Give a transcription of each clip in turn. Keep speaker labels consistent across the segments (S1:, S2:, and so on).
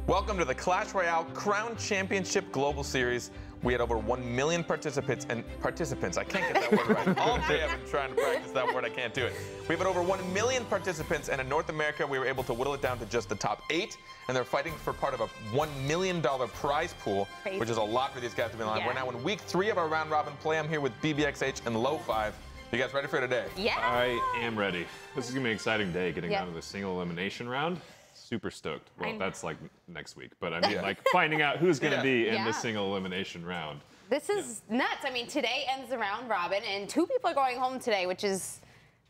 S1: Welcome to the Clash Royale Crown Championship Global Series. We had over 1 million participants. I can't get that word right. All day I've been trying to practice that word. I can't do it. We've had over 1 million participants, and in North America, we were able to whittle it down to just the top 8, and they're fighting for part of a $1 million prize pool,
S2: Crazy.
S1: which is a lot for these guys to be in line.
S2: Yeah.
S1: We're now in week 3 of our round robin play. I'm here with BBXH and Low 5. You guys ready for today?
S2: Yeah.
S3: I am ready. This is going to be an exciting day, getting down to the single elimination round. Super stoked. Well, that's like next week, but I mean, like finding out who's going to be in the single elimination round.
S2: This is nuts. I mean, today ends the round robin, and 2 people are going home today, which is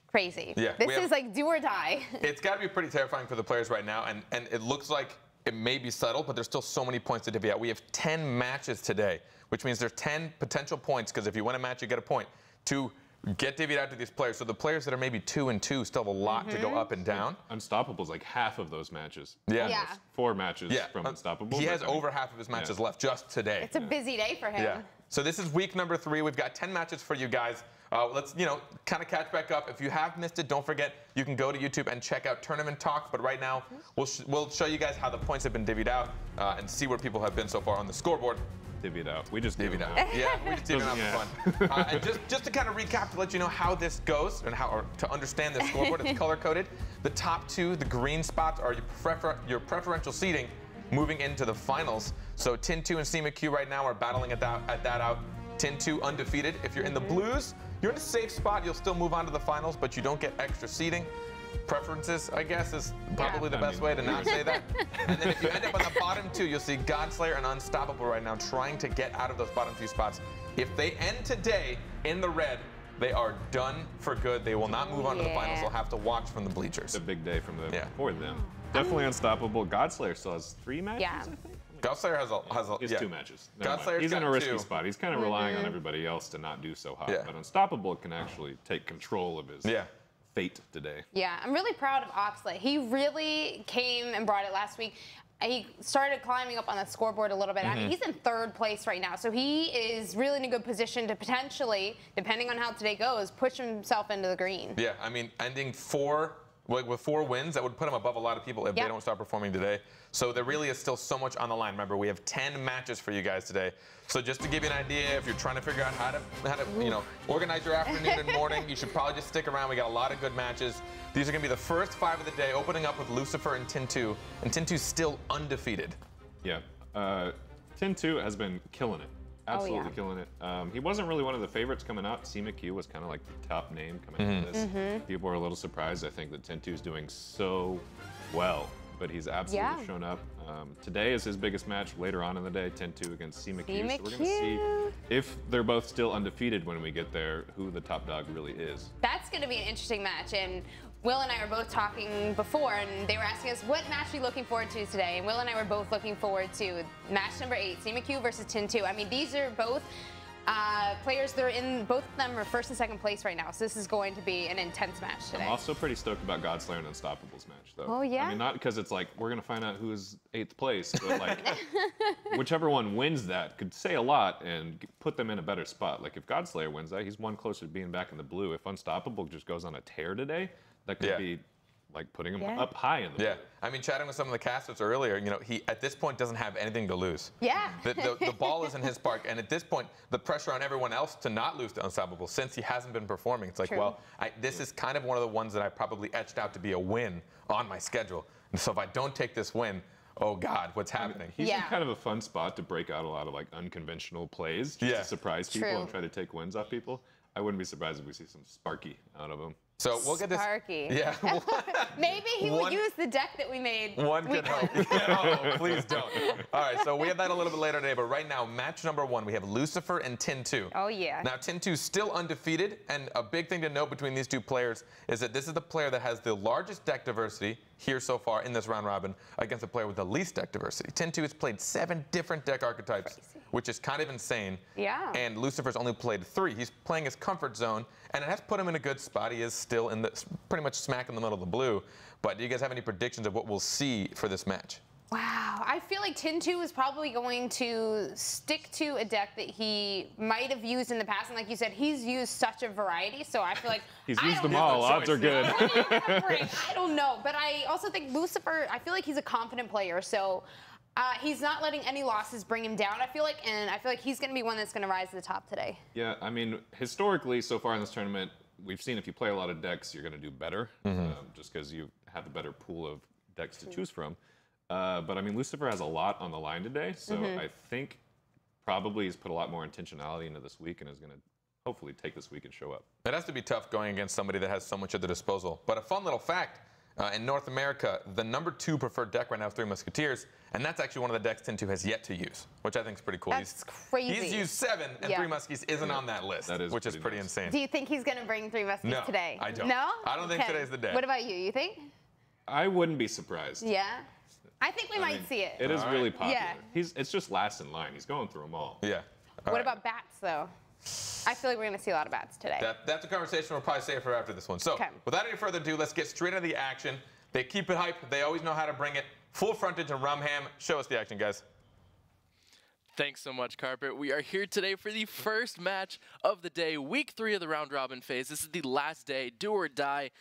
S2: crazy.
S1: Yeah,
S2: this is like do or die.
S1: It's got to be pretty terrifying for the players right now, and it looks like it may be settled, but there's still so many points to divvy out. We have 10 matches today, which means there's 10 potential points, because if you win a match, you get a point, to get divvied out to these players. So the players that are maybe 2-2 still have a lot to go up and down.
S3: Unstoppable's like half of those matches.
S1: Yeah.
S3: 4 matches from Unstoppable.
S1: He has over half of his matches left just today.
S2: It's a busy day for him.
S1: Yeah. So this is week number 3. We've got 10 matches for you guys. Let's, kind of catch back up. If you have missed it, don't forget, you can go to YouTube and check out Tournament Talks. But right now, we'll show you guys how the points have been divvied out and see where people have been so far on the scoreboard.
S3: Divvied out. We just
S1: divvied out. Yeah, we just divvied out for fun. And just to kind of recap, to let you know how this goes and how to understand the scoreboard, it's color-coded. The top 2, the green spots, are your preferential seeding moving into the finals. So Tin 2 and Sima Q right now are battling at that out. Tin 2 undefeated. If you're in the blues, you're in a safe spot. You'll still move on to the finals, but you don't get extra seeding. Preferences, I guess, is probably the best way to not say that. And then if you end up on the bottom 2, you'll see Godslayer and Unstoppable right now trying to get out of those bottom 2 spots. If they end today in the red, they are done for good. They will not move on to the finals. They'll have to watch from the bleachers.
S3: It's a big day for them. Definitely Unstoppable. Godslayer still has 3 matches, I think?
S1: Godslayer has
S3: 2 matches.
S1: Godslayer
S3: He's in a risky spot. He's kind of relying on everybody else to not do so hot. But Unstoppable can actually take control of his fate today.
S2: Yeah, I'm really proud of Oxley. He really came and brought it last week. He started climbing up on the scoreboard a little bit. I mean, he's in 3rd place right now, so he is really in a good position to potentially, depending on how today goes, push himself into the green.
S1: Yeah, I mean, ending with 4 wins, that would put him above a lot of people if they don't start performing today. So there really is still so much on the line. Remember, we have 10 matches for you guys today. So just to give you an idea, if you're trying to figure out how to organize your afternoon and morning, you should probably just stick around. We got a lot of good matches. These are going to be the first 5 of the day, opening up with Lucifer and Tin 2. And Tin 2's still undefeated.
S3: Yeah. Tin 2 has been killing it. Absolutely killing it. He wasn't really one of the favorites coming out. Sima Q was kind of like the top name coming into this. People were a little surprised. I think that Tin 2 is doing so well, but he's absolutely shown up. Today is his biggest match later on in the day, Tin 2 against Sima Q. So we're going to see if they're both still undefeated when we get there, who the top dog really is.
S2: That's going to be an interesting match. And Will and I were both talking before, and they were asking us what match are you looking forward to today. And Will and I were both looking forward to match number 8, Sima Q versus Tin 2. I mean, these are both players that are in, both of them are 1st and 2nd place right now. So this is going to be an intense match today.
S3: I'm also pretty stoked about Godslayer and Unstable's match, though.
S2: Oh, yeah?
S3: I mean, not because it's like, we're going to find out who's 8th place, but like, whichever one wins that could say a lot and put them in a better spot. Like, if Godslayer wins that, he's one closer to being back in the blue. If Unstoppable just goes on a tear today, that could be like putting him up high in the blue.
S1: I mean, chatting with some of the casters earlier, he at this point doesn't have anything to lose.
S2: Yeah.
S1: The ball is in his park, and at this point, the pressure on everyone else to not lose to Unstoppable, since he hasn't been performing. It's like, well, this is kind of one of the ones that I probably etched out to be a win on my schedule. And so if I don't take this win, oh God, what's happening?
S3: He's in kind of a fun spot to break out a lot of like unconventional plays, just to surprise people and try to take wins off people. I wouldn't be surprised if we see some Sparky out of him.
S1: So we'll get this.
S2: Sparky.
S1: Yeah.
S2: Maybe he will use the deck that we made.
S1: One could hope. Oh, please don't. All right, so we have that a little bit later today, but right now, match number 1, we have Lucifer and Tin 2.
S2: Oh, yeah.
S1: Now, Tin 2 is still undefeated, and a big thing to note between these 2 players is that this is the player that has the largest deck diversity here so far in this round robin against a player with the least deck diversity. Tin 2 has played 7 different deck archetypes, which is kind of insane.
S2: Yeah.
S1: And Lucifer's only played 3. He's playing his comfort zone, and it has put him in a good spot. He is still in the pretty much smack in the middle of the blue. But do you guys have any predictions of what we'll see for this match?
S2: Wow, I feel like Tin 2 is probably going to stick to a deck that he might have used in the past. And like you said, he's used such a variety, so I feel like
S3: he's used them all. Odds are good.
S2: I don't know, but I also think Lucifer, I feel like he's a confident player, so He's not letting any losses bring him down, I feel like, and I feel like he's going to be one that's going to rise to the top today.
S3: Yeah, I mean, historically, so far in this tournament, we've seen if you play a lot of decks, you're going to do better, just because you have a better pool of decks to choose from. But I mean, Lucifer has a lot on the line today, so I think probably he's put a lot more intentionality into this week and is going to hopefully take this week and show up.
S1: It has to be tough going against somebody that has so much at their disposal. But a fun little fact, in North America, the #2 preferred deck right now is Three Musketeers, and that's actually one of the decks Tin2 has yet to use, which I think is pretty cool.
S2: That's crazy.
S1: He's used 7, and Three Muskies isn't on that list, which is pretty
S3: nice.
S1: insane.
S2: Do you think he's going to bring Three Muskies today?
S1: I don't.
S2: No?
S1: I don't think today's the day.
S2: What about you? You think?
S3: I wouldn't be surprised.
S2: Yeah? I think we might see it.
S3: It is really popular.
S2: Yeah.
S3: It's just last in line. He's going through them all.
S1: Yeah.
S2: What about bats, though? I feel like we're going to see a lot of bats today.
S1: That's a conversation we'll probably save for after this one. So, without any further ado, let's get straight into the action. They keep it hype. They always know how to bring it. Full frontage and Rumham. Show us the action, guys.
S4: Thanks so much, Carpet. We are here today for the first match of the day, week 3 of the round robin phase. This is the last day, do or die.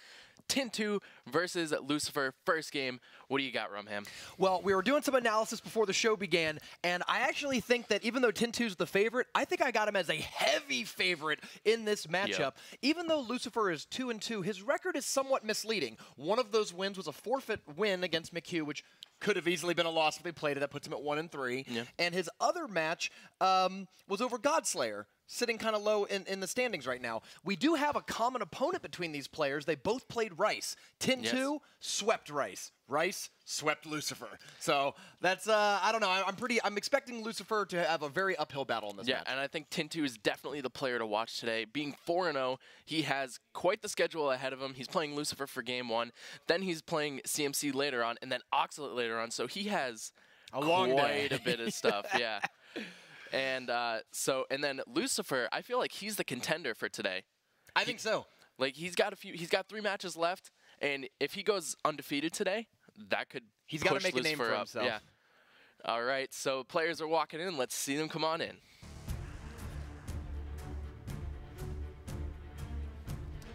S4: Tin2 versus Lucifer, first game. What do you got, Rumham?
S5: Well, we were doing some analysis before the show began, and I actually think that even though Tin2's the favorite, I think I got him as a heavy favorite in this matchup. Yep. Even though Lucifer is 2-2, his record is somewhat misleading. One of those wins was a forfeit win against McHugh, which could have easily been a loss if they played it. That puts him at 1-3. Yeah. And his other match was over Godslayer, sitting kind of low in the standings right now. We do have a common opponent between these players. They both played Rice. Tin2 swept Rice. Rice swept Lucifer. So that's I don't know. I'm expecting Lucifer to have a very uphill battle in this match.
S4: Yeah, and I think Tin2 is definitely the player to watch today. Being 4-0, he has quite the schedule ahead of him. He's playing Lucifer for game 1, then he's playing CMC later on, and then Oxalate later on. So he has quite a bit of stuff. Yeah. And and then Lucifer, I feel like he's the contender for today.
S5: I think so.
S4: Like he's got 3 matches left, and if he goes undefeated today, that could
S5: he's got to make
S4: Lucifer
S5: a name for himself.
S4: Yeah. All right, so players are walking in. Let's see them come on in.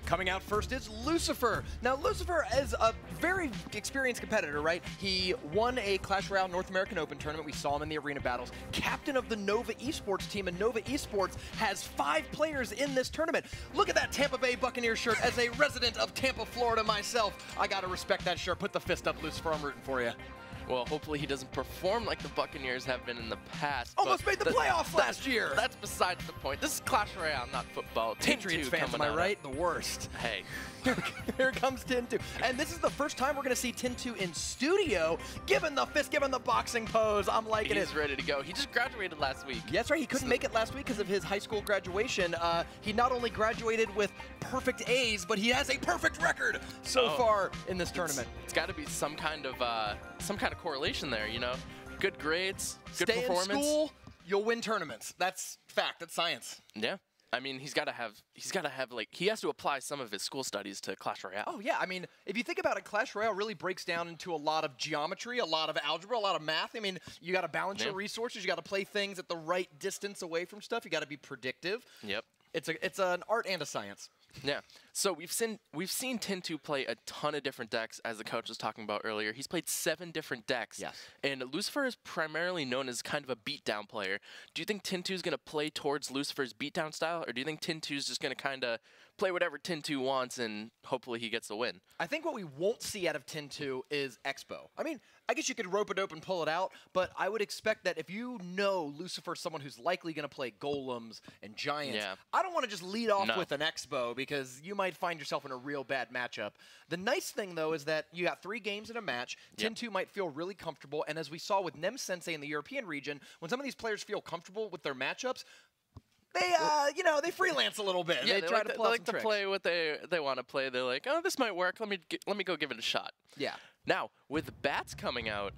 S5: Coming out first is Lucifer. Now, Lucifer is a very experienced competitor, right? He won a Clash Royale North American Open tournament. We saw him in the arena battles. Captain of the Nova Esports team, and Nova Esports has 5 players in this tournament. Look at that Tampa Bay Buccaneers shirt. As a resident of Tampa, Florida myself, I gotta respect that shirt. Put the fist up, Lucifer. I'm rooting for you.
S4: Well, hopefully he doesn't perform like the Buccaneers have been in the past.
S5: Almost made the playoffs last year.
S4: That's besides the point. This is Clash Royale, not football.
S5: Patriots fans, am I right? The worst.
S4: Hey.
S5: Here comes Tin2. And this is the first time we're going to see Tin2 in studio, giving the fist, giving the boxing pose. I'm liking it.
S4: He's ready to go. He just graduated last week.
S5: That's right. He couldn't make it last week because of his high school graduation. He not only graduated with perfect A's, but he has a perfect record so far in this tournament.
S4: It's got to be some kind of correlation there, you know? Good grades, good performance.
S5: Stay in school, you'll win tournaments. That's fact. That's science.
S4: Yeah. I mean, he has to apply some of his school studies to Clash Royale.
S5: Oh, yeah. I mean, if you think about it, Clash Royale really breaks down into a lot of geometry, a lot of algebra, a lot of math. I mean, you got to balance your resources. You got to play things at the right distance away from stuff. You got to be predictive.
S4: Yep.
S5: It's an art and a science.
S4: Yeah. So we've seen Tin2 play a ton of different decks, as the coach was talking about earlier. He's played 7 different decks.
S5: Yes.
S4: And Lucifer is primarily known as kind of a beatdown player. Do you think Tin2 is going to play towards Lucifer's beatdown style, or do you think Tin2 is just going to kind of play whatever Tin2 wants and hopefully he gets the win?
S5: I think what we won't see out of Tin2 is Expo. I mean, I guess you could rope it up and pull it out, but I would expect that if you know Lucifer's someone who's likely going to play golems and giants, I don't want to just lead off with an Expo because you might find yourself in a real bad matchup. The nice thing, though, is that you got 3 games in a match. Tin2 might feel really comfortable, and as we saw with Nem Sensei in the European region, when some of these players feel comfortable with their matchups, they, they freelance a little bit.
S4: Yeah,
S5: they try to pull
S4: to play what they want to play. They're like, oh, this might work. Let me go give it a shot. Yeah. Now, with bats coming out,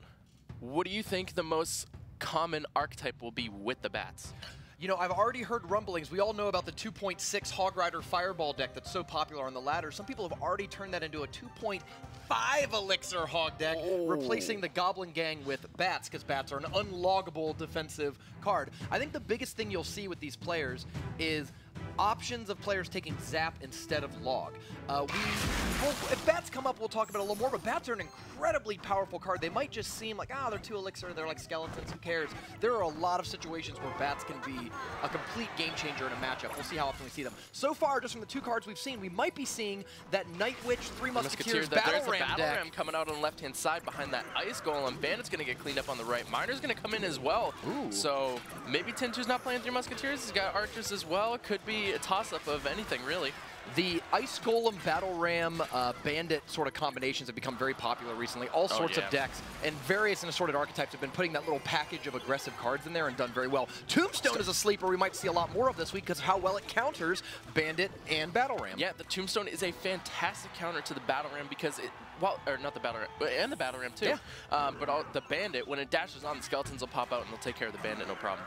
S4: what do you think the most common archetype will be with the bats?
S5: You know, I've already heard rumblings. We all know about the 2.6 Hog Rider Fireball deck that's so popular on the ladder. Some people have already turned that into a 2.5 Elixir Hog deck, replacing the Goblin Gang with bats, because bats are an unloggable defensive card. I think the biggest thing you'll see with these players is options of players taking Zap instead of Log. We well, if bats come up, we'll talk about it a little more, but bats are an incredibly powerful card. They might just seem like, they're 2 elixir, they're like skeletons, who cares? There are a lot of situations where bats can be a complete game changer in a matchup. We'll see how often we see them. So far, just from the 2 cards we've seen, we might be seeing that Night Witch, 3 Musketeers Battle Ram deck.
S4: Coming out on the left-hand side behind that Ice Golem. Bandit's going to get cleaned up on the right. Miner's going to come in as well.
S5: Ooh.
S4: So maybe Tin2's not playing 3 Musketeers. He's got Archers as well. It could be a toss-up of anything, really.
S5: The Ice Golem, Battle Ram, Bandit sort of combinations have become very popular recently. All sorts of decks and various and assorted archetypes have been putting that little package of aggressive cards in there and done very well. Tombstone is a sleeper we might see a lot more of this week because of how well it counters Bandit and Battle Ram.
S4: Yeah, the Tombstone is a fantastic counter to the Battle Ram because it, well, or not the Battle Ram, and the Battle Ram too.
S5: Yeah.
S4: But the Bandit, when it dashes on, the Skeletons will pop out and they'll take care of the Bandit, no problem.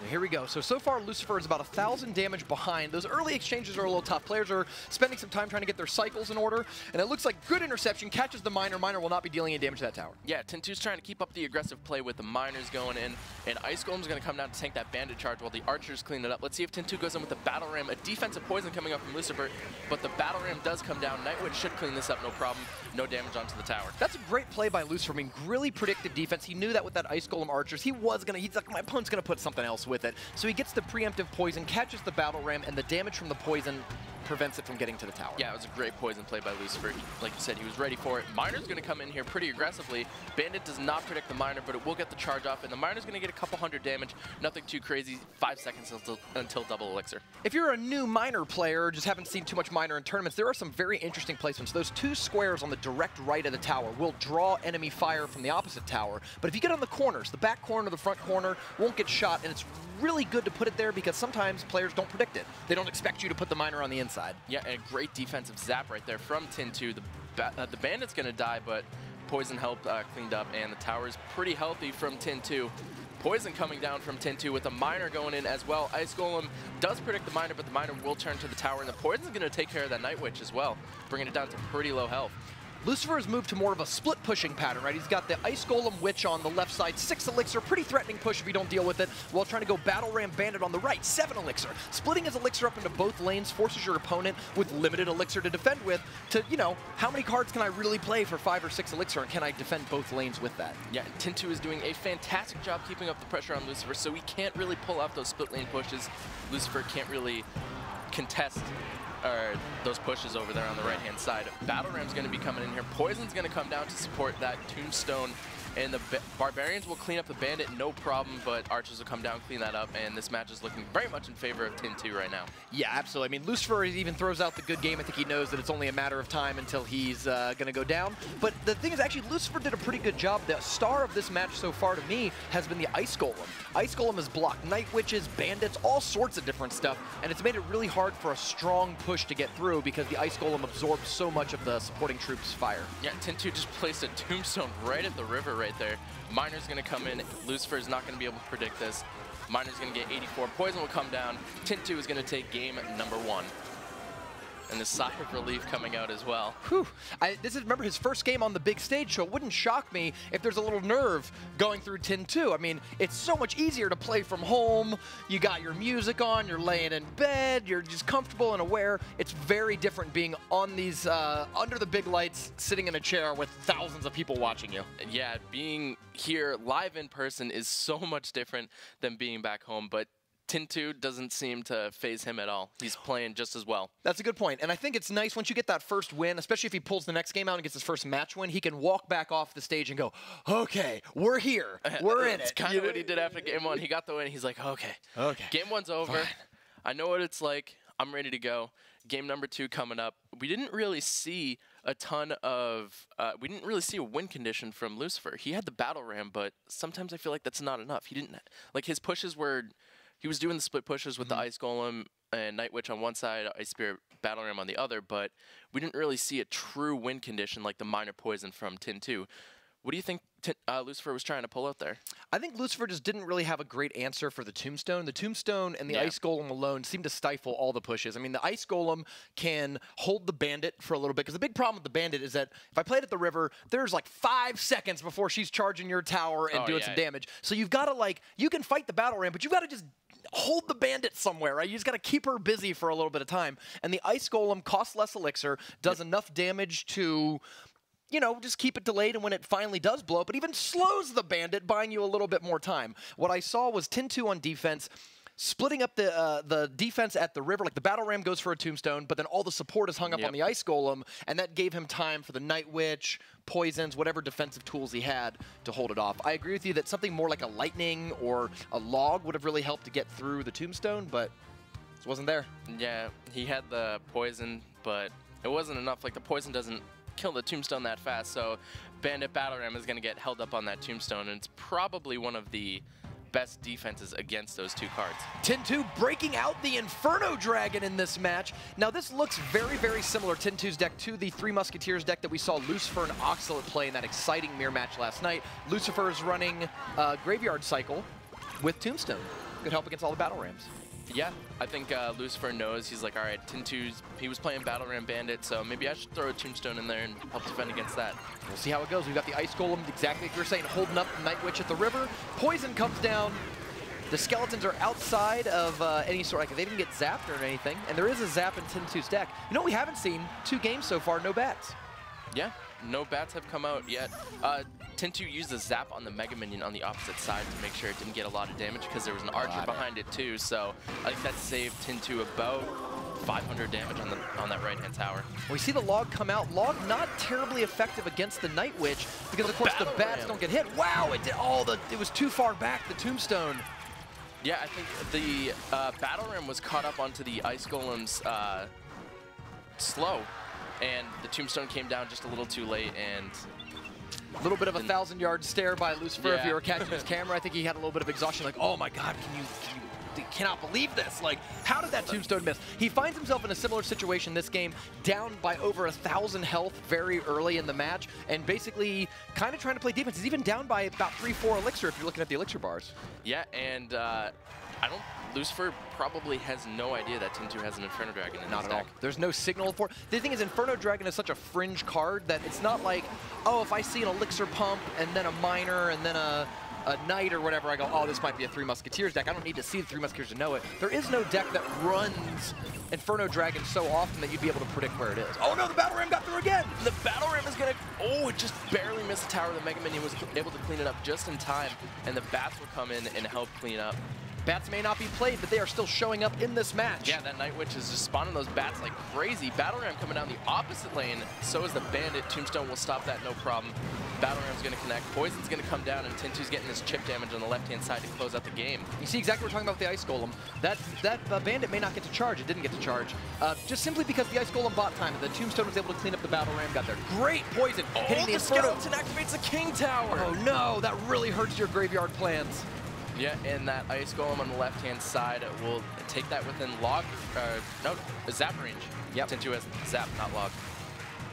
S5: Here we go. So far, Lucifer is about 1,000 damage behind. Those early exchanges are a little tough. Players are spending some time trying to get their cycles in order, and it looks like good interception catches the Miner. Miner will not be dealing any damage to that tower. Yeah,
S4: Tin2's trying to keep up the aggressive play with the Miners going in, and Ice Golem's going to come down to tank that Bandit charge while the Archers clean it up. Let's see if Tin2 goes in with the Battle Ram, a defensive poison coming up from Lucifer, but the Battle Ram does come down. Nightwitch should clean this up, no problem. No damage onto the tower.
S5: That's a great play by Lucifer. I mean, really predicted defense. He knew that with that Ice Golem Archers, he's like, my opponent's going to put something else with it. So he gets the preemptive poison, catches the Battle Ram, and the damage from the poison prevents it from getting to the tower.
S4: Yeah, it was a great poison play by Lucifer. Like you said, he was ready for it. Miner's going to come in here pretty aggressively. Bandit does not predict the Miner, but it will get the charge off, and the Miner's going to get a couple hundred damage. Nothing too crazy. 5 seconds until double elixir.
S5: If you're a new Miner player, or just haven't seen too much Miner in tournaments, there are some very interesting placements. Those 2 squares on the direct right of the tower will draw enemy fire from the opposite tower. But if you get on the corners, the back corner, the front corner won't get shot, and it's really good to put it there because sometimes players don't predict it. They don't expect you to put the Miner on the inside.
S4: Yeah, and a great defensive zap right there from Tin2. The Bandit's going to die, but Poison helped cleaned up, and the tower is pretty healthy from Tin2. Poison coming down from Tin2 with the Miner going in as well. Ice Golem does predict the Miner, but the Miner will turn to the tower, and the Poison's going to take care of that Night Witch as well, bringing it down to pretty low health.
S5: Lucifer has moved to more of a split pushing pattern, right? He's got the Ice Golem Witch on the left side, 6 elixir, pretty threatening push if you don't deal with it, while trying to go Battle Ram Bandit on the right, 7 elixir. Splitting his elixir up into both lanes forces your opponent with limited elixir to defend with to, how many cards can I really play for 5 or 6 elixir, and can I defend both lanes with that?
S4: Yeah, and Tin2 is doing a fantastic job keeping up the pressure on Lucifer, so he can't really pull off those split lane pushes. Lucifer can't really contest those pushes over there on the right-hand side. Battle Ram's going to be coming in here. Poison's going to come down to support that Tombstone, and the Barbarians will clean up the Bandit, no problem, but Archers will come down, clean that up, and this match is looking very much in favor of Tin2 right now.
S5: Yeah, absolutely. I mean, Lucifer even throws out the good game. I think he knows that it's only a matter of time until he's going to go down. But the thing is, actually, Lucifer did a pretty good job. The star of this match so far to me has been the Ice Golem. Ice Golem has blocked Night Witches, Bandits, all sorts of different stuff, and it's made it really hard for a strong push to get through because the Ice Golem absorbs so much of the supporting troops' fire.
S4: Yeah, Tin2 just placed a Tombstone right at the river right there. Miner's going to come in. Lucifer's not going to be able to predict this. Miner's going to get 84. Poison will come down. Tin2 is going to take game number 1. And the sigh of relief coming out as well.
S5: Whew. This is, remember, his first game on the big stage, so it wouldn't shock me if there's a little nerve going through Tin2. I mean, it's so much easier to play from home. You got your music on, you're laying in bed, you're just comfortable and aware. It's very different being on these, under the big lights, sitting in a chair with thousands of people watching you.
S4: Yeah, being here live in person is so much different than being back home, but Tin2 doesn't seem to phase him at all. He's playing just as well.
S5: That's a good point. And I think it's nice once you get that first win, especially if he pulls the next game out and gets his first match win, he can walk back off the stage and go, okay, we're here. We're in it.
S4: It's kind of what he did after game 1. He got the win. He's like, okay. Game 1's over. Fine. I know what it's like. I'm ready to go. Game number 2 coming up. We didn't really see a ton of, we didn't really see a win condition from Lucifer. He had the Battle Ram, but sometimes I feel like that's not enough. He didn't, like his pushes were, he was doing the split pushes with the Ice Golem and Night Witch on one side, Ice Spirit Battle Ram on the other, but we didn't really see a true win condition like the Minor Poison from Tin2. What do you think Lucifer was trying to pull out there?
S5: I think Lucifer just didn't really have a great answer for the Tombstone. The Tombstone and the Ice Golem alone seem to stifle all the pushes. I mean, the Ice Golem can hold the Bandit for a little bit, because the big problem with the Bandit is that if I play it at the river, there's like 5 seconds before she's charging your tower and doing some damage. So you've got to, like, you can fight the Battle Ram, but you've got to just hold the bandit somewhere, right? You just got to keep her busy for a little bit of time. And the Ice Golem costs less elixir, does enough damage to, you know, just keep it delayed, and when it finally does blow up, it even slows the bandit, buying you a little bit more time. What I saw was 10-2 on defense, splitting up the defense at the river. Like, the Battle Ram goes for a tombstone, but then all the support is hung up on the Ice Golem, and that gave him time for the Night Witch, poisons, whatever defensive tools he had to hold it off. I agree with you that something more like a lightning or a log would have really helped to get through the tombstone, but it wasn't there.
S4: Yeah, he had the poison, but it wasn't enough. Like, the poison doesn't kill the tombstone that fast, so Bandit Battle Ram is going to get held up on that tombstone, and it's probably one of the best defenses against those two cards.
S5: 10-2 breaking out the Inferno Dragon in this match. Now, this looks very, very similar, 10-2's deck, to the Three Musketeers deck that we saw Lucifer and Oxalate play in that exciting mirror match last night. Lucifer is running Graveyard Cycle with Tombstone. Could help against all the Battle Rams.
S4: Yeah, I think Lucifer knows. He's like, all right, 10-2's, he was playing Battle Ram Bandit, so maybe I should throw a Tombstone in there and help defend against that.
S5: We'll see how it goes. We've got the Ice Golem, exactly like you were saying, holding up the Night Witch at the river. Poison comes down. The skeletons are outside of any sort, like, they didn't get zapped or anything, and there is a zap in 10-2's deck. You know what we haven't seen? 2 games so far, no bats.
S4: Yeah, no bats have come out yet. 10-2 used a zap on the Mega Minion on the opposite side to make sure it didn't get a lot of damage because there was an Archer behind it too, so I think that saved 10-2 about 500 damage on that right-hand tower.
S5: We see the Log come out. Log not terribly effective against the Night Witch because, of course, the bats don't get hit. Wow, it was too far back, the Tombstone.
S4: Yeah, I think the Battle Ram was caught up onto the Ice Golem's slow, and the Tombstone came down just a little too late, and
S5: a little bit of a 1,000-yard stare by Lucifer. If you were catching his camera, I think he had a little bit of exhaustion, like, oh my God, cannot believe this. Like, how did that Tombstone miss? He finds himself in a similar situation this game, down by over 1,000 health very early in the match, and basically kind of trying to play defense. He's even down by about 3-4 elixir if you're looking at the elixir bars.
S4: Yeah, and Lucifer probably has no idea that 10-2 has an Inferno Dragon in his deck.
S5: Not at all. There's no signal for it. The thing is, Inferno Dragon is such a fringe card that it's not like, oh, if I see an elixir pump and then a miner and then a Knight or whatever, I go, oh, this might be a Three Musketeers deck. I don't need to see the Three Musketeers to know it. There is no deck that runs Inferno Dragon so often that you'd be able to predict where it is. Oh no, the Battle Ram got through again!
S4: The Battle Ram is gonna, oh, it just barely missed the tower. The Mega Minion was able to clean it up just in time, and the bats will come in and help clean up.
S5: Bats may not be played, but they are still showing up in this match.
S4: Yeah, that Night Witch is just spawning those bats like crazy. Battle Ram coming down the opposite lane, so is the Bandit. Tombstone will stop that, no problem. Battle Ram's going to connect. Poison's going to come down, and 10-2's getting this chip damage on the left-hand side to close out the game.
S5: You see exactly what we're talking about with the Ice Golem. That Bandit may not get to charge. It didn't get to charge. Just simply because the Ice Golem bought time, and the Tombstone was able to clean up the Battle Ram, got there. Great Poison!
S4: Oh,
S5: hitting the
S4: skeleton activates the King Tower!
S5: Oh no, that really hurts your graveyard plans.
S4: Yeah, and that Ice Golem on the left-hand side will take that within log, zap range.
S5: Yep.
S4: 10-2 has zap, not log.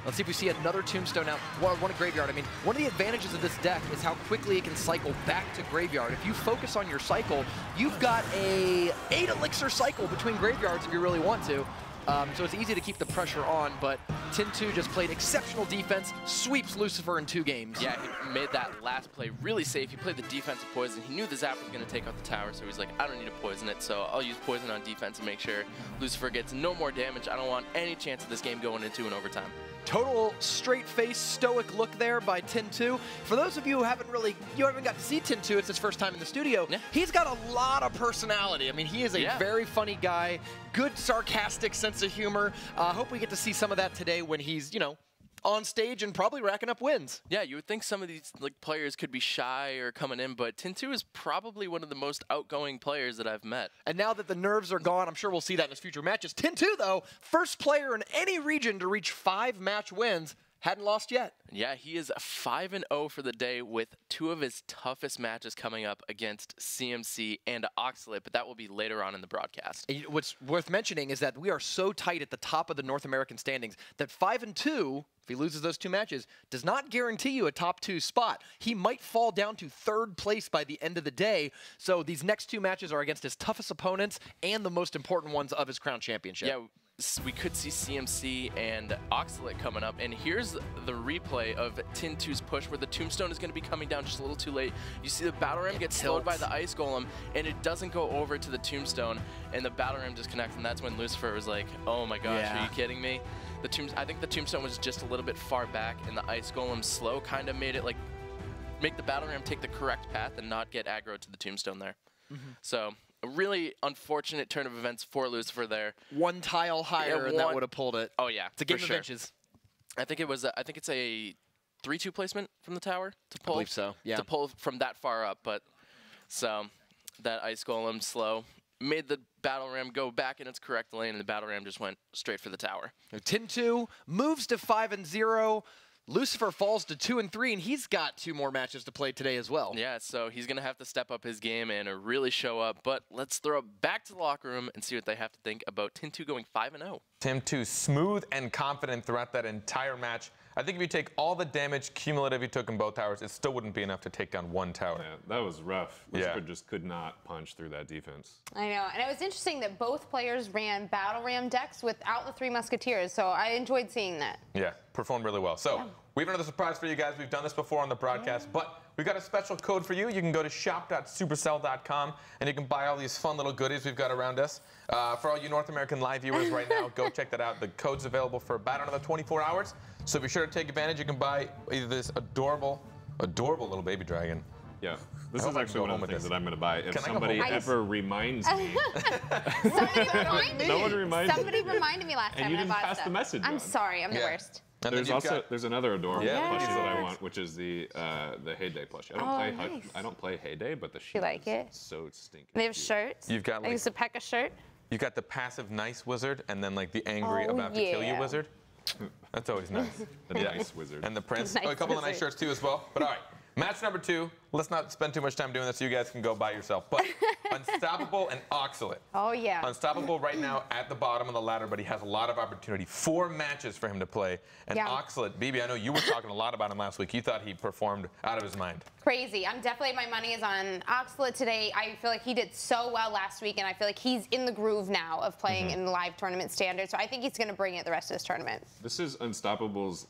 S5: Let's see if we see another Tombstone out. One at Graveyard. I mean, one of the advantages of this deck is how quickly it can cycle back to Graveyard. If you focus on your cycle, you've got a 8 elixir cycle between graveyards if you really want to. So it's easy to keep the pressure on, but 10-2 just played exceptional defense, sweeps Lucifer in 2 games.
S4: Yeah, he made that last play really safe. He played the defensive poison. He knew the zap was going to take out the tower, so he's like, I don't need to poison it, so I'll use poison on defense and make sure Lucifer gets no more damage. I don't want any chance of this game going into an overtime.
S5: Total straight-faced, stoic look there by 10-2. For those of you who haven't got to see 10-2, it's his first time in the studio. Yeah. He's got a lot of personality. I mean, he is a very funny guy, good sarcastic sense of humor. I hope we get to see some of that today when he's, you know, on stage and probably racking up wins.
S4: Yeah, you would think some of these players could be shy or coming in, but 10-2 is probably one of the most outgoing players that I've met.
S5: And now that the nerves are gone, I'm sure we'll see that in his future matches. 10-2, though, first player in any region to reach 5 match wins. Hadn't lost yet.
S4: Yeah, he is 5-0 for the day with 2 of his toughest matches coming up against CMC and Oxalate, but that will be later on in the broadcast.
S5: What's worth mentioning is that we are so tight at the top of the North American standings that 5-2, if he loses those 2 matches, does not guarantee you a top 2 spot. He might fall down to 3rd place by the end of the day, so these next 2 matches are against his toughest opponents and the most important ones of his crown championship.
S4: Yeah. we could see CMC and Oxalate coming up. And here's the replay of Tin 2's push where the Tombstone is going to be coming down just a little too late. You see the Battle Ram get slowed by the Ice Golem, and it doesn't go over to the Tombstone, and the Battle Ram disconnects, and that's when Lucifer was like, oh my gosh, are you kidding me? I think the Tombstone was just a little bit far back, and the Ice Golem slow kind of made it like, make the Battle Ram take the correct path and not get aggro to the Tombstone there. So a really unfortunate turn of events for Lucifer there. One tile higher and that would have pulled it. Oh yeah, it's a game of inches. I think it was. I think it's a 3-2 placement from the tower to pull. I believe so. Yeah. To pull from that far up, but so that Ice Golem slow made the Battle Ram go back in its correct lane, and the Battle Ram just went straight for the tower. Tin 2 moves to 5-0. Lucifer falls to 2-3, and he's got 2 more matches to play today as well. Yeah, so he's going to have to step up his game and really show up. But let's throw it back to the locker room and see what they have to think about Tin 2 going 5-0.
S1: Tin 2 smooth and confident throughout that entire match. I think if you take all the damage cumulative he took in both towers, it still wouldn't be enough to take down one tower.
S3: Yeah, that was rough. Lucifer just could not punch through that defense.
S2: I know, and it was interesting that both players ran Battle Ram decks without the 3 Musketeers, so I enjoyed seeing that.
S1: Yeah, performed really well. So we have another surprise for you guys. We've done this before on the broadcast, but we've got a special code for you. You can go to shop.supercell.com, and you can buy all these fun little goodies we've got around us. For all you North American live viewers right now, go check that out. The code's available for about another 24 hours. So be sure to take advantage. You can buy either this adorable little baby dragon.
S3: Yeah, this is actually one of the things that I'm going to buy. If somebody ever reminds me.
S2: No one reminded me. Somebody reminded me last time.
S3: And you didn't pass the message on.
S2: I'm sorry, I'm the worst.
S3: And there's another adorable plushie that I want, which is the Heyday plushie. I don't play Heyday, but the sheet is so stinking.
S2: They have shirts.
S1: You've got
S2: like a Pekka shirt.
S1: You've got the passive nice wizard, and then like the angry about to kill you wizard. That's always nice.
S3: The nice wizard.
S1: And the prince. A couple of nice shirts too as well. But all right, match number 2. Let's not spend too much time doing this so you guys can go by yourself. But Unstoppable and Oxalate.
S2: Oh, yeah.
S1: Unstoppable right now at the bottom of the ladder, but he has a lot of opportunity. 4 matches for him to play. And Oxalate, Bibi, I know you were talking a lot about him last week. You thought he performed out of his mind.
S2: Crazy. My money is on Oxalate today. I feel like he did so well last week, and I feel like he's in the groove now of playing in live tournament standards. So I think he's going to bring it the rest of this tournament.
S3: This is Unstoppable's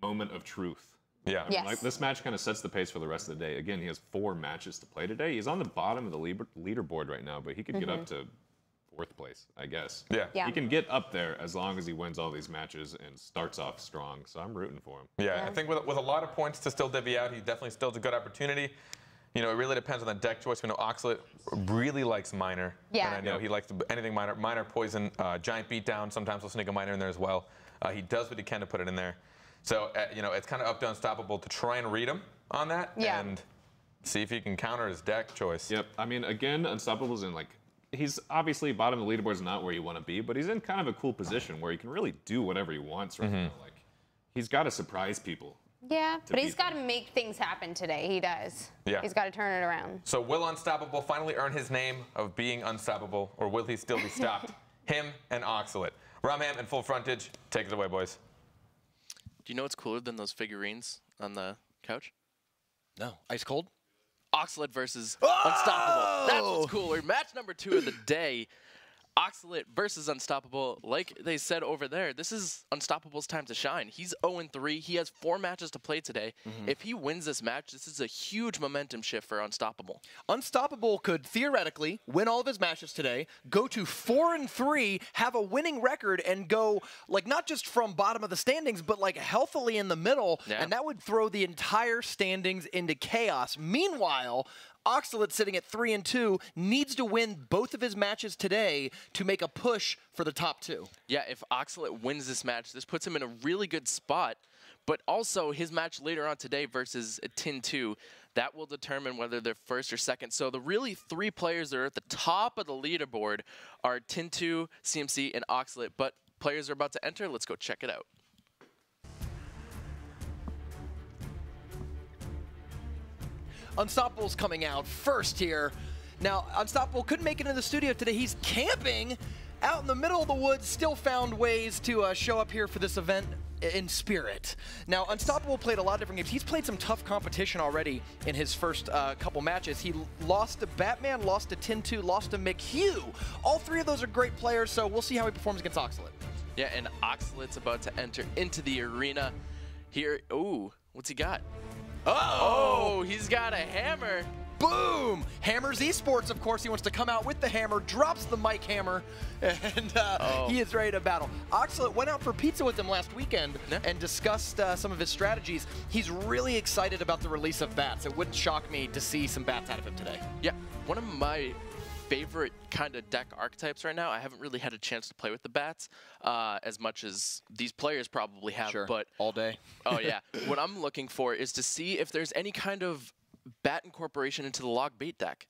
S3: moment of truth.
S1: Yeah.
S3: I mean, like, this match kind of sets the pace for the rest of the day. Again, he has 4 matches to play today. He's on the bottom of the leaderboard right now, but he could get up to 4th place, I guess.
S1: Yeah.
S3: He can get up there as long as he wins all these matches and starts off strong. So I'm rooting for him.
S1: Yeah, I think with a lot of points to still divvy out, he definitely still has a good opportunity. You know, it really depends on the deck choice. We know Oxalate really likes Miner.
S2: Yeah.
S1: And I know he likes anything Miner. Miner, Poison, Giant Beatdown. Sometimes we'll sneak a Miner in there as well. He does what he can to put it in there. So, you know, it's kind of up to Unstoppable to try and read him on that and see if he can counter his deck choice.
S3: Yep. I mean, again, Unstoppable's in, like, he's obviously bottom of the leaderboard is not where you want to be, but he's in kind of a cool position where he can really do whatever he wants right now. Like, he's got to surprise people.
S2: Yeah, but he's got to make things happen today. He does.
S1: Yeah.
S2: He's got to turn it around.
S1: So will Unstoppable finally earn his name of being unstoppable, or will he still be stopped? Him and Oxalate. Ramham and Full Frontage, take it away, boys.
S4: Do you know what's cooler than those figurines on the couch?
S5: No. Ice Cold?
S4: Oxalate versus Unstoppable. That's what's cooler. Match number 2 of the day. Oxalate versus Unstoppable. Like they said over there, this is Unstoppable's time to shine. He's 0-3. He has 4 matches to play today. If he wins this match, this is a huge momentum shift for Unstoppable.
S5: Unstoppable could theoretically win all of his matches today, go to 4-3, have a winning record, and go, like, not just from bottom of the standings, but, like, healthily in the middle, and that would throw the entire standings into chaos. Meanwhile, Oxalate, sitting at 3-2, needs to win both of his matches today to make a push for the top 2.
S4: Yeah, if Oxalate wins this match, this puts him in a really good spot. But also, his match later on today versus Tin 2, that will determine whether they're first or second. So the really 3 players that are at the top of the leaderboard are Tin 2, CMC, and Oxalate. But players are about to enter. Let's go check it out.
S5: Unstoppable's coming out first here. Now, Unstoppable couldn't make it in the studio today. He's camping out in the middle of the woods, still found ways to show up here for this event. in spirit. Now, Unstoppable played a lot of different games. He's played some tough competition already in his first couple matches. He lost to Batman, lost to 10-2, lost to McHugh. All three of those are great players, so we'll see how he performs against Oxalate.
S4: Yeah, and Oxalate's about to enter into the arena here. Ooh, what's he got? Oh, he's got a hammer.
S5: Boom! Hammers Esports, of course, he wants to come out with the hammer, drops the mic hammer, and he is ready to battle. Oxalate went out for pizza with him last weekend and discussed some of his strategies. He's really excited about the release of bats. It wouldn't shock me to see some bats out of him today.
S4: Yeah, one of my favorite kind of deck archetypes right now. I haven't really had a chance to play with the bats as much as these players probably have.
S5: Sure,
S4: but
S5: all day.
S4: Oh, yeah. What I'm looking for is to see if there's any kind of bat incorporation into the log bait deck.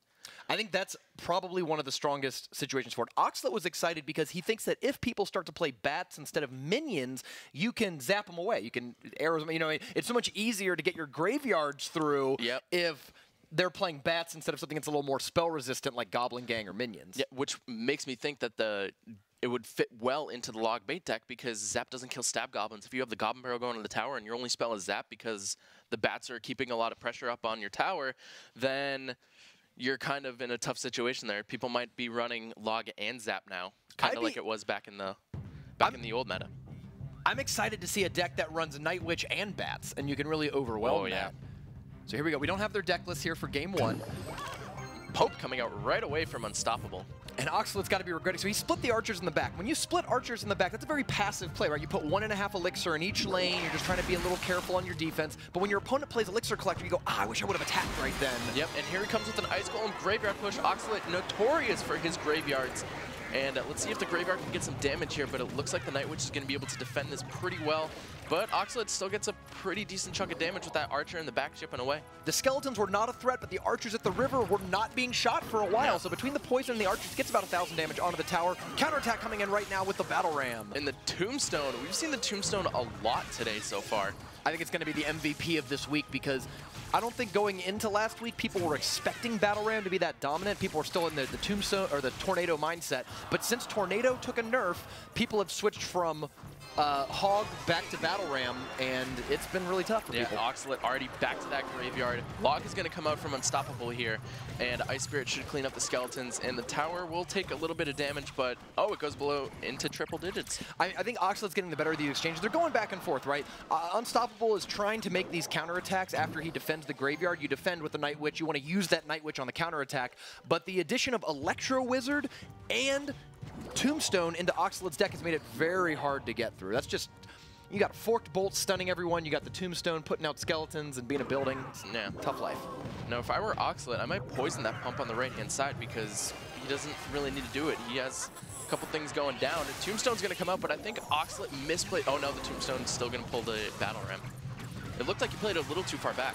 S5: I think that's probably one of the strongest situations for it. Oxalate was excited because he thinks that if people start to play bats instead of minions, you can zap them away. You can arrows them. You know, it's so much easier to get your graveyards through if they're playing bats instead of something that's a little more spell resistant like Goblin Gang or minions.
S4: Yeah, which makes me think that it would fit well into the log bait deck because Zap doesn't kill stab goblins. If you have the Goblin Barrel going to the tower and your only spell is Zap because the bats are keeping a lot of pressure up on your tower, then you're kind of in a tough situation there. People might be running log and Zap now, kind of like it was back in the old meta.
S5: I'm excited to see a deck that runs Night Witch and bats, and you can really overwhelm that. So here we go. We don't have their deck list here for game one.
S4: Pope coming out right away from Unstoppable.
S5: And Oxalate's got to be regretting. So he split the archers in the back. When you split archers in the back, that's a very passive play, right? You put 1.5 elixir in each lane. You're just trying to be a little careful on your defense. But when your opponent plays elixir collector, you go, I wish I would have attacked right then.
S4: Yep, and here he comes with an Ice Golem graveyard push. Oxalate notorious for his graveyards. And let's see if the graveyard can get some damage here, but it looks like the Night Witch is going to be able to defend this pretty well. But Oxalate still gets a pretty decent chunk of damage with that archer in the back chipping away.
S5: The skeletons were not a threat, but the archers at the river were not being shot for a while. So between the poison and the archers, gets about 1,000 damage onto the tower. Counterattack coming in right now with the Battle Ram.
S4: And the Tombstone, we've seen the Tombstone a lot today so far.
S5: I think it's going to be the MVP of this week because I don't think going into last week people were expecting Battle Ram to be that dominant. People were still in the Tombstone or the Tornado mindset. But since Tornado took a nerf, people have switched from Hog back to Battle Ram, and it's been really tough for people.
S4: Oxalate already back to that graveyard. Log is going to come out from Unstoppable here, and Ice Spirit should clean up the skeletons, and the tower will take a little bit of damage, but it goes below into triple digits.
S5: I think Oxalate's getting the better of the exchange. They're going back and forth, right? Unstoppable is trying to make these counterattacks after he defends the graveyard. You defend with the Night Witch. You want to use that Night Witch on the counterattack, but the addition of Electro Wizard and Tombstone into Oxalate's deck has made it very hard to get through. That's just, you got Forked Bolt stunning everyone, you got the Tombstone putting out skeletons and being a building.
S4: Yeah.
S5: Tough life.
S4: Now, if I were Oxalate, I might poison that pump on the right-hand side because he doesn't really need to do it. He has a couple things going down. And Tombstone's going to come out, but I think Oxalate misplayed. Oh, no, the Tombstone's still going to pull the Battle Ram. It looked like he played a little too far back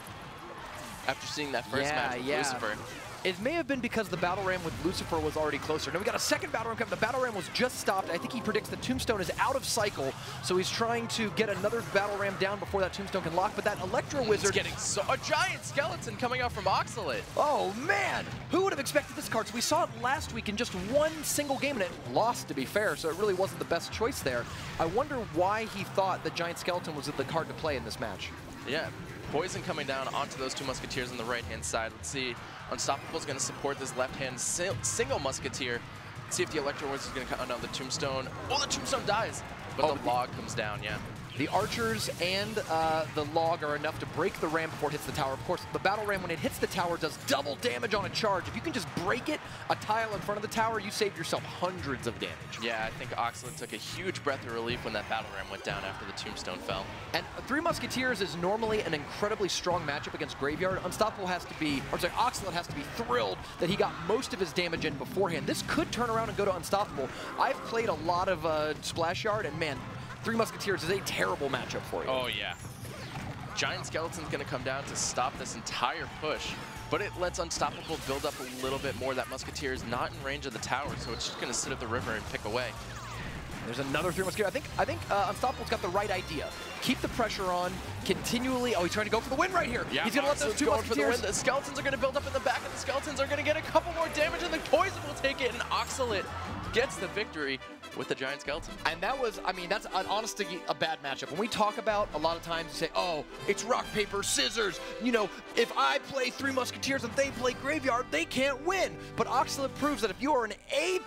S4: after seeing that first match with Lucifer.
S5: It may have been because the Battle Ram with Lucifer was already closer. Now we got a second Battle Ram coming. The Battle Ram was just stopped. I think he predicts the Tombstone is out of cycle, so he's trying to get another Battle Ram down before that Tombstone can lock. But that Electro Wizard...
S4: Getting a giant skeleton coming out from Oxalate.
S5: Oh, man! Who would have expected this card? So we saw it last week in just one single game, and it lost, to be fair, so it really wasn't the best choice there. I wonder why he thought the giant skeleton was the card to play in this match.
S4: Yeah. Poison coming down onto those two Musketeers on the right-hand side. Let's see. Unstoppable's going to support this left-hand single Musketeer. Let's see if the Electro Wizard is going to come. Oh, no, the Tombstone. Oh, the Tombstone dies. But the log comes down, yeah.
S5: The archers and the log are enough to break the ram before it hits the tower. Of course, the Battle Ram, when it hits the tower, does double damage on a charge. If you can just break it, a tile in front of the tower, you saved yourself hundreds of damage.
S4: Yeah, I think Oxalate took a huge breath of relief when that Battle Ram went down after the Tombstone fell.
S5: And Three Musketeers is normally an incredibly strong matchup against Graveyard. Unstoppable has to be, or sorry, Oxalate has to be thrilled that he got most of his damage in beforehand. This could turn around and go to Unstoppable. I've played a lot of Splash Yard, and man, Three Musketeers is a terrible matchup for you.
S4: Oh, yeah. Giant Skeleton's going to come down to stop this entire push, but it lets Unstoppable build up a little bit more. That Musketeer is not in range of the tower, so it's just going to sit at the river and pick away.
S5: There's another Three Musketeers. I think Unstoppable's got the right idea. Keep the pressure on continually. Oh, he's trying to go for the win right here.
S4: Yeah,
S5: he's going to let those two Musketeers.
S4: For the win. The Skeletons are going to build up in the back, and the Skeletons are going to get a couple more damage, and the Poison will take it, and Oxalate gets the victory. with the Giant Skeleton.
S5: And that was, I mean, that's honestly a bad matchup. When we talk about, a lot of times you say, oh, it's rock, paper, scissors. You know, if I play Three Musketeers and they play Graveyard, they can't win. But Oxalate proves that if you are an A+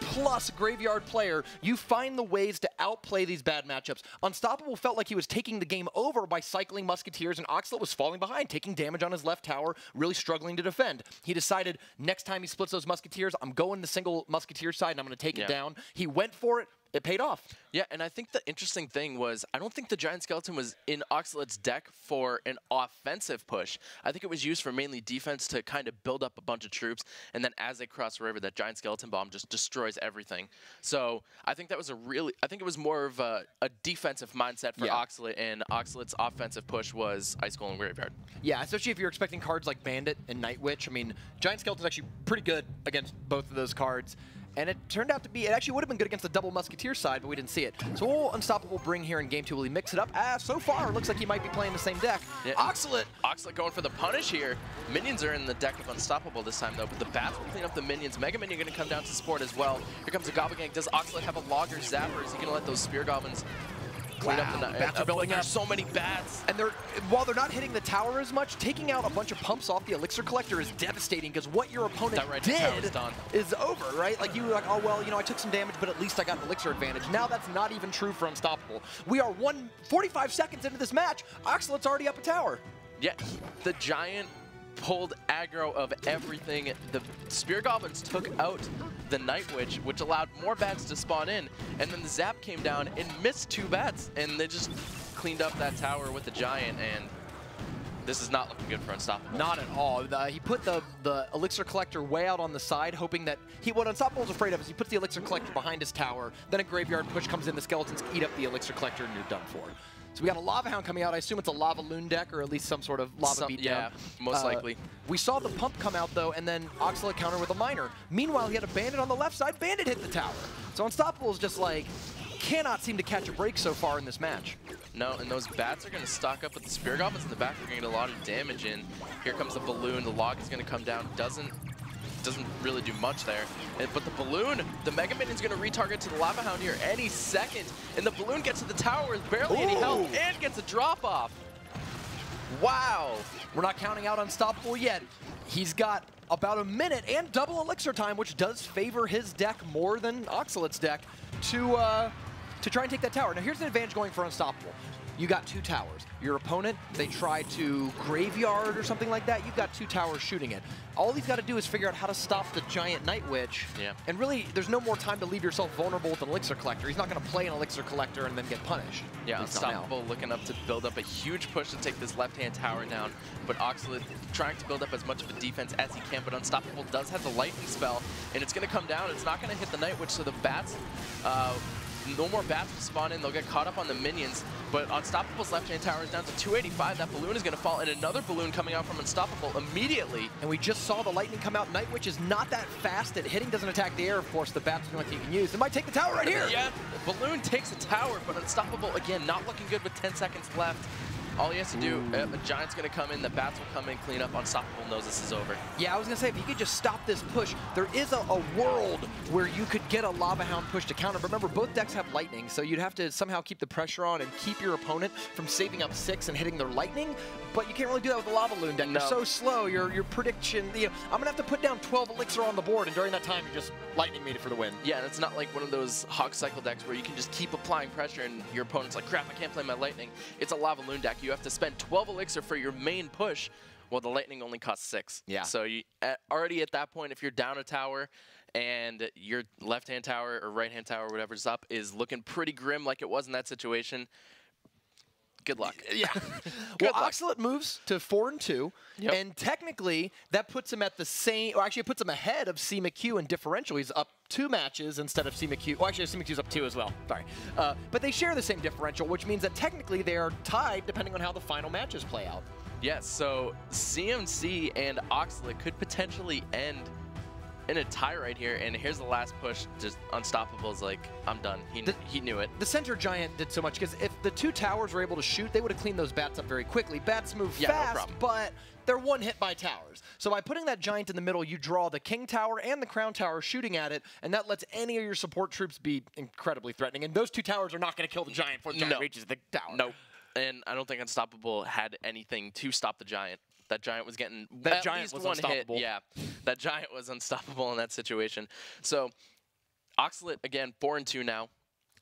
S5: Graveyard player, you find the ways to outplay these bad matchups. Unstoppable felt like he was taking the game over by cycling Musketeers, and Oxalate was falling behind, taking damage on his left tower, really struggling to defend. He decided next time he splits those Musketeers, I'm going the single Musketeer side and I'm going to take it down. He went for it. It paid off.
S4: Yeah, and I think the interesting thing was I don't think the Giant Skeleton was in Oxalate's deck for an offensive push. I think it was used for mainly defense to kind of build up a bunch of troops, and then as they cross the river, that Giant Skeleton Bomb just destroys everything. So I think that was I think it was more of a defensive mindset for Oxalate, and Oxalate's offensive push was Ice Golem Graveyard.
S5: Yeah, especially if you're expecting cards like Bandit and Night Witch. I mean, Giant Skeleton's actually pretty good against both of those cards. And it turned out to be, it actually would have been good against the double Musketeer side, but we didn't see it. So what will Unstoppable bring here in game 2? Will he mix it up? So far, it looks like he might be playing the same deck.
S4: Yeah.
S5: Oxalate
S4: going for the punish here. Minions are in the deck of Unstoppable this time, though, but the bats will clean up the minions. Mega Minion going to come down to support as well. Here comes the Goblin Gang. Does Oxalate have a Logger Zapper? Is he going to let those Spear Goblins clean up the
S5: bats are building up.
S4: There's so many bats.
S5: And while they're not hitting the tower as much, taking out a bunch of pumps off the Elixir Collector is devastating because what your opponent did is over, right? Like you were like, oh, well, you know, I took some damage, but at least I got an Elixir advantage. Now that's not even true for Unstoppable. We are 45 seconds into this match. Oxalate's already up a tower.
S4: Yeah, the Giant pulled aggro of everything. The Spear Goblins took out the Night Witch, which allowed more bats to spawn in, and then the Zap came down and missed 2 bats, and they just cleaned up that tower with the Giant, and this is not looking good for Unstoppable.
S5: Not at all. He put the Elixir Collector way out on the side, hoping that what Unstoppable's afraid of is he puts the Elixir Collector behind his tower, then a Graveyard push comes in, the Skeletons eat up the Elixir Collector, and you're done for. So we got a Lava Hound coming out. I assume it's a Lava Loon deck, or at least some sort of Lava beatdown.
S4: Yeah, most likely.
S5: We saw the pump come out, though, and then Oxalate counter with a Miner. Meanwhile, he had a Bandit on the left side. Bandit hit the tower. So Unstoppable is just like, cannot seem to catch a break so far in this match.
S4: No, and those bats are going to stock up with the Spear Goblins in the back. They're going to get a lot of damage in. Here comes the Balloon. The Log is going to come down. Doesn't really do much there. But the Balloon, the Mega Minion's going to retarget to the Lava Hound here any second. And the Balloon gets to the tower with barely any health and gets a drop-off. Wow.
S5: We're not counting out Unstoppable yet. He's got about a minute and double Elixir time, which does favor his deck more than Oxalate's deck to try and take that tower. Now, here's an advantage going for Unstoppable. You got 2 towers. Your opponent, they try to Graveyard or something like that. You've got 2 towers shooting it. All he's got to do is figure out how to stop the Giant Night Witch.
S4: Yeah.
S5: And really, there's no more time to leave yourself vulnerable with an Elixir Collector. He's not going to play an Elixir Collector and then get punished.
S4: Yeah, Unstoppable looking up to build up a huge push to take this left-hand tower down. But Oxalate trying to build up as much of a defense as he can. But Unstoppable does have the Lightning spell, and it's going to come down. It's not going to hit the Night Witch, so the bats... no more bats will spawn in. They'll get caught up on the minions. But Unstoppable's left-hand tower is down to 285. That Balloon is going to fall, and another Balloon coming out from Unstoppable immediately.
S5: And we just saw the Lightning come out. Night Witch is not that fast at hitting. Doesn't attack the air, of course. The bats are like you can use. It might take the tower right here.
S4: Yeah, Balloon takes a tower, but Unstoppable, again, not looking good with 10 seconds left. All he has to do, the Giant's going to come in, the bats will come in, clean up. Unstoppable knows this is over.
S5: Yeah, I was going to say, if you could just stop this push, there is a world where you could get a Lava Hound push to counter. But remember, both decks have Lightning, so you'd have to somehow keep the pressure on and keep your opponent from saving up 6 and hitting their Lightning. But you can't really do that with the Lava Loon deck. No. You're so slow, your prediction, I'm going to have to put down 12 Elixir on the board, and during that time, you just Lightning made it for the win.
S4: Yeah, and it's not like one of those Hog Cycle decks where you can just keep applying pressure and your opponent's like, crap, I can't play my Lightning. It's a Lava Loon deck. You have to spend 12 Elixir for your main push, well, the Lightning only costs 6.
S5: Yeah.
S4: So you already at that point, if you're down a tower and your left-hand tower or right-hand tower, whatever's up, is looking pretty grim like it was in that situation, good luck.
S5: Yeah. Well, Oxalate moves to 4-2, and technically that puts him at the same, or actually it puts him ahead of C McHugh in differential. He's up 2 matches instead of C McHugh. Well, actually, C McHugh's up 2 as well. Sorry. But they share the same differential, which means that technically they are tied depending on how the final matches play out.
S4: Yes, so CMC and Oxalate could potentially end in a tie right here, and here's the last push. Just Unstoppable's like, I'm done. He knew it.
S5: The center giant did so much because if the 2 towers were able to shoot, they would have cleaned those bats up very quickly. Bats move fast, but they're one hit by towers. So by putting that giant in the middle, you draw the king tower and the crown tower shooting at it, and that lets any of your support troops be incredibly threatening. And those 2 towers are not going to kill the giant before the giant reaches the tower.
S4: Nope. And I don't think Unstoppable had anything to stop the giant. That giant was getting
S5: at least one
S4: unstoppable. Hit. Yeah, that giant was unstoppable in that situation. So Oxalate, again, 4-2 now.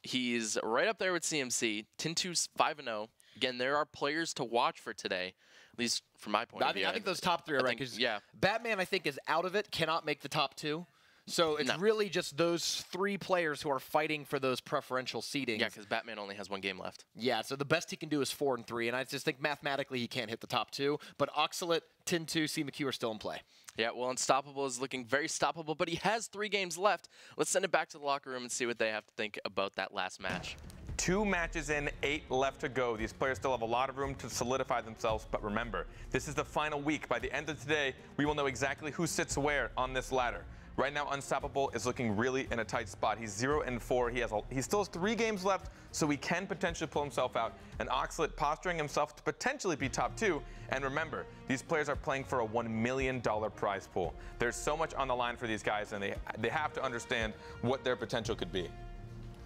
S4: He's right up there with CMC. Tin2's 5-0. Again, there are players to watch for today, at least from my point of view.
S5: I think those top 3 are right.
S4: Yeah.
S5: Batman, I think, is out of it, cannot make the top 2. So it's really just those 3 players who are fighting for those preferential seedings.
S4: Yeah, because Batman only has 1 game left.
S5: Yeah, so the best he can do is 4-3, and I just think mathematically he can't hit the top 2. But Oxalate, Tin2, CMQ are still in play.
S4: Yeah, well, Unstoppable is looking very stoppable, but he has 3 games left. Let's send it back to the locker room and see what they have to think about that last match.
S1: 2 matches in, 8 left to go. These players still have a lot of room to solidify themselves, but remember, this is the final week. By the end of today, we will know exactly who sits where on this ladder. Right now, Unstoppable is looking really in a tight spot. He's 0-4. He still has 3 games left, so he can potentially pull himself out. And Oxalate posturing himself to potentially be top 2. And remember, these players are playing for a $1 million prize pool. There's so much on the line for these guys, and they have to understand what their potential could be.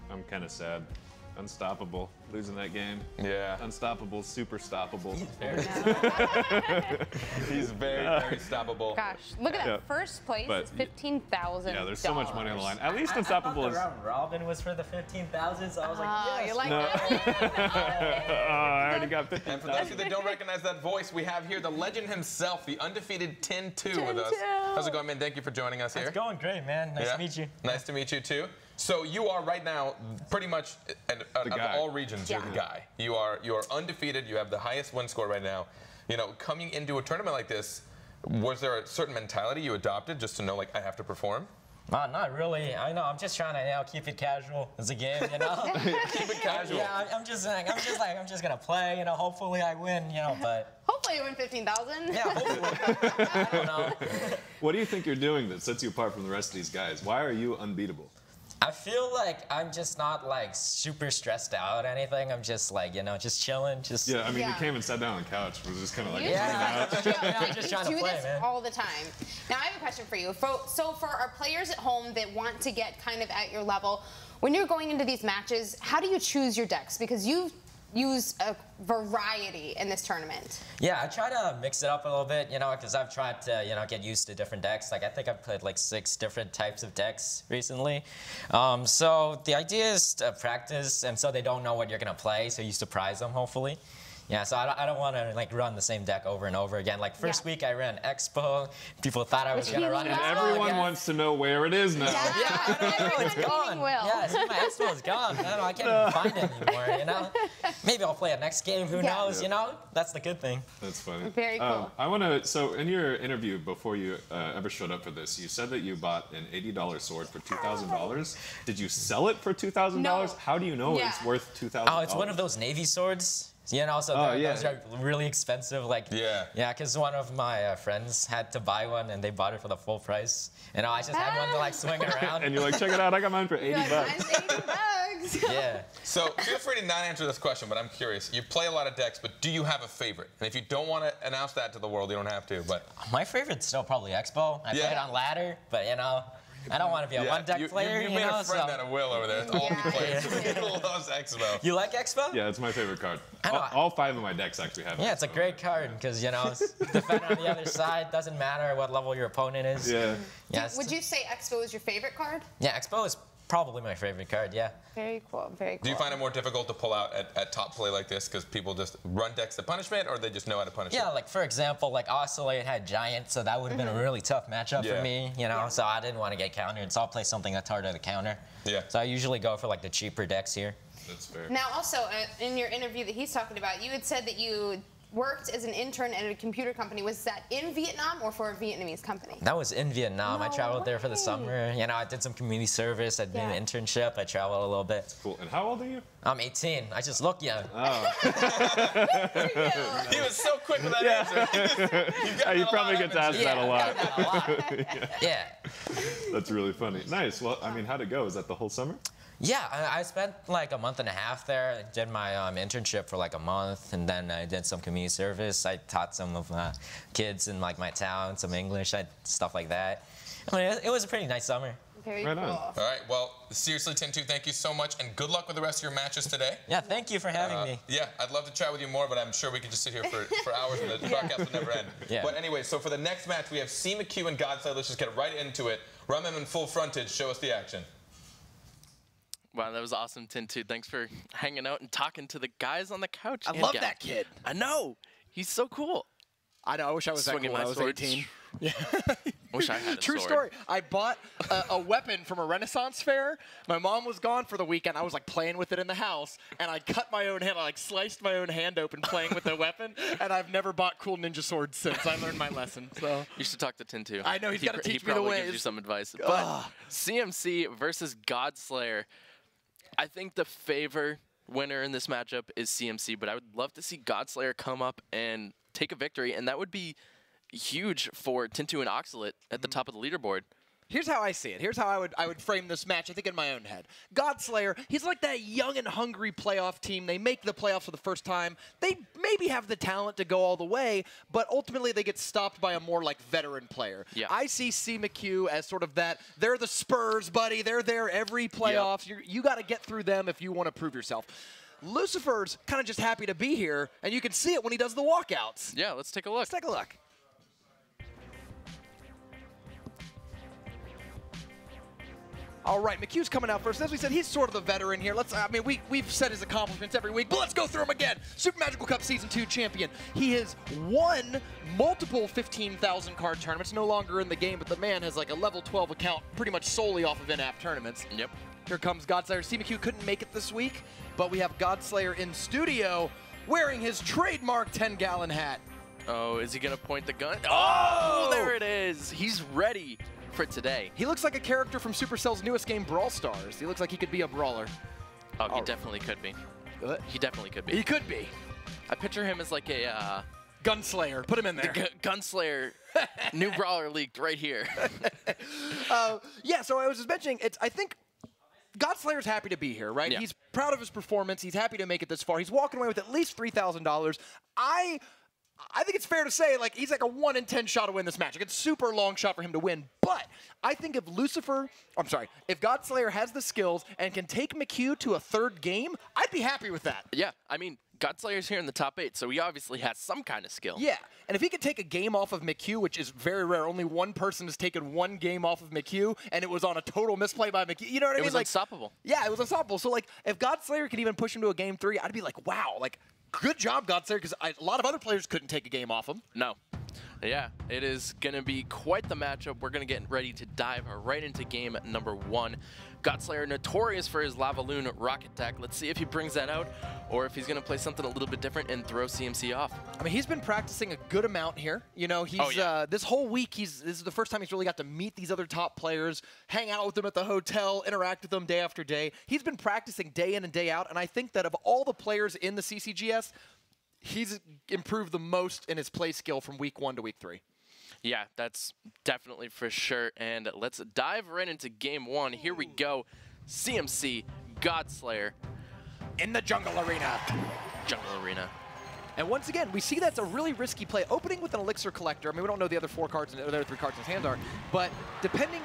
S3: I'm kind of sad. Unstoppable, losing that game.
S1: Yeah.
S3: Unstoppable, super stoppable.
S1: He's very, very stoppable.
S2: Gosh, look at that. First place is $15,000.
S3: Yeah, there's so much money on the line. At least Unstoppable is.
S6: I thought the round robin was for the 15,000, so I was like, yes.
S2: You like
S3: No.
S2: that?
S3: I already got 15,000.
S1: And for those of you that don't recognize that voice, we have here the legend himself, the undefeated Tin2 with us. How's it going, man? Thank you for joining us here.
S6: It's going great, man. Nice to meet you.
S1: Nice to meet you, too. So you are right now pretty much of all regions, you're the guy. You are undefeated. You have the highest win score right now. You know, coming into a tournament like this, was there a certain mentality you adopted just to know, like, I have to perform?
S6: Not really. I know. I'm just trying to, keep it casual as a game, you know.
S1: Keep it casual.
S6: Yeah, I'm just gonna play, hopefully I win, but.
S2: Hopefully you win $15,000.
S6: Yeah, hopefully. I don't know.
S3: What do you think you're doing that sets you apart from the rest of these guys? Why are you unbeatable?
S6: I feel like I'm just not like super stressed out or anything. I'm just like, just chilling.
S3: Yeah, I mean, you came and sat down on the couch. We're just kind of like,
S6: I'm just trying to play,
S2: this
S6: man.
S2: all the time. Now, I have a question for you. So for our players at home that want to get kind of at your level, when you're going into these matches, how do you choose your decks? Because you use a variety in this tournament.
S6: Yeah, I try to mix it up a little bit, because I've tried to, get used to different decks. Like, I think I've played like 6 different types of decks recently. So the idea is to practice, and so they don't know what you're going to play, so you surprise them, hopefully. Yeah, so I don't want to like run the same deck over and over again. Like first week I ran Expo, people thought I was gonna run
S3: and
S6: Expo.
S3: And everyone wants to know where it is now.
S6: Yeah, I know, it's gone. Yeah, see, my Expo is gone. I can't even find it anymore. Maybe I'll play it next game. Who knows? That's the good thing.
S3: That's funny.
S2: Very cool.
S3: I want to. So in your interview before you ever showed up for this, you said that you bought an $80 sword for $2,000. Did you sell it for $2,000?
S2: No.
S3: How do you know it's worth $2,000?
S6: Oh, it's one of those Navy swords. So those are really expensive. Because one of my friends had to buy one, and they bought it for the full price. I just had one to like swing around.
S3: And you're like, check it out, I got mine for $80.
S2: $80.
S6: Yeah.
S1: So feel free to not answer this question, but I'm curious. You play a lot of decks, but do you have a favorite? And if you don't want to announce that to the world, you don't have to. But
S6: my favorite's still probably Expo. I play it on ladder, but I don't want to be a one-deck player,
S1: you made a friend out of Will over there. That's all he plays. He loves Expo.
S6: You like Expo?
S3: Yeah, it's my favorite card. All 5 of my decks actually have it.
S6: Yeah, it's a great card because, defending on the other side doesn't matter what level your opponent is.
S3: Yeah.
S2: Would you say Expo is your favorite card?
S6: Yeah, Expo is probably my favorite card, yeah.
S2: Very cool, very cool.
S1: Do you find it more difficult to pull out at top play like this because people just run decks to punishment, or they just know how to punish it?
S6: Yeah, like for example, like Oxalate had Giant, so that would have been a really tough matchup for me, so I didn't want to get countered, so I'll play something that's harder to counter.
S1: Yeah.
S6: So I usually go for like the cheaper decks here.
S1: That's fair.
S2: Now also, in your interview that he's talking about, you had said that you worked as an intern at a computer company. Was that in Vietnam or for a Vietnamese company?
S6: That was in Vietnam. I traveled there for the summer. You know, I did some community service. I did an internship. I traveled a little bit.
S3: Cool. And how old are you?
S6: I'm 18. I just look young.
S3: Oh.
S1: He was so quick with that answer.
S3: You probably get to ask that a lot.
S6: Yeah.
S3: That's really funny. Nice. Well, I mean, how'd it go? Was that the whole summer?
S6: Yeah, I spent like a month and a half there. I did my internship for like a month, and then I did some community service. I taught some of kids in like my town some English, stuff like that. I mean, it was a pretty nice summer.
S2: Very
S3: Right
S2: cool.
S3: on.
S1: All right, well, seriously, 10-2, thank you so much, and good luck with the rest of your matches today.
S6: Yeah, thank you for having me.
S1: Yeah, I'd love to chat with you more, but I'm sure we could just sit here for hours and the broadcast would never end.
S6: Yeah.
S1: But anyway, so for the next match, we have C. McHugh and Godslayer. Let's just get right into it. Rumham in full frontage, show us the action.
S4: Wow, that was awesome, 10-2. Thanks for hanging out and talking to the guys on the couch.
S5: I love that kid.
S4: I know. He's so cool.
S5: I know. I wish I was that
S4: Swinging
S5: cool when
S4: my
S5: I was
S4: sword.
S5: 18. Yeah.
S4: Wish I had a
S5: True
S4: sword.
S5: story. I bought a weapon from a Renaissance fair. My mom was gone for the weekend. I was like playing with it in the house, and I cut my own hand. I like sliced my own hand open playing with the weapon, and I've never bought cool ninja swords since. I learned my lesson. So
S4: You should talk to 10-2.
S5: I know, he's gotta teach me the
S4: He probably
S5: ways.
S4: gives you some advice. But CMC versus Godslayer. I think the favor winner in this matchup is CMC, but I would love to see Godslayer come up and take a victory, and that would be huge for 10-2 and Oxalate at the top of the leaderboard.
S5: here's how I see it. Here's how I would frame this match, I think, in my own head. Godslayer, he's like that young and hungry playoff team. They make the playoffs for the first time. They maybe have the talent to go all the way, but ultimately they get stopped by a more like veteran player.
S4: Yeah.
S5: I see C. McHugh as sort of that. They're the Spurs, buddy. They're there every playoffs. You got to get through them if you want to prove yourself. Lucifer's kind of just happy to be here, and you can see it when he does the walkouts.
S4: Yeah, let's take a look.
S5: Let's take a look. All right, McHugh's coming out first. As we said, he's sort of the veteran here. We've said his accomplishments every week, but let's go through them again. Super Magical Cup Season 2 champion. He has won multiple 15,000 card tournaments, no longer in the game, but the man has like a level 12 account pretty much solely off of in-app tournaments.
S4: Yep.
S5: Here comes Godslayer. C. McHugh couldn't make it this week, but we have Godslayer in studio wearing his trademark 10-gallon hat.
S4: Oh, is he going to point the gun? Oh, there it is. He's ready for today.
S5: He looks like a character from Supercell's newest game, Brawl Stars. He looks like he could be a brawler.
S4: Oh, he definitely could be. He definitely could be.
S5: He could be.
S4: I picture him as like a
S5: Gunslayer. Put him in there.
S4: Gunsslayer. New brawler leaked right here.
S5: Yeah, so I was just mentioning, I think Godslayer's happy to be here, right?
S4: Yeah.
S5: He's proud of his performance. He's happy to make it this far. He's walking away with at least $3,000. I think it's fair to say, like, he's like a 1 in 10 shot to win this match. Like, it's a super long shot for him to win. But I think if Godslayer has the skills and can take McHugh to a third game, I'd be happy with that.
S4: Yeah, I mean, Godslayer's here in the top 8, so he obviously has some kind of skill.
S5: Yeah, and if he could take a game off of McHugh, which is very rare, only one person has taken one game off of McHugh, and it was on a total misplay by McHugh. You know what I mean?
S4: It was unstoppable.
S5: Yeah, it was unstoppable. So, like, if Godslayer could even push him to a game 3, I'd be like, wow, like, good job, Godslayer, because a lot of other players couldn't take a game off him.
S4: No. Yeah, it is going to be quite the matchup. We're going to get ready to dive right into game number 1. Godslayer notorious for his Lava Loon rocket attack. Let's see if he brings that out or if he's going to play something a little bit different and throw CMC off.
S5: I mean, he's been practicing a good amount here. You know, he's this whole week, this is the first time he's really got to meet these other top players, hang out with them at the hotel, interact with them day after day. He's been practicing day in and day out, and I think that of all the players in the CCGS, he's improved the most in his play skill from week 1 to week 3.
S4: Yeah, that's definitely for sure. And let's dive right into game 1. Here we go. CMC, Godslayer.
S5: In the jungle arena.
S4: Jungle arena.
S5: And once again, we see that's a really risky play. Opening with an Elixir Collector, I mean, we don't know the other 4 cards, the other 3 cards in his hand are, but depending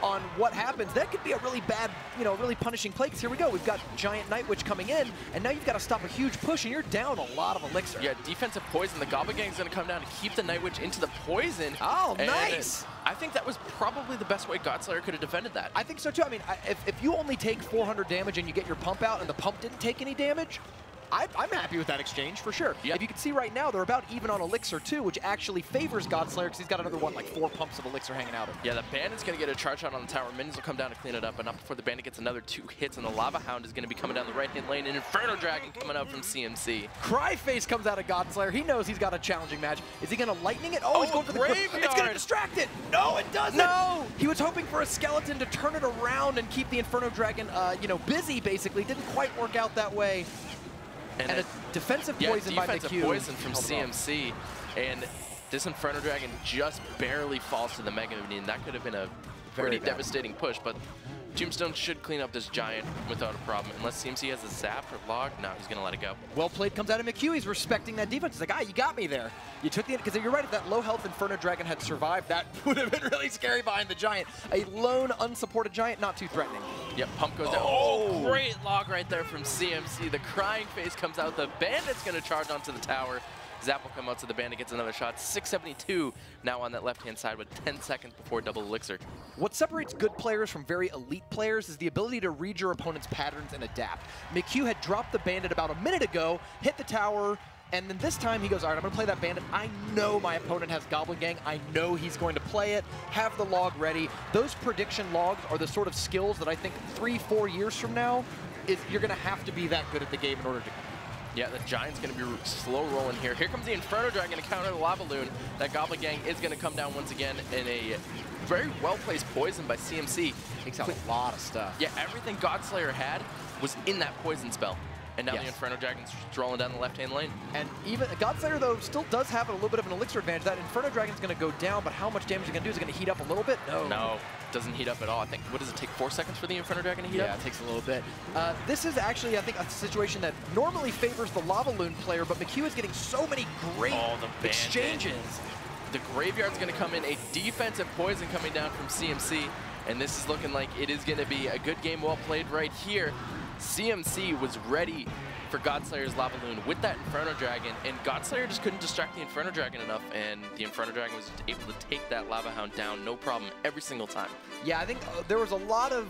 S5: on what happens, that could be a really bad, really punishing play. Because here we go, we've got Giant Night Witch coming in, and now you've got to stop a huge push, and you're down a lot of Elixir.
S4: Yeah, defensive poison. The Goblin Gang's going to come down to keep the Night Witch into the poison.
S5: Oh,
S4: and
S5: nice.
S4: I think that was probably the best way Godslayer could have defended that.
S5: I think so, too. I mean, if you only take 400 damage and you get your pump out, and the pump didn't take any damage, I'm happy with that exchange, for sure.
S4: Yep.
S5: If you can see right now, they're about even on Elixir, too, which actually favors Godslayer because he's got another one, like 4 pumps of Elixir hanging out of him.
S4: Yeah, the Bandit's going to get a charge shot on the tower. Minions will come down to clean it up, but not before the Bandit gets another 2 hits, and the Lava Hound is going to be coming down the right-hand lane, and Inferno Dragon coming out from CMC.
S5: Cryface comes out of Godslayer. He knows he's got a challenging match. Is he going to lightning it? Oh, he's going for the
S4: Graveyard.
S5: It's going to distract it. No, it doesn't.
S4: No.
S5: He was hoping for a skeleton to turn it around and keep the Inferno Dragon, you know, busy, basically. Didn't quite work out that way. And a defensive poison by the Q.
S4: Poison from CMC. And this Inferno Dragon just barely falls to the Mega Minion. That could have been a pretty devastating push, but Tombstone should clean up this Giant without a problem. Unless CMC has a zap or log, no, he's going to let it go.
S5: Well played comes out of McHugh. He's respecting that defense. He's like, ah, you got me there. You took the, because you're right, if that low health Inferno Dragon had survived, that would have been really scary behind the Giant. A lone, unsupported Giant, not too threatening.
S4: Yep, pump goes down. Oh, great log right there from CMC. The crying face comes out. The Bandit's going to charge onto the tower. Zap will come out, so the Bandit gets another shot. 672 now on that left-hand side with 10 seconds before double Elixir.
S5: What separates good players from very elite players is the ability to read your opponent's patterns and adapt. McHugh had dropped the Bandit about a minute ago, hit the tower, and then this time he goes, all right, I'm going to play that Bandit. I know my opponent has Goblin Gang. I know he's going to play it, have the log ready. Those prediction logs are the sort of skills that I think 3-4 years from now, you're going to have to be that good at the game in order to.
S4: Yeah, the Giant's going to be slow rolling here. Here comes the Inferno Dragon to counter the Lava Loon. That Goblin Gang is going to come down once again in a very well-placed poison by CMC.
S5: Takes out a lot of stuff.
S4: Yeah, everything Godslayer had was in that poison spell. And now the Inferno Dragon's strolling down the left-hand lane.
S5: And even Godslayer, though, still does have a little bit of an Elixir advantage. That Inferno Dragon's going to go down, but how much damage is it going to do? Is it going to heat up a little bit? No.
S4: No, doesn't heat up at all. I think, what does it take, 4 seconds for the Inferno Dragon to heat up?
S5: Yeah, it takes a little bit. This is actually, I think, a situation that normally favors the Lava Loon player, but McHugh is getting so many great exchanges.
S4: The Graveyard's going to come in, a defensive poison coming down from CMC, and this is looking like it is going to be a good game well played right here. CMC was ready for Godslayer's Lava Loon with that Inferno Dragon, and Godslayer just couldn't distract the Inferno Dragon enough, and the Inferno Dragon was able to take that Lava Hound down, no problem, every single time.
S5: Yeah, I think there was a lot of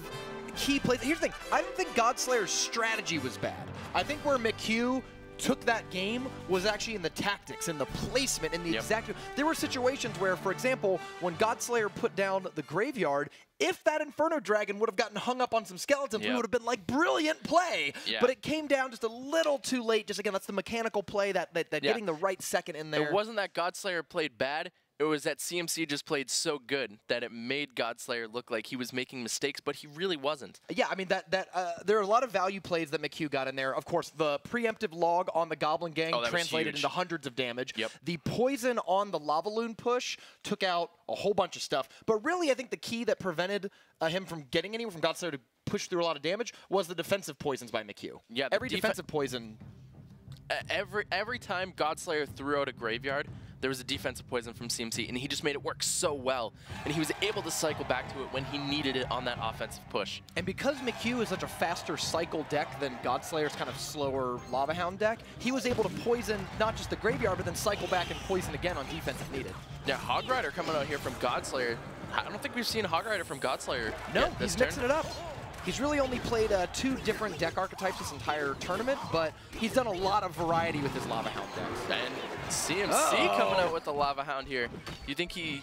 S5: key plays. Here's the thing, I don't think Godslayer's strategy was bad. I think where McHugh took that game was actually in the tactics, in the placement, in the exact. There were situations where, for example, when Godslayer put down the Graveyard, if that Inferno Dragon would have gotten hung up on some skeletons, we would have been like, brilliant play. But it came down just a little too late. Just again, that's the mechanical play, that getting the right second in there.
S4: It wasn't that Godslayer played bad. It was that CMC just played so good that it made Godslayer look like he was making mistakes, but he really wasn't.
S5: Yeah, I mean, there are a lot of value plays that McHugh got in there. Of course, the preemptive log on the Goblin Gang translated into hundreds of damage. The poison on the Lava Loon push took out a whole bunch of stuff. But really, I think the key that prevented him from getting anywhere from Godslayer to push through a lot of damage was the defensive poisons by McHugh.
S4: Yeah,
S5: every defensive poison.
S4: Every time Godslayer threw out a Graveyard, there was a defensive poison from CMC, and he just made it work so well. And he was able to cycle back to it when he needed it on that offensive push.
S5: And because McHugh is such a faster cycle deck than Godslayer's kind of slower Lava Hound deck, he was able to poison not just the Graveyard, but then cycle back and poison again on defense if needed.
S4: Yeah, Hog Rider coming out here from Godslayer. I don't think we've seen Hog Rider from Godslayer.
S5: No, he's mixing it up. He's really only played 2 different deck archetypes this entire tournament, but he's done a lot of variety with his Lava Hound decks.
S4: And CMC coming out with the Lava Hound here. You think he...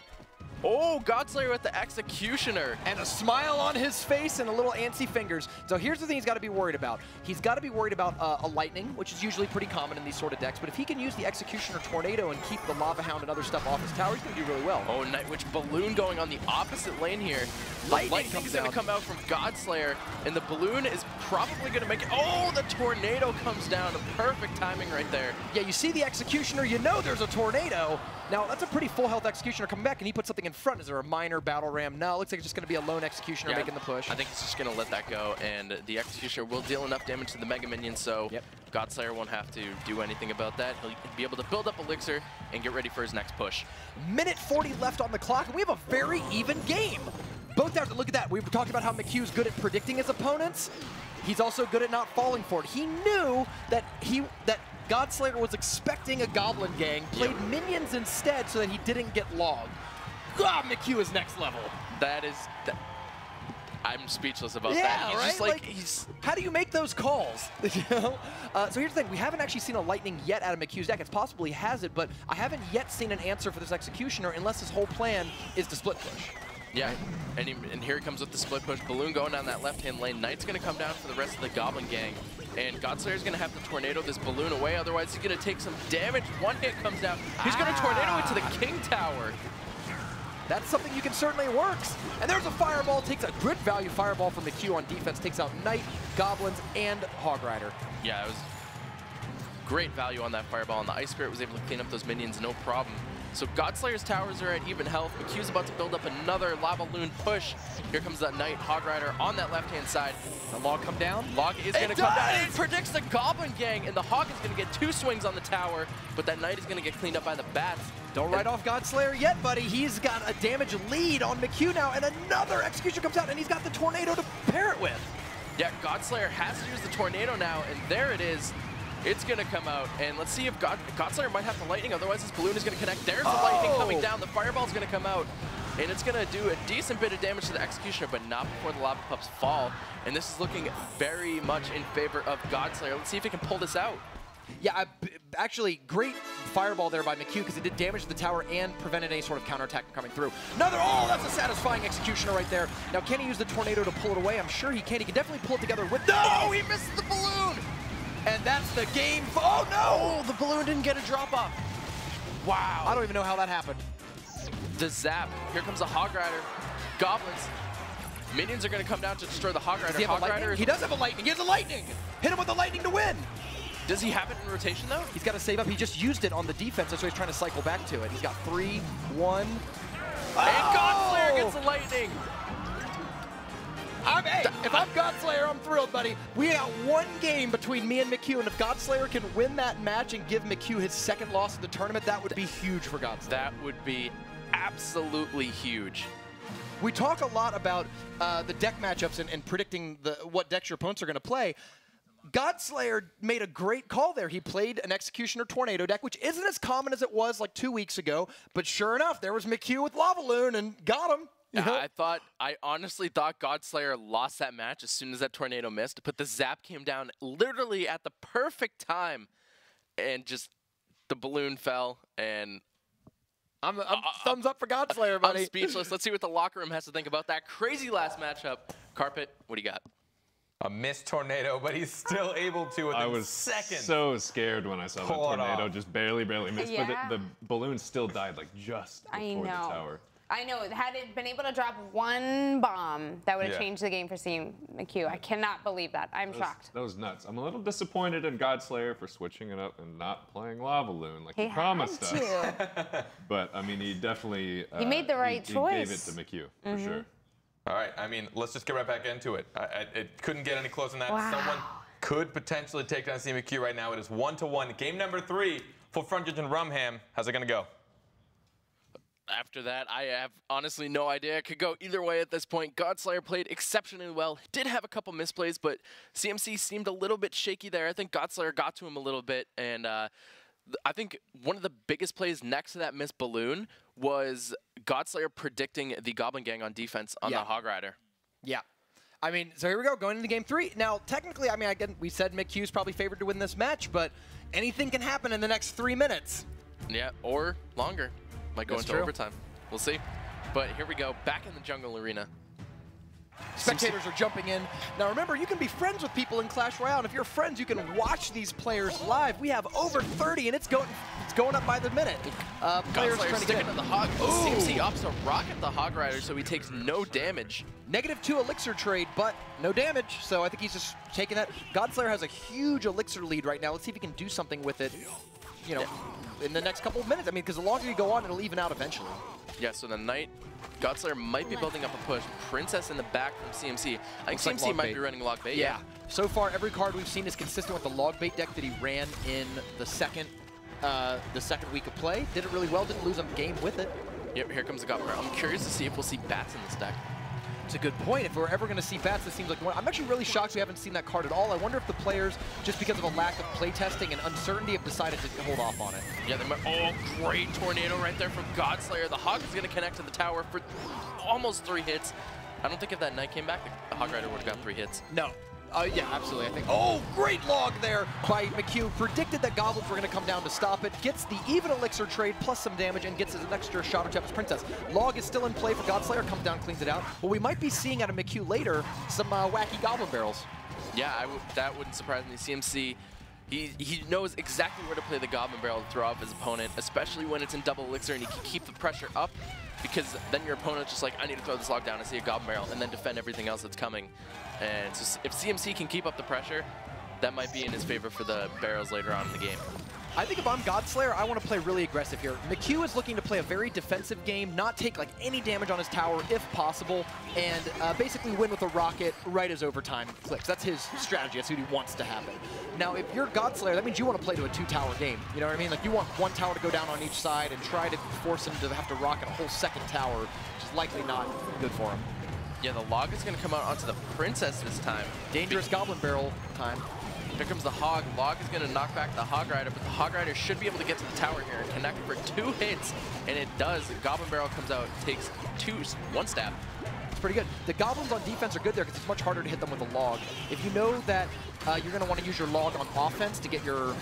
S4: Oh, Godslayer with the Executioner.
S5: And a smile on his face and a little antsy fingers. So here's the thing he's got to be worried about. He's got to be worried about a Lightning, which is usually pretty common in these sort of decks. But if he can use the Executioner Tornado and keep the Lava Hound and other stuff off his tower, he's going to do really well.
S4: Oh, Night Witch Balloon going on the opposite lane here. Lightning's going to come out from Godslayer, and the Balloon is probably going to make it. Oh, the Tornado comes down. Perfect timing right there.
S5: Yeah, you see the Executioner, you know there's a Tornado. Now, that's a pretty full health Executioner coming back, and he put something in front. Is there a minor battle ram? No, it looks like it's just going to be a lone Executioner making the push.
S4: I think he's just going to let that go, and the Executioner will deal enough damage to the Mega Minion, so Godslayer won't have to do anything about that. He'll be able to build up Elixir and get ready for his next push.
S5: Minute 40 left on the clock, and we have a very even game. Both have to look at that. We've talked about how McHugh's good at predicting his opponents. He's also good at not falling for it. He knew that Godslayer was expecting a Goblin Gang, played minions instead so that he didn't get logged. God, McHugh is next level.
S4: That is... I'm speechless about
S5: Yeah,
S4: that. He's
S5: right?
S4: just like he's.
S5: How do you make those calls? You know? So here's the thing. We haven't actually seen a lightning yet out of McHugh's deck. It's possible he has it, but I haven't yet seen an answer for this Executioner unless his whole plan is to split push.
S4: Yeah, and here he comes with the split push. Balloon going down that left-hand lane. Knight's going to come down for the rest of the Goblin gang. And Godslayer's going to have to tornado this balloon away, otherwise he's going to take some damage. One hit comes down. He's going to tornado into the King Tower.
S5: That's something you can certainly works. And there's a fireball, takes a good value fireball from McHugh on defense, takes out Knight, Goblins, and Hog Rider.
S4: Yeah, it was great value on that fireball, and the Ice Spirit was able to clean up those minions no problem. So Godslayer's towers are at even health. McHugh's about to build up another Lava Loon push. Here comes that Knight, Hog Rider on that left-hand side.
S5: The Log come down?
S4: Log is going to come down. It predicts the Goblin gang, and the Hog is going to get 2 swings on the tower, but that Knight is going to get cleaned up by the bats.
S5: Don't write off Godslayer yet, buddy. He's got a damage lead on McHugh now, and another Execution comes out, and he's got the Tornado to pair it with.
S4: Yeah, Godslayer has to use the Tornado now, and there it is. It's going to come out, and let's see if Godslayer might have the Lightning, otherwise this balloon is going to connect. There's the Lightning coming down. The Fireball is going to come out, and it's going to do a decent bit of damage to the Executioner, but not before the Lava Pups fall. And this is looking very much in favor of Godslayer. Let's see if he can pull this out.
S5: Yeah, actually, great fireball there by McHugh because it did damage to the tower and prevented any sort of counterattack from coming through. Another, oh, that's a satisfying Executioner right there. Now, can he use the Tornado to pull it away? I'm sure he can. He can definitely pull it together with... No, he missed the balloon! And that's the game. Oh, no!
S4: Oh, the balloon didn't get a drop-off. Wow.
S5: I don't even know how that happened.
S4: The zap. Here comes the Hog Rider. Goblins. Minions are going to come down to destroy the Hog Rider.
S5: Does he have a lightning? He does have a lightning. He has a lightning. Hit him with the lightning to win.
S4: Does he have it in rotation, though?
S5: He's got to save up. He just used it on the defense, so he's trying to cycle back to it. He's got 3, 1.
S4: And Godslayer gets the lightning.
S5: Hey, if I'm Godslayer, I'm thrilled, buddy. We got 1 game between me and McHugh, and if Godslayer can win that match and give McHugh his 2nd loss of the tournament, that would be huge for Godslayer.
S4: That would be absolutely huge.
S5: We talk a lot about the deck matchups and predicting what decks your opponents are going to play. Godslayer made a great call there. He played an Executioner Tornado deck, which isn't as common as it was like 2 weeks ago, but sure enough, there was McHugh with Lava Loon and got him.
S4: Yeah, I honestly thought Godslayer lost that match as soon as that Tornado missed, but the zap came down literally at the perfect time, and just the balloon fell, and
S5: I'm thumbs up for Godslayer, buddy.
S4: I'm speechless. Let's see what the locker room has to think about that crazy last matchup. Carpet, what do you got?
S1: A missed tornado, but he's still able to within seconds.
S3: So scared when I saw the tornado just barely missed,
S2: yeah.
S3: but the balloon still died like just before the tower.
S2: I know. Had it been able to drop 1 bomb, that would have changed the game for McHugh. I cannot believe that. I'm shocked.
S3: That was nuts. I'm a little disappointed in Godslayer for switching it up and not playing Lava Loon like he promised us. But, I mean, he definitely...
S2: he made the right choice.
S3: He gave it to McHugh, for sure.
S1: All right, I mean, let's just get right back into it. It couldn't get any closer than that.
S2: Wow.
S1: Someone could potentially take down McHugh right now. It is 1-1. Game number 3 for Frontage and Rumham. How's it going to go?
S4: After that, I have honestly no idea. It could go either way at this point. Godslayer played exceptionally well. Did have a couple misplays, but CMC seemed a little bit shaky there. I think Godslayer got to him a little bit, and I think one of the biggest plays next to that missed balloon was Godslayer predicting the Goblin Gang on defense on the Hog Rider.
S5: Yeah. I mean, so here we go, going into game 3. Now, technically, I mean, again, we said McHugh's probably favored to win this match, but anything can happen in the next 3 minutes.
S4: Yeah, or longer. Might go into overtime. We'll see. But here we go, back in the jungle arena.
S5: Spectators are jumping in. Now remember, you can be friends with people in Clash Royale, and if you're friends, you can watch these players live. We have over 30, and it's going up by the minute. Players trying to get in.
S4: The Hog. CMC opts to rocket the Hog Rider, so he takes no damage.
S5: -2 elixir trade, but no damage. So I think he's just taking that. Godslayer has a huge elixir lead right now. Let's see if he can do something with it. You know, in the next couple of minutes. I mean, because the longer you go on, it'll even out eventually.
S4: Yeah, so the Knight, Godslayer might be building up a push. Princess in the back from CMC. I think CMC might be running log bait.
S5: Yeah. So far, every card we've seen is consistent with the log bait deck that he ran in the second week of play. Did it really well. Didn't lose a game with it.
S4: Yep, here comes the Goblin. I'm curious to see if we'll see bats in this deck.
S5: It's a good point. If we're ever going to see bats, this seems like one. I'm actually really shocked we haven't seen that card at all. I wonder if the players, just because of a lack of playtesting and uncertainty, have decided to hold off on it.
S4: Yeah, they might. Oh, great tornado right there from Godslayer. The Hog is going to connect to the tower for almost 3 hits. I don't think if that knight came back, the Hog Rider would have got 3 hits.
S5: No. Yeah, absolutely. I think. Oh, great log there by McHugh. Predicted that goblins were going to come down to stop it. Gets the even elixir trade plus some damage and gets his extra shot or tap his princess. Log is still in play for Godslayer. Comes down, cleans it out. Well, we might be seeing out of McHugh later some wacky goblin barrels.
S4: Yeah, that wouldn't surprise me. CMC, he knows exactly where to play the goblin barrel to throw off his opponent, especially when it's in double elixir and he can keep the pressure up, because then your opponent's just like, I need to throw this log down and see a goblin barrel and then defend everything else that's coming. And so if CMC can keep up the pressure, that might be in his favor for the barrels later on in the game.
S5: I think if I'm Godslayer, I want to play really aggressive here. McHugh is looking to play a very defensive game, not take like any damage on his tower if possible, and basically win with a rocket right as overtime clicks. That's his strategy. That's what he wants to happen. Now, if you're Godslayer, that means you want to play to a 2-tower game. You know what I mean? Like, you want one tower to go down on each side and try to force him to have to rocket a whole second tower, which is likely not good for him.
S4: Yeah, the log is going to come out onto the princess this time.
S5: Dangerous goblin barrel time.
S4: Here comes the Hog. Log is going to knock back the Hog Rider, but the Hog Rider should be able to get to the tower here and connect for 2 hits, and it does. The Goblin Barrel comes out, takes 1 stab.
S5: It's pretty good. The goblins on defense are good there because it's much harder to hit them with a log. If you know that you're going to want to use your log on offense to get your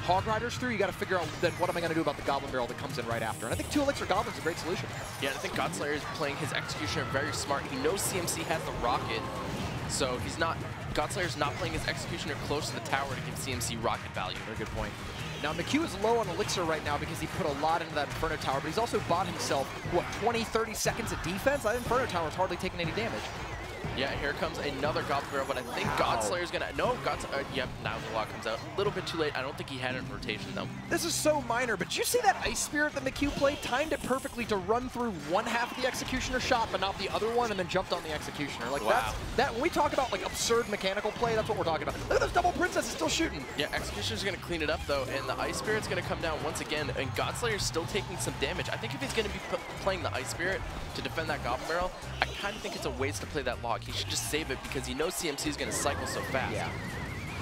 S5: Hog Riders through, you got to figure out then what am I going to do about the Goblin Barrel that comes in right after. And I think 2 Elixir Goblins is a great solution.
S4: Yeah, I think Godslayer is playing his Executioner very smart. He knows CMC has the rocket, so he's not. Godslayer's not playing his Executioner close to the tower to give CMC rocket value.
S5: Very good point. Now, McHugh is low on Elixir right now because he put a lot into that Inferno Tower, but he's also bought himself, what, 20, 30 seconds of defense? That Inferno Tower is hardly taking any damage.
S4: Yeah, here comes another Goblin Barrel, but I think Godslayer's gonna... No, yep, now the log comes out. A little bit too late. I don't think he had it in rotation, though.
S5: This is so minor, but did you see that Ice Spirit that McHugh played? Timed it perfectly to run through one half of the Executioner shot, but not the other one, and then jumped on the Executioner. Like,
S4: wow.
S5: When we talk about, like, absurd mechanical play, that's what we're talking about. Look at this double Princess is still shooting.
S4: Yeah, Executioner's gonna clean it up, though, and the Ice Spirit's gonna come down once again, and Godslayer's still taking some damage. I think if he's gonna be playing the Ice Spirit to defend that Goblin Barrel, I kind of think it's a waste to play that log. He should just save it because he knows CMC is going to cycle so fast.
S5: Yeah.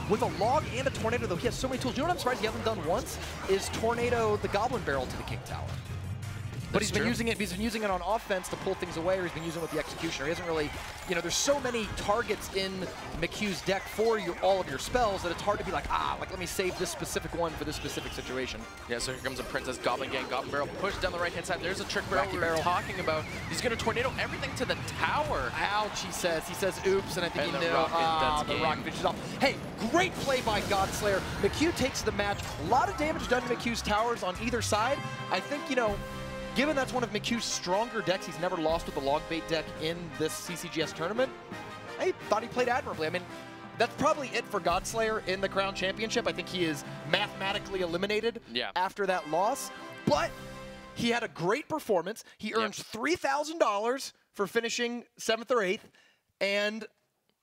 S5: With a log and a tornado, though, he has so many tools. You know what I'm surprised he hasn't done once? Is tornado the Goblin Barrel to the King Tower. But he's been using it. He's been using it on offense to pull things away, or he's been using it with the Executioner. He hasn't really, you know, there's so many targets in McHugh's deck for all of your spells that it's hard to be like, let me save this specific one for this specific situation.
S4: Yeah, so here comes a Princess Goblin Gang. Goblin Barrel pushed down the right-hand side. There's a Trick Barrel we were talking about. He's going to tornado everything to the tower.
S5: Ouch, he says. He says, oops, and I think
S4: and
S5: he knew. The rocket finishes off. Hey, great play by Godslayer. McHugh takes the match. A lot of damage done to McHugh's towers on either side. I think, you know, given that's one of McHugh's stronger decks, he's never lost with the log bait deck in this CCGS tournament, I thought he played admirably. I mean, that's probably it for Godslayer in the Crown Championship. I think he is mathematically eliminated after that loss, but he had a great performance. He earns $3,000 for finishing 7th or 8th, and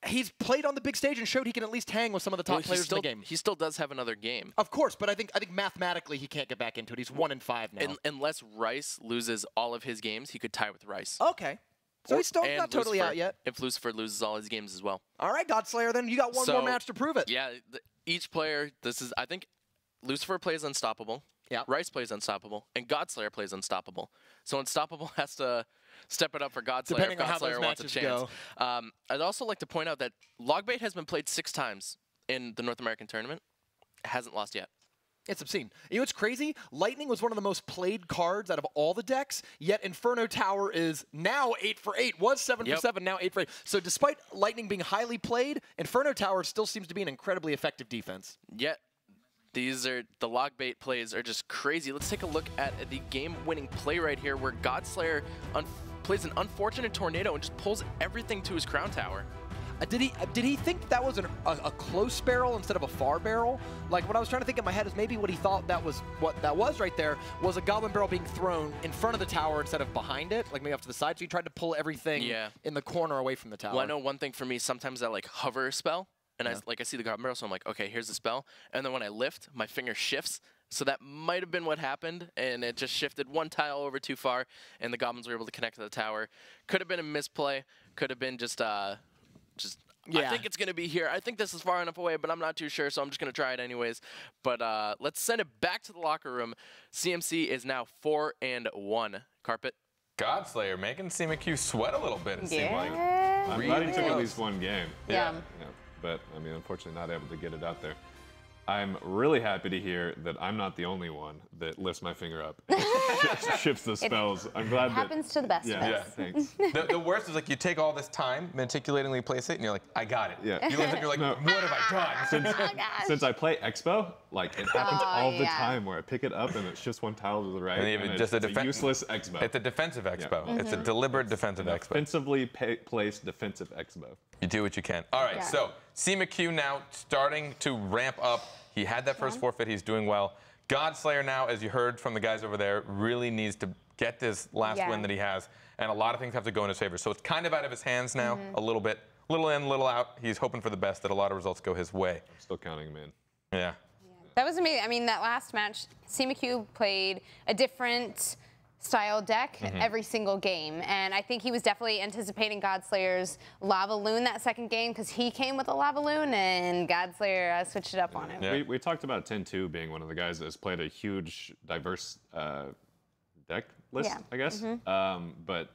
S5: he's played on the big stage and showed he can at least hang with some of the top players in the game.
S4: He still does have another game.
S5: Of course, but I think mathematically he can't get back into it. He's 1-5 now.
S4: Unless Rice loses all of his games, he could tie with Rice.
S5: Okay. So he's still not totally out yet.
S4: If Lucifer loses all his games as well.
S5: All right, Godslayer, then you got one more match to prove it.
S4: Yeah, each player, I think Lucifer plays Unstoppable.
S5: Yeah.
S4: Rice plays Unstoppable, and Godslayer plays Unstoppable. So Unstoppable has to step it up for Godslayer.
S5: Depending
S4: if
S5: on how
S4: Godslayer
S5: those
S4: wants a
S5: matches
S4: chance.
S5: go.
S4: I'd also like to point out that Logbait has been played 6 times in the North American tournament. It hasn't lost yet.
S5: It's obscene. You know what's crazy? Lightning was one of the most played cards out of all the decks, yet Inferno Tower is now 8 for 8. Was 7 for 7, now 8 for 8. So despite Lightning being highly played, Inferno Tower still seems to be an incredibly effective defense.
S4: Yet the Logbait plays are just crazy. Let's take a look at the game-winning play right here where Godslayer plays an unfortunate tornado and just pulls everything to his Crown Tower.
S5: Did he think that was a close barrel instead of a far barrel? Like, what I was trying to think in my head is maybe what he thought that was right there was a Goblin Barrel being thrown in front of the tower instead of behind it, like maybe off to the side. So he tried to pull everything in the corner away from the tower.
S4: Well, I know one thing for me, sometimes I like hover a spell, and I see the Goblin Barrel, so I'm like, okay, here's the spell. And then when I lift, my finger shifts. So that might have been what happened, and it just shifted one tile over too far, and the Goblins were able to connect to the tower. Could have been a misplay. Could have been just I think it's going to be here. I think this is far enough away, but I'm not too sure, so I'm just going to try it anyways. But let's send it back to the locker room. CMC is now 4-1. Carpet.
S1: Godslayer making CMQ sweat a little bit, it seemed like.
S3: I'm glad he took at least one game.
S2: Yeah.
S3: But, I mean, unfortunately not able to get it out there. I'm really happy to hear that I'm not the only one that lifts my finger up and ships the spells. I'm glad that
S2: happens to the best of us.
S3: Yeah, thanks.
S1: The worst is like you take all this time, meticulously place it, and you're like, I got it.
S3: Yeah.
S1: You look and you're like, what have I done?
S3: Since I play Expo, like it happens all the time where I pick it up and it shifts one tile to the right.
S1: And even just
S3: it's a useless Expo.
S1: It's a defensive Expo.
S3: Yeah.
S1: It's a deliberate defensive Expo.
S3: Offensively placed defensive Expo.
S1: You do what you can. All right, so CMQ now starting to ramp up. He had that first forfeit. He's doing well. Godslayer now, as you heard from the guys over there, really needs to get this last win that he has. And a lot of things have to go in his favor. So it's kind of out of his hands now, a little bit. Little in, little out. He's hoping for the best, that a lot of results go his way.
S3: I'm still counting him in.
S1: Yeah.
S2: That was amazing. I mean, that last match, CMQ played a different style deck every single game. And I think he was definitely anticipating Godslayer's Lava Loon that second game because he came with a Lava Loon and Godslayer switched it up on him.
S1: Yeah.
S3: We talked about 10-2 being one of the guys that has played a huge, diverse deck list, I guess. But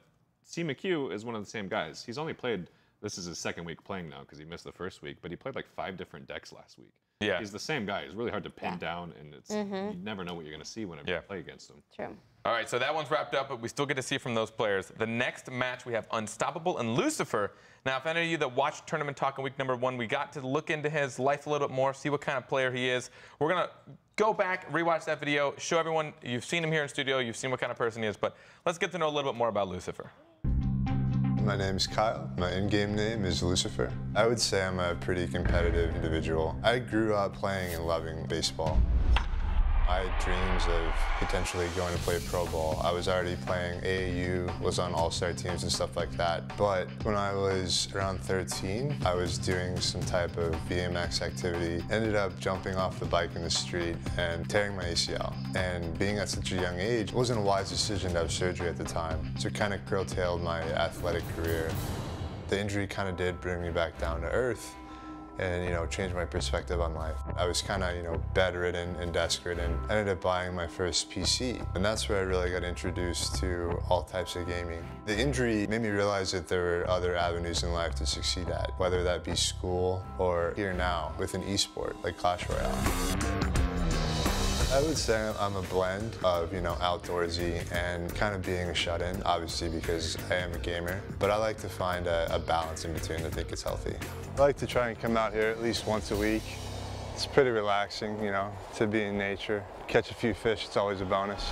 S3: CMQ is one of the same guys. He's only played, this is his second week playing now because he missed the first week, but he played like 5 different decks last week.
S1: Yeah.
S3: He's the same guy. It's really hard to pin down, and it's you never know what you're going to see whenever you play against him.
S2: True.
S1: All right, so that one's wrapped up, but we still get to see from those players. The next match, we have Unstoppable and Lucifer. Now, if any of you that watched Tournament Talk in week number 1, we got to look into his life a little bit more, see what kind of player he is. We're going to go back, rewatch that video, show everyone, you've seen him here in studio, you've seen what kind of person he is, but let's get to know a little bit more about Lucifer.
S7: My name's Kyle. My in-game name is Lucifer. I would say I'm a pretty competitive individual. I grew up playing and loving baseball. I had dreams of potentially going to play pro ball. I was already playing AAU, was on all-star teams and stuff like that. But when I was around 13, I was doing some type of BMX activity. Ended up jumping off the bike in the street and tearing my ACL. And being at such a young age, it wasn't a wise decision to have surgery at the time. So it kind of curtailed my athletic career. The injury kind of did bring me back down to earth and, changed my perspective on life. I was kind of, bedridden and desperate, and I ended up buying my first PC. And that's where I really got introduced to all types of gaming. The injury made me realize that there were other avenues in life to succeed at, whether that be school or here now with an esport like Clash Royale. I would say I'm a blend of, outdoorsy and kind of being a shut-in, obviously because I am a gamer. But I like to find a balance in between. I think it's healthy. I like to try and come out here at least once a week. It's pretty relaxing, to be in nature. Catch a few fish, it's always a bonus.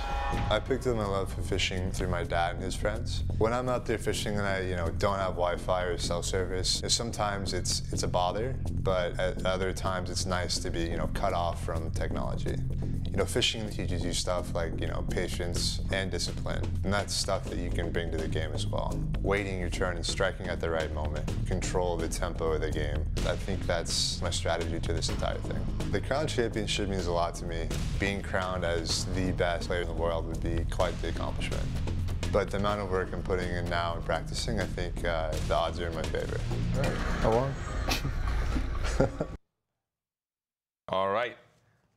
S7: I picked up my love for fishing through my dad and his friends. When I'm out there fishing and I, don't have Wi-Fi or cell service, sometimes it's a bother, but at other times it's nice to be, cut off from technology. Fishing teaches you stuff like, patience and discipline. And that's stuff that you can bring to the game as well. Waiting your turn and striking at the right moment. Control the tempo of the game. I think that's my strategy to this entire thing. The Crown Championship means a lot to me. Being crowned as the best player in the world would be quite the accomplishment. But the amount of work I'm putting in now and practicing, I think the odds are in my favor. All right, I won.
S1: All right.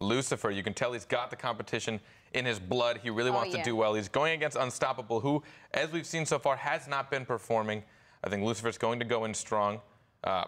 S1: Lucifer, you can tell he's got the competition in his blood. He really wants to do well. He's going against Unstoppable, who, as we've seen so far, has not been performing. I think Lucifer's going to go in strong.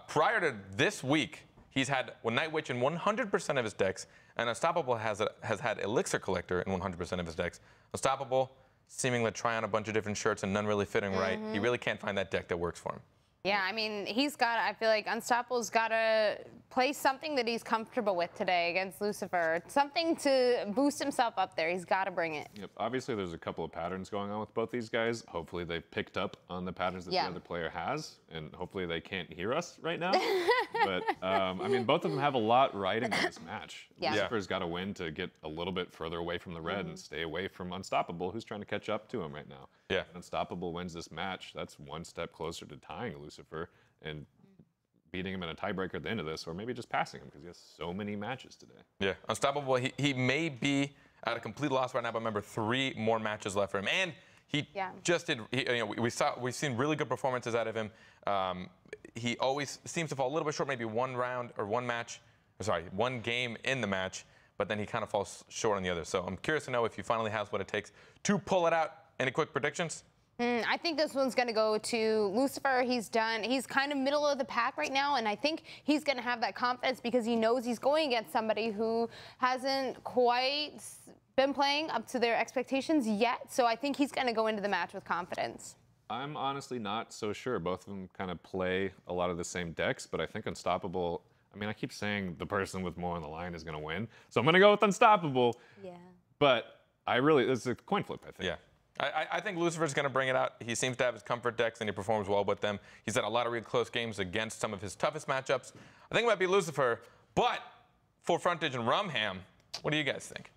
S1: Prior to this week, he's had Night Witch in 100% of his decks, and Unstoppable has had Elixir Collector in 100% of his decks. Unstoppable seemingly try on a bunch of different shirts and none really fitting right. He really can't find that deck that works for him.
S2: Yeah, I mean, I feel like Unstoppable's got to play something that he's comfortable with today against Lucifer. Something to boost himself up there. He's got to bring it.
S3: Yep. Obviously, there's a couple of patterns going on with both these guys. Hopefully, they've picked up on the patterns that the other player has, and hopefully they can't hear us right now. But, I mean, both of them have a lot riding on this match. Lucifer's got to win to get a little bit further away from the red and stay away from Unstoppable, who's trying to catch up to him right now.
S1: Yeah.
S3: If Unstoppable wins this match, that's one step closer to tying Lucifer and beating him in a tiebreaker at the end of this, or maybe just passing him because he has so many matches today. Yeah,
S1: Unstoppable, he may be at a complete loss right now, but remember, 3 more matches left for him. And he just did, we've seen really good performances out of him. He always seems to fall a little bit short, maybe one game in the match, but then he kind of falls short on the other. So I'm curious to know if he finally has what it takes to pull it out. Any quick predictions?
S2: I think this one's going to go to Lucifer. He's kind of middle of the pack right now, and I think he's going to have that confidence because he knows he's going against somebody who hasn't quite been playing up to their expectations yet. So I think he's going to go into the match with confidence.
S3: I'm honestly not so sure. Both of them kind of play a lot of the same decks, but I think Unstoppable, I mean, I keep saying the person with more on the line is going to win. So I'm going to go with Unstoppable. Yeah. But it's a coin flip, I think.
S1: Yeah. I think Lucifer's going to bring it out. He seems to have his comfort decks, and he performs well with them. He's had a lot of really close games against some of his toughest matchups. I think it might be Lucifer, but for Frontage and Rumham, what do you guys think?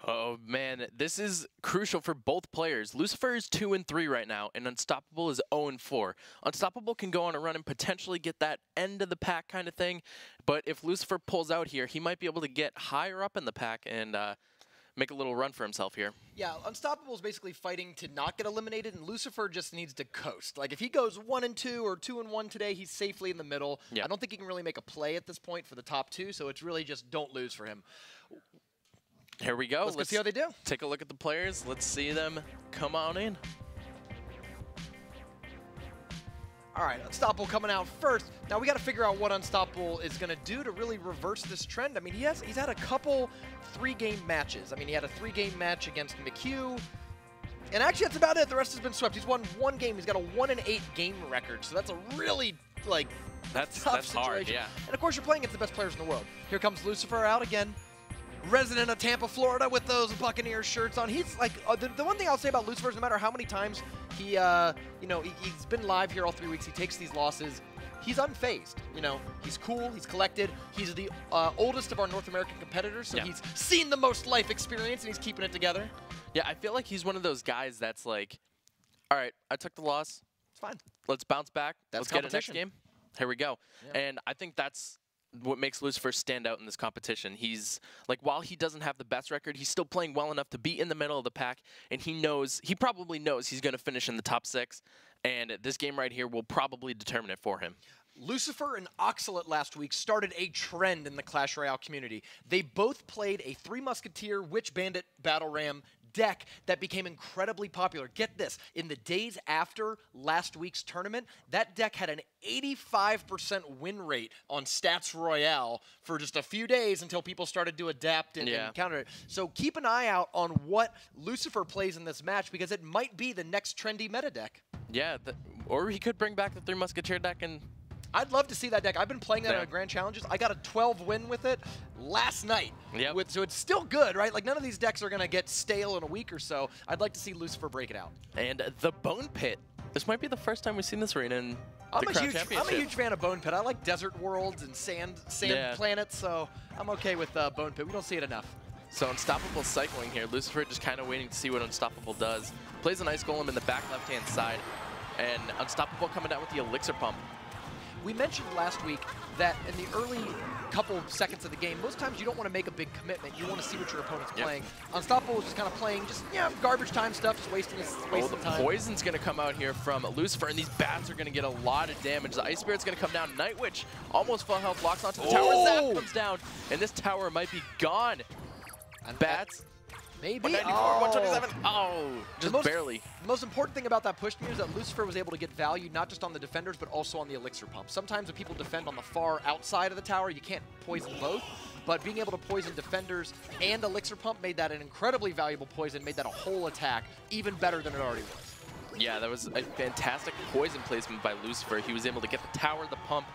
S4: Oh, man, this is crucial for both players. Lucifer is 2-3 right now, and Unstoppable is 0-4. Unstoppable can go on a run and potentially get that end of the pack kind of thing, but if Lucifer pulls out here, he might be able to get higher up in the pack and make a little run for himself here.
S5: Yeah, Unstoppable is basically fighting to not get eliminated, and Lucifer just needs to coast. Like, if he goes 1-2 or 2-1 today, he's safely in the middle. Yep. I don't think he can really make a play at this point for the top two, so it's really just don't lose for him.
S4: Here we go.
S5: Let's go see how they do.
S4: Take a look at the players. Let's see them come on in.
S5: All right, Unstoppable coming out first. Now we got to figure out what Unstoppable is going to do to really reverse this trend. I mean, he's had a couple 3-game matches. I mean, he had a 3-game match against McHugh, and actually that's about it. The rest has been swept. He's won 1 game. He's got a 1-8 game record, so that's a really tough situation.
S4: Hard, yeah.
S5: And of course, you're playing against the best players in the world. Here comes Lucifer out again. Resident of Tampa, Florida, with those Buccaneers shirts on. He's like the one thing I'll say about Lucifer is no matter how many times he's been live here all 3 weeks, he takes these losses, he's unfazed. He's cool, he's collected. He's the oldest of our North American competitors, so he's seen the most life experience, and he's keeping it together.
S4: Yeah, I feel like he's one of those guys that's like, all right, I took the loss.
S5: It's fine.
S4: Let's bounce back.
S5: Let's
S4: get it next game. Here we go. Yeah. And I think that's what makes Lucifer stand out in this competition. He's like, while he doesn't have the best record, he's still playing well enough to be in the middle of the pack, and he probably knows he's going to finish in the top 6, and this game right here will probably determine it for him.
S5: Lucifer and Oxalate last week started a trend in the Clash Royale community. They both played a 3 Musketeer Witch Bandit Battle Ram deck that became incredibly popular. Get this, in the days after last week's tournament, that deck had an 85% win rate on Stats Royale for just a few days until people started to adapt and counter it. So keep an eye out on what Lucifer plays in this match, because it might be the next trendy meta deck.
S4: Yeah, or he could bring back the 3 Musketeer deck and...
S5: I'd love to see that deck. I've been playing that on Grand Challenges. I got a 12 win with it last night.
S4: Yep.
S5: So it's still good, right? Like, none of these decks are going to get stale in a week or so. I'd like to see Lucifer break it out.
S4: And the Bone Pit. This might be the first time we've seen this arena in the Crown Championship.
S5: I'm a huge fan of Bone Pit. I like desert worlds and sand planets, so I'm okay with Bone Pit. We don't see it enough.
S4: So Unstoppable cycling here. Lucifer just kind of waiting to see what Unstoppable does. Plays an Ice Golem in the back left-hand side. And Unstoppable coming down with the Elixir Pump.
S5: We mentioned last week that in the early couple seconds of the game, most times you don't want to make a big commitment. You want to see what your opponent's playing. Unstoppable was just kind of playing garbage time stuff, just wasting time.
S4: The Poison's going to come out here from Lucifer, and these bats are going to get a lot of damage. The Ice Spirit's going to come down. Night Witch, almost full health, locks onto the tower. Zap comes down, and this tower might be gone. And bats.
S5: Maybe.
S4: 194, 127. Oh, just barely.
S5: The most important thing about that push to me is that Lucifer was able to get value not just on the defenders, but also on the Elixir Pump. Sometimes when people defend on the far outside of the tower, you can't poison both. But being able to poison defenders and Elixir Pump made that an incredibly valuable poison, made that a whole attack even better than it already was.
S4: Yeah, that was a fantastic poison placement by Lucifer. He was able to get the tower, the pump,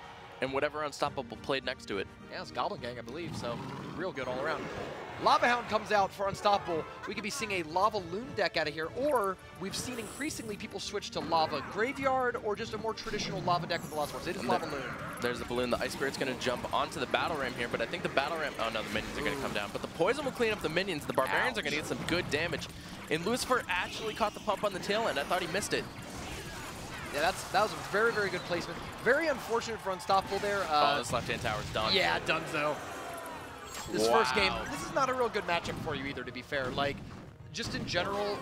S4: and whatever Unstoppable played next to it.
S5: Yeah, it's Goblin Gang, I believe, so real good all around. Lava Hound comes out for Unstoppable. We could be seeing a Lava Loon deck out of here, or we've seen increasingly people switch to Lava Graveyard or just a more traditional Lava deck with the Lost Ones. It is Lava Loon.
S4: There's the balloon. The Ice Spirit's going to jump onto the Battle Ram here, but I think the Battle Ram... Oh, no, the minions are going to come down. But the Poison will clean up the minions. The Barbarians are going to get some good damage. And Lucifer actually caught the pump on the tail end. I thought he missed it.
S5: Yeah, that was a very, very good placement. Very unfortunate for Unstoppable there.
S4: This left-hand tower's done.
S5: Yeah, donezo. This first game, this is not a real good matchup for you either, to be fair. Like, just in general,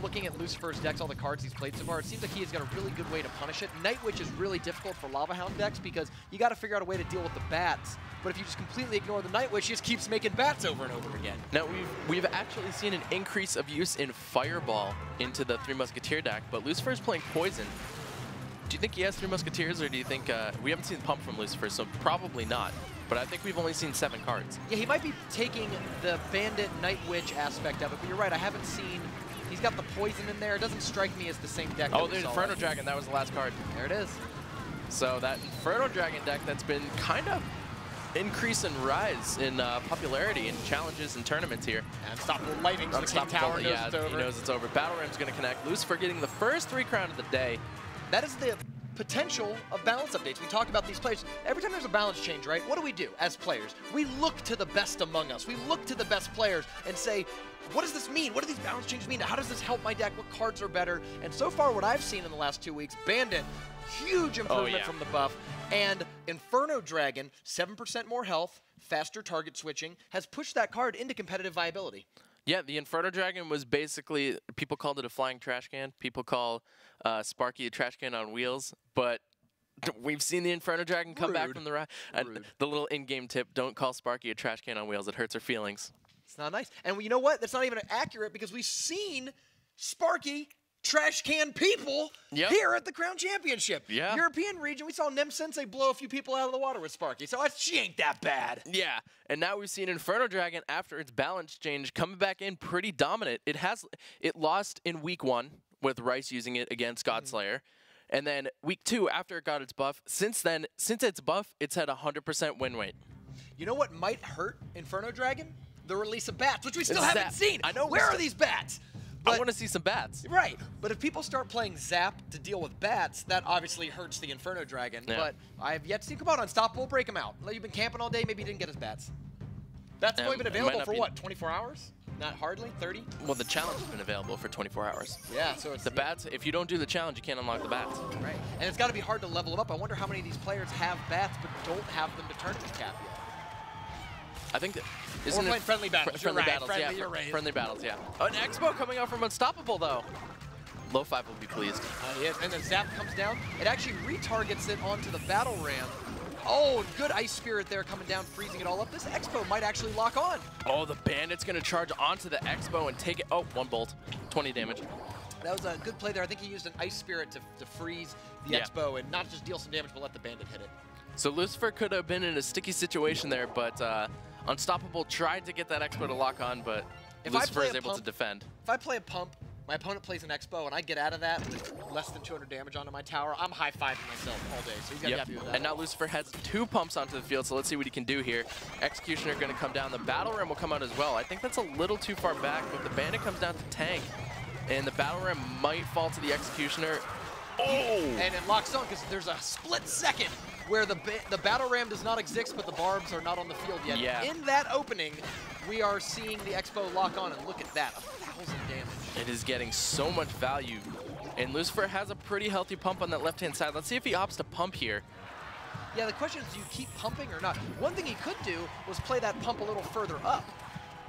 S5: looking at Lucifer's decks, all the cards he's played so far, it seems like he has got a really good way to punish it. Night Witch is really difficult for Lava Hound decks because you got to figure out a way to deal with the bats. But if you just completely ignore the Night Witch, she just keeps making bats over and over again.
S4: Now, we've actually seen an increase of use in Fireball into the Three Musketeer deck, but Lucifer's playing Poison. Do you think he has Three Musketeers, or do you think we haven't seen Pump from Lucifer, so probably not. But I think we've only seen 7 cards.
S5: Yeah, he might be taking the Bandit Night Witch aspect of it, but you're right, I haven't seen... He's got the Poison in there. It doesn't strike me as the same deck.
S4: Oh, the Inferno Dragon, that was the last card.
S5: There it is.
S4: So that Inferno Dragon deck that's been kind of increase and rise in popularity in challenges and tournaments here.
S5: Unstoppable Lightning, so the King Tower knows it's over.
S4: He knows it's over. Battle Ram's going to connect. Lucifer getting the first 3 crown of the day.
S5: That is the potential of balance updates. We talk about these players. Every time there's a balance change, right, what do as players? We look to the best among us. We look to the best players and say, what does this mean? What do these balance changes mean? How does this help my deck? What cards are better? And so far, what I've seen in the last 2 weeks, Bandit, huge improvement from the buff. And Inferno Dragon, 7% more health, faster target switching, has pushed that card into competitive viability.
S4: Yeah, the Inferno Dragon was basically, people called it a flying trash can. People call Sparky a trash can on wheels. But we've seen the Inferno Dragon come back from the ride. And the little in-game tip, don't call Sparky a trash can on wheels. It hurts her feelings.
S5: It's not nice. And you know what? That's not even accurate because we've seen Sparky trash can people here at the Crown Championship.
S4: Yeah.
S5: European region, we saw Nem Sensei blow a few people out of the water with Sparky, so she ain't that bad.
S4: Yeah, and now we've seen Inferno Dragon, after its balance change, coming back in pretty dominant. It lost in week 1 with Rice using it against Godslayer. And then week 2, after it got its buff, since its buff, it's had 100% win rate.
S5: You know what might hurt Inferno Dragon? The release of bats, which we still haven't seen.
S4: I know.
S5: Where are these bats?
S4: I want to see some bats.
S5: Right, but if people start playing Zap to deal with bats, that obviously hurts the Inferno Dragon. Yeah. But I have yet to see. Come on, Unstoppable, break him out. You've been camping all day, maybe you didn't get his bats. That's only been available for what, 24 hours? Not hardly, 30?
S4: Well, the challenge has been available for 24 hours.
S5: Yeah, so it's...
S4: The bats, if you don't do the challenge, you can't unlock the bats.
S5: Right, and it's got to be hard to level them up. I wonder how many of these players have bats but don't have them to tournament cap yet.
S4: I think that...
S5: We're playing friendly battles.
S4: Friendly battles, friendly battles, yeah. An Expo coming out from Unstoppable, though. Low 5 will be pleased.
S5: Yes, and then Zap comes down. It actually retargets it onto the Battle Ram. Oh, good Ice Spirit there coming down, freezing it all up. This Expo might actually lock on.
S4: Oh, the Bandit's going to charge onto the Expo and take it. Oh, 1 bolt. 20 damage.
S5: That was a good play there. I think he used an Ice Spirit to freeze the Expo and not just deal some damage, but let the Bandit hit it.
S4: So Lucifer could have been in a sticky situation there, but Unstoppable tried to get that Expo to lock on, but Lucifer is able to defend.
S5: If I play a pump, my opponent plays an Expo, and I get out of that with less than 200 damage onto my tower, I'm high-fiving myself all day, so he's got to be happy with that.
S4: And now Lucifer has 2 pumps onto the field, so let's see what he can do here. Executioner going to come down. The Battle Ram will come out as well. I think that's a little too far back, but the Bandit comes down to tank, and the Battle Ram might fall to the Executioner. Oh!
S5: And it locks on because there's a split second where the Battle Ram does not exist, but the Barbs are not on the field yet.
S4: Yeah.
S5: In that opening, we are seeing the Expo lock on, and look at that, 1,000 damage.
S4: It is getting so much value. And Lucifer has a pretty healthy pump on that left-hand side. Let's see if he opts to pump here.
S5: Yeah, the question is, do you keep pumping or not? One thing he could do was play that pump a little further up.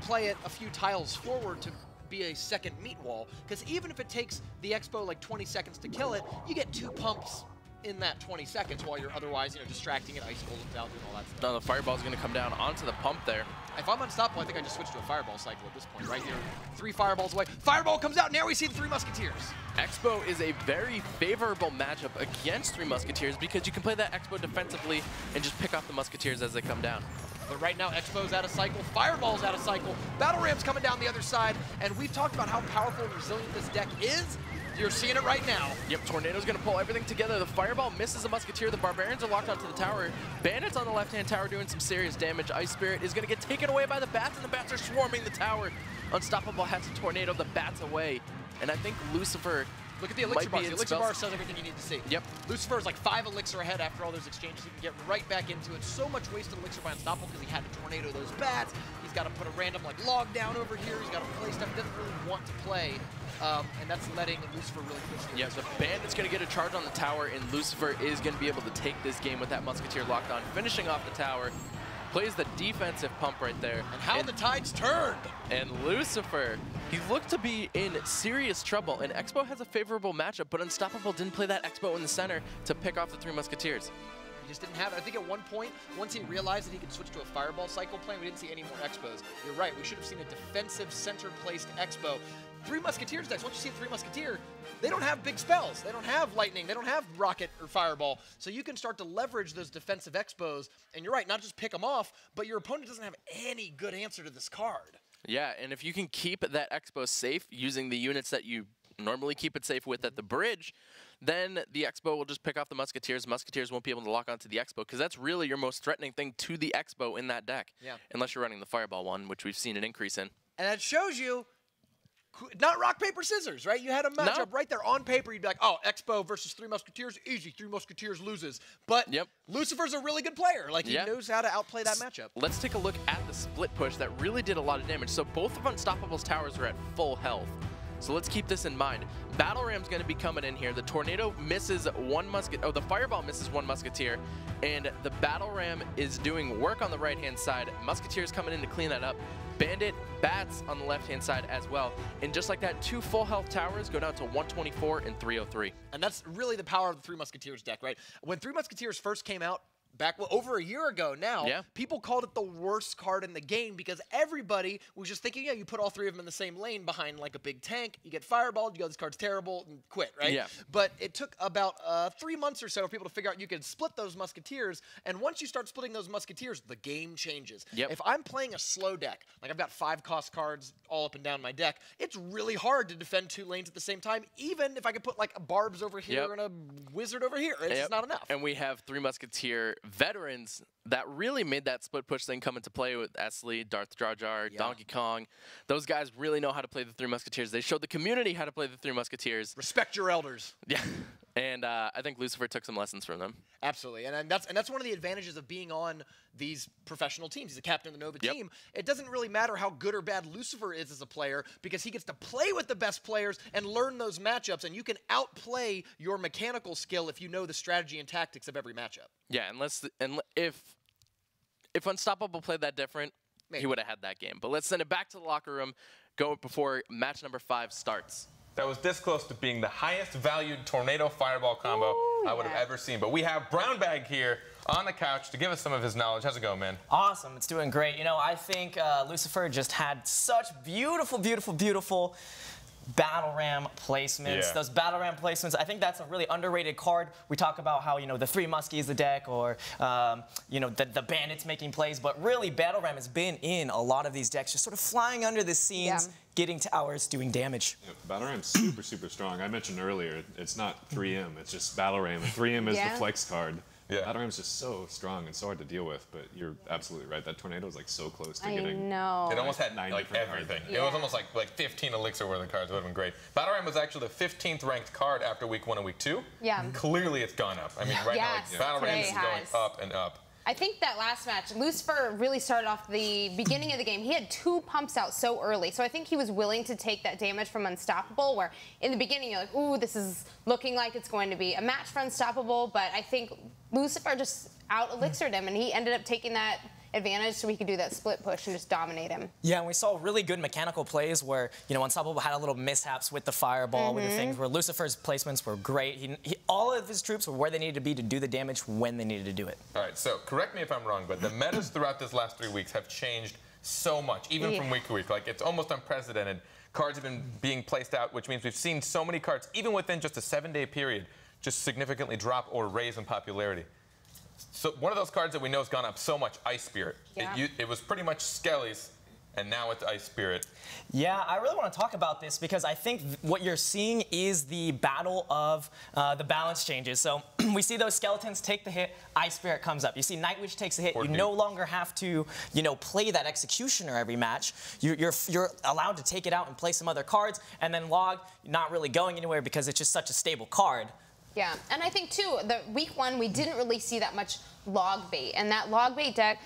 S5: Play it a few tiles forward to be a second meat wall, because even if it takes the Expo like 20 seconds to kill it, you get 2 pumps in that 20 seconds while you're otherwise, distracting it, ice cold out, doing all that stuff.
S4: No, the Fireball's going to come down onto the pump there.
S5: If I'm Unstoppable, I think I just switched to a Fireball cycle at this point, right here. 3 Fireballs away. Fireball comes out, now we see the 3 Musketeers.
S4: Expo is a very favorable matchup against 3 Musketeers because you can play that Expo defensively and just pick off the Musketeers as they come down.
S5: But right now, Expo's out of cycle, Fireball's out of cycle, Battle Ram's coming down the other side, and we've talked about how powerful and resilient this deck is. You're seeing it right now.
S4: Yep, Tornado's going to pull everything together. The Fireball misses a Musketeer. The Barbarians are locked onto the tower. Bandit's on the left-hand tower doing some serious damage. Ice Spirit is going to get taken away by the Bats, and the Bats are swarming the tower. Unstoppable has to Tornado the Bats away. And I think Lucifer...
S5: Look at the Elixir bar. The Elixir bar says everything you need to see.
S4: Yep.
S5: Lucifer is like 5 Elixir ahead after all those exchanges. He can get right back into it. So much wasted Elixir by Unstoppable because he had to Tornado those Bats. He's got to put a random log down over here. He's got to play stuff he doesn't really want to play. And that's letting Lucifer really push the
S4: the Bandit's going to get a charge on the tower, and Lucifer is going to be able to take this game with that Musketeer locked on, finishing off the tower. plays the defensive pump right there.
S5: And how the tides turned.
S4: And Lucifer, he looked to be in serious trouble. And Expo has a favorable matchup, but Unstoppable didn't play that Expo in the center to pick off the Three Musketeers.
S5: He just didn't have it. I think at one point, once he realized that he could switch to a Fireball cycle plan, we didn't see any more Expos. You're right, we should have seen a defensive center-placed Expo. Three Musketeers decks, once you see a Three Musketeer, they don't have big spells. They don't have Lightning. They don't have Rocket or Fireball. So you can start to leverage those defensive Expos. And you're right, not just pick them off, but your opponent doesn't have any good answer to this card.
S4: Yeah, and if you can keep that Expo safe using the units that you normally keep it safe with at the bridge, then the Expo will just pick off the Musketeers. Musketeers won't be able to lock onto the Expo because that's really your most threatening thing to the Expo in that deck.
S5: Yeah.
S4: Unless you're running the Fireball one, which we've seen an increase in.
S5: And that shows you, not rock, paper, scissors, right? You had a matchup right there on paper. You'd be like, oh, Expo versus Three Musketeers, easy. Three Musketeers loses. But Lucifer's a really good player. Like, he knows how to outplay that matchup.
S4: Let's take a look at the split push that really did a lot of damage. So both of Unstoppable's towers are at full health. So let's keep this in mind. Battle Ram's going to be coming in here. The Tornado misses one the Fireball misses one Musketeer, and the Battle Ram is doing work on the right-hand side. Musketeers coming in to clean that up. Bandit, Bats on the left-hand side as well. And just like that, 2 full health towers go down to 124 and 303.
S5: And that's really the power of the Three Musketeers deck, right? When Three Musketeers first came out, back over a year ago now, people called it the worst card in the game because everybody was just thinking, yeah, you put all 3 of them in the same lane behind like a big tank, you get fireballed, you go, this card's terrible, and quit, right?
S4: Yeah.
S5: But it took about 3 months or so for people to figure out you could split those Musketeers, and once you start splitting those Musketeers, the game changes.
S4: Yep.
S5: If I'm playing a slow deck, like I've got 5 cost cards all up and down my deck, it's really hard to defend 2 lanes at the same time, even if I could put like a Barbs over here and a Wizard over here. It's just not enough.
S4: And we have 3 Musketeer veterans that really made that split push thing come into play with Esley, Darth Jar Jar, Donkey Kong. Those guys really know how to play the Three Musketeers. They showed the community how to play the Three Musketeers.
S5: Respect your elders.
S4: Yeah. And I think Lucifer took some lessons from them.
S5: Absolutely, and that's one of the advantages of being on these professional teams. He's a captain of the Nova team. It doesn't really matter how good or bad Lucifer is as a player because he gets to play with the best players and learn those matchups, and you can outplay your mechanical skill if you know the strategy and tactics of every matchup.
S4: Yeah, and if Unstoppable played that different, he would have had that game. But let's send it back to the locker room, go before match number 5 starts.
S1: That was this close to being the highest valued Tornado Fireball combo I would have ever seen. But we have Brown Bag here on the couch to give us some of his knowledge. How's it going, man?
S8: Awesome. It's doing great. You know, I think Lucifer just had such beautiful, beautiful, beautiful Battle Ram placements. Those Battle Ram placements, I think that's a really underrated card. We talk about how, you know, the 3 Muskies the deck or, you know, the Bandits making plays, but really Battle Ram has been in a lot of these decks, just sort of flying under the scenes, getting towers, doing damage.
S3: Yeah, Battle Ram's super, super strong. I mentioned earlier, it's not 3M, it's just Battle Ram. And 3M is the flex card. Battle Ram's just so strong and so hard to deal with, but you're absolutely right. That tornado is like so close to getting.
S1: It almost had like everything. It was almost like 15 elixir worth of cards. Would have been great. Battle Ram was actually the 15th ranked card after week 1 and week 2. Yeah. Clearly, it's gone up. I mean, right now, like, Battle Ram is going up and up.
S2: I think that last match, Lucifer really started off the beginning of the game. He had 2 pumps out so early. So I think he was willing to take that damage from Unstoppable, where in the beginning you're like, ooh, this is looking like it's going to be a match for Unstoppable. But I think Lucifer just out-elixired him, and he ended up taking that advantage so we could do that split push and just dominate him.
S8: Yeah, and we saw really good mechanical plays where, you know, Unstoppable had a little mishaps with the fireball, with the things where Lucifer's placements were great. All of his troops were where they needed to be to do the damage when they needed to do it.
S1: All right, so correct me if I'm wrong, but the metas throughout this last 3 weeks have changed so much, even from week to week. Like, it's almost unprecedented. Cards have been being placed out, which means we've seen so many cards, even within just a 7-day period, just significantly drop or raise in popularity. So one of those cards that we know has gone up so much, Ice Spirit. It was pretty much Skelly's, and now it's Ice Spirit.
S8: Yeah, I really want to talk about this because I think what you're seeing is the battle of the balance changes. So we see those skeletons take the hit, Ice Spirit comes up. You see Night Witch takes a hit. You no longer have to, you know, play that Executioner every match. You're allowed to take it out and play some other cards, and then Log, not really going anywhere because it's just such a stable card.
S2: Yeah, and I think, too, the week 1, we didn't really see that much log bait. And that log bait deck,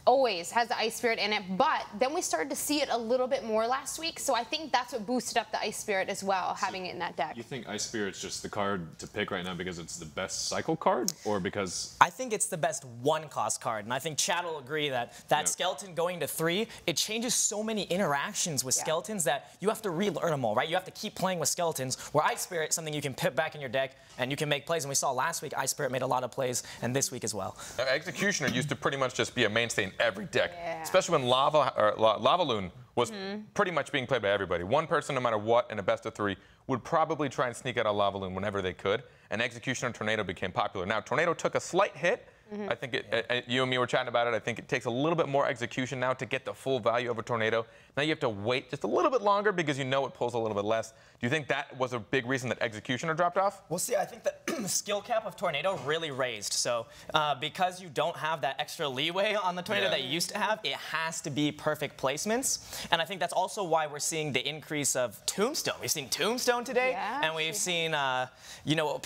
S2: always has the Ice Spirit in it, but then we started to see it a little bit more last week, so I think that's what boosted up the Ice Spirit as well, having it in that deck.
S3: You think Ice Spirit's just the card to pick right now because it's the best cycle card, or because...
S8: I think it's the best one-cost card, and I think Chad will agree that skeleton going to 3, it changes so many interactions with skeletons that you have to relearn them all, right? You have to keep playing with skeletons, where Ice Spirit is something you can put back in your deck, and you can make plays, and we saw last week Ice Spirit made a lot of plays, and this week as well.
S1: Executioner used to pretty much just be a mainstay in every deck, especially when Lava Loon was pretty much being played by everybody. One person, no matter what, in a best of 3, would probably try and sneak out a Lava Loon whenever they could, and Executioner Tornado became popular. Now, Tornado took a slight hit. I think you and me were chatting about it. I think it takes a little bit more execution now to get the full value of a Tornado. Now you have to wait just a little bit longer because you know it pulls a little bit less. Do you think that was a big reason that Executioner dropped off?
S8: Well, see, I think that the skill cap of Tornado really raised. So because you don't have that extra leeway on the Tornado that you used to have, it has to be perfect placements. And I think that's also why we're seeing the increase of Tombstone. We've seen Tombstone today, and we've seen, you know,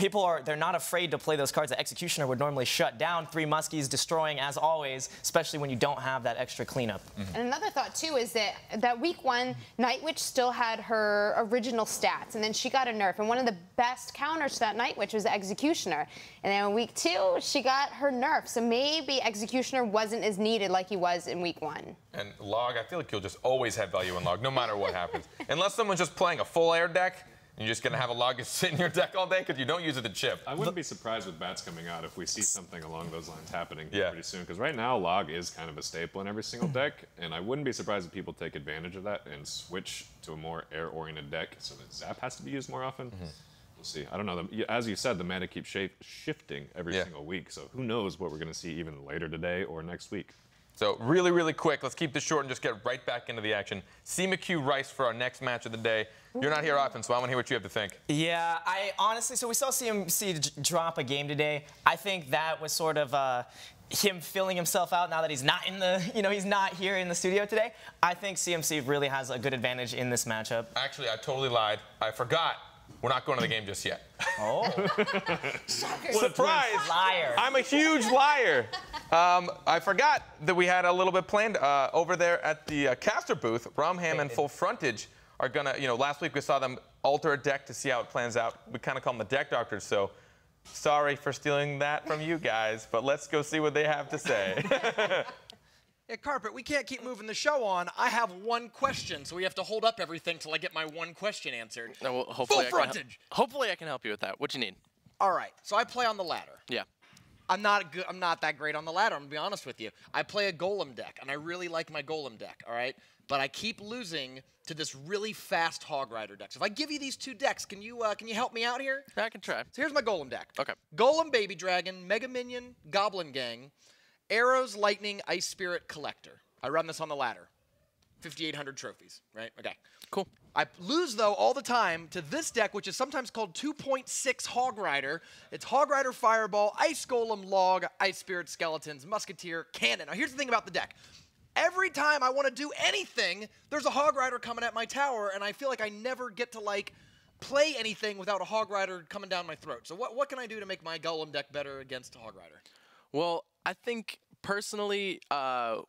S8: they're not afraid to play those cards that Executioner would normally shut down. 3 Muskies destroying, as always, especially when you don't have that extra cleanup.
S2: And another thought, too, is that week 1, Night Witch still had her original stats, and then she got a nerf. And one of the best counters to that Night Witch was the Executioner. And then in week 2, she got her nerf. So maybe Executioner wasn't as needed like he was in week 1.
S1: And Log, I feel like you'll just always have value in Log, no matter what happens. Unless someone's just playing a full air deck, you're just going to have a Log sit in your deck all day because you don't use it to chip.
S3: I wouldn't be surprised with bats coming out if we see something along those lines happening pretty soon. Because right now, Log is kind of a staple in every single deck. And I wouldn't be surprised if people take advantage of that and switch to a more air-oriented deck so that Zap has to be used more often. We'll see. I don't know. As you said, the mana keeps shifting every single week. So who knows what we're going to see even later today or next week.
S1: So really, really quick, let's keep this short and just get right back into the action. CMQ Rice for our next match of the day. You're not here often, so I want to hear what you have to think.
S8: Yeah, I honestly, so we saw CMC drop a game today. I think that was sort of him filling himself out now that he's not in the, he's not here in the studio today. I think CMC really has a good advantage in this matchup.
S1: Actually, I totally lied. I forgot. We're not going to the game just yet.
S8: Oh.
S1: Surprise!
S8: Liar.
S1: I'm a huge liar. I forgot that we had a little bit planned over there at the caster booth. Rumham and Full Frontage are going to, last week we saw them alter a deck to see how it plans out. We kind of call them the deck doctors, so sorry for stealing that from you guys, but let's go see what they have to say.
S5: Yeah, Carpet, we can't keep moving the show on. I have one question, so we have to hold up everything till I get my one question answered.
S4: No, well, hopefully
S5: Full Frontage!
S4: Hopefully I can help you with that. What you need?
S5: All right, so I play on the ladder.
S4: Yeah.
S5: I'm not that great on the ladder, I'm going to be honest with you. I play a Golem deck, and I really like my Golem deck, all right? But I keep losing to this really fast Hog Rider deck. So if I give you these 2 decks, can you help me out here?
S4: I can try.
S5: So here's my Golem deck.
S4: Okay.
S5: Golem Baby Dragon, Mega Minion, Goblin Gang, Arrows, Lightning, Ice Spirit, Collector. I run this on the ladder. 5,800 trophies, right? Okay.
S4: Cool.
S5: I lose, though, all the time to this deck, which is sometimes called 2.6 Hog Rider. It's Hog Rider Fireball, Ice Golem, Log, Ice Spirit, Skeletons, Musketeer, Cannon. Now, here's the thing about the deck. Every time I want to do anything, there's a Hog Rider coming at my tower, and I feel like I never get to, play anything without a Hog Rider coming down my throat. So what can I do to make my Golem deck better against a Hog Rider?
S4: Well, I think personally,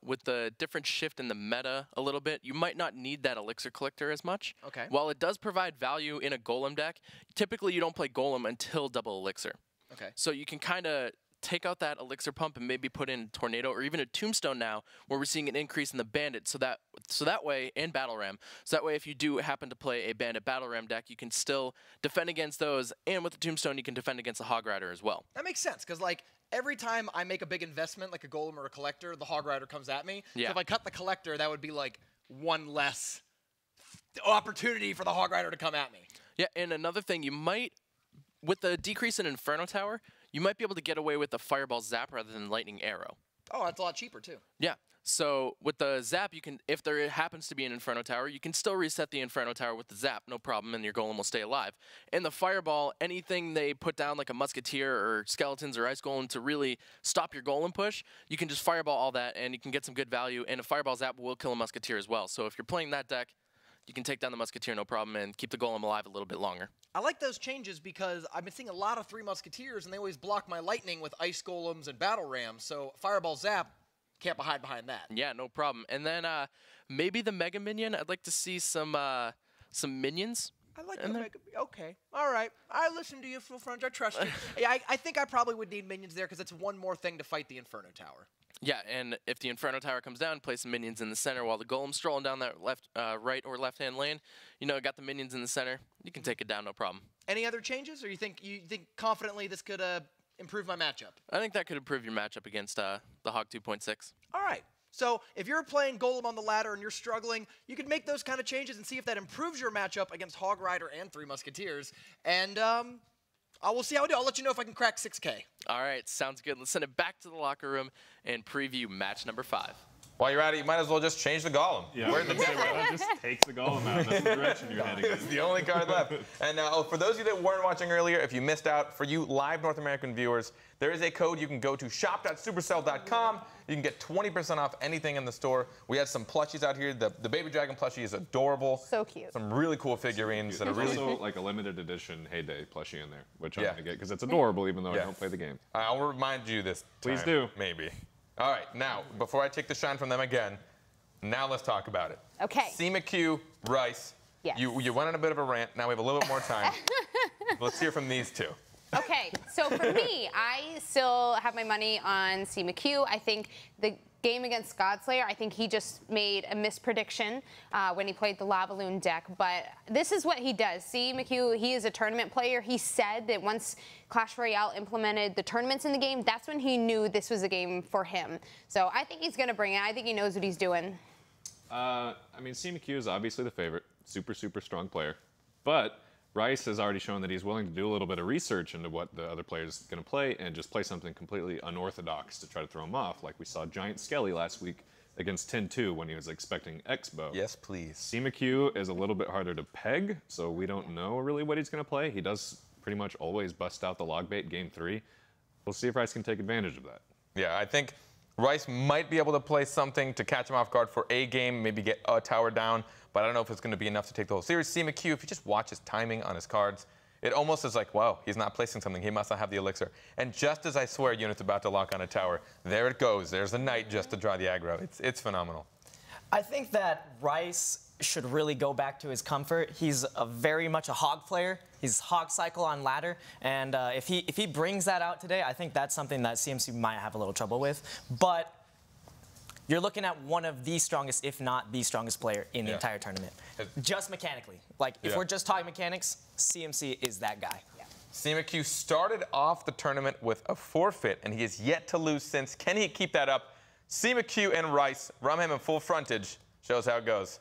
S4: with the different shift in the meta a little bit, you might not need that Elixir Collector as much.
S5: Okay.
S4: While it does provide value in a Golem deck, typically you don't play Golem until double Elixir.
S5: Okay.
S4: So you can kind of take out that Elixir Pump and maybe put in Tornado or even a Tombstone now, where we're seeing an increase in the Bandit, so that way, and Battle Ram. So that way, if you do happen to play a Bandit Battle Ram deck, you can still defend against those, and with the Tombstone, you can defend against a Hog Rider as well.
S5: That makes sense, because every time I make a big investment, like a Golem or a Collector, the Hog Rider comes at me.
S4: Yeah.
S5: So if I cut the Collector, that would be one less opportunity for the Hog Rider to come at me.
S4: Yeah, and another thing, you might, with the decrease in Inferno Tower, you might be able to get away with the Fireball Zap rather than Lightning Arrow.
S5: Oh, that's a lot cheaper, too.
S4: Yeah. So with the Zap, you can, if there happens to be an Inferno Tower, you can still reset the Inferno Tower with the Zap, no problem, and your Golem will stay alive. And the Fireball, anything they put down like a Musketeer or Skeletons or Ice Golem to really stop your Golem push, you can just Fireball all that and you can get some good value, and a Fireball Zap will kill a Musketeer as well. So if you're playing that deck, you can take down the Musketeer no problem and keep the Golem alive a little bit longer.
S5: I like those changes because I've been seeing a lot of 3 Musketeers, and they always block my Lightning with Ice Golems and Battle Rams. So Fireball Zap Can't hide behind that.
S4: Yeah, no problem. And then maybe the Mega Minion. I'd like to see some minions.
S5: I like the Mega. Okay, all right. I listen to you, Full Frontage. I trust you. Yeah, I think I probably would need minions there because it's one more thing to fight the Inferno Tower.
S4: Yeah, and if the Inferno Tower comes down, play some minions in the center while the Golem's strolling down that right or left-hand lane. You know, got the minions in the center. You can take it down, no problem.
S5: Any other changes, or you think confidently this could improve my matchup?
S4: I think that could improve your matchup against the Hog 2.6.
S5: All right. So if you're playing Golem on the ladder and you're struggling, you could make those kind of changes and see if that improves your matchup against Hog Rider and Three Musketeers. And I will see how I do. I'll let you know if I can crack 6K.
S4: All right, sounds good. Let's send it back to the locker room and preview match number 5.
S1: While you're at it, you might as well just change the Golem.
S3: Yeah, that just takes the Golem out. That's the direction you're heading.
S1: It's the only card left. And for those of you that weren't watching earlier, if you missed out, for you live North American viewers, there is a code. You can go to shop.supercell.com. You can get 20% off anything in the store. We had some plushies out here. The Baby Dragon plushie is adorable.
S2: So cute.
S1: Some really cool figurines that are
S3: There's
S1: really...
S3: also like a limited edition Heyday plushie in there, which I'm going to get because it's adorable even though I don't play the game.
S1: I'll remind you this time.
S3: Please do.
S1: Maybe. All right, now, before I take the shine from them again, now let's talk about it.
S2: Okay.
S1: C McHugh, Rice.
S2: Yes.
S1: You went on a bit of a rant. Now we have a little bit more time. Let's hear from these two.
S2: Okay, so for me, I still have my money on C McHugh. I think the game against Godslayer, I think he just made a misprediction when he played the Lavaloon deck, but this is what he does. C McHugh, he is a tournament player. He said that once Clash Royale implemented the tournaments in the game, that's when he knew this was a game for him. So I think he's going to bring it. I think he knows what he's doing.
S3: I mean, C McHugh is obviously the favorite. Super, super strong player. But Rice has already shown that he's willing to do a little bit of research into what the other player's going to play and just play something completely unorthodox to try to throw him off, like we saw Giant Skelly last week against 10-2 when he was expecting X-Bow.
S1: Yes, please.
S3: C McHugh is a little bit harder to peg, so we don't know really what he's going to play. He does pretty much always bust out the log bait game 3. We'll see if Rice can take advantage of that.
S1: Yeah, I think Rice might be able to play something to catch him off guard for a game, maybe get a tower down, but I don't know if it's going to be enough to take the whole series. C McHugh, if you just watch his timing on his cards, it almost is like, wow, he's not placing something. He must not have the elixir. And just as I swear unit's about to lock on a tower, there it goes. There's the knight just to draw the aggro. It's phenomenal.
S8: I think that Rice should really go back to his comfort. He's very much a hog player. He's hog cycle on ladder, and if he brings that out today, I think that's something that CMC might have a little trouble with. But you're looking at one of the strongest, if not the strongest player in the entire tournament. Just mechanically. Like, if we're just talking mechanics, CMC is that guy.
S1: C McHugh started off the tournament with a forfeit, and he has yet to lose since. Can he keep that up? C McHugh and Rice, Rumham in full frontage, shows how it goes.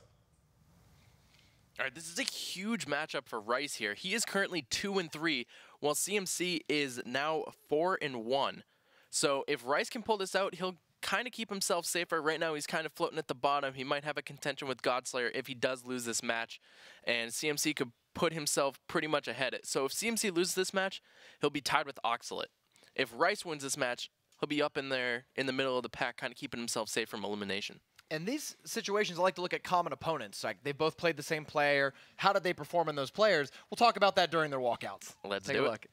S4: All right, this is a huge matchup for Rice here. He is currently 2-3, while CMC is now 4-1. So if Rice can pull this out, he'll kind of keep himself safer. Right now, he's kind of floating at the bottom. He might have a contention with Godslayer if he does lose this match, and CMC could put himself pretty much ahead. So if CMC loses this match, he'll be tied with Oxalate. If Rice wins this match, he'll be up in there in the middle of the pack, kind of keeping himself safe from elimination.
S5: In these situations, I like to look at common opponents. Like, they both played the same player. How did they perform in those players? We'll talk about that during their walkouts.
S4: Let's
S5: take
S4: do
S5: a
S4: it.
S5: look.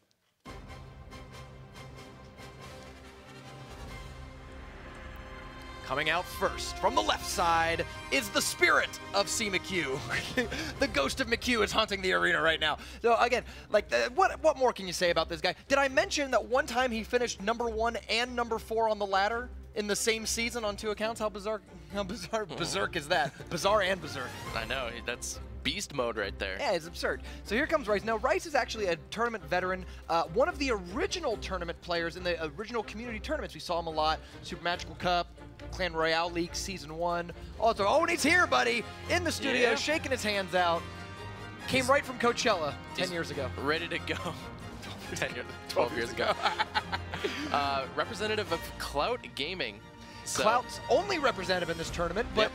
S5: Coming out first, from the left side, is the spirit of C McHugh. The ghost of McHugh is haunting the arena right now. So again, like, what more can you say about this guy? Did I mention that one time he finished #1 and #4 on the ladder in the same season on 2 accounts? How bizarre berserk is that? Bizarre and berserk.
S4: I know, that's beast mode right there.
S5: Yeah, it's absurd. So here comes Rice. Now, Rice is actually a tournament veteran, one of the original tournament players in the original community tournaments. We saw him a lot. Super Magical Cup, Clan Royale League Season 1. Also, oh, and he's here, buddy, in the studio, shaking his hands out. Came right from Coachella 10 years ago.
S4: Ready to go. 12 years ago. Representative of Clout Gaming. So.
S5: Clout's only representative in this tournament, but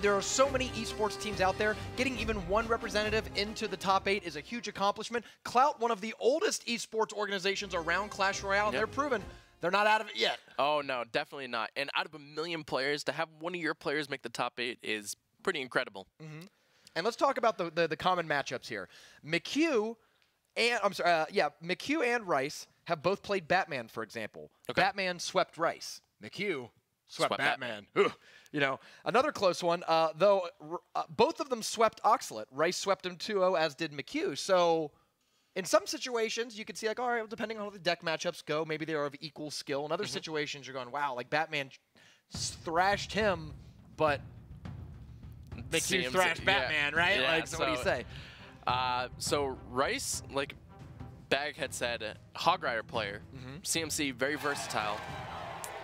S5: there are so many esports teams out there. Getting even one representative into the top 8 is a huge accomplishment. Clout, one of the oldest esports organizations around Clash Royale, and they're proven they're not out of it yet.
S4: Oh, no, definitely not. And out of 1 million players, to have one of your players make the top 8 is pretty incredible.
S5: And let's talk about the common matchups here. McHugh and McHugh and Rice have both played Batman, for example. Batman swept Rice. McHugh Swept Batman. You know, another close one, though both of them swept Oxalate. Rice swept him 2-0, as did McHugh. So in some situations, you could see, like, all right, well, depending on how the deck matchups go, maybe they are of equal skill. In other situations, you're going, wow, like Batman thrashed him, but McHugh thrashed Batman, right?
S4: Yeah,
S5: like, so what do you say?
S4: So Rice, like Bag had said, Hog Rider player, CMC, very versatile.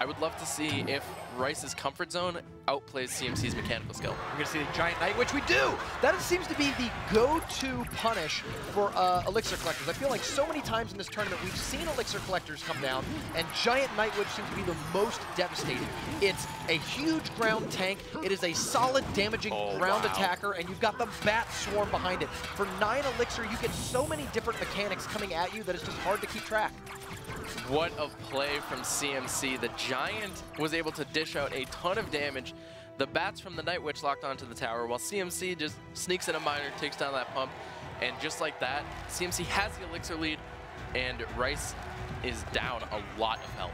S4: I would love to see if Rice's comfort zone outplays CMC's mechanical skill.
S5: We're going to see the Giant Knight, which we do. That seems to be the go-to punish for Elixir Collectors. I feel like so many times in this tournament we've seen Elixir Collectors come down, and Giant Knightwood seems to be the most devastating. It's a huge ground tank. It is a solid damaging ground attacker, and you've got the Bat Swarm behind it. For 9 Elixir, you get so many different mechanics coming at you that it's just hard to keep track.
S4: What a play from CMC. The Giant was able to dish out a ton of damage. The Bats from the Night Witch locked onto the tower, while CMC just sneaks in a miner, takes down that pump, and just like that, CMC has the Elixir lead, and Rice is down a lot of health.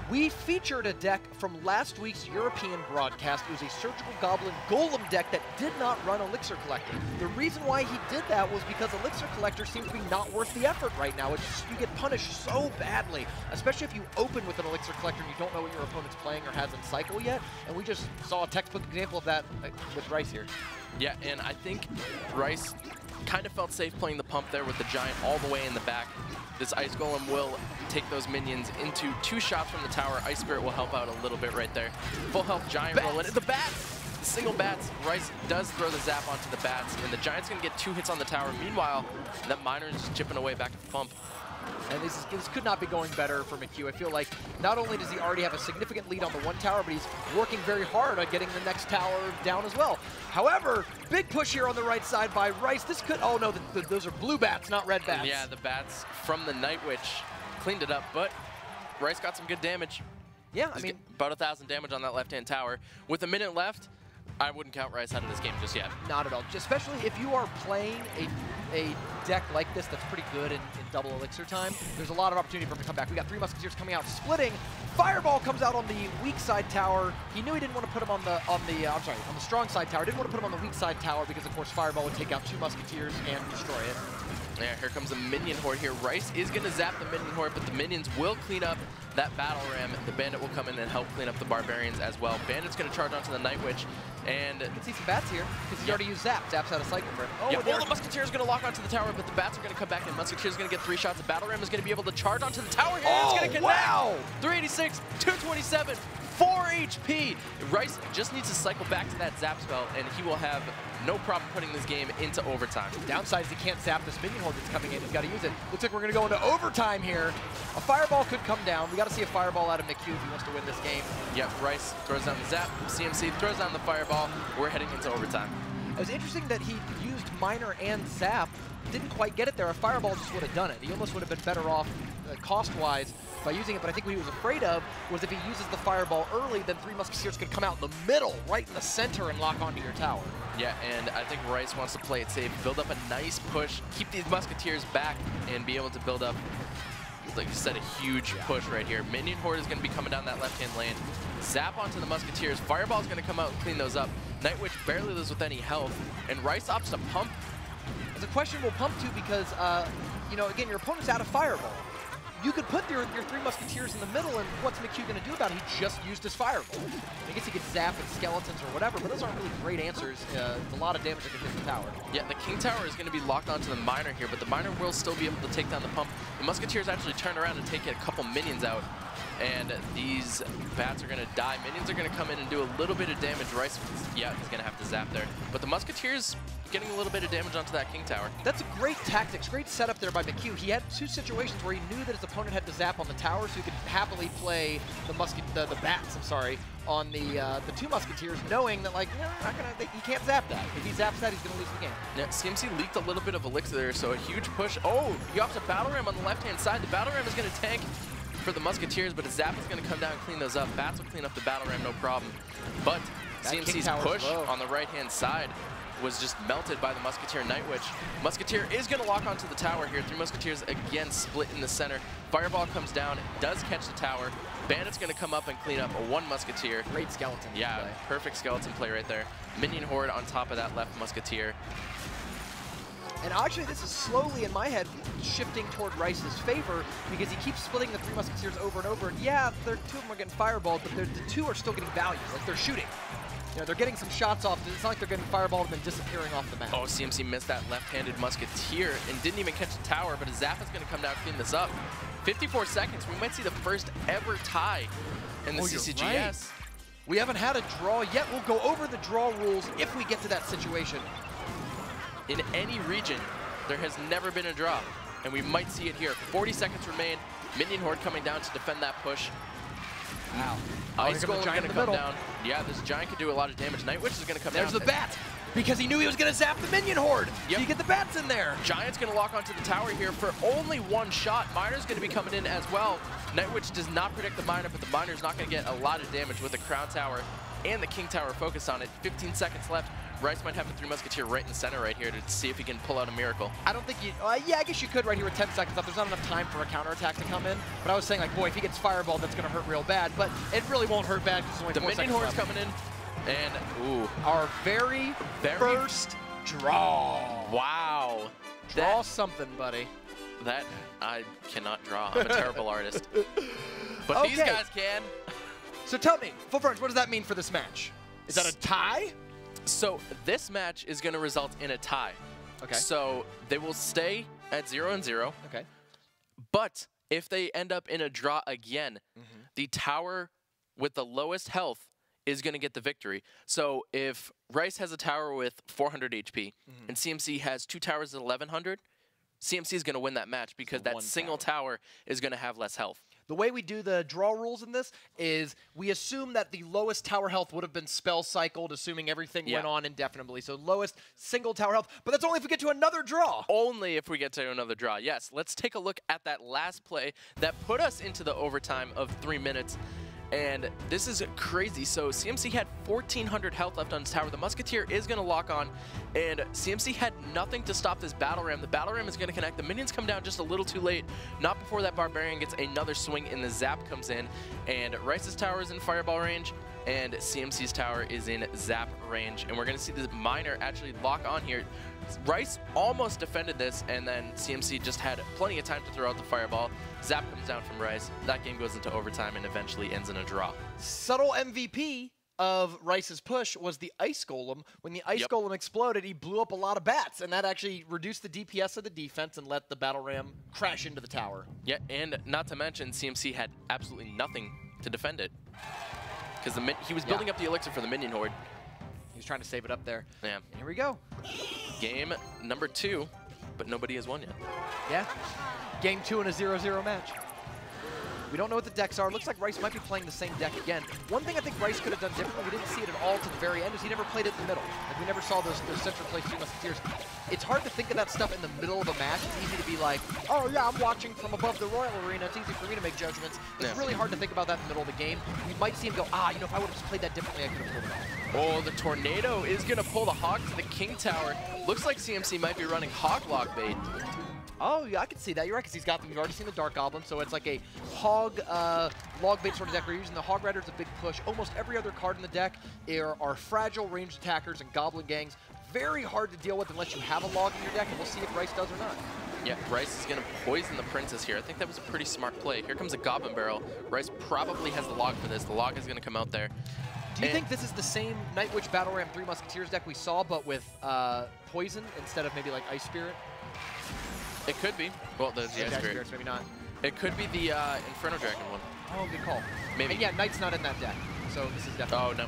S5: We featured a deck from last week's European broadcast. It was a Surgical Goblin Golem deck that did not run Elixir Collector. The reason why he did that was because Elixir Collector seems to be not worth the effort right now. It's just, you get punished so badly, especially if you open with an Elixir Collector and you don't know what your opponent's playing or has in cycle yet. And we just saw a textbook example of that with Rice here.
S4: Yeah, and I think Rice kind of felt safe playing the pump there with the Giant all the way in the back. This Ice Golem will take those minions into 2 shots from the tower. Ice Spirit will help out a little bit right there. Full health Giant roll in. The Bats! The single Bats. Rice does throw the zap onto the Bats, and the Giant's going to get 2 hits on the tower. Meanwhile, that miner is just chipping away back at the pump.
S5: And this could not be going better for McHugh. I feel like not only does he already have a significant lead on the one tower, but he's working very hard on getting the next tower down as well. However, big push here on the right side by Rice. This could, oh no, those are blue Bats, not red Bats.
S4: Yeah, the Bats from the Night Witch cleaned it up, but Rice got some good damage.
S5: Yeah, I mean,
S4: about 1,000 damage on that left-hand tower. With a minute left, I wouldn't count Rice out of this game just yet.
S5: Not at all. Especially if you are playing a deck like this that's pretty good in double elixir time, there's a lot of opportunity for him to come back. We got 3 Musketeers coming out, splitting. Fireball comes out on the weak side tower. He knew he didn't want to put him on the strong side tower. Didn't want to put him on the weak side tower because, of course, Fireball would take out 2 Musketeers and destroy it.
S4: Yeah, here comes a minion horde here. Rice is going to zap the minion horde, but the minions will clean up that battle ram. The bandit will come in and help clean up the barbarians as well. Bandit's going to charge onto the Night Witch, and
S5: you can see some bats here because he's already used zap. Zap's out of cycle for him.
S4: Oh, the Musketeer is going to lock onto the tower, but the bats are going to come back, and Musketeer is going to get 3 shots. The battle ram is going to be able to charge onto the tower here. It's going to connect.
S5: Wow!
S4: 386, 227, 4 HP. Rice just needs to cycle back to that zap spell, and he will have no problem putting this game into overtime.
S5: Downside is he can't zap this minion horde that's coming in. He's got to use it. Looks like we're going to go into overtime here. A fireball could come down. We got to see a fireball out of McHugh if he wants to win this game.
S4: Yep, Rice throws down the zap. CMC throws down the fireball. We're heading into overtime.
S5: It was interesting that he used miner and zap. Didn't quite get it there. A fireball just would have done it. He almost would have been better off cost-wise by using it, but I think what he was afraid of was if he uses the fireball early, then 3 Musketeers could come out in the middle, right in the center, and lock onto your tower.
S4: Yeah, and I think Rice wants to play it safe, build up a nice push, keep these Musketeers back, and be able to build up, like you said, a huge push right here. Minion Horde is going to be coming down that left-hand lane. Zap onto the Musketeers. Fireball is going to come out and clean those up. Night Witch barely lives with any health, and Rice opts to pump.
S5: It's a questionable pump, too, because, you know, again, your opponent's out of Fireball. You could put your 3 Musketeers in the middle, and what's McHugh going to do about it? He just used his Fireball. I guess he could zap at skeletons or whatever, but those aren't really great answers. It's a lot of damage that can hit the tower.
S4: Yeah, the King Tower is going to be locked onto the Miner here, but the Miner will still be able to take down the pump. The Musketeers actually turn around and take a couple minions out, and these bats are going to die. Minions are going to come in and do a little bit of damage. Rice, yeah, he's going to have to zap there. But the Musketeers getting a little bit of damage onto that King Tower.
S5: That's a great tactics, great setup there by McHugh. He had 2 situations where he knew that his opponent had to zap on the tower, so he could happily play the bats, on the 2 Musketeers, knowing that, like, he can't zap that. If he zaps that, he's going to lose the game.
S4: Yeah, CMC leaked a little bit of elixir there, so a huge push. Oh, he opts a battle ram on the left-hand side. The battle ram is going to tank for the Musketeers, but his zap is going to come down and clean those up. Bats will clean up the battle ram, no problem. But CMC's push on the right-hand side was just melted by the Musketeer Night Witch. Musketeer is going to lock onto the tower here. 3 Musketeers again split in the center. Fireball comes down, does catch the tower. Bandit's going to come up and clean up 1 Musketeer.
S5: Great skeleton
S4: play.
S5: play.
S4: Perfect skeleton play right there. Minion Horde on top of that left Musketeer.
S5: And actually, this is slowly, in my head, shifting toward Rice's favor because he keeps splitting the 3 Musketeers over and over. And yeah, 2 of them are getting fireballed, but the 2 are still getting value. Like, they're shooting. You know, they're getting some shots off. It's not like they're getting fireballed and then disappearing off the map.
S4: Oh, CMC missed that left-handed Musketeer and didn't even catch the tower, but Zap is going to come down and clean this up. 54 seconds. We might see the first ever tie in the CCGS.
S5: Right. We haven't had a draw yet. We'll go over the draw rules if we get to that situation.
S4: In any region, there has never been a draw, and we might see it here. 40 seconds remain. Minion Horde coming down to defend that push.
S5: Wow.
S4: Ice Golem going to come down. Yeah, this Giant could do a lot of damage. Night Witch is going to come down.
S5: There's the bat, because he knew he was going to zap the Minion Horde.
S4: Yep.
S5: So you get the bats in there.
S4: Giant's going to lock onto the tower here for only 1 shot. Miner's going to be coming in as well. Night Witch does not predict the Miner, but the Miner's not going to get a lot of damage with the Crown Tower and the King Tower focused on it. 15 seconds left. Rice might have the 3 Musketeer right in the center right here to see if he can pull out a miracle.
S5: I don't think you, yeah, I guess you could right here with 10 seconds left. There's not enough time for a counterattack to come in. But I was saying, like, boy, if he gets fireballed, that's going to hurt real bad. But it really won't hurt bad because only 4 seconds
S4: Minion Horde's
S5: left.
S4: coming in. And, ooh.
S5: Our very first draw.
S4: Wow.
S5: Draw something, buddy.
S4: That, I cannot draw. I'm a terrible artist. But these guys can.
S5: So tell me, Full Fronts, what does that mean for this match? Is that a tie?
S4: So this match is going to result in a tie.
S5: Okay.
S4: So they will stay at 0-0.
S5: Okay.
S4: But if they end up in a draw again, the tower with the lowest health is going to get the victory. So if Rice has a tower with 400 HP and CMC has 2 towers at 1100, CMC is going to win that match because that single tower is going to have less health.
S5: The way we do the draw rules in this is we assume that the lowest tower health would have been spell cycled, assuming everything went on indefinitely. So lowest single tower health, but that's only if we get to another draw.
S4: Only if we get to another draw, yes. Let's take a look at that last play that put us into the overtime of 3 minutes. And this is crazy. So CMC had 1,400 health left on his tower. The Musketeer is going to lock on, and CMC had nothing to stop this Battle Ram. The Battle Ram is going to connect. The minions come down just a little too late. Not before that Barbarian gets another swing and the Zap comes in. And Rice's tower is in Fireball range, and CMC's tower is in Zap range. And we're going to see the Miner actually lock on here. Rice almost defended this, and then CMC just had plenty of time to throw out the Fireball. Zap comes down from Rice. That game goes into overtime and eventually ends in a draw.
S5: Subtle MVP of Rice's push was the Ice Golem. When the Ice Golem exploded, he blew up a lot of bats, and that actually reduced the DPS of the defense and let the Battle Ram crash into the tower.
S4: Yeah, and not to mention, CMC had absolutely nothing to defend it. Because he was building up the elixir for the Minion Horde.
S5: He was trying to save it up there.
S4: Yeah.
S5: And here we go.
S4: Game number 2, but nobody has won yet.
S5: Yeah. Game 2 in a 0-0 match. We don't know what the decks are. Looks like Rice might be playing the same deck again. One thing I think Rice could have done differently, we didn't see it at all to the very end, is he never played it in the middle. Like, we never saw those central place 2 Musketeers. It's hard to think of that stuff in the middle of a match. It's easy to be like, oh yeah, I'm watching from above the Royal Arena. It's easy for me to make judgments. It's really hard to think about that in the middle of the game. We might see him go, you know, if I would have just played that differently, I could have pulled it off.
S4: Oh, the Tornado is going to pull the Hog to the King Tower. Looks like CMC might be running Hog Lock bait.
S5: Oh, yeah, I can see that. You're right, because we've already seen the Dark Goblin, so it's like a Hog log bait sort of deck. We're using the Hog Rider as a big push. Almost every other card in the deck are fragile ranged attackers and Goblin gangs. Very hard to deal with unless you have a log in your deck, and we'll see if Rice does or not.
S4: Yeah, Rice is going to poison the Princess here. I think that was a pretty smart play. Here comes a Goblin Barrel. Rice probably has the log for this. The log is going to come out there.
S5: Do you think this is the same Night Witch Battle Ram 3 Musketeers deck we saw, but with poison instead of maybe like Ice Spirit?
S4: It could be. Well, the Ice Spirit.
S5: Maybe not.
S4: It could be the Inferno Dragon one.
S5: Oh, good call.
S4: Maybe.
S5: And yeah, Knight's not in that deck, so this is definitely.
S4: Oh, no.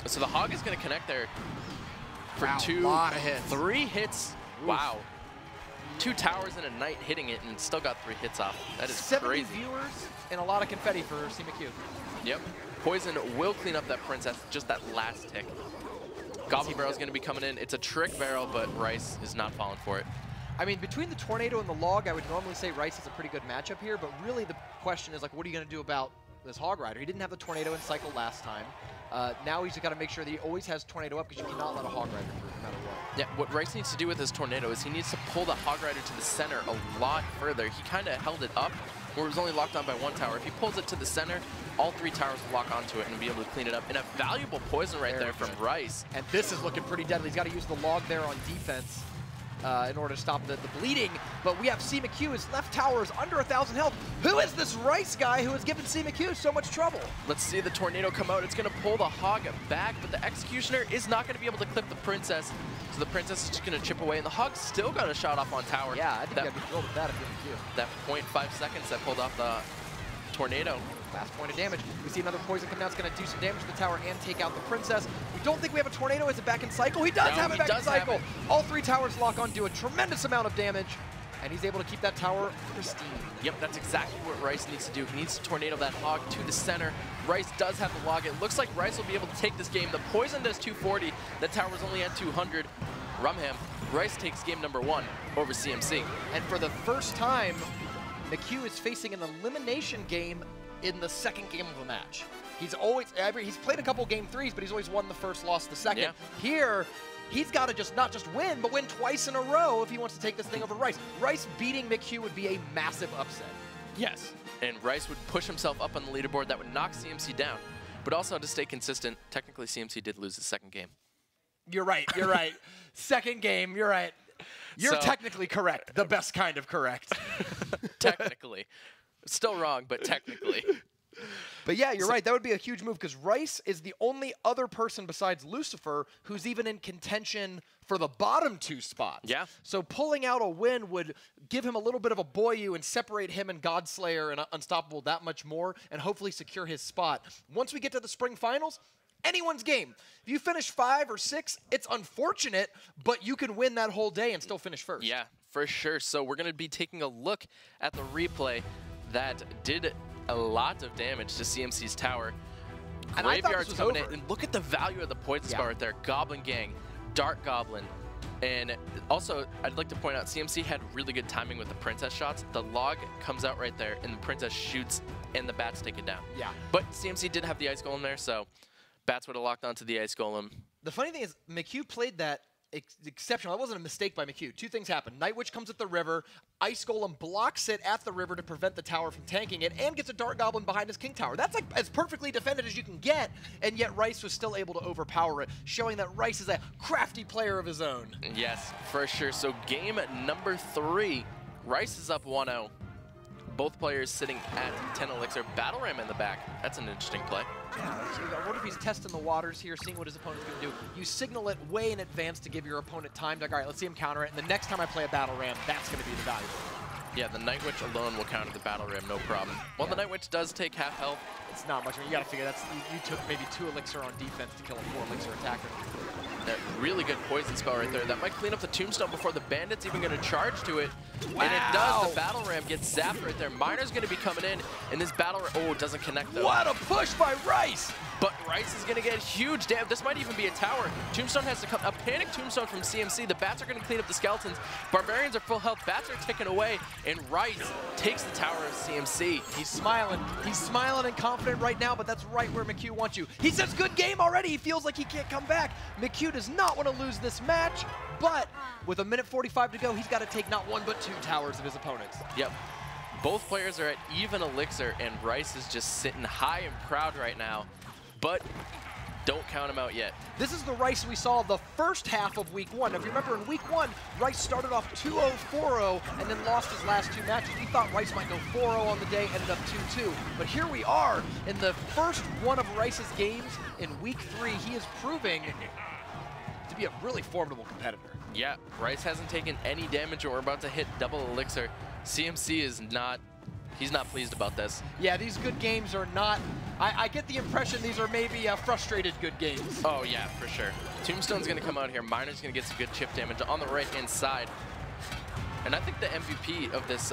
S4: So the Hog is going to connect there for
S5: lot of hits.
S4: 3 hits. Oof. Wow. 2 towers and a Knight hitting it, and still got 3 hits off. That is
S5: 70
S4: crazy.
S5: viewers and a lot of confetti for CMQ.
S4: Yep. Poison will clean up that Princess, just that last tick. Goblin Barrel is going to be coming in. It's a trick barrel, but Rice is not falling for it.
S5: I mean, between the Tornado and the Log, I would normally say Rice is a pretty good matchup here, but really the question is, like, what are you going to do about this Hog Rider. He didn't have the Tornado in cycle last time. Now he's got to make sure that he always has Tornado up because you cannot let a Hog Rider through no matter what.
S4: Yeah, what Rice needs to do with his Tornado is he needs to pull the Hog Rider to the center a lot further. He kind of held it up where it was only locked on by one tower. If he pulls it to the center, all 3 towers will lock onto it and be able to clean it up. And a valuable poison right there from Rice.
S5: And this is looking pretty deadly. He's got to use the log there on defense in order to stop the bleeding. But we have C-McHugh. His left tower is under 1,000 health. Who is this Rice guy who has given C-McHugh so much trouble?
S4: Let's see the Tornado come out. It's going to pull the Hog back, but the Executioner is not going to be able to clip the Princess. So the Princess is just going to chip away, and the Hog's still got a shot off on tower.
S5: Yeah, I think I'd be thrilled with that if you're McHugh.
S4: That 0.5 seconds that pulled off the Tornado.
S5: Last point of damage. We see another poison come down. It's going to do some damage to the tower and take out the Princess. We don't think we have a Tornado. Is it back in cycle? He does have it back in cycle. All 3 towers lock on, do a tremendous amount of damage, and he's able to keep that tower pristine.
S4: Yep, that's exactly what Rice needs to do. He needs to Tornado that Hog to the center. Rice does have the log. It looks like Rice will be able to take this game. The poison does 240. The tower's only at 200. Rumham, Rice takes game number 1 over CMC.
S5: And for the first time, McHugh is facing an elimination game in the second game of a match. He's played a couple game 3s, but he's always won the first, lost the second.
S4: Yeah.
S5: Here, he's got to not just win, but win twice in a row if he wants to take this thing over Rice. Rice beating McHugh would be a massive upset.
S4: Yes, and Rice would push himself up on the leaderboard. That would knock CMC down. But also to stay consistent, technically CMC did lose the second game.
S5: You're right, you're right. Second game, you're right. You're technically correct. The best kind of correct.
S4: Technically. Still wrong, but technically.
S5: But yeah, you're right. That would be a huge move because Rice is the only other person besides Lucifer who's even in contention for the bottom 2 spots.
S4: Yeah.
S5: So pulling out a win would give him a little bit of a boyu and separate him and Godslayer and Unstoppable that much more and hopefully secure his spot. Once we get to the spring finals, anyone's game. If you finish 5 or 6, it's unfortunate, but you can win that whole day and still finish first.
S4: Yeah, for sure. So we're going to be taking a look at the replay that did a lot of damage to CMC's tower.
S5: And I thought
S4: Graveyard's
S5: this was
S4: coming
S5: over.
S4: in, and look at the value of the poison spell right there. Goblin Gang, Dark Goblin, and also I'd like to point out CMC had really good timing with the Princess shots. The log comes out right there, and the Princess shoots, and the bats take it down. Yeah. But CMC did have the Ice Golem there, so bats would have locked onto the Ice Golem.
S5: The funny thing is, McHugh played that exceptional. That wasn't a mistake by McHugh. 2 things happen. Night Witch comes at the river. Ice Golem blocks it at the river to prevent the tower from tanking it and gets a Dark Goblin behind his King Tower. That's like as perfectly defended as you can get, and yet Rice was still able to overpower it, showing that Rice is a crafty player of his own.
S4: Yes, for sure. So game number 3, Rice is up 1-0. Both players sitting at 10 elixir. Battle Ram in the back. That's an interesting play.
S5: Yeah, I wonder if he's testing the waters here, seeing what his opponent's going to do. You signal it way in advance to give your opponent time. Like, all right, let's see him counter it. And the next time I play a Battle Ram, that's going to be the value.
S4: Yeah, the Night Witch alone will counter the Battle Ram, no problem. Well, the Night Witch does take half health.
S5: It's not much. I mean, you got to figure you took maybe 2 elixir on defense to kill a 4 elixir attacker.
S4: That really good poison spell right there. That might clean up the Tombstone before the Bandit's even going to charge to it.
S5: Wow.
S4: And it does. The Battle Ram gets zapped right there. Miner's going to be coming in, and this Battle Ram, oh, it doesn't connect though.
S5: What a push by Rice!
S4: But Rice is going to get huge damage. This might even be a tower. Tombstone has to come. A panic Tombstone from CMC. The bats are going to clean up the skeletons. Barbarians are full health. Bats are taken away, and Rice takes the tower of CMC.
S5: He's smiling. He's smiling and confident right now, but that's right where McHugh wants you. He says good game already. He feels like he can't come back. McHugh does not want to lose this match, but with 1:45 to go, he's got to take not 1 but 2 towers of his opponents.
S4: Yep. Both players are at even elixir, and Rice is just sitting high and proud right now. But don't count him out yet.
S5: This is the Rice we saw the first half of week 1. Now, if you remember in week 1, Rice started off 2-0, 4-0, and then lost his last 2 matches. We thought Rice might go 4-0 on the day, ended up 2-2. But here we are in the first one of Rice's games in week 3. He is proving to be a really formidable competitor.
S4: Yeah, Rice hasn't taken any damage, and we're about to hit double elixir. CMC is not, he's not pleased about this.
S5: Yeah, these good games are not, I get the impression these are maybe frustrated good games.
S4: Oh yeah, for sure. Tombstone's gonna come out here. Miner's gonna get some good chip damage on the right-hand side. And I think the MVP of this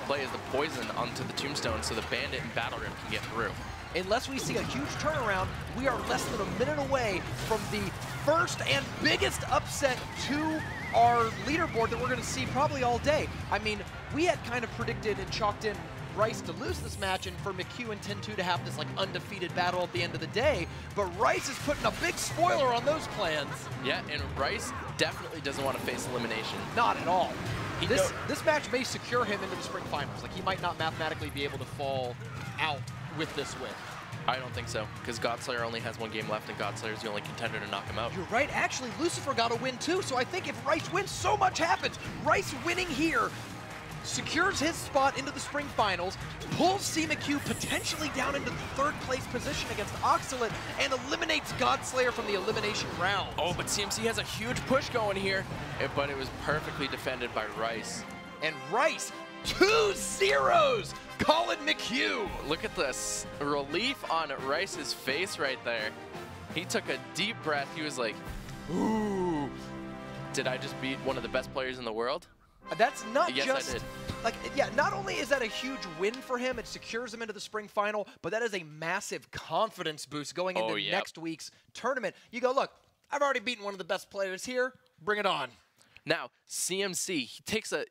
S4: play is the poison onto the Tombstone so the Bandit and Battle Ram can get through.
S5: Unless we see a huge turnaround, we are less than a minute away from the first and biggest upset to our leaderboard that we're going to see probably all day. I mean, we had kind of predicted and chalked in Rice to lose this match and for McHugh and 10-2 to have this like undefeated battle at the end of the day. But Rice is putting a big spoiler on those plans.
S4: Yeah, and Rice definitely doesn't want to face elimination.
S5: Not at all. This match may secure him into the spring finals. Like, he might not mathematically be able to fall out with this win.
S4: I don't think so, because Godslayer only has 1 game left, and Godslayer's the only contender to knock him out.
S5: You're right. Actually, Lucifer got a win, too. So I think if Rice wins, so much happens. Rice winning here secures his spot into the spring finals, pulls CMQ potentially down into the 3rd place position against Oxalate, and eliminates Godslayer from the elimination round.
S4: Oh, but CMC has a huge push going here, but it was perfectly defended by Rice.
S5: And Rice, 2 zeros! Colin McHugh.
S4: Look at this relief on Rice's face right there. He took a deep breath. He was like, ooh, did I just beat one of the best players in the world?
S5: That's not
S4: yes,
S5: just,
S4: I did.
S5: Like, yeah, not only is that a huge win for him, it secures him into the spring final, but that is a massive confidence boost going into next week's tournament. You go, look, I've already beaten one of the best players here. Bring it on.
S4: Now, CMC, he takes a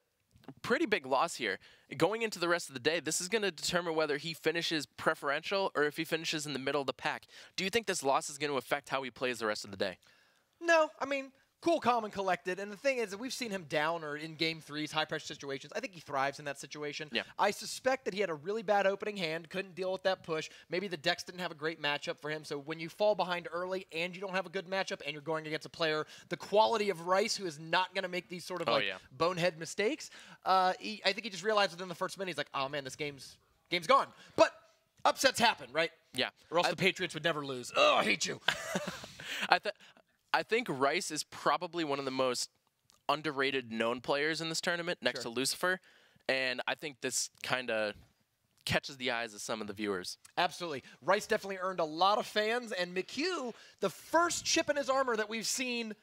S4: pretty big loss here. Going into the rest of the day, this is going to determine whether he finishes preferential or if he finishes in the middle of the pack. Do you think this loss is going to affect how he plays the rest of the day?
S5: No, I mean, cool, calm, and collected. And the thing is that we've seen him down or in game 3s, high-pressure situations. I think he thrives in that situation.
S4: Yeah.
S5: I suspect that he had a really bad opening hand, couldn't deal with that push. Maybe the decks didn't have a great matchup for him. So when you fall behind early and you don't have a good matchup and you're going against a player the quality of Rice, who is not going to make these sort of bonehead mistakes, I think he just realized within the first minute, he's like, oh, man, this game's gone. But upsets happen, right?
S4: Yeah.
S5: Or else the Patriots would never lose. Oh, I hate you.
S4: I think Rice is probably one of the most underrated known players in this tournament next to Lucifer, and I think this kind of catches the eyes of some of the viewers.
S5: Absolutely. Rice definitely earned a lot of fans, and McHugh, the first chip in his armor that we've seen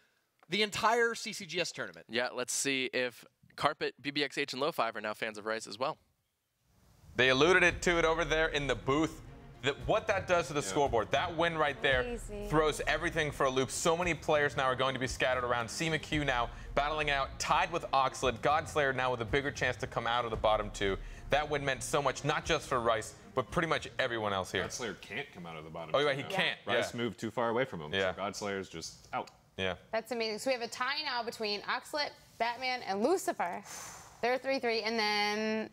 S5: the entire CCGS tournament.
S4: Yeah, let's see if Carpet, BBXH, and Low5 are now fans of Rice as well.
S1: They alluded to it over there in the booth. What that does to the scoreboard, that win right there throws everything for a loop. So many players now are going to be scattered around. CMQ now battling out, tied with Oxalate. Godslayer now with a bigger chance to come out of the bottom 2. That win meant so much, not just for Rice, but pretty much everyone else here.
S3: Godslayer can't come out of the bottom.
S1: Oh, yeah, he can't.
S3: Rice moved too far away from him. So Godslayer's just out.
S1: Yeah.
S2: That's amazing. So we have a tie now between Oxalate, Batman, and Lucifer. They're 3-3, and then...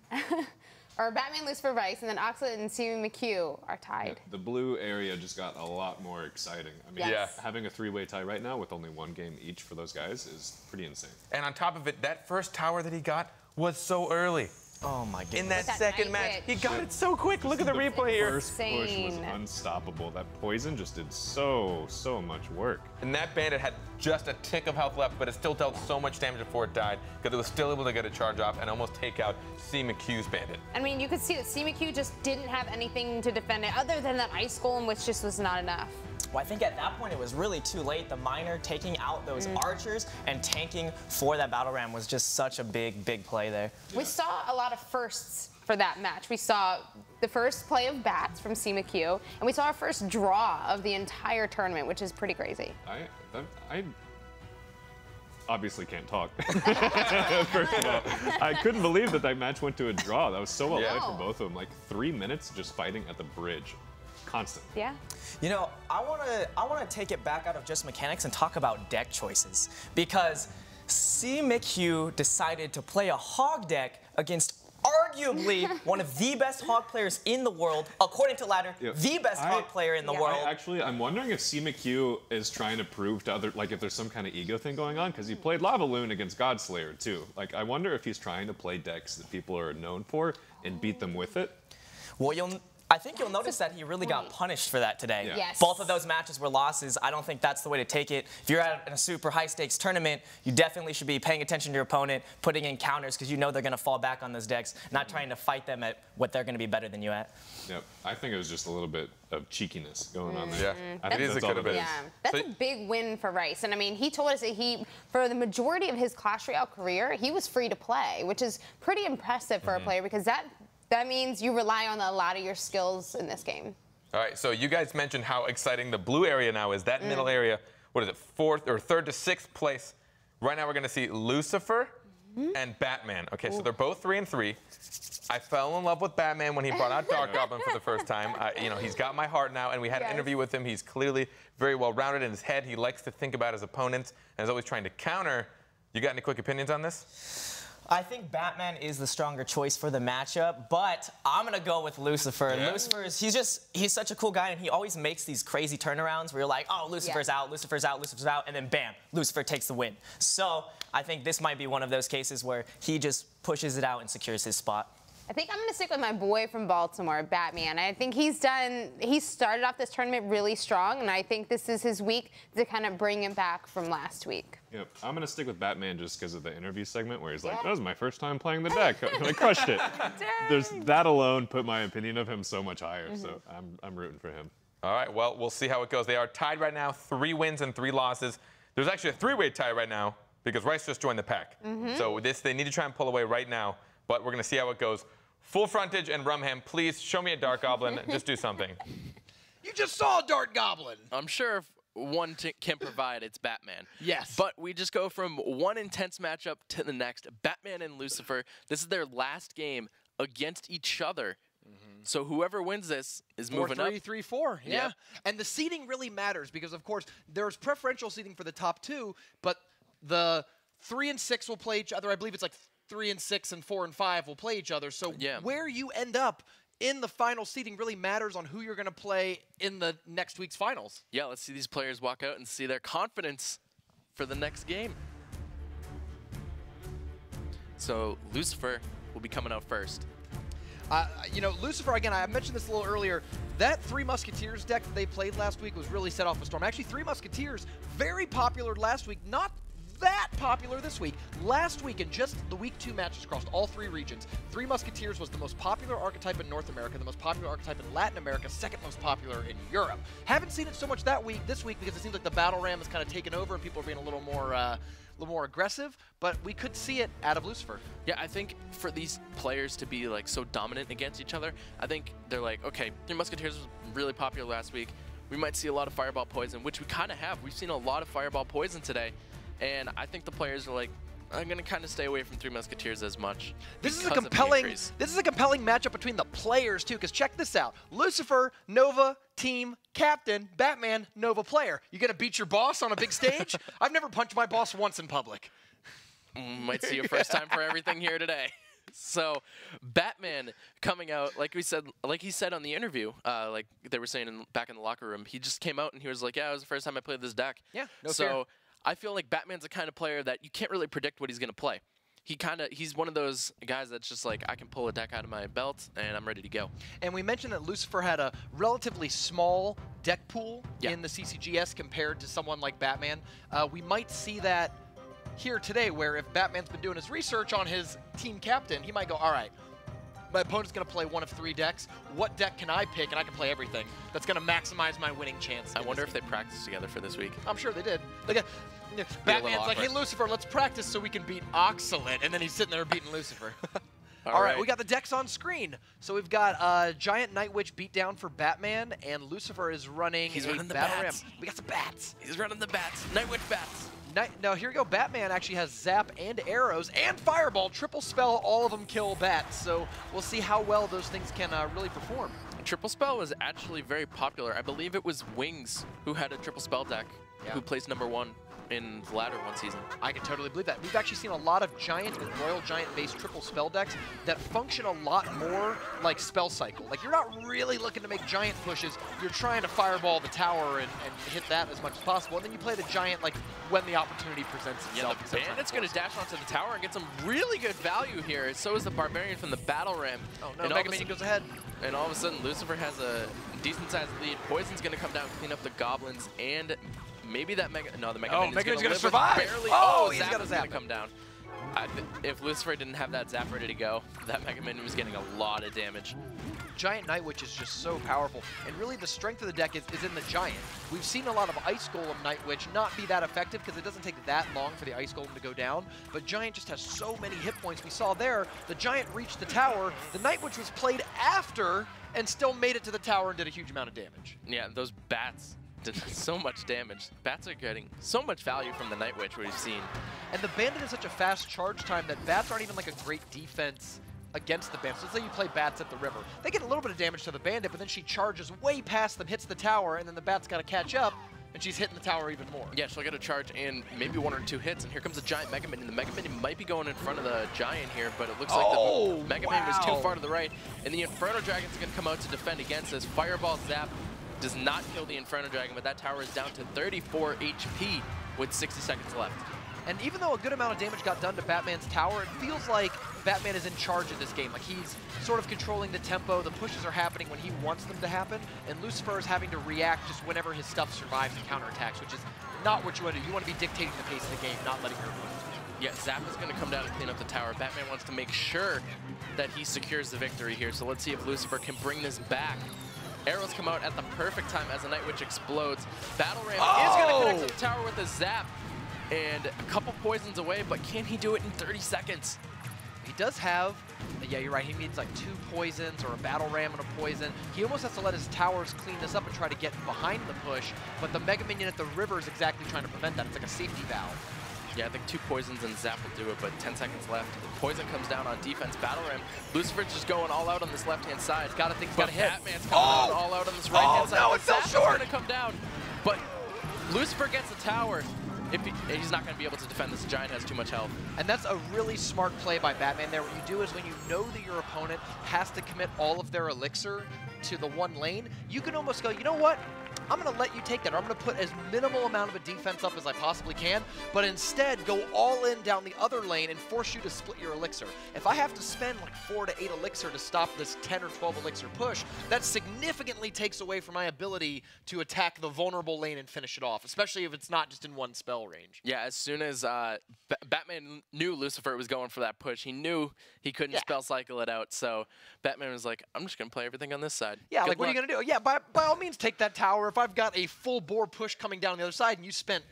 S2: or Batman, Lucifer, Rice, and then Oxalate and CMQ are tied.
S3: Yeah, the blue area just got a lot more exciting. I mean, having a 3-way tie right now with only 1 game each for those guys is pretty insane.
S1: And on top of it, that first tower that he got was so early.
S8: Oh my goodness.
S1: In that second match, he got it so quick. Look at the replay here.
S3: First push was unstoppable. That poison just did so much work.
S1: And that bandit had just a tick of health left, but it still dealt so much damage before it died because it was still able to get a charge off and almost take out CMQ's bandit.
S2: I mean, you could see that CMQ just didn't have anything to defend it other than that ice golem, which just was not enough.
S8: Well, I think at that point it was really too late. The miner taking out those archers and tanking for that battle ram was just such a big play there.
S2: We saw a lot of firsts for that match. We saw the first play of bats from CMQ, and we saw our first draw of the entire tournament, which is pretty crazy.
S3: I obviously can't talk. First of all, I couldn't believe that match went to a draw. That was so well played for both of them. Like 3 minutes just fighting at the bridge. Constant.
S2: Yeah.
S8: You know, I wanna take it back out of just mechanics and talk about deck choices, because CMQ decided to play a hog deck against arguably one of the best hog players in the world, according to Ladder, the best hog player in the world.
S3: I'm wondering if CMQ is trying to prove to other, like if there's some kind of ego thing going on, because he played Lava Loon against Godslayer too. Like I wonder if he's trying to play decks that people are known for and beat them with it.
S8: Well, I think you'll notice that he really got punished for that today.
S2: Yes.
S8: Both of those matches were losses. I don't think that's the way to take it. If you're at a super high-stakes tournament, you definitely should be paying attention to your opponent, putting in counters, because you know they're going to fall back on those decks, not trying to fight them at what they're going to be better than you at.
S3: Yep. I think it was just a little bit of cheekiness going on there.
S1: Yeah,
S3: I think
S1: it is a good bit.
S2: Yeah, that's a big win for Rice. And I mean, he told us that for the majority of his Clash Royale career, he was free to play, which is pretty impressive for a player, because that means you rely on a lot of your skills in this game.
S1: All right, so you guys mentioned how exciting the blue area now is. That middle area, what is it, 4th or 3rd to 6th place. Right now we're going to see Lucifer and Batman. Okay, so they're both 3 and 3. I fell in love with Batman when he brought out Dark Goblin for the first time. You know, he's got my heart now, and we had an interview with him. He's clearly very well-rounded in his head. He likes to think about his opponents and is always trying to counter. You got any quick opinions on this?
S8: I think Batman is the stronger choice for the matchup, but I'm going to go with Lucifer.
S1: Yeah.
S8: He's such a cool guy, and he always makes these crazy turnarounds where you're like, oh, Lucifer's out, Lucifer's out, Lucifer's out, and then bam, Lucifer takes the win. So I think this might be one of those cases where he just pushes it out and secures his spot.
S2: I think I'm going to stick with my boy from Baltimore, Batman. I think he started off this tournament really strong, and I think this is his week to kind of bring him back from last week.
S3: Yep, I'm going to stick with Batman just because of the interview segment where he's like, that was my first time playing the deck. I crushed it. There's that alone put my opinion of him so much higher, so I'm rooting for him.
S1: All right, well, we'll see how it goes. They are tied right now, 3 wins and 3 losses. There's actually a 3-way tie right now because Rice just joined the pack. So they need to try and pull away right now, but we're going to see how it goes. Full Frontage and Rumham, please show me a Dark Goblin. Just do something.
S5: You just saw a Dark Goblin.
S4: I'm sure if one can provide, it's Batman.
S5: Yes.
S4: But we just go from one intense matchup to the next. Batman and Lucifer, this is their last game against each other. So whoever wins this is moving up.
S5: 4-3, 3-4, yeah. And the seeding really matters because, of course, there's preferential seeding for the top 2, but the 3 and 6 will play each other. I believe it's like 3 and 6 and 4 and 5 will play each other. So where you end up in the final seeding really matters on who you're going to play in the next week's finals.
S4: Yeah, let's see these players walk out and see their confidence for the next game. So Lucifer will be coming out first.
S5: You know, Lucifer, again, I mentioned this a little earlier, that 3 Musketeers deck that they played last week was really set off a storm. Actually, 3 Musketeers, very popular last week, not that popular this week. Last week, in just the week 2 matches across all 3 regions, 3 Musketeers was the most popular archetype in North America, the most popular archetype in Latin America, second most popular in Europe. Haven't seen it so much this week because it seems like the Battle Ram has kind of taken over and people are being a little more aggressive, but we could see it out of Lucifer.
S4: Yeah, I think for these players to be like so dominant against each other, I think they're like, okay, 3 Musketeers was really popular last week. We might see a lot of Fireball Poison, which we kind of have. We've seen a lot of Fireball Poison today. And I think the players are like, I'm going to kind of stay away from 3 Musketeers as much.
S5: This is a compelling matchup between the players too, because check this out. Lucifer, Nova, team, captain, Batman, Nova player. You going to beat your boss on a big stage? I've never punched my boss once in public.
S4: Might see a first time for everything here today. So Batman coming out, like he said on the interview, like they were saying back in the locker room, he just came out and he was like, yeah, it was the first time I played this deck.
S5: Yeah, no fear.
S4: I feel like Batman's the kind of player that you can't really predict what he's going to play. He's one of those guys that's just like, I can pull a deck out of my belt and I'm ready to go.
S5: And we mentioned that Lucifer had a relatively small deck pool in the CCGS compared to someone like Batman. We might see that here today, where if Batman's been doing his research on his team captain, he might go, all right, my opponent's going to play one of 3 decks. What deck can I pick? And I can play everything. That's going to maximize my winning chance.
S4: I wonder if they practiced together for this week.
S5: I'm sure they did. Like, Batman's like, hey, Lucifer, let's practice so we can beat Oxalate. And then he's sitting there beating Lucifer. All right, we got the decks on screen. So we've got Giant Night Witch beatdown for Batman, and Lucifer is running
S4: running the
S5: Battle
S4: bats.
S5: Ram. We got some bats.
S4: He's running the bats. Night Witch bats.
S5: Now, here we go. Batman actually has Zap and Arrows and Fireball. Triple Spell, all of them kill bats. So we'll see how well those things can really perform.
S4: Triple Spell was actually very popular. I believe it was Wings who had a Triple Spell deck who placed #1 in the ladder one season.
S5: I can totally believe that. We've actually seen a lot of Giant and Royal Giant-based triple spell decks that function a lot more like Spell Cycle. Like, you're not really looking to make Giant pushes. You're trying to Fireball the tower and hit that as much as possible. And then you play the Giant, like, when the opportunity presents itself.
S4: Yeah, the Bandit's going to dash onto the tower and get some really good value here. So is the Barbarian from the Battle Ram.
S5: Oh, no, Mega Minion goes ahead.
S4: And all of a sudden, Lucifer has a decent-sized lead. Poison's going to come down and clean up the Goblins, and maybe that the Mega Minion's going to
S5: survive.
S4: Barely.
S5: Oh, he's got a Zap.
S4: Going to come down. If Lucifer didn't have that Zap ready to go, that Mega Minion was getting a lot of damage.
S5: Giant Night Witch is just so powerful, and really the strength of the deck is in the Giant. We've seen a lot of Ice Golem Night Witch not be that effective because it doesn't take that long for the Ice Golem to go down, but Giant just has so many hit points. We saw there, the Giant reached the tower, the Night Witch was played after, and still made it to the tower and did a huge amount of damage.
S4: Yeah, those bats did so much damage. Bats are getting so much value from the Night Witch we've seen.
S5: And the Bandit is such a fast charge time that Bats aren't even like a great defense against the Bandit. So let's say you play Bats at the river. They get a little bit of damage to the Bandit, but then she charges way past them, hits the tower, and then the Bat's got to catch up, and she's hitting the tower even more.
S4: Yeah, she'll get a charge and maybe 1 or 2 hits, and here comes the Giant Mega Minion. The Mega Minion might be going in front of the Giant here, but it looks like the Mega Minion was too far to the right, and the Inferno Dragon's going to come out to defend against this. Fireball Zap does not kill the Inferno Dragon, but that tower is down to 34 HP with 60 seconds left.
S5: And even though a good amount of damage got done to Batman's tower, it feels like Batman is in charge of this game. Like he's sort of controlling the tempo, the pushes are happening when he wants them to happen, and Lucifer is having to react just whenever his stuff survives and counterattacks, which is not what you want to do. You want to be dictating the pace of the game, not letting her win.
S4: Yeah, Zap is going to come down and clean up the tower. Batman wants to make sure that he secures the victory here, so let's see if Lucifer can bring this back. Arrows come out at the perfect time as the Night Witch explodes. Battle Ram is going to connect to the tower with a Zap. And a couple poisons away, but can he do it in 30 seconds?
S5: He does have, yeah, you're right, he needs like 2 poisons or a Battle Ram and a poison. He almost has to let his towers clean this up and try to get behind the push, but the Mega Minion at the river is exactly trying to prevent that. It's like a safety valve.
S4: Yeah, I think 2 poisons and Zap will do it, but 10 seconds left. The poison comes down on defense. Battle Ram. Lucifer's just going all out on this left-hand side.
S5: He's got to think he's got to hit.
S4: Batman's coming all out on this right-hand side.
S5: Oh, no, it fell short!
S4: Going to come down, but Lucifer gets the tower. He's not going to be able to defend this. Giant has too much health.
S5: And that's a really smart play by Batman there. What you do is when you know that your opponent has to commit all of their elixir to the one lane, you can almost go, you know what? I'm going to let you take that, or I'm going to put as minimal amount of a defense up as I possibly can, but instead go all in down the other lane and force you to split your elixir. If I have to spend like 4 to 8 elixir to stop this 10 or 12 elixir push, that significantly takes away from my ability to attack the vulnerable lane and finish it off, especially if it's not just in one spell range.
S4: Yeah, as soon as Batman knew Lucifer was going for that push, he knew he couldn't spell cycle it out, so Batman was like, I'm just going to play everything on this side.
S5: Yeah,
S4: Good
S5: like, what are you going to do? Yeah, by all means, take that tower. If I've got a full bore push coming down the other side and you spent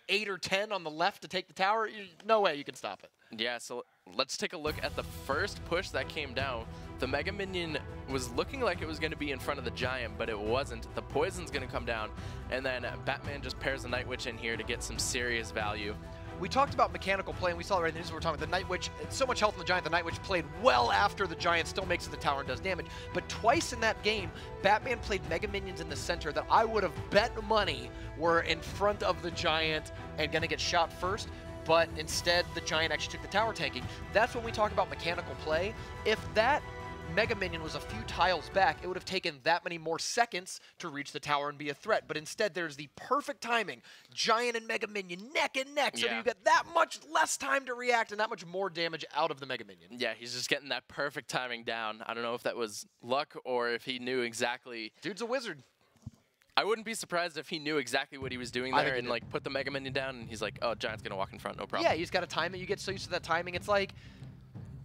S5: 8 or 10 on the left to take the tower, no way you can stop it.
S4: Yeah, so let's take a look at the first push that came down. The Mega Minion was looking like it was going to be in front of the Giant, but it wasn't. The poison's going to come down, and then Batman just pairs the Night Witch in here to get some serious value.
S5: We talked about mechanical play, and we saw it right in the news. We were talking about the Night Witch. So much health on the Giant. The Night Witch played well after the Giant still makes it to the tower and does damage. But twice in that game, Batman played Mega Minions in the center that I would have bet money were in front of the Giant and going to get shot first. But instead, the Giant actually took the tower tanking. That's when we talk about mechanical play. If that Mega Minion was a few tiles back, it would have taken that many more seconds to reach the tower and be a threat. But instead, there's the perfect timing. Giant and Mega Minion neck and neck, so you get that much less time to react and that much more damage out of the Mega Minion.
S4: Yeah, he's just getting that perfect timing down. I don't know if that was luck or if he knew exactly.
S5: Dude's a wizard.
S4: I wouldn't be surprised if he knew exactly what he was doing there and like put the Mega Minion down and he's like, oh, Giant's going to walk in front, no problem.
S5: Yeah, you just got to time it. You get so used to that timing. It's like,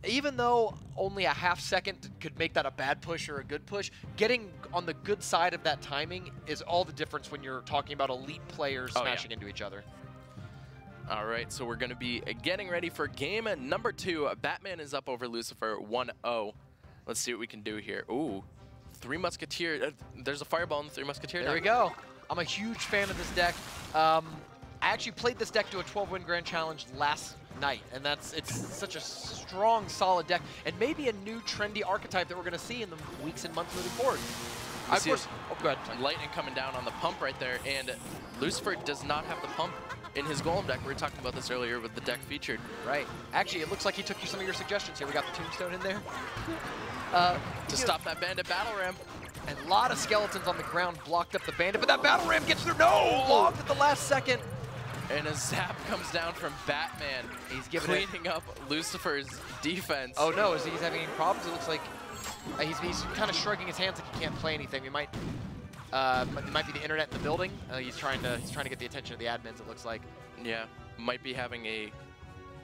S5: even though only a half second could make that a bad push or a good push, getting on the good side of that timing is all the difference when you're talking about elite players smashing into each other.
S4: All right, so we're going to be getting ready for game number 2. Batman is up over Lucifer 1-0. Let's see what we can do here. Ooh, 3 Musketeer. There's a Fireball in the 3 Musketeer.
S5: There we go. I'm a huge fan of this deck. I actually played this deck to a 12-win Grand Challenge last night, and it's such a strong, solid deck, and maybe a new trendy archetype that we're going to see in the weeks and months moving forward. Of course, go ahead.
S4: Lightning coming down on the pump right there, and Lucifer does not have the pump in his Golem deck. We were talking about this earlier with the deck featured.
S5: Right. Actually, it looks like he took you some of your suggestions here. We got the Tombstone in there.
S4: To stop that Bandit Battle Ram.
S5: And a lot of skeletons on the ground blocked up the Bandit, but that Battle Ram gets through. No! Logged at the last second.
S4: And a zap comes down from Batman.
S5: He's giving
S4: cleaning up Lucifer's defense.
S5: Oh no, is he having any problems? It looks like he's kind of shrugging his hands like he can't play anything. It might be the internet in the building. He's trying to get the attention of the admins, it looks like.
S4: Yeah, might be having a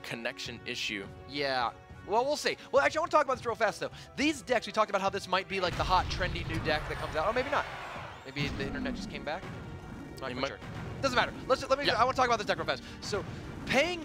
S4: connection issue.
S5: Yeah. Well, we'll see. Well, actually, I want to talk about this real fast, though. These decks, we talked about how this might be like the hot, trendy new deck that comes out. Oh, maybe not. Maybe the internet just came back. I'm not quite sure. Doesn't matter. I want to talk about this deck real fast. So, paying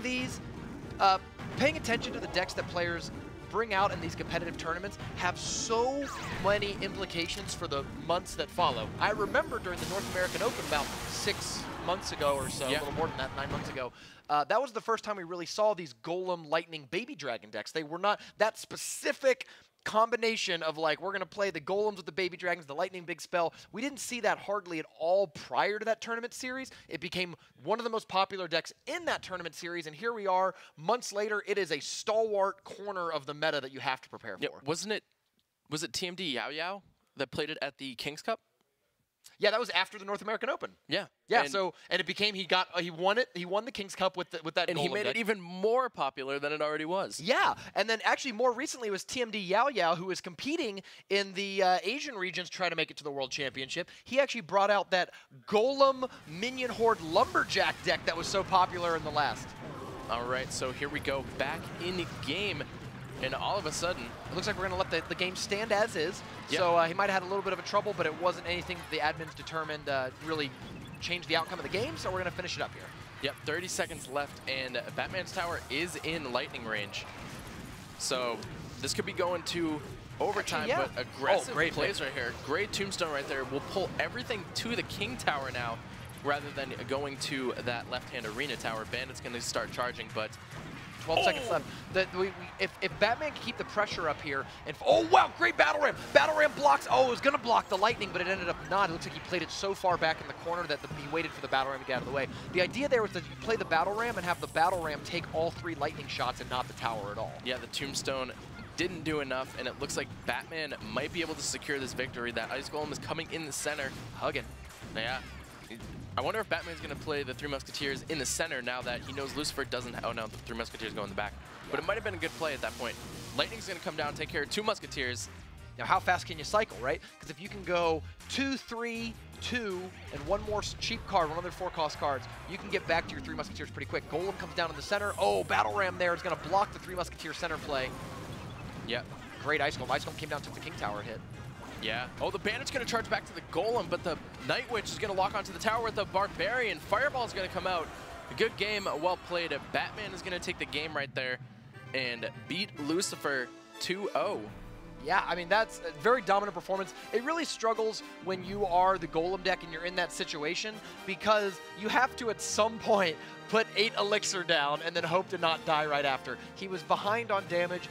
S5: attention to the decks that players bring out in these competitive tournaments have so many implications for the months that follow. I remember during the North American Open about 6 months ago or so, a little more than that, 9 months ago, that was the first time we really saw these Golem Lightning Baby Dragon decks. They were not that specific combination of like, we're going to play the Golems with the Baby Dragons, the Lightning Big Spell. We didn't see that hardly at all prior to that tournament series. It became one of the most popular decks in that tournament series, and here we are, months later, it is a stalwart corner of the meta that you have to prepare for.
S4: Was it TMD Yao Yao that played it at the King's Cup?
S5: Yeah, that was after the North American Open.
S4: Yeah.
S5: Yeah, and it became, he won it, he won the King's Cup with that
S4: And he made it even more popular than it already was.
S5: Yeah, and then actually more recently it was TMD Yao Yao who was competing in the Asian regions trying to make it to the World Championship. He actually brought out that Golem Minion Horde Lumberjack deck that was so popular in the last.
S4: All right, so here we go, back in the game. And all of a sudden,
S5: it looks like we're going to let the game stand as is.
S4: Yep.
S5: So he might have had a little bit of a trouble, but it wasn't anything the admins determined really changed the outcome of the game. So we're going to finish it up here.
S4: Yep, 30 seconds left, and Batman's Tower is in lightning range. So this could be going to overtime,
S5: actually,
S4: but aggressive
S5: great
S4: plays right here. Great tombstone right there. We'll pull everything to the King Tower now, rather than going to that left-hand arena tower. Bandit's going to start charging, but
S5: 12 seconds left. If Batman can keep the pressure up here, and oh wow, great battle ram! Battle ram blocks. Oh, it was gonna block the lightning, but it ended up not. It looks like he played it so far back in the corner that he waited for the battle ram to get out of the way. The idea there was to play the battle ram and have the battle ram take all 3 lightning shots and not the tower at all.
S4: Yeah, the tombstone didn't do enough, and it looks like Batman might be able to secure this victory. That Ice Golem is coming in the center, hugging. Yeah. I wonder if Batman's going to play the 3 Musketeers in the center now that he knows Lucifer doesn't. Oh no, the 3 Musketeers go in the back. But it might have been a good play at that point. Lightning's going to come down and take care of 2 Musketeers.
S5: Now, how fast can you cycle, right? Because if you can go 2, 3, 2, and 1 more cheap card, 1 other 4-cost cards, you can get back to your 3 Musketeers pretty quick. Golem comes down in the center. Oh, Battle Ram there is going to block the 3 Musketeer center play.
S4: Yep.
S5: Great Ice Golem. Ice Golem came down, took the King Tower hit.
S4: Yeah. Oh, the Bandit's going to charge back to the Golem, but the Night Witch is going to lock onto the tower with the Barbarian. Fireball is going to come out. A good game, well played. Batman is going to take the game right there and beat Lucifer 2-0.
S5: Yeah, I mean, that's a very dominant performance. It really struggles when you are the Golem deck and you're in that situation because you have to, at some point, put 8 Elixir down and then hope to not die right after. He was behind on damage.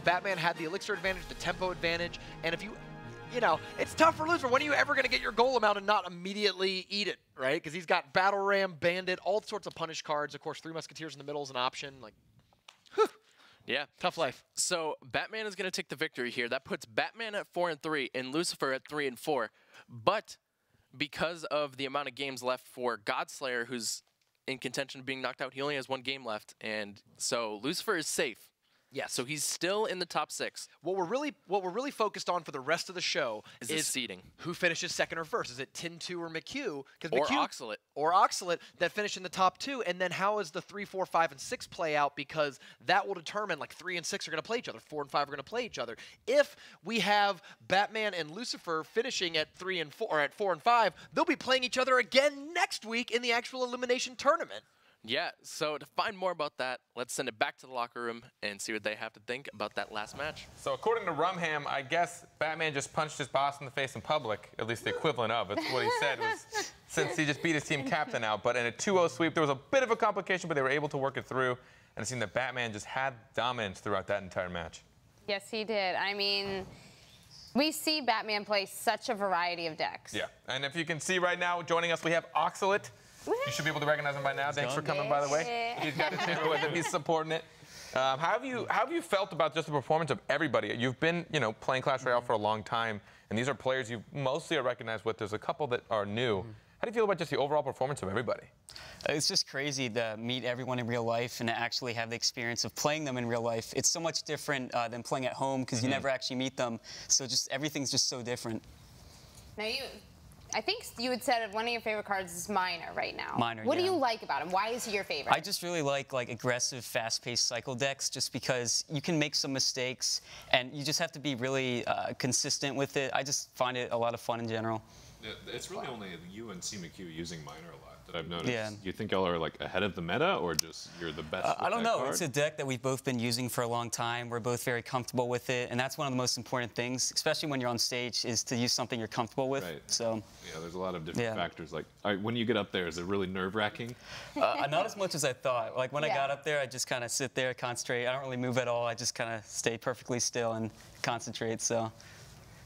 S5: Batman had the Elixir advantage, the tempo advantage, and if you know, it's tough for Lucifer. When are you ever going to get your Golem out and not immediately eat it, right? Because he's got Battle Ram, Bandit, all sorts of punish cards. Of course, 3 Musketeers in the middle is an option. Like, whew.
S4: Yeah.
S5: Tough life.
S4: So Batman is going to take the victory here. That puts Batman at 4-3 and Lucifer at 3-4. But because of the amount of games left for Godslayer, who's in contention of being knocked out, he only has 1 game left. And so Lucifer is safe.
S5: Yes.
S4: So he's still in the top 6.
S5: What we're really focused on for the rest of the show is
S4: seeding.
S5: Who finishes second or first? Is it Tin2 or McHugh?
S4: Or Oxalate.
S5: Or Oxalate that finish in the top 2. And then how is the 3, 4, 5, and 6 play out? Because that will determine, like, 3 and 6 are going to play each other. 4 and 5 are going to play each other. If we have Batman and Lucifer finishing at 3 and 4 or at 4 and 5, they'll be playing each other again next week in the actual elimination tournament.
S4: Yeah, so to find more about that, let's send it back to the locker room and see what they have to think about that last match.
S1: So according to Rumham, I guess Batman just punched his boss in the face in public, at least the equivalent of. That's what he said was since he just beat his team captain out. But in a 2-0 sweep, there was a bit of a complication, but they were able to work it through. And it seemed that Batman just had dominance throughout that entire match.
S2: Yes, he did. I mean, we see Batman play such a variety of decks.
S1: Yeah, and if you can see right now, joining us, we have Oxalate. You should be able to recognize him by now. Thanks for coming, by the way. He's got his favorite with him. He's supporting it. How have you felt about just the performance of everybody? You've been, playing Clash Royale for a long time, and these are players you mostly are recognized with. There's a couple that are new. How do you feel about just the overall performance of everybody?
S9: It's just crazy to meet everyone in real life and to actually have the experience of playing them in real life. It's so much different than playing at home because you never actually meet them. So just everything's just so different.
S2: Now I think you had said one of your favorite cards is Miner right now.
S9: Miner,
S2: What do you like about him? Why is he your favorite?
S9: I just really like aggressive, fast-paced cycle decks just because you can make some mistakes and you just have to be really consistent with it. I just find it a lot of fun in general.
S3: It's really only you and CMQ using Miner a lot that I've noticed.
S9: Yeah.
S3: You think y'all are like ahead of the meta, or just you're the best? With
S9: I don't
S3: that
S9: know.
S3: card?
S9: It's a deck that we've both been using for a long time. We're both very comfortable with it, and that's one of the most important things, especially when you're on stage, is to use something you're comfortable with.
S3: Right.
S9: So.
S3: Yeah, there's a lot of different factors. Like, when you get up there, is it really nerve-wracking?
S9: Not as much as I thought. Like when I got up there, I just kind of sit there, concentrate. I don't really move at all. I just kind of stay perfectly still and concentrate. So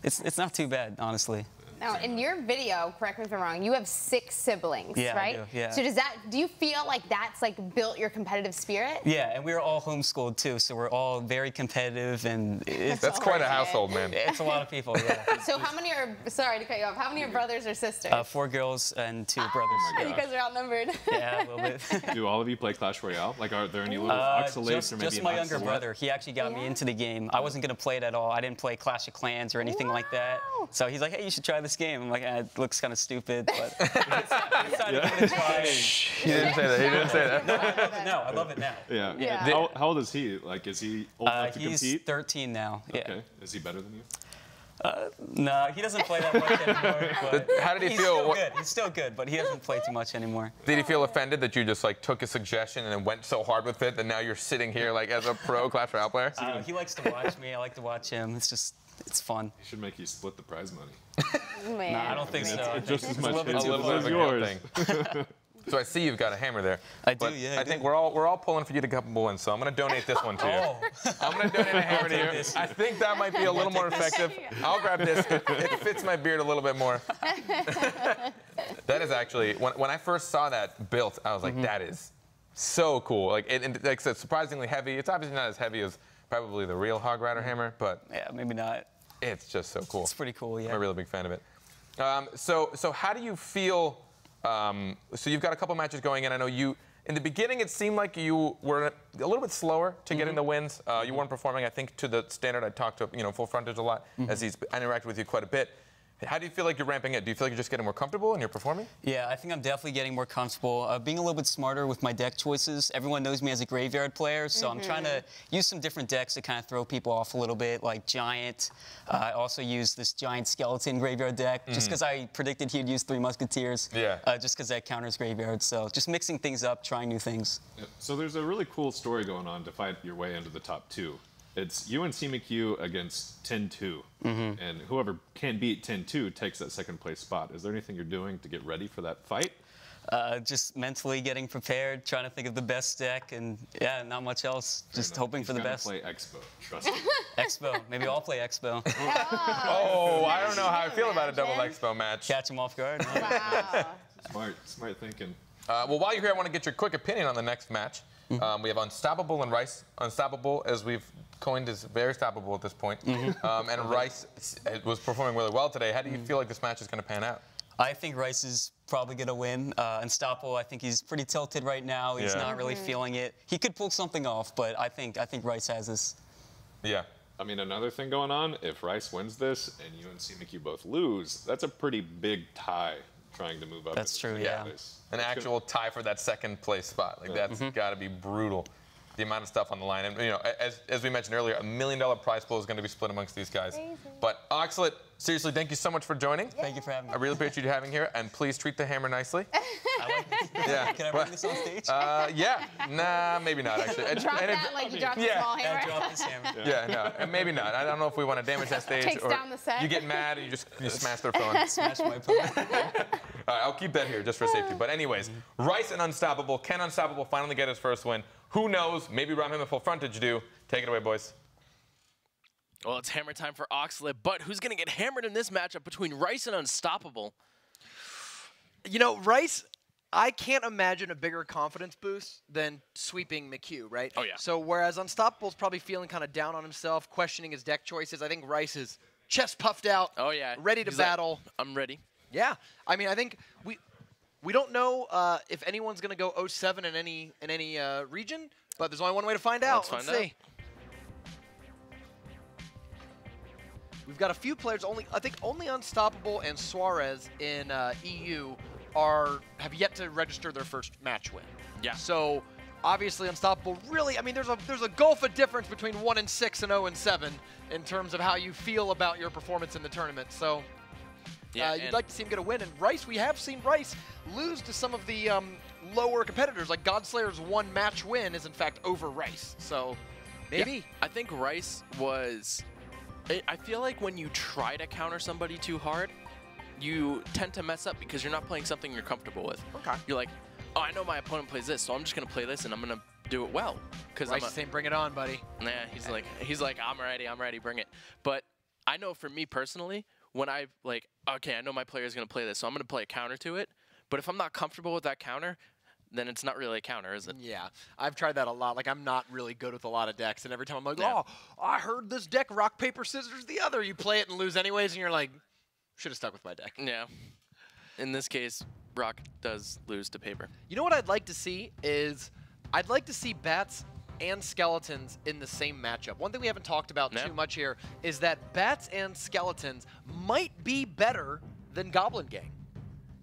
S9: it's not too bad, honestly.
S2: Now, in your video, correct me if I'm wrong, you have 6 siblings,
S9: Yeah,
S2: right?
S9: I do, yeah.
S2: So do you feel like that's like built your competitive spirit?
S9: Yeah, and we were all homeschooled too, so we're all very competitive, and
S1: That's quite a household, man.
S9: It's a lot of people, yeah.
S2: So how many are, sorry to cut you off, how many are brothers or sisters?
S9: 4 girls and 2 brothers.
S2: You guys are outnumbered.
S9: Yeah, a little bit.
S3: Do all of you play Clash Royale? Like, are there any little oxalates or maybe
S9: just my younger brother. He actually got me into the game. I wasn't going to play it at all. I didn't play Clash of Clans or anything like that. So he's like, hey, you should try this game. I'm like, it looks kind of stupid, but I decided to give it a try.
S1: He didn't say that. He didn't say that.
S9: No, I love it now.
S3: Yeah. How old is he? Like, is he old enough to compete?
S9: He's 13 now. Yeah.
S3: Okay. Is he better than you?
S9: No, he doesn't play that much anymore. But
S1: How did he
S9: he's
S1: feel?
S9: Still good. He's still good, but he doesn't play too much anymore.
S1: Did he feel offended that you just like took a suggestion and then went so hard with it that now you're sitting here like as a pro Clash Royale player?
S9: He likes to watch me. I like to watch him. It's fun.
S3: He should make you split the prize money.
S2: Man.
S9: No, I don't think so.
S3: It's just as much
S1: a little bit of a
S3: yours.
S1: thing. So I see you've got a hammer there.
S9: I do,
S1: but
S9: yeah.
S1: I think we're all pulling for you to get a couple wins, so I'm going to donate this one to you.
S9: Oh.
S1: I'm going to donate a hammer to you. I think that might be a little more effective. I'll grab this. It fits my beard a little bit more. That is actually, when I first saw that built, I was like, that is so cool. Like I said, surprisingly heavy. It's obviously not as heavy as probably the real Hog Rider hammer, but
S9: Yeah, maybe not.
S1: it's just so cool.
S9: It's pretty cool, yeah.
S1: I'm a really big fan of it. So how do you feel? So you've got a couple matches going in. I know you, in the beginning, it seemed like you were a little bit slower to getting the wins. You weren't performing, I think, to the standard. I talked to full frontage a lot as he's interacted with you quite a bit. How do you feel like you're ramping it? Do you feel like you're just getting more comfortable and you're performing?
S9: Yeah, I think I'm definitely getting more comfortable. Being a little bit smarter with my deck choices. Everyone knows me as a graveyard player, so I'm trying to use some different decks to kind of throw people off a little bit, like Giant. I also use this Giant Skeleton graveyard deck, just because I predicted he'd use 3 Musketeers.
S1: Yeah.
S9: Just because that counters graveyard. So just mixing things up, trying new things.
S3: Yeah. So there's a really cool story going on to fight your way into the top 2. It's you and CMQ against 10-2, and whoever can beat 10-2 takes that second place spot. Is there anything you're doing to get ready for that fight?
S9: Just mentally getting prepared, trying to think of the best deck, and yeah, not much else. Just hoping for the best.
S3: Play Expo, trust me.
S9: Expo, maybe I'll play Expo.
S1: Oh, I don't know how I feel about a double Expo match.
S9: Catch him off guard.
S1: Wow.
S3: Smart thinking.
S1: Well, while you're here, I want to get your quick opinion on the next match. We have Unstoppable and Rice. Unstoppable, as we've coined, is very stoppable at this point. And Rice was performing really well today. How do you feel like this match is going to pan out?
S9: I think Rice is probably going to win. Unstoppable, I think he's pretty tilted right now. He's not really feeling it. He could pull something off, but I think Rice has this.
S1: Yeah.
S3: I mean, another thing going on, if Rice wins this and you and CMQ both lose, that's a pretty big tie trying to move up.
S9: That's true, yeah.
S1: An actual tie for that second place spot. Like, that's got to be brutal. The amount of stuff on the line. And, as we mentioned earlier, $1 million prize pool is going to be split amongst these guys. Amazing. But Oxalate, seriously, thank you so much for joining.
S9: Thank you for having me.
S1: I really appreciate you having here, and please treat the hammer nicely.
S9: I like this.
S1: Yeah.
S9: Can I bring this on stage?
S1: Yeah. Nah, maybe not, actually.
S2: Drop that like you dropped a small hammer.
S9: Yeah, drop this hammer.
S1: Yeah, no, maybe not. I don't know if we want to damage that stage.
S2: Takes
S1: or
S2: down the set.
S1: You get mad and you smash their phone.
S9: Smash my opponent.
S1: All right, I'll keep that here just for safety. But anyways, Rice and Unstoppable. Can Unstoppable finally get his first win? Who knows? Maybe Ram him a full frontage do. Take it away, boys.
S4: Well, it's hammer time for Oxalate, but who's going to get hammered in this matchup between Rice and Unstoppable?
S5: Rice, I can't imagine a bigger confidence boost than sweeping McHugh, right?
S4: Oh, yeah.
S5: So whereas Unstoppable's probably feeling kind of down on himself, questioning his deck choices, I think Rice is chest puffed out, ready to battle.
S4: Like, I'm ready.
S5: Yeah. I mean, I think we don't know if anyone's going to go 0-7 in any region, but there's only one way to find out. Let's see. We've got a few players. I think only Unstoppable and Suarez in EU have yet to register their first match win.
S4: Yeah.
S5: So obviously Unstoppable really. I mean, there's a gulf of difference between 1-6 and 0-7 in terms of how you feel about your performance in the tournament. So
S4: Yeah,
S5: You'd like to see him get a win. And Rice, we have seen Rice lose to some of the lower competitors. Like Godslayer's one match win is in fact over Rice. So maybe.
S4: Yeah, I think Rice was. I feel like when you try to counter somebody too hard, you tend to mess up because you're not playing something you're comfortable with.
S5: Okay.
S4: You're like, oh, I know my opponent plays this, so I'm just gonna play this and I'm gonna do it well. Because
S5: Rice is saying, bring it on, buddy.
S4: Nah, he's like, I'm ready, bring it. But I know for me personally, when I like, okay, I know my player is gonna play this, so I'm gonna play a counter to it. But if I'm not comfortable with that counter, then it's not really a counter, is it?
S5: Yeah, I've tried that a lot. Like, I'm not really good with a lot of decks, and every time I'm like,
S4: Yeah.
S5: oh, I heard this deck rock, paper, scissors the other. You play it and lose anyways, and you're like, should have stuck with my deck.
S4: Yeah. In this case, Rock does lose to paper.
S5: You know what I'd like to see is, I'd like to see Bats and Skeletons in the same matchup. One thing we haven't talked about too much here is that Bats and Skeletons might be better than Goblin Gang.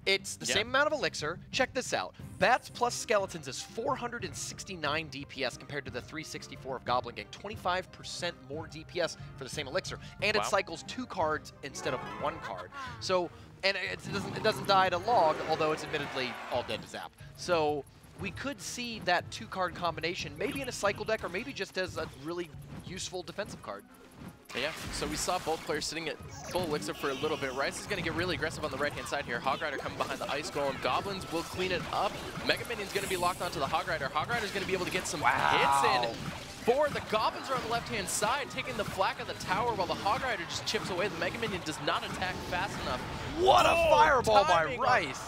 S5: It's the same amount of elixir. Check this out. Bats plus Skeletons is 469 DPS compared to the 364 of Goblin Gang. 25% more DPS for the same elixir. And it cycles 2 cards instead of 1 card. So, and it doesn't die to log, although it's admittedly all dead to zap. So we could see that 2-card combination maybe in a cycle deck or maybe just as a really useful defensive card.
S4: Yeah, so we saw both players sitting at full elixir for a little bit. Rice is going to get really aggressive on the right-hand side here. Hog Rider coming behind the Ice Golem. Goblins will clean it up. Mega Minion's going to be locked onto the Hog Rider. Hog Rider's going to be able to get some hits in. For the Goblins are on the left-hand side, taking the flak of the tower while the Hog Rider just chips away. The Mega Minion does not attack fast enough.
S5: What a fireball by Rice!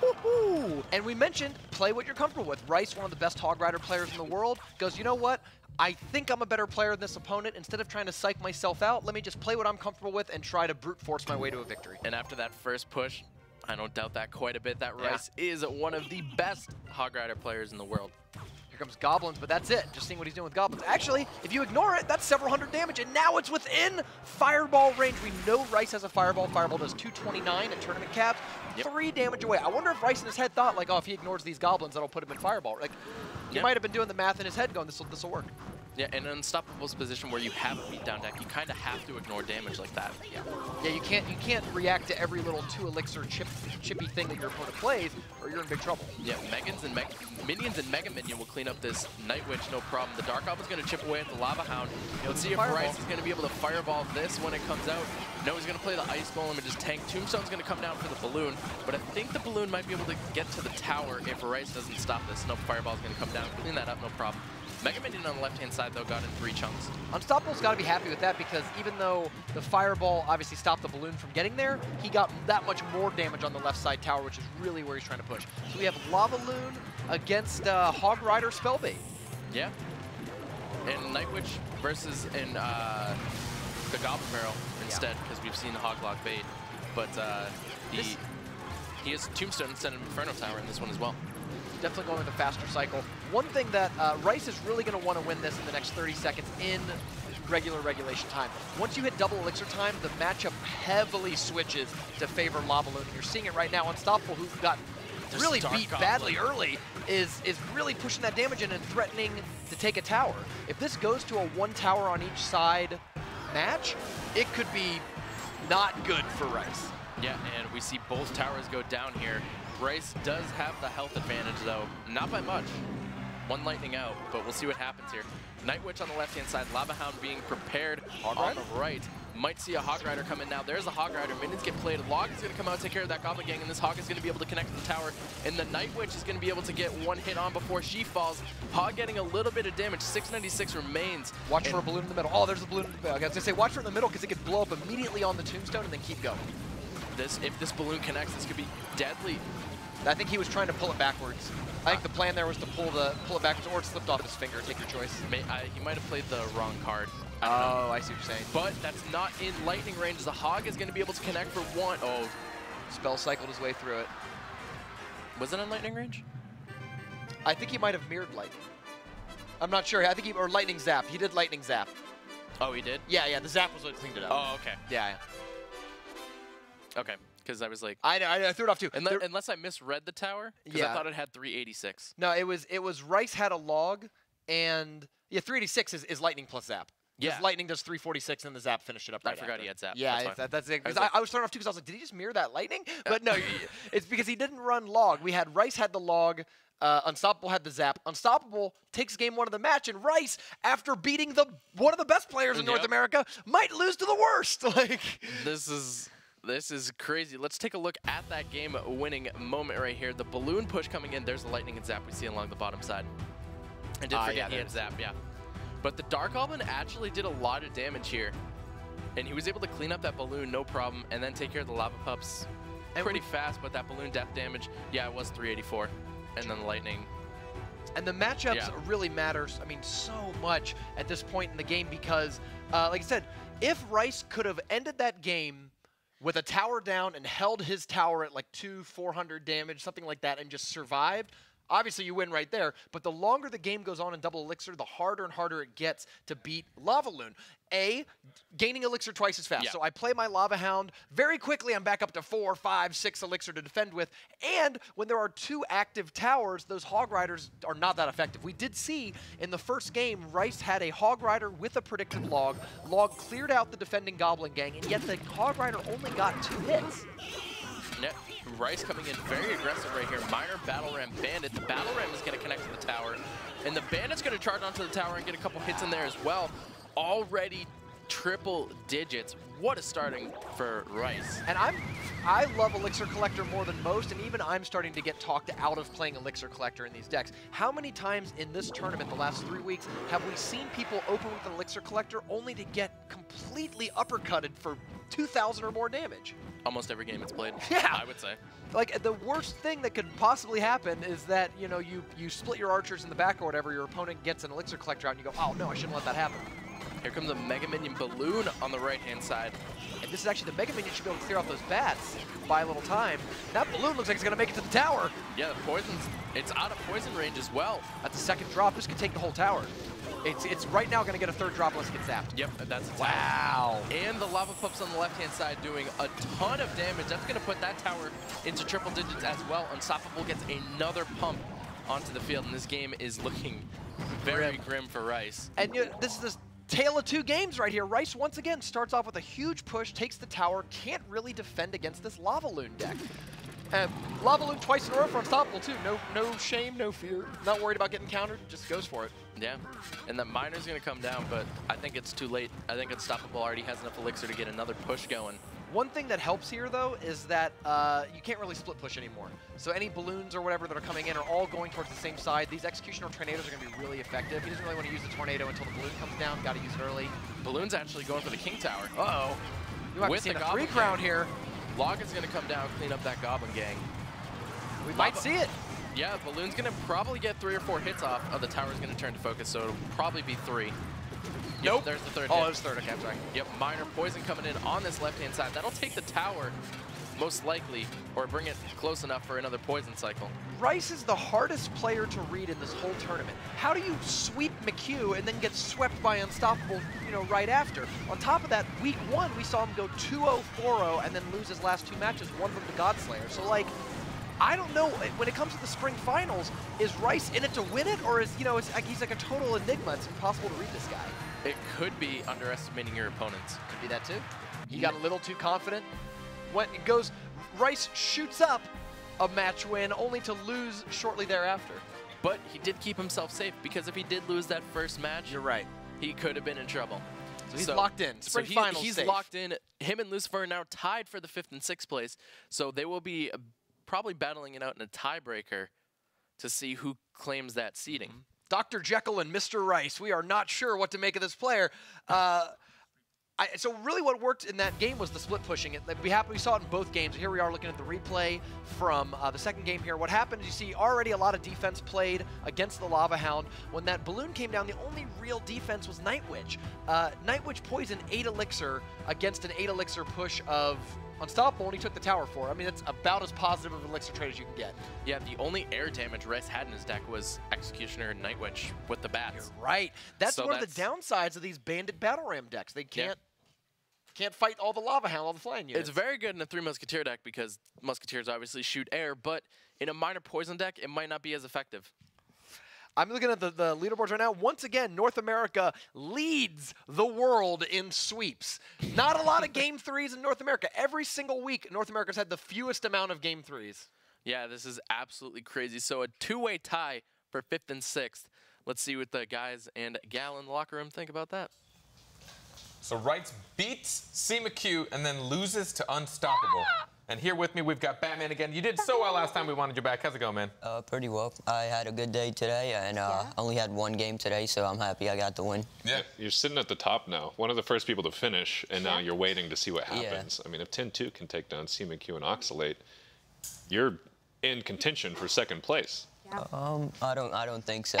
S5: Woohoo! And we mentioned, play what you're comfortable with. Rice, one of the best Hog Rider players in the world, goes, you know what? I think I'm a better player than this opponent. Instead of trying to psych myself out, let me just play what I'm comfortable with and try to brute force my way to a victory.
S4: And after that first push, I don't doubt that quite a bit, that Rice is one of the best Hog Rider players in the world.
S5: Here comes Goblins, but that's it. Just seeing what he's doing with Goblins. Actually, if you ignore it, that's several hundred damage, and now it's within Fireball range. We know Rice has a Fireball. Fireball does 229 at tournament caps, 3 damage away. I wonder if Rice in his head thought, like, oh, if he ignores these Goblins, that'll put him in Fireball. Like, he might have been doing the math in his head going, this'll work.
S4: Yeah, in an Unstoppable's position where you have a beatdown deck, you kind of have to ignore damage like that.
S5: Yeah, you can't react to every little 2 elixir chippy thing that your opponent plays, or you're in big trouble.
S4: Yeah, Minions and Mega Minion will clean up this Night Witch, no problem. The Dark Goblin's going to chip away at the Lava Hound. Let's see if Rice is going to be able to fireball this when it comes out. No, he's going to play the Ice Golem and just tank. Tombstone's going to come down for the Balloon, but I think the Balloon might be able to get to the tower if Rice doesn't stop this. No, Fireball's going to come down, clean that up, no problem. Mega Minion on the left-hand side, though, got in 3 chunks.
S5: Unstoppable's got to be happy with that because even though the Fireball obviously stopped the Balloon from getting there, he got that much more damage on the left side tower, which is really where he's trying to push. So we have Lava Loon against Hog Rider Spellbait.
S4: Yeah. And Night Witch versus the Goblin Barrel instead, because we've seen the Hoglog bait. But he has Tombstone instead of Inferno Tower in this one as well.
S5: Definitely going with a faster cycle. One thing that Rice is really going to want to win this in the next 30 seconds in regulation time. Once you hit double elixir time, the matchup heavily switches to favor Lava Loon. And you're seeing it right now. Unstoppable, who got really beat badly early, is really pushing that damage in and threatening to take a tower. If this goes to a 1 tower on each side match, it could be not good for Rice.
S4: Yeah, and we see both towers go down here. Rice does have the health advantage, though. Not by much. 1 lightning out, but we'll see what happens here. Night Witch on the left-hand side, Lava Hound being prepared on the right. Might see a Hog Rider come in now. There's a Hog Rider. Minions get played. Log is going to come out, take care of that Goblin Gang, and this Hog is going to be able to connect to the tower. And the Night Witch is going to be able to get 1 hit on before she falls. Hog getting a little bit of damage. 696 remains.
S5: Watch for a balloon in the middle. Oh, there's a balloon in the middle. I was going to say, watch for it in the middle because it could blow up immediately on the Tombstone and then keep going.
S4: If this balloon connects, this could be deadly.
S5: I think he was trying to pull it backwards. I think the plan there was to pull it backwards, or it slipped off his finger. Take your choice.
S4: He might have played the wrong card.
S5: I see what you're saying.
S4: But that's not in lightning range. The Hog is going to be able to connect for 1. Oh,
S5: spell cycled his way through it.
S4: Was it in lightning range?
S5: I think he might have mirrored lightning. I'm not sure. I think or lightning zap. He did lightning zap.
S4: Oh, he did?
S5: Yeah. The zap was what cleaned it up.
S4: Oh, okay.
S5: Yeah.
S4: Okay, because I was like,
S5: I threw it off too.
S4: Unless I misread the tower, because I thought it had 386.
S5: No, it was Rice had a log, and 386 is lightning plus zap. Because Lightning does 346 and the Zap finished it up right
S4: I forgot
S5: after.
S4: he had Zap.
S5: Yeah, that's it. Because I was thrown off too because I was like, did he just mirror that Lightning? But no, it's because he didn't run log. Rice had the log. Unstoppable had the Zap. Unstoppable takes game 1 of the match, and Rice, after beating one of the best players in North America, might lose to the worst. Like
S4: this is crazy. Let's take a look at that game-winning moment right here. The balloon push coming in. There's the Lightning and Zap we see along the bottom side. And didn't forget he had Zap, But the Dark Goblin actually did a lot of damage here. And he was able to clean up that balloon, no problem, and then take care of the Lava Pups pretty fast. But that balloon death damage, it was 384. And then the Lightning.
S5: And the matchups really matters, I mean, so much at this point in the game because, like I said, if Rice could have ended that game with a tower down and held his tower at like 400 damage, something like that, and just survived, obviously you win right there. But the longer the game goes on in Double Elixir, the harder and harder it gets to beat Lava Loon. Gaining Elixir twice as fast. So I play my Lava Hound. Very quickly, I'm back up to 4, 5, 6 Elixir to defend with. And when there are 2 active towers, those Hog Riders are not that effective. We did see in the first game, Rice had a Hog Rider with a predicted log. Log cleared out the defending Goblin Gang, and yet the Hog Rider only got 2 hits.
S4: Rice coming in very aggressive right here. Minor Battle Ram Bandit. The Battle Ram is going to connect to the tower. And the Bandit's going to charge onto the tower and get a couple hits in there as well. Already triple digits. What a starting for Rice.
S5: And I love Elixir Collector more than most, and even I'm starting to get talked out of playing Elixir Collector in these decks. How many times in this tournament, the last 3 weeks, have we seen people open with an Elixir Collector only to get completely uppercutted for 2,000 or more damage?
S4: Almost every game it's played, I would say.
S5: Like, the worst thing that could possibly happen is that, you know, you split your archers in the back or whatever, your opponent gets an Elixir Collector out, and you go, oh no, I shouldn't let that happen.
S4: Here comes a Mega Minion Balloon on the right-hand side.
S5: And this is actually, the Mega Minion should be able to clear off those bats, buy a little time. That balloon looks like it's going to make it to the tower.
S4: Yeah, the poison's, it's out of poison range as well.
S5: That's a second drop. This could take the whole tower. It's right now going to get a third drop unless it gets zapped.
S4: Yep, that's a tower.
S5: Wow.
S4: And the Lava Pups on the left-hand side doing a ton of damage. That's going to put that tower into triple digits as well. Unstoppable gets another pump onto the field, and this game is looking very grim for Rice.
S5: And you know, this is this tale of 2 games right here. Rice once again starts off with a huge push, takes the tower, can't really defend against this Lava Loon deck. Lava Loon twice in a row for Unstoppable too. No shame, no fear. Not worried about getting countered, just goes for it.
S4: Yeah, and the Miner's going to come down, but I think it's too late. I think Unstoppable already has enough Elixir to get another push going.
S5: One thing that helps here, though, is that you can't really split push anymore. So any balloons or whatever that are coming in are all going towards the same side. These Executioner Tornadoes are going to be really effective. He doesn't really want to use the Tornado until the balloon comes down. Got to use it early.
S4: Balloon's actually going for the King Tower.
S5: Uh-oh. You might be seeing a 3 crown here.
S4: Log is going to come down, clean up that Goblin Gang.
S5: We might see it.
S4: Yeah, Balloon's going to probably get 3 or 4 hits off. Oh, the tower's going to turn to focus, so it'll probably be 3. Nope. Yep, there's the third hit.
S5: Oh, there's third. Okay, I'm sorry.
S4: Yep, Minor Poison coming in on this left-hand side. That'll take the tower, most likely, or bring it close enough for another Poison cycle.
S5: Rice is the hardest player to read in this whole tournament. How do you sweep McHugh and then get swept by Unstoppable, you know, right after? On top of that, week 1, we saw him go 2-0, 4-0, and then lose his last 2 matches, one from the Godslayer. So, like, I don't know, when it comes to the spring finals, is Rice in it to win it, or is, you know, he's like a total enigma. It's impossible to read this guy.
S4: It could be underestimating your opponents.
S5: Could be that too. He got a little too confident. When it goes, Rice shoots up a match win only to lose shortly thereafter.
S4: But he did keep himself safe, because if he did lose that first match,
S5: you're right,
S4: he could have been in trouble.
S5: So he's locked in. Spring finals
S4: he's
S5: safe.
S4: Locked in. Him and Lucifer are now tied for the 5th and 6th place, so they will be probably battling it out in a tiebreaker to see who claims that seeding.
S5: Dr. Jekyll and Mr. Rice. We are not sure what to make of this player. So really what worked in that game was the split pushing. We saw it in both games. Here we are looking at the replay from the second game here. What happened is you see already a lot of defense played against the Lava Hound. When that balloon came down, the only real defense was Night Witch. Night Witch poisoned 8 Elixir against an 8 Elixir push of Unstoppable, and he took the tower for it. I mean, it's about as positive of an Elixir trade as you can get.
S4: Yeah, the only air damage Rice had in his deck was Executioner and Night Witch with the bats.
S5: You're right. That's one of the downsides of these Bandit Battle Ram decks. They can't fight all the Lava Hound, all the flying units.
S4: It's very good in a 3 Musketeer deck because Musketeers obviously shoot air, but in a Minor Poison deck, it might not be as effective.
S5: I'm looking at the leaderboards right now. Once again, North America leads the world in sweeps. Not a lot of game threes in North America. Every single week, North America's had the fewest amount of game threes.
S4: Yeah, this is absolutely crazy. So a two-way tie for 5th and 6th. Let's see what the guys and gal in the locker room think about that.
S1: So Wrights beats C. McHugh and then loses to Unstoppable. And here with me, we've got Batman again. You did so well last time we wanted you back. How's it going, man?
S10: Pretty well. I had a good day today, and only had one game today, so I'm happy I got the win.
S3: Yeah, you're sitting at the top now. One of the first people to finish, and now you're waiting to see what happens. I mean, if 10-2 can take down C. McHugh and Oxalate, you're in contention for 2nd place.
S10: I don't think so.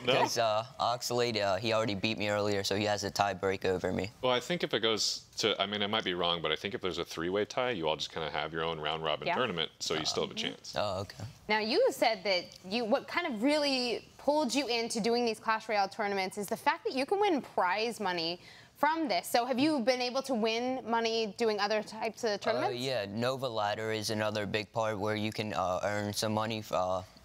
S3: No?
S10: Because Oxalate, he already beat me earlier, so he has a tie break over me.
S3: Well, I think if it goes to, I mean, I might be wrong, but I think if there's a 3-way tie, you all just kind of have your own round-robin tournament, so you still have a chance.
S10: Oh, okay.
S2: Now, you said that what kind of really pulled you into doing these Clash Royale tournaments is the fact that you can win prize money from this. So have you been able to win money doing other types of tournaments?
S10: Yeah, Nova Ladder is another big part where you can earn some money,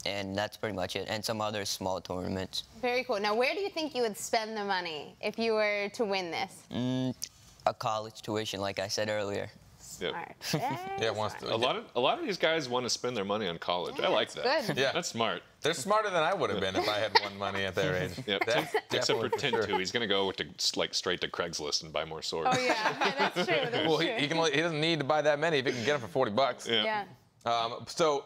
S10: and that's pretty much it, and some other small tournaments.
S2: Very cool. Now, where do you think you would spend the money if you were to win this?
S10: A college tuition, like I said earlier.
S3: Yep.
S1: Yeah, wants to.
S3: A lot of these guys want to spend their money on college. I like that.
S2: Good.
S1: Yeah,
S3: that's smart.
S1: They're smarter than I would have been if I had won money at their age.
S3: Yep. Except for 10-2, he's gonna go to straight to Craigslist and buy more swords.
S2: Oh yeah, that's true. That's
S1: Well,
S2: true.
S1: he doesn't need to buy that many if he can get them for 40 bucks.
S2: Yeah.
S1: So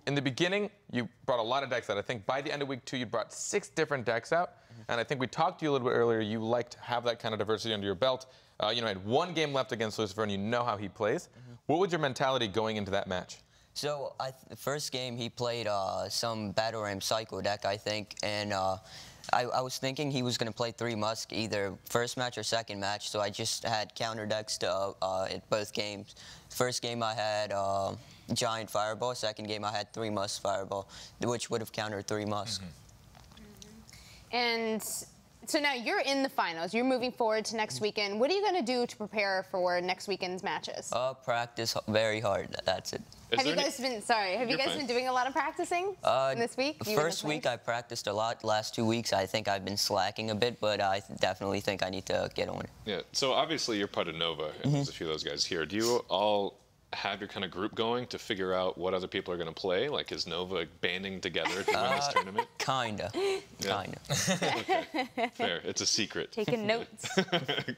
S1: in the beginning, you brought a lot of decks out. I think by the end of week 2, you brought 6 different decks out. And I think we talked to you a little bit earlier. You like to have that kind of diversity under your belt. You had 1 game left against Lucifer, and you know how he plays. What was your mentality going into that match?
S10: So the first game, he played some Battle Ram Cycle deck, I think, and I was thinking he was going to play 3 Musk either first match or second match, so I just had counter decks to at both games. First game I had Giant Fireball. Second game I had 3 Musk Fireball, which would have countered 3 Musk.
S2: And so now you're in the finals. You're moving forward to next weekend. What are you going to do to prepare for next weekend's matches?
S10: Practice very hard. That's it.
S2: Have you guys been doing a lot of practicing this week?
S10: First week I practiced a lot. Last 2 weeks I think I've been slacking a bit, but I definitely think I need to get on.
S3: Yeah. So obviously you're part of Nova, and there's a few of those guys here. Do you all have your kind of group going to figure out what other people are going to play? Like, is Nova banding together to win this tournament?
S10: Kinda.
S3: Okay. Fair. It's a secret.
S2: Taking notes.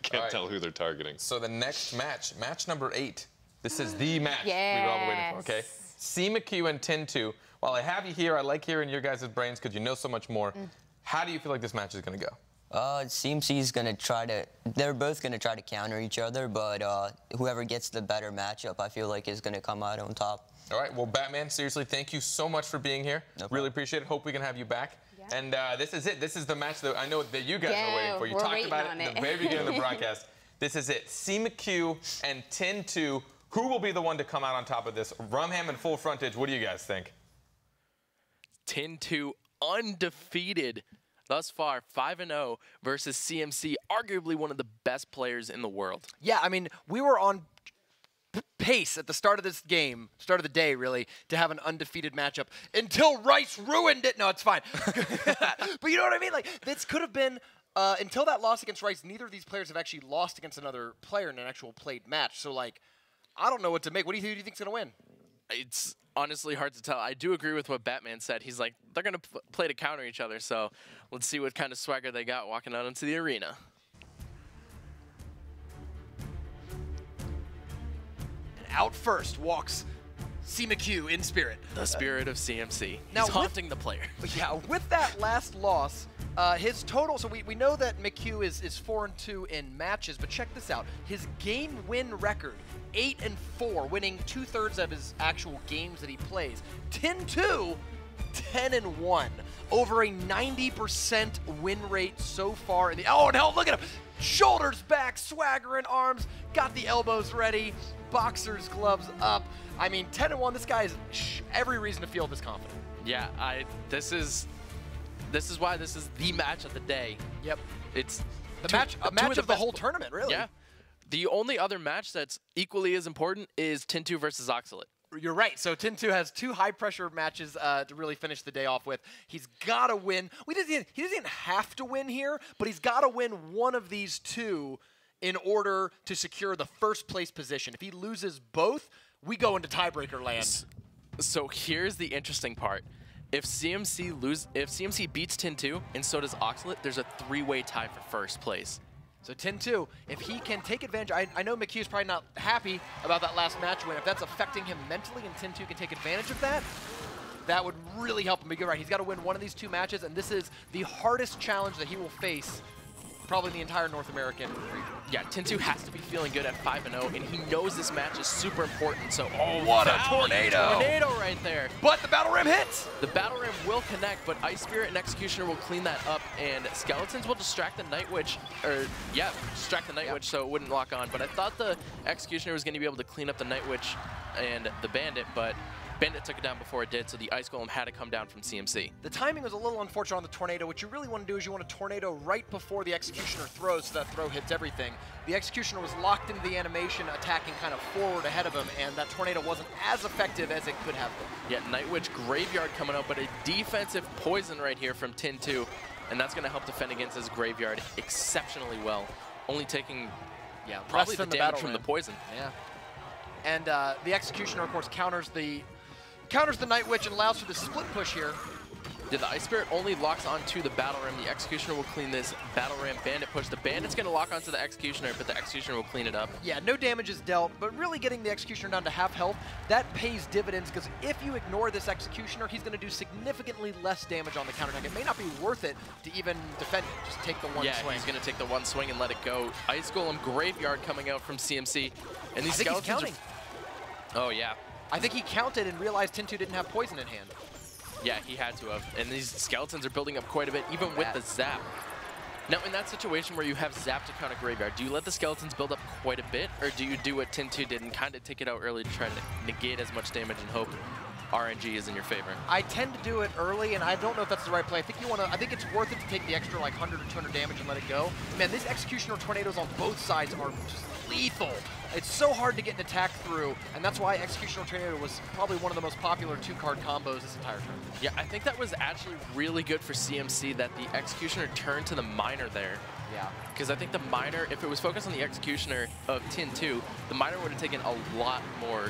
S3: Can't tell who they're targeting.
S1: So the next match number 8. This is the match we've all been waiting for, okay? C. McHugh and 10-2. While I have you here, I like hearing your guys' brains because you know so much more. How do you feel like this match is going to go?
S10: It seems he's going to try to, they're both going to try to counter each other, but whoever gets the better matchup, I feel like is going to come out on top.
S1: All right, well, Batman, seriously, thank you so much for being here.
S10: No problem.
S1: Really appreciate it. Hope we can have you back. Yeah. And this is it. This is the match that I know that you guys are waiting for. You talked about it in the very beginning of the broadcast. This is it. C. McHugh and 10-2. Who will be the one to come out on top of this? Rumham and full frontage. What do you guys think?
S4: 10-2 undefeated thus far, 5-0 versus CMC, arguably one of the best players in the world.
S5: Yeah, I mean, we were on pace at the start of this game, start of the day, really, to have an undefeated matchup until Rice ruined it. No, it's fine. But you know what I mean? Like, this could have been, until that loss against Rice, neither of these players have actually lost against another player in an actual played match. So, like, I don't know what to make. Who do you think's going to win?
S4: It's honestly hard to tell. I do agree with what Batman said. He's like, they're going to play to counter each other, so let's see what kind of swagger they got walking out into the arena.
S5: And out first walks C. McHugh in spirit.
S4: The spirit of CMC.
S5: Now,
S4: he's haunting the player.
S5: Yeah, with that last loss, his total, so we know that McHugh is 4-2 in matches, but check this out. His game win record, 8-4, winning 2/3 of his actual games that he plays. 10-2, 10-1, over a 90% win rate so far. Oh, no, look at him. Shoulders back, swagger in arms, got the elbows ready, boxer's gloves up. I mean, 10-1, this guy has every reason to feel this confident.
S4: Yeah, this is why this is the match of the day.
S5: Yep.
S4: It's
S5: a match of the whole tournament, really.
S4: Yeah. The only other match that's equally as important is 10-2 versus Oxalate.
S5: You're right. So Tin2 has 2 high-pressure matches to really finish the day off with. He's got to win. He doesn't have to win here, but he's got to win one of these 2 in order to secure the first-place position. If he loses both, we go into tiebreaker land.
S4: So here's the interesting part. If CMC beats Tin2 and so does Oxalate, there's a 3-way tie for first place.
S5: So Tin2, if he can take advantage, I know McHugh's probably not happy about that last match win. If that's affecting him mentally and Tin2 can take advantage of that, that would really help him. But you're right, he's got to win one of these 2 matches, and this is the hardest challenge that he will face probably the entire North American region.
S4: Yeah, Tin2 has to be feeling good at 5-0, and he knows this match is super important. So,
S5: what a tornado!
S4: Tornado right there.
S5: But the Battle Ram hits!
S4: The Battle Ram will connect, but Ice Spirit and Executioner will clean that up, and Skeletons will distract the Night Witch, distract the Night Witch so it wouldn't lock on. But I thought the Executioner was going to be able to clean up the Night Witch and the Bandit, but Bandit took it down before it did, so the Ice Golem had to come down from CMC.
S5: The timing was a little unfortunate on the Tornado. What you really want to do is you want a Tornado right before the Executioner throws, so that throw hits everything. The Executioner was locked into the animation, attacking kind of forward ahead of him, and that Tornado wasn't as effective as it could have been.
S4: Yeah, Night Witch Graveyard coming up, but a defensive poison right here from Tin2, and that's going to help defend against his Graveyard exceptionally well. Only taking, probably the damage from the poison.
S5: Yeah. And the Executioner, of course, counters the Night Witch and allows for the split push here.
S4: Yeah, the Ice Spirit only locks onto the Battle Ram. The Executioner will clean this Battle Ram Bandit push. The Bandit's going to lock onto the Executioner, but the Executioner will clean it up.
S5: Yeah, no damage is dealt, but really getting the Executioner down to half health, that pays dividends, because if you ignore this Executioner, he's going to do significantly less damage on the counterattack. It may not be worth it to even defend it. Just take the one swing.
S4: Yeah, he's going to take the one swing and let it go. Ice Golem Graveyard coming out from CMC. And these Skeletons
S5: he's counting.
S4: Oh, yeah.
S5: I think he counted and realized Tin2 didn't have poison in hand.
S4: Yeah, he had to have. And these Skeletons are building up quite a bit, even with the Zap. Now, in that situation where you have Zap to counter Graveyard, do you let the Skeletons build up quite a bit, or do you do what Tin2 did and kind of take it out early to try to negate as much damage and hope RNG is in your favor?
S5: I tend to do it early, and I don't know if that's the right play. I think it's worth it to take the extra like 100 or 200 damage and let it go. Man, these Executioner Tornadoes on both sides are just lethal. It's so hard to get an attack through, and that's why Executioner Tornado was probably one of the most popular 2-card combos this entire tournament.
S4: Yeah, I think that was actually really good for CMC that the Executioner turned to the Miner there.
S5: Yeah.
S4: Because I think the Miner, if it was focused on the Executioner of Tin2, the Miner would have taken a lot more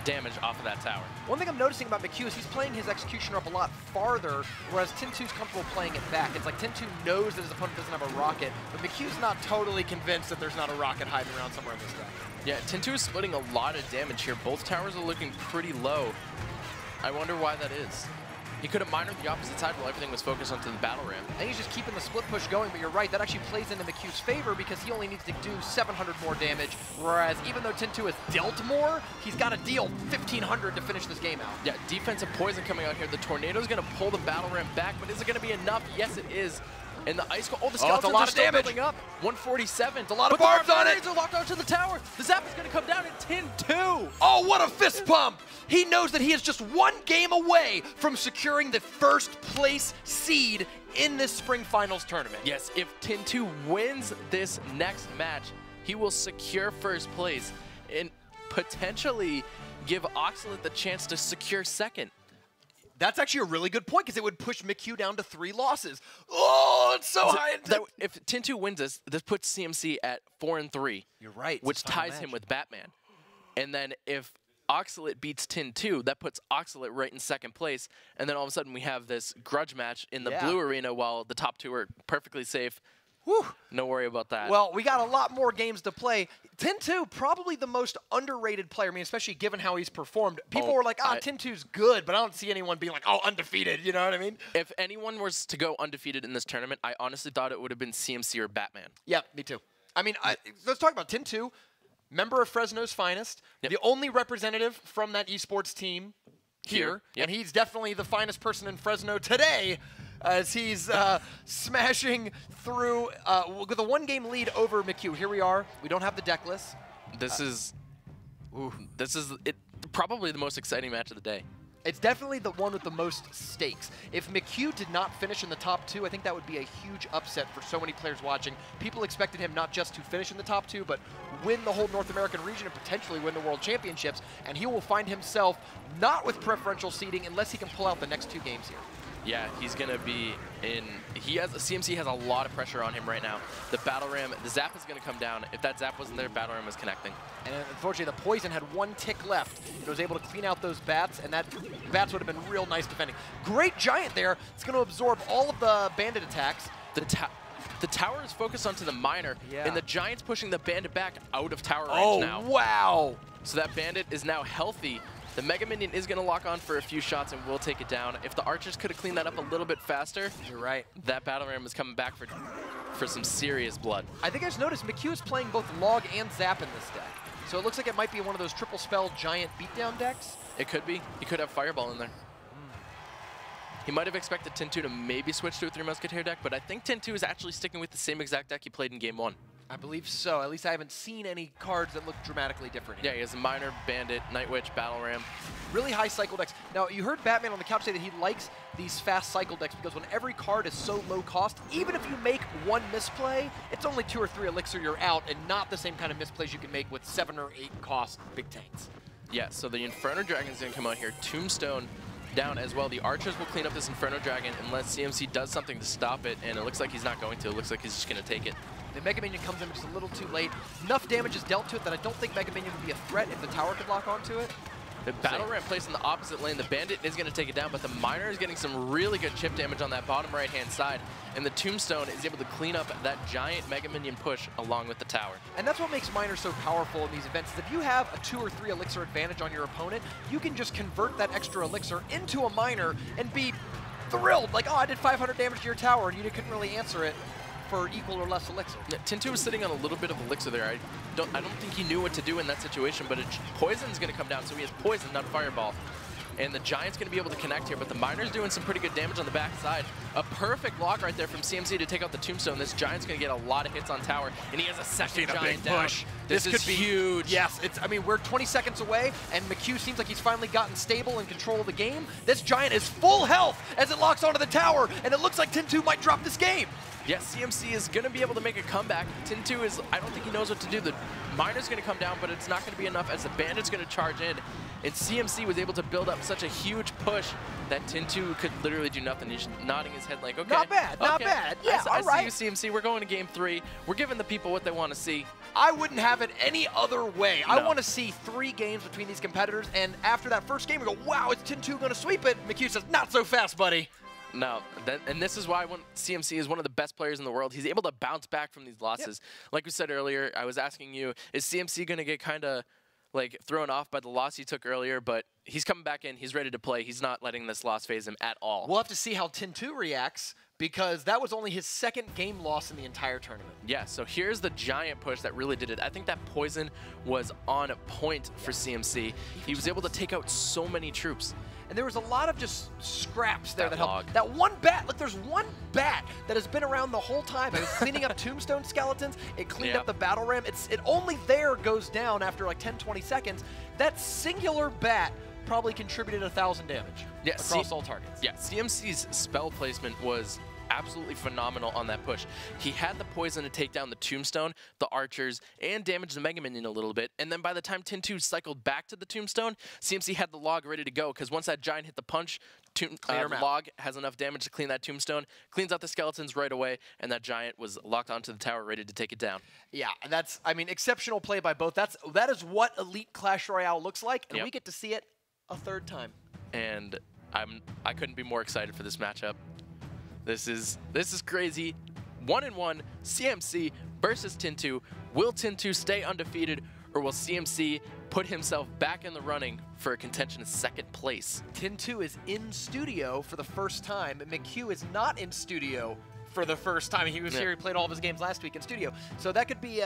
S4: damage off of that tower.
S5: One thing I'm noticing about McHugh is he's playing his Executioner up a lot farther, whereas Tin2's comfortable playing it back. It's like Tin2 knows that his opponent doesn't have a rocket, but McHugh's not totally convinced that there's not a rocket hiding around somewhere in this deck.
S4: Yeah, Tin2 is splitting a lot of damage here. Both towers are looking pretty low. I wonder why that is. He could have minored the opposite side while everything was focused onto the Battle Ram.
S5: I think he's just keeping the split push going, but you're right, that actually plays into McHugh's favor because he only needs to do 700 more damage, whereas even though Tin2 has dealt more, he's got to deal 1,500 to finish this game out.
S4: Yeah, defensive poison coming out here. The Tornado's going to pull the Battle Ram back, but is it going to be enough? Yes, it is. And the Ice Golem, the Skeletons are still building up. 147.
S5: It's a lot of barbs on it.
S4: Are locked onto the tower. The Zap is going to come down at Tin2.
S5: Oh, what a fist pump. He knows that he is just one game away from securing the first place seed in this spring finals tournament.
S4: Yes, if Tin2 wins this next match, he will secure first place and potentially give Oxalate the chance to secure second.
S5: That's actually a really good point because it would push McHugh down to 3 losses. Oh, it's so high.
S4: If Tin2 wins this puts CMC at 4-3.
S5: You're right.
S4: Which ties him with Batman. And then if Oxalate beats Tin2, that puts Oxalate right in second place. And then all of a sudden we have this grudge match in the blue arena while the top 2 are perfectly safe.
S5: Whew.
S4: No worry about that.
S5: Well, we got a lot more games to play. Tin2, probably the most underrated player. I mean, especially given how he's performed. People were like, Tin2's good, but I don't see anyone being like, oh, undefeated. You know what I mean?
S4: If anyone was to go undefeated in this tournament, I honestly thought it would have been CMC or Batman.
S5: Yeah, me too. I mean, let's talk about Tin2, member of Fresno's finest, the only representative from that esports team here, and he's definitely the finest person in Fresno today, as he's smashing through with a 1-game lead over McHugh. Here we are. We don't have the deck list.
S4: This is probably the most exciting match of the day.
S5: It's definitely the one with the most stakes. If McHugh did not finish in the top 2, I think that would be a huge upset for so many players watching. People expected him not just to finish in the top 2, but win the whole North American region and potentially win the World Championships, and he will find himself not with preferential seeding unless he can pull out the next 2 games here.
S4: Yeah, he's going to be in. CMC has a lot of pressure on him right now. The Battle Ram, the Zap is going to come down. If that Zap wasn't there, Battle Ram was connecting.
S5: And unfortunately, the Poison had 1 tick left. It was able to clean out those bats, and that bats would have been real nice defending. Great Giant there. It's going to absorb all of the Bandit attacks.
S4: The tower is focused onto the Miner, and the Giant's pushing the Bandit back out of tower
S5: range
S4: now.
S5: Oh, wow.
S4: So that Bandit is now healthy. The Mega Minion is going to lock on for a few shots and will take it down. If the Archers could have cleaned that up a little bit faster,
S5: you're right.
S4: That Battle Ram is coming back for some serious blood.
S5: I think I just noticed McHugh is playing both Log and Zap in this deck. So it looks like it might be one of those triple spell Giant beatdown decks.
S4: It could be. He could have Fireball in there. He might have expected Tin2 to maybe switch to a 3 Musketeer deck, but I think Tin2 is actually sticking with the same exact deck he played in Game 1.
S5: I believe so. At least I haven't seen any cards that look dramatically different here.
S4: Yeah, he has a Miner, Bandit, Night Witch, Battle Ram.
S5: Really high cycle decks. Now, you heard Batman on the couch say that he likes these fast cycle decks because when every card is so low cost, even if you make 1 misplay, it's only 2 or 3 elixir you're out, and not the same kind of misplays you can make with 7 or 8 cost big tanks.
S4: Yeah, so the Inferno Dragon's going to come out here. Tombstone down as well. The Archers will clean up this Inferno Dragon unless CMC does something to stop it, and it looks like he's not going to. It looks like he's just going to take it.
S5: The Mega Minion comes in just a little too late. Enough damage is dealt to it that I don't think Mega Minion would be a threat if the tower could lock onto it.
S4: The Battle Ram placed in the opposite lane. The Bandit is going to take it down, but the Miner is getting some really good chip damage on that bottom right-hand side, and the Tombstone is able to clean up that giant Mega Minion push along with the tower.
S5: And that's what makes Miner so powerful in these events. Is if you have a 2 or 3 elixir advantage on your opponent, you can just convert that extra elixir into a Miner and be thrilled. Like, oh, I did 500 damage to your tower, and you couldn't really answer it for equal or less elixir.
S4: Tin2 was sitting on a little bit of elixir there. I don't think he knew what to do in that situation, but Poison's going to come down, so he has Poison, not Fireball. And the Giant's going to be able to connect here, but the Miner's doing some pretty good damage on the backside. A perfect block right there from CMC to take out the Tombstone. This Giant's going to get a lot of hits on tower, and he has a second Giant down. This is huge.
S5: Yes, I mean, we're 20 seconds away, and McHugh seems like he's finally gotten stable and control of the game. This Giant is full health as it locks onto the tower, and it looks like Tin2 might drop this game.
S4: Yes, CMC is going to be able to make a comeback. Tin2 is, I don't think he knows what to do. The Miner's going to come down, but it's not going to be enough as the Bandit's going to charge in. And CMC was able to build up such a huge push that Tin2 could literally do nothing. He's nodding his head like, okay.
S5: Not bad, not bad. Yeah,
S4: all right. I see you, CMC. We're going to Game 3. We're giving the people what they want to see.
S5: I wouldn't have it any other way. No. I want to see 3 games between these competitors, and after that first game, we go, wow, is Tin2 going to sweep it? McHugh says, not so fast, buddy.
S4: No, and this is why CMC is one of the best players in the world. He's able to bounce back from these losses. Yep. Like we said earlier, I was asking you, is CMC going to get kind of like thrown off by the loss he took earlier? But he's coming back in. He's ready to play. He's not letting this loss phase him at all.
S5: We'll have to see how Tin2 reacts, because that was only his 2nd game loss in the entire tournament.
S4: Yeah, so here's the Giant push that really did it. I think that Poison was on point for CMC. He was able to take out so many troops.
S5: And there was a lot of just scraps there that helped. That one bat, look, there's one bat that has been around the whole time. It was cleaning up Tombstone skeletons. It cleaned up the Battle Ram. It only there goes down after like 10, 20 seconds. That singular bat probably contributed 1,000 damage across all targets.
S4: Yeah, CMC's spell placement was absolutely phenomenal on that push. He had the Poison to take down the Tombstone, the Archers, and damage the Mega Minion a little bit. And then by the time Tin2 cycled back to the Tombstone, CMC had the Log ready to go, because once that Giant hit the punch, Log has enough damage to clean that Tombstone, cleans out the skeletons right away, and that Giant was locked onto the tower ready to take it down.
S5: Yeah, and that's, I mean, exceptional play by both. That is what Elite Clash Royale looks like, and we get to see it a 3rd time.
S4: And I couldn't be more excited for this matchup. This is crazy. 1-1 CMC versus Tin2. Will Tin2 stay undefeated, or will CMC put himself back in the running for a contention in 2nd place?
S5: Tin2 is in studio for the first time. McHugh is not in studio for the first time. He was here. He played all of his games last week in studio. So that could be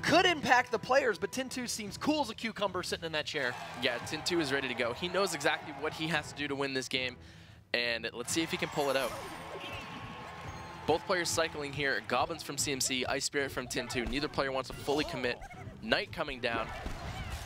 S5: could impact the players, but Tin2 seems cool as a cucumber sitting in that chair.
S4: Yeah, Tin2 is ready to go. He knows exactly what he has to do to win this game. And let's see if he can pull it out. Both players cycling here. Goblins from CMC, Ice Spirit from Tin2. Neither player wants to fully commit. Knight coming down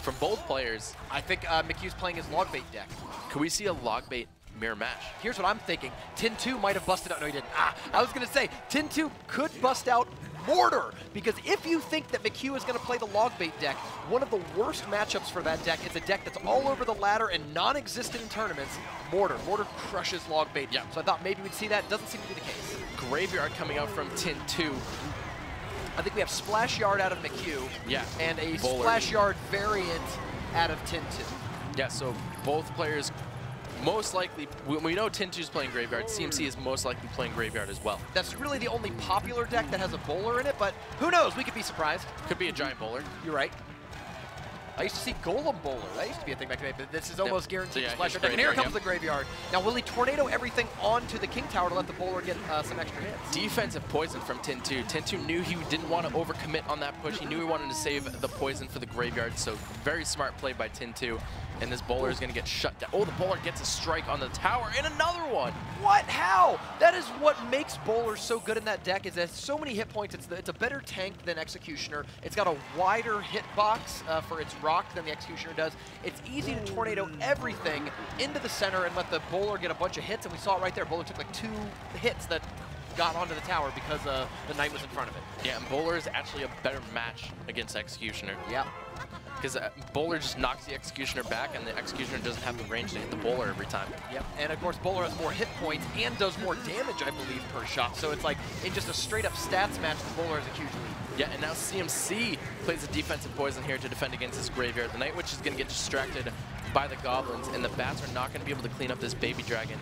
S4: from both players.
S5: I think McHugh's playing his log bait deck.
S4: Could we see a log bait mirror match?
S5: Here's what I'm thinking. Tin 2 might have busted out. No, he didn't. I was going to say, Tin 2 could bust out Mortar, because if you think that McHugh is going to play the log bait deck, one of the worst matchups for that deck is a deck that's all over the ladder and non-existent in tournaments. Mortar crushes log bait.
S4: Yeah.
S5: So I thought maybe we'd see that. Doesn't seem to be the case.
S4: Graveyard coming out from Tin 2.
S5: I think we have Splash Yard out of McHugh.
S4: Yeah.
S5: And a
S4: Bowler.
S5: Splash Yard variant out of Tin 2.
S4: Yeah, so both players most likely, we know Tin 2 is playing Graveyard. CMC is most likely playing Graveyard as well.
S5: That's really the only popular deck that has a bowler in it, but who knows? We could be surprised.
S4: Could be a giant bowler.
S5: You're right. I used to see Golem Bowler. That used to be a thing back then, but this is almost guaranteed
S4: So yeah,
S5: Splash
S4: here's
S5: Yard. And here
S4: Graveyard,
S5: comes the Graveyard. Now, will he tornado everything onto the King Tower to let the bowler get some extra hits?
S4: Defensive poison from Tin 2. Tin 2 knew he didn't want to overcommit on that push. He knew he wanted to save the poison for the Graveyard, so very smart play by Tin 2. And this bowler is going to get shut down. Oh, the bowler gets a strike on the tower, and another one.
S5: What? How? That is what makes bowlers so good in that deck, is it has so many hit points. It's a better tank than Executioner. It's got a wider hitbox for its rock than the Executioner does. It's easy to tornado everything into the center and let the bowler get a bunch of hits, and we saw it right there. Bowler took like 2 hits that got onto the tower because the knight was in front of it.
S4: Yeah, and bowler is actually a better match against Executioner.
S5: Yeah.
S4: Because bowler just knocks the Executioner back, and the Executioner doesn't have the range to hit the bowler every time.
S5: Yep, and of course bowler has more hit points and does more damage, I believe, per shot. So it's like, in just a straight-up stats match, the bowler has a huge lead.
S4: Yeah, and now CMC plays a defensive poison here to defend against this Graveyard. The Night Witch is going to get distracted by the Goblins, and the Bats are not going to be able to clean up this Baby Dragon.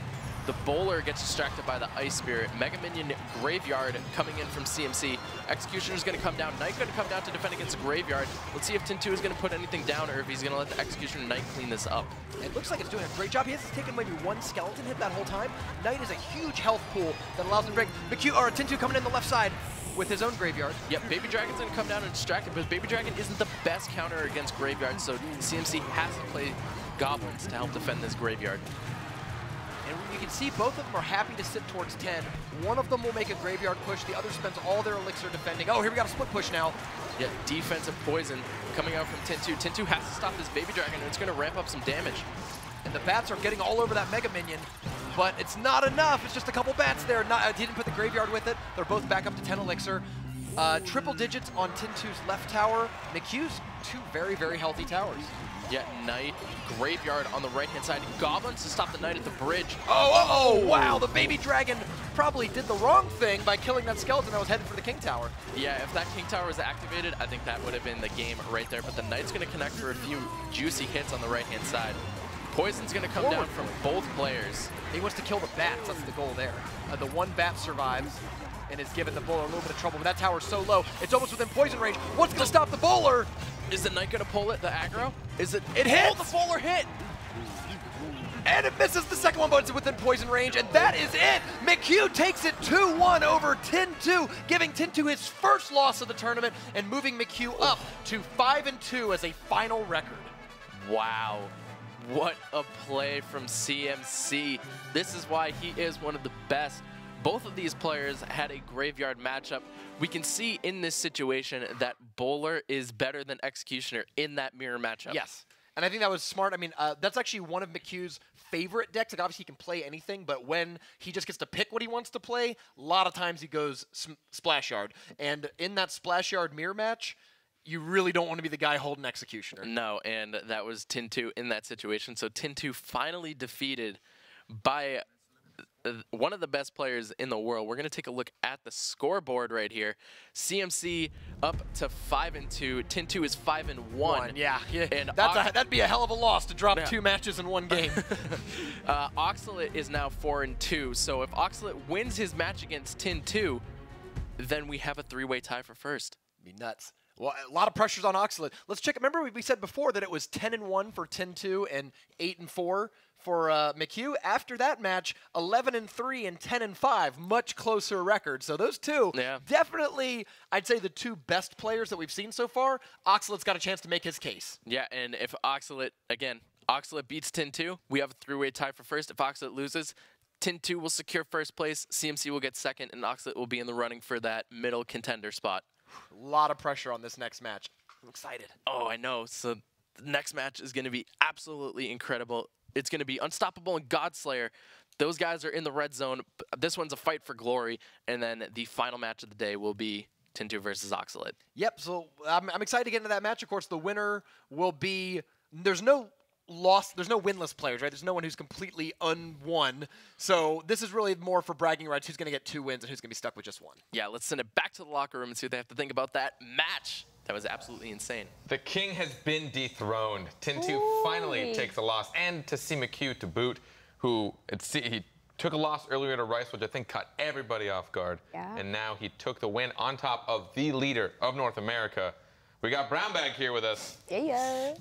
S4: The bowler gets distracted by the Ice Spirit. Mega Minion Graveyard coming in from CMC. Executioner is going to come down. Knight going to come down to defend against the Graveyard. Let's see if Tin 2 is going to put anything down, or if he's going to let the Executioner Knight clean this up.
S5: It looks like it's doing a great job. He has taken maybe 1 skeleton hit that whole time. Knight is a huge health pool that allows him to break. Tin 2 coming in the left side with his own Graveyard.
S4: Yep, Baby Dragon's going to come down and distract him, but Baby Dragon isn't the best counter against Graveyard, so CMC has to play Goblins to help defend this Graveyard.
S5: And you can see both of them are happy to sit towards 10. One of them will make a Graveyard push. The other spends all their elixir defending. Oh, here we got a split push now.
S4: Yeah, defensive poison coming out from Tin 2. Tin 2 has to stop this Baby Dragon, and it's going to ramp up some damage.
S5: And the Bats are getting all over that Mega Minion, but it's not enough. It's just a couple Bats there. He didn't put the Graveyard with it. They're both back up to 10 elixir. Triple digits on Tin 2's left tower. McHugh's 2 very, very healthy towers.
S4: Yeah, Knight, Graveyard on the right-hand side. Goblins to stop the Knight at the bridge.
S5: Oh, wow, the Baby Dragon probably did the wrong thing by killing that skeleton that was headed for the King Tower.
S4: Yeah, if that King Tower was activated, I think that would have been the game right there. But the Knight's going to connect for a few juicy hits on the right-hand side. Poison's going to come down from both players.
S5: He wants to kill the Bats. That's the goal there. The 1 Bat survives and is giving the bowler a little bit of trouble, but that tower's so low, it's almost within poison range. What's going to stop the bowler?
S4: Is the Knight going to pull it, the aggro? Is it?
S5: It hits!
S4: Oh, the bowler hit!
S5: And it misses the second one, but it's within poison range, and that is it! McHugh takes it 2-1 over Tin 2, giving Tin 2 his first loss of the tournament and moving McHugh up to 5-2 as a final record.
S4: Wow. What a play from CMC. This is why he is one of the best. Both of these players had a Graveyard matchup. We can see in this situation that Bowler is better than Executioner in that mirror matchup.
S5: Yes, and I think that was smart. I mean, that's actually one of McHugh's favorite decks. Like, obviously, he can play anything, but when he just gets to pick what he wants to play, a lot of times he goes Splash Yard. And in that Splash Yard mirror match, you really don't want to be the guy holding Executioner.
S4: No, and that was Tin 2 in that situation. So Tin 2 finally defeated by one of the best players in the world. We're going to take a look at the scoreboard right here. CMC up to 5-2. Tin 2 is 5-1.
S5: Yeah.
S4: And
S5: that'd be a hell of a loss to drop 2 matches in one game.
S4: Oxalate is now 4-2. So if Oxalate wins his match against Tin 2, then we have a 3-way tie for first.
S5: Be nuts. Well, a lot of pressures on Oxalate. Let's check. Remember we said before that it was 10-1 for Tin 2 and 8-4 for McHugh. After that match, 11-3 and 10-5, much closer record. So those two, definitely, I'd say the 2 best players that we've seen so far. Oxalate's got a chance to make his case.
S4: Yeah, and if Oxalate, again, Oxalate beats Tin 2, we have a 3-way tie for first. If Oxalate loses, Tin 2 will secure first place, CMC will get second, and Oxalate will be in the running for that middle contender spot.
S5: A lot of pressure on this next match. I'm excited.
S4: Oh, I know. So The next match is going to be absolutely incredible. It's going to be Unstoppable and Godslayer. Those guys are in the red zone. This one's a fight for glory. And then the final match of the day will be Tin2 versus Oxalate.
S5: Yep, so I'm excited to get into that match. Of course, the winner will be, there's no winless players, right? There's no one who's completely unwon. So this is really more for bragging rights, who's going to get 2 wins and who's going to be stuck with just 1.
S4: Yeah, let's send it back to the locker room and see what they have to think about that match. That was absolutely insane.
S1: The king has been dethroned. Tin2 finally takes a loss, and to CMQ to boot, who he took a loss earlier to Rice, which I think caught everybody off guard.
S2: Yeah.
S1: And now he took the win on top of the leader of North America. We got Brownbag here with us.
S2: Yeah.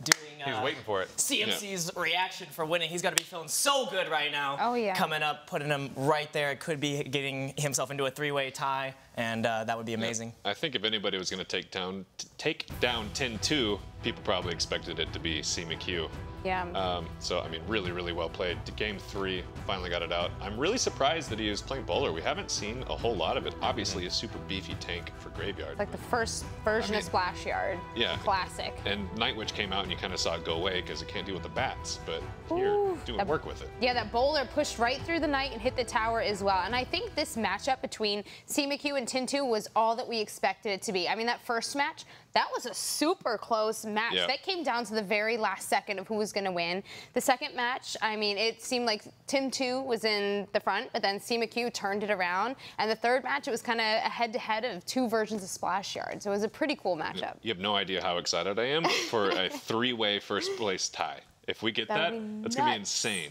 S1: He was waiting for it.
S8: CMC's reaction for winning. He's got to be feeling so good right now.
S2: Oh, yeah.
S8: Coming up, putting him right there. It could be getting himself into a 3-way tie, and that would be amazing.
S3: Yeah. I think if anybody was going to take down Tin2, people probably expected it to be CMQ.
S2: Yeah.
S3: So, I mean, really, really well played. Game 3, finally got it out. I'm really surprised that he was playing bowler. We haven't seen a whole lot of it. Obviously, a super beefy tank for Graveyard.
S2: Like the first version of Splash Yard.
S3: Yeah.
S2: Classic.
S3: And Night Witch came out and you kind of saw it go away because it can't deal with the bats, but here, doing work with it.
S2: Yeah, that bowler pushed right through the night and hit the tower as well. And I think this matchup between CMQ and Tin2 was all that we expected it to be. I mean, that first match, that was a super close match.
S3: Yeah.
S2: That came down to the very last second of who was going to win. The second match, I mean, it seemed like Tin2 was in the front, but then CMQ turned it around. And the third match, it was kind of a head-to-head of 2 versions of Splash Yard. So it was a pretty cool matchup.
S3: You have no idea how excited I am for a 3-way first-place tie. If we get that's going to be insane.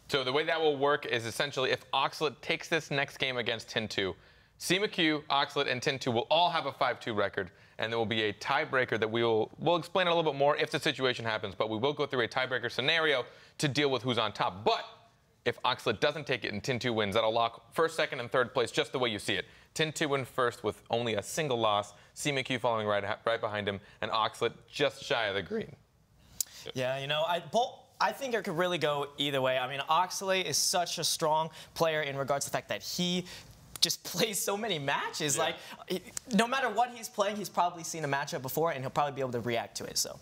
S1: So the way that will work is essentially if Oxalate takes this next game against Tin2, CMQ, Oxalate, and Tin2 will all have a 5-2 record, and there will be a tiebreaker that we'll explain a little bit more if the situation happens, but we will go through a tiebreaker scenario to deal with who's on top. But if Oxalate doesn't take it and Tin2 wins, that'll lock first, second, and third place just the way you see it. Tin2 win first with only a single loss, CMQ following right behind him, and Oxalate just shy of the green.
S8: Yeah, you know, I think it could really go either way. I mean, Oxalate is such a strong player in regards to the fact that he just plays so many matches. Like, no matter what he's playing, he's probably seen a matchup before, and he'll probably be able to react to it. So,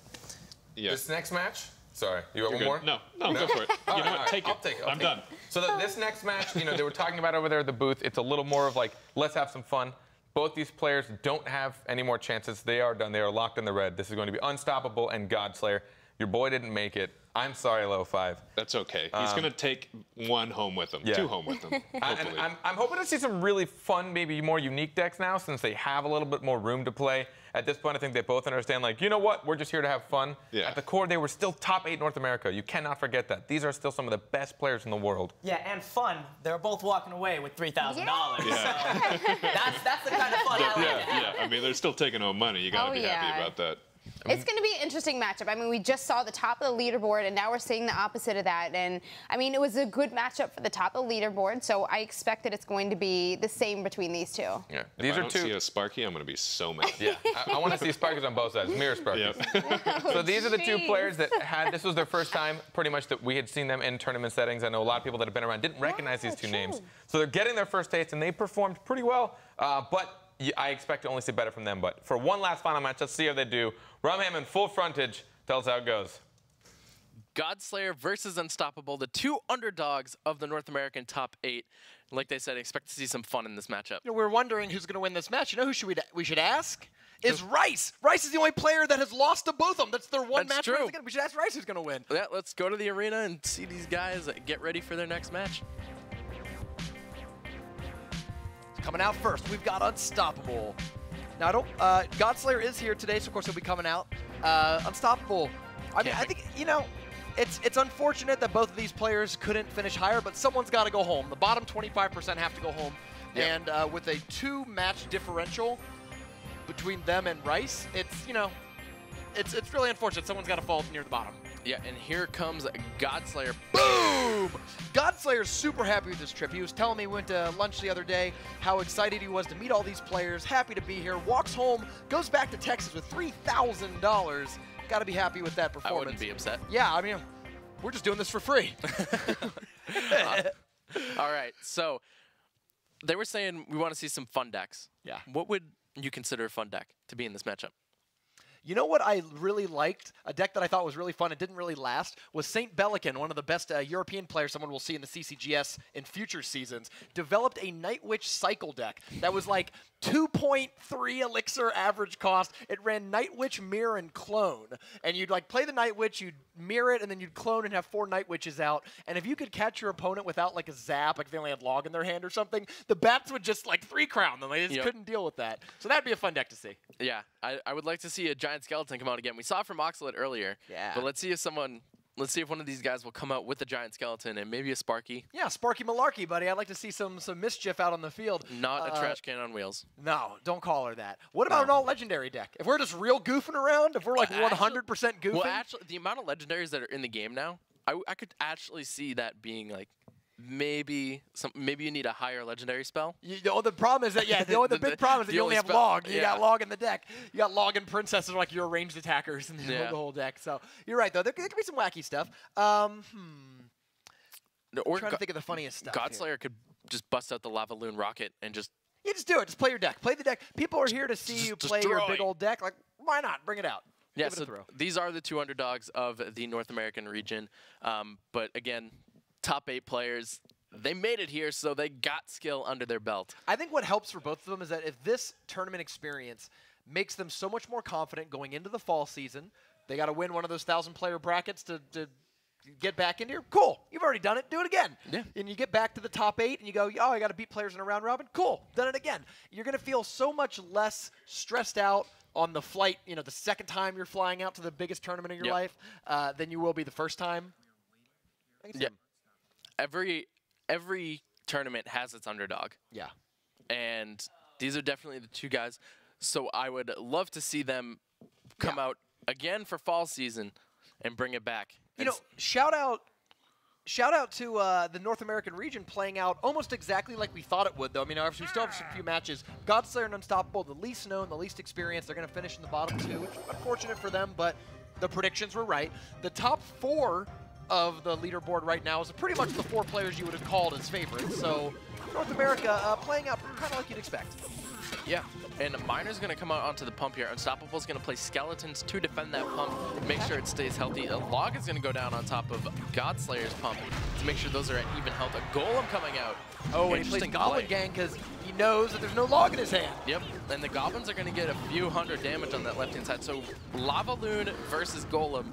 S1: this next match. Sorry, you got one more?
S3: No, go for it. You know what? Take it.
S1: I'll take it.
S3: I'm done.
S1: So this next match, you know, they were talking about over there at the booth. It's a little more of like, let's have some fun. Both these players don't have any more chances. They are done. They are locked in the red. This is going to be Unstoppable and Godslayer. Your boy didn't make it. I'm sorry, Low 5.
S3: That's okay. He's going to take 1 home with him, 2 home with him.
S1: I'm hoping to see some really fun, maybe more unique decks now, since they have a little bit more room to play. At this point, I think they both understand, like, you know what? We're just here to have fun.
S3: Yeah.
S1: At the core, they were still top 8 North America. You cannot forget that. These are still some of the best players in the world.
S8: yeah, and fun. They're both walking away with $3,000.
S3: Yeah.
S8: So that's the kind of fun I like.
S3: Yeah. I mean, they're still taking home money. You got to be happy about that.
S2: It's going to be an interesting matchup. I mean, we just saw the top of the leaderboard, and now we're seeing the opposite of that. And, I mean, it was a good matchup for the top of the leaderboard, so I expect that it's going to be the same between these two.
S1: Yeah.
S3: If I don't see a Sparky, I'm going to be so mad.
S1: Yeah, I want to see Sparkies on both sides. Mirror Sparkies.
S3: Yep.
S1: So these are the 2 players that this was their first time, pretty much, that we had seen them in tournament settings. I know a lot of people that have been around didn't recognize these 2 names. So they're getting their first taste, and they performed pretty well. But I expect to only see better from them. But for one last final match, let's see how they do. Rumham in full frontage. Tell us how it goes.
S4: Godslayer versus Unstoppable, the 2 underdogs of the North American top 8. Like they said, I expect to see some fun in this matchup.
S5: You know, we're wondering who's going to win this match. You know who we should ask? Is Rice. Rice is the only player that has lost to both of them. That's their one match.
S4: True.
S5: We should ask Rice who's going to win.
S4: Yeah, let's go to the arena and see these guys get ready for their next match.
S5: Coming out first, we've got Unstoppable. Now, Godslayer is here today, so of course he'll be coming out. Unstoppable. I mean, I think, you know, it's unfortunate that both of these players couldn't finish higher, but someone's got to go home. The bottom 25% have to go home. Yep. And with a 2-match differential between them and Rice, it's, you know, it's really unfortunate. Someone's got to fall near the bottom.
S4: Yeah, and here comes Godslayer.
S5: Boom! Godslayer's super happy with this trip. He was telling me he went to lunch the other day, how excited he was to meet all these players, happy to be here, walks home, goes back to Texas with $3,000. Got to be happy with that performance.
S4: I wouldn't be upset.
S5: Yeah, I mean, we're just doing this for free.
S4: All right, so they were saying we want to see some fun decks.
S5: Yeah.
S4: What would you consider a fun deck to be in this matchup?
S5: You know what I really liked? A deck that I thought was really fun and didn't really last was Saint Belican, one of the best European players someone will see in the CCGS in future seasons, developed a Night Witch cycle deck that was like 2.3 elixir average cost. It ran Night Witch, Mirror, and Clone. And you'd like play the Night Witch, you'd mirror it, and then you'd clone and have 4 Night Witches out. And if you could catch your opponent without like a zap, like if they only had Log in their hand or something, the bats would just like 3-crown them. They just couldn't deal with that. So that'd be a fun deck to see.
S4: Yeah, I would like to see a Giant Skeleton come out again. We saw it from Oxalate earlier.
S5: Yeah.
S4: But let's see if one of these guys will come out with a Giant Skeleton and maybe a Sparky.
S5: Yeah, Sparky Malarkey, buddy. I'd like to see some mischief out on the field.
S4: Not a trash can on wheels.
S5: No, don't call her that. What about an all-legendary deck? If we're just real goofing around, if we're like 100% goofing?
S4: Well, actually, the amount of legendaries that are in the game now, I could actually see that being like maybe you need a higher legendary spell.
S5: The problem is that, the big problem is that you only have Log. You got Log in the deck. You got Log and Princesses are like your ranged attackers in the whole deck. So you're right, though. There could be some wacky stuff. I'm trying to think of the funniest stuff.
S4: Godslayer could just bust out the Lava Loon Rocket and just...
S5: Yeah, just do it. Just play your deck. Play the deck. People are here to see you play your big old deck. Like, why not? Bring it out.
S4: Yeah, so these are the 2 underdogs of the North American region. But again, top 8 players, they made it here, so they got skill under their belt.
S5: I think what helps for both of them is that if this tournament experience makes them so much more confident going into the fall season, they got to win one of those 1,000-player brackets to get back in here. Cool. You've already done it. Do it again.
S4: Yeah.
S5: And you get back to the top 8 and you go, oh, I got to beat players in a round robin. Cool. Done it again. You're going to feel so much less stressed out on the flight, the second time you're flying out to the biggest tournament of your life than you will be the first time.
S4: Yeah. Every tournament has its underdog.
S5: Yeah.
S4: And these are definitely the 2 guys. So I would love to see them come out again for fall season and bring it back.
S5: Shout out to the North American region playing out almost exactly like we thought it would, though. I mean, obviously, we still have a few matches. Godslayer and Unstoppable, the least known, the least experienced. They're going to finish in the bottom 2, which is unfortunate for them, but the predictions were right. The top 4 of the leaderboard right now is pretty much the 4 players you would have called as favorites. So North America playing out kind of like you'd expect.
S4: Yeah, and Miner's going to come out onto the pump here. Unstoppable's going to play Skeletons to defend that pump, make sure it stays healthy. A Log is going to go down on top of Godslayer's pump to make sure those are at even health. A Golem coming out.
S5: Oh, and he plays Goblin Gang because he knows that there's no Log in his hand.
S4: Yep, and the Goblins are going to get a few hundred damage on that left-hand side. So Lava Loon versus Golem.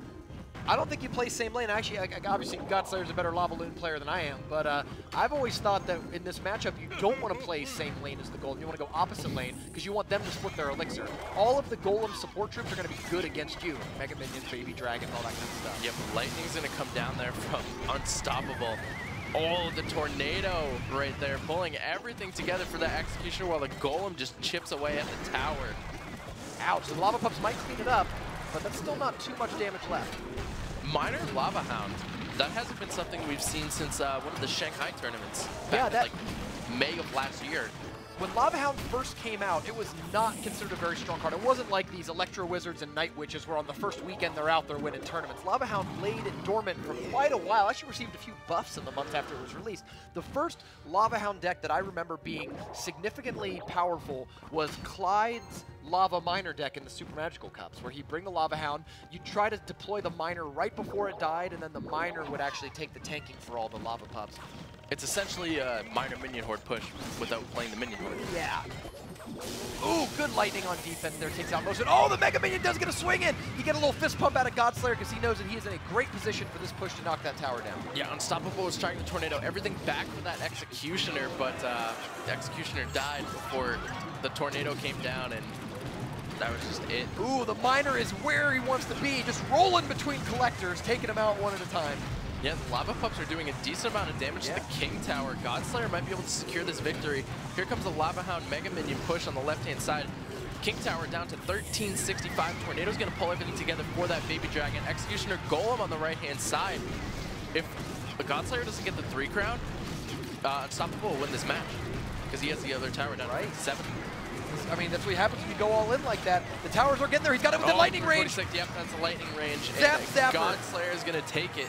S5: I don't think you play same lane. Actually, obviously, Godslayer's a better Lava Loon player than I am, but I've always thought that in this matchup, you don't want to play same lane as the Golem. You want to go opposite lane because you want them to split their elixir. All of the Golem support troops are going to be good against you. Mega Minions, Baby Dragon, all that kind of stuff.
S4: Yep, Lightning's going to come down there from Unstoppable. Oh, the Tornado right there, pulling everything together for that Executioner while the Golem just chips away at the tower.
S5: Ouch, the Lava Pups might clean it up, but that's still not too much damage left.
S4: Miner Lava Hound, that hasn't been something we've seen since one of the Shanghai tournaments.
S5: Yeah,
S4: like May of last year.
S5: When Lava Hound first came out, it was not considered a very strong card. It wasn't like these Electro Wizards and Night Witches where on the first weekend they're out there winning tournaments. Lava Hound laid dormant for quite a while. Actually received a few buffs in the months after it was released. The first Lava Hound deck that I remember being significantly powerful was Clyde's Lava Miner deck in the Super Magical Cups, where he'd bring the Lava Hound, you'd try to deploy the Miner right before it died, and then the Miner would actually take the tanking for all the Lava Pups.
S4: It's essentially a Miner Minion Horde push without playing the Minion Horde.
S5: Yeah. Ooh, good lightning on defense there, takes out motion. Oh, the Mega Minion does get a swing in! You get a little fist pump out of Godslayer because he knows that he is in a great position for this push to knock that tower down.
S4: Yeah, Unstoppable was trying the Tornado, everything back for that Executioner, but the Executioner died before the Tornado came down, and that was just it.
S5: Ooh, the Miner is where he wants to be, just rolling between collectors, taking them out one at a time.
S4: Yeah, the Lava Pups are doing a decent amount of damage to the King Tower. Godslayer might be able to secure this victory. Here comes the Lava Hound Mega Minion push on the left-hand side. King Tower down to 1365. Tornado's going to pull everything together for that Baby Dragon. Executioner Golem on the right-hand side. If the Godslayer doesn't get the 3 crown, Unstoppable will win this match because he has the other tower down to 7.
S5: I mean, that's what happens when you go all in like that. The towers are getting there. He's got it within lightning range.
S4: Yep, that's a lightning range.
S5: Zap, zapper.
S4: Godslayer is going to take it.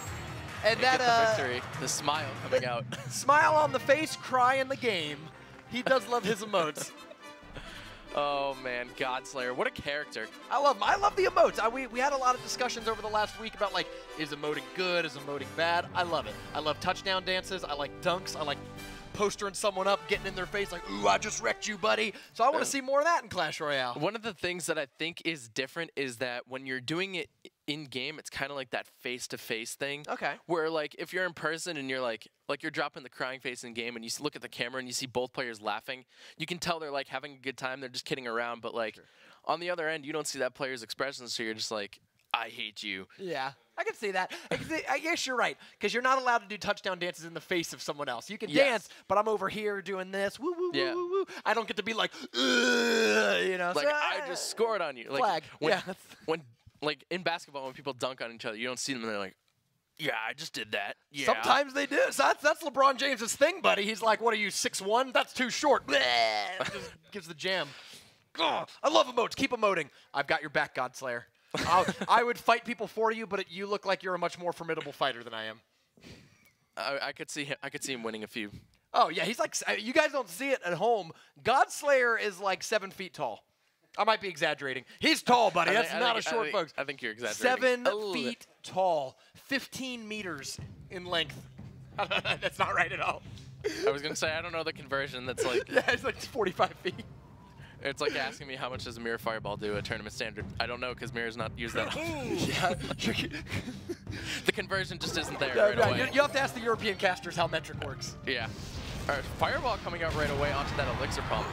S5: And that,
S4: get the victory, the smile coming out.
S5: Smile on the face, cry in the game. He does love his emotes.
S4: Oh man, Godslayer, what a character.
S5: I love him. I love the emotes. We had a lot of discussions over the last week about, like, is emoting good, is emoting bad? I love it. I love touchdown dances. I like dunks. I like postering someone up, getting in their face like, ooh, I just wrecked you, buddy. So I want to see more of that in Clash Royale.
S4: One of the things that I think is different is that when you're doing it in-game, it's kind of like that face-to-face thing.
S5: Okay.
S4: Where, like, if you're in person and you're like you're dropping the crying face in-game and you look at the camera and you see both players laughing, you can tell they're, like, having a good time. They're just kidding around. But, like, on the other end, you don't see that player's expressions, so you're just like, I hate you.
S5: Yeah, I can see that. I guess you're right, because you're not allowed to do touchdown dances in the face of someone else. You can dance, but I'm over here doing this. Woo, woo, woo, woo, woo. I don't get to be like, you know.
S4: Like, I just scored on you. Like,
S5: flag.
S4: When like, in basketball, when people dunk on each other, you don't see them and they're like, yeah, I just did that. Yeah.
S5: Sometimes they do. So that's LeBron James's thing, buddy. He's like, what are you, 6'1"? That's too short. Just gives the jam. Oh, I love emotes. Keep emoting. I've got your back, Godslayer. I would fight people for you, but you look like you're a much more formidable fighter than I am.
S4: I could see him winning a few.
S5: Oh, yeah, he's like, you guys don't see it at home. Godslayer is like 7 feet tall. I might be exaggerating. He's tall, buddy. That's not a short, folks.
S4: I think you're exaggerating.
S5: 7 feet tall, 15 meters in length. That's not right at all.
S4: I was going to say, I don't know the conversion. That's like...
S5: Yeah, it's like 45 feet.
S4: It's like asking me how much does a mirror fireball do at tournament standard. I don't know because mirror's not used that often.
S5: Yeah.
S4: The conversion just isn't there right away.
S5: You have to ask the European casters how metric works.
S4: Yeah. All right, fireball coming out right away onto that elixir pump.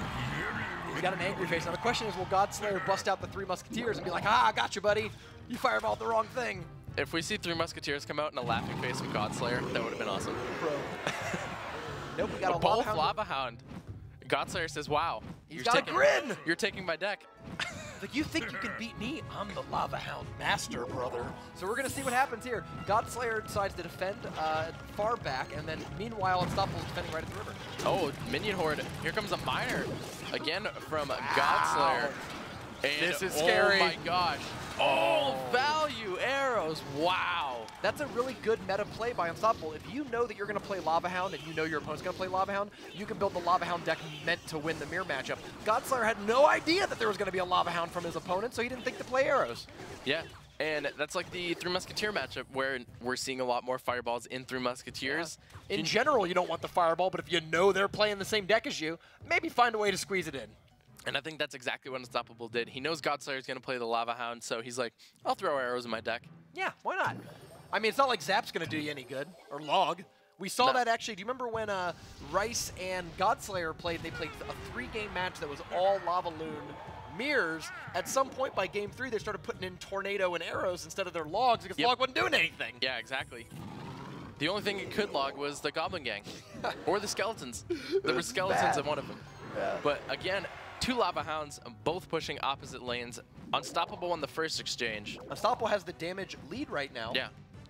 S5: He's got an angry face. Now the question is, will Godslayer bust out the 3 Musketeers and be like, ah, I got you, buddy. You fireballed the wrong thing.
S4: If we see 3 Musketeers come out in a laughing face from Godslayer, that would have been awesome.
S5: Bro. Nope, we got a
S4: both Lava Hound. Godslayer says, wow.
S5: He's got a grin.
S4: You're taking my deck.
S5: Like, you think you can beat me? I'm the Lava Hound master, brother. So we're going to see what happens here. Godslayer decides to defend far back, and then meanwhile, Unstoppable is defending right at the river.
S4: Oh, Minion Horde. Here comes a Miner. Again from Godslayer. And
S5: this is scary.
S4: Oh my gosh. Oh, value arrows. Wow.
S5: That's a really good meta play by Unstoppable. If you know that you're going to play Lava Hound and you know your opponent's going to play Lava Hound, you can build the Lava Hound deck meant to win the mirror matchup. Godslayer had no idea that there was going to be a Lava Hound from his opponent, so he didn't think to play arrows.
S4: Yeah. And that's like the 3 Musketeer matchup where we're seeing a lot more fireballs in 3 Musketeers.
S5: Yeah. In general, you don't want the fireball, but if you know they're playing the same deck as you, maybe find a way to squeeze it in.
S4: And I think that's exactly what Unstoppable did. He knows Godslayer is going to play the Lava Hound, so he's like, I'll throw arrows in my deck.
S5: Yeah, why not? I mean, it's not like Zap's going to do you any good, or Log. We saw that actually. Do you remember when Rice and Godslayer played? They played a 3-game match that was all Lava Loon mirrors. At some point by game 3, they started putting in Tornado and arrows instead of their logs because Log wasn't doing anything.
S4: Yeah, exactly. The only thing it could log was the Goblin Gang or the Skeletons. There were Skeletons in one of them.
S5: Yeah.
S4: But again, 2 Lava Hounds, both pushing opposite lanes. Unstoppable on the first exchange.
S5: Unstoppable has the damage lead right now.
S4: Yeah.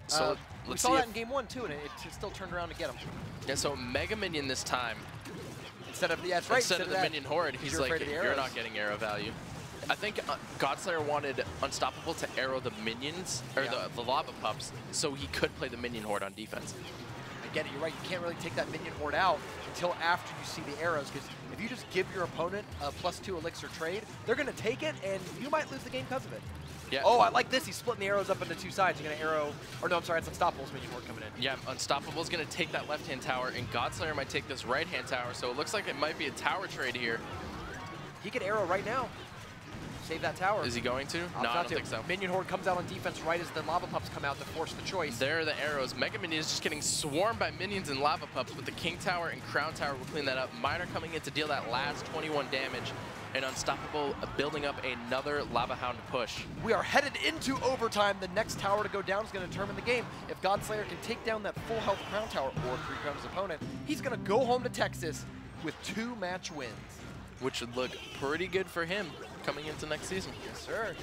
S4: So
S5: we saw that in game 1 too, and it still turned around to get him.
S4: Yeah. So Mega Minion this time.
S5: Instead of instead
S4: of the Minion Horde, he's like, you're not getting arrow value. I think Godslayer wanted Unstoppable to arrow the minions or the lava pups, so he could play the Minion Horde on defense.
S5: I get it. You're right. You can't really take that Minion Horde out until after you see the arrows, because if you just give your opponent a +2 elixir trade, they're going to take it, and you might lose the game because of it.
S4: Yeah.
S5: Oh, I like this. He's splitting the arrows up into 2 sides. You're going to arrow, or no, I'm sorry, it's Unstoppable's Minion Horde coming in.
S4: Yeah, Unstoppable's going to take that left-hand tower, and Godslayer might take this right-hand tower, so it looks like it might be a tower trade here.
S5: He could arrow right now. Save that tower.
S4: Is he going to? No, I don't think so.
S5: Minion Horde comes out on defense right as the Lava Pups come out to force the choice.
S4: There are the arrows. Mega Minion is just getting swarmed by minions and Lava Pups, but the King Tower and Crown Tower will clean that up. Miner coming in to deal that last 21 damage, and Unstoppable building up another Lava Hound push.
S5: We are headed into overtime. The next tower to go down is going to determine the game. If Godslayer can take down that full health Crown Tower or 3 crowns opponent, he's going to go home to Texas with 2 match wins.
S4: Which would look pretty good for him coming into next season.
S5: Yes, sir.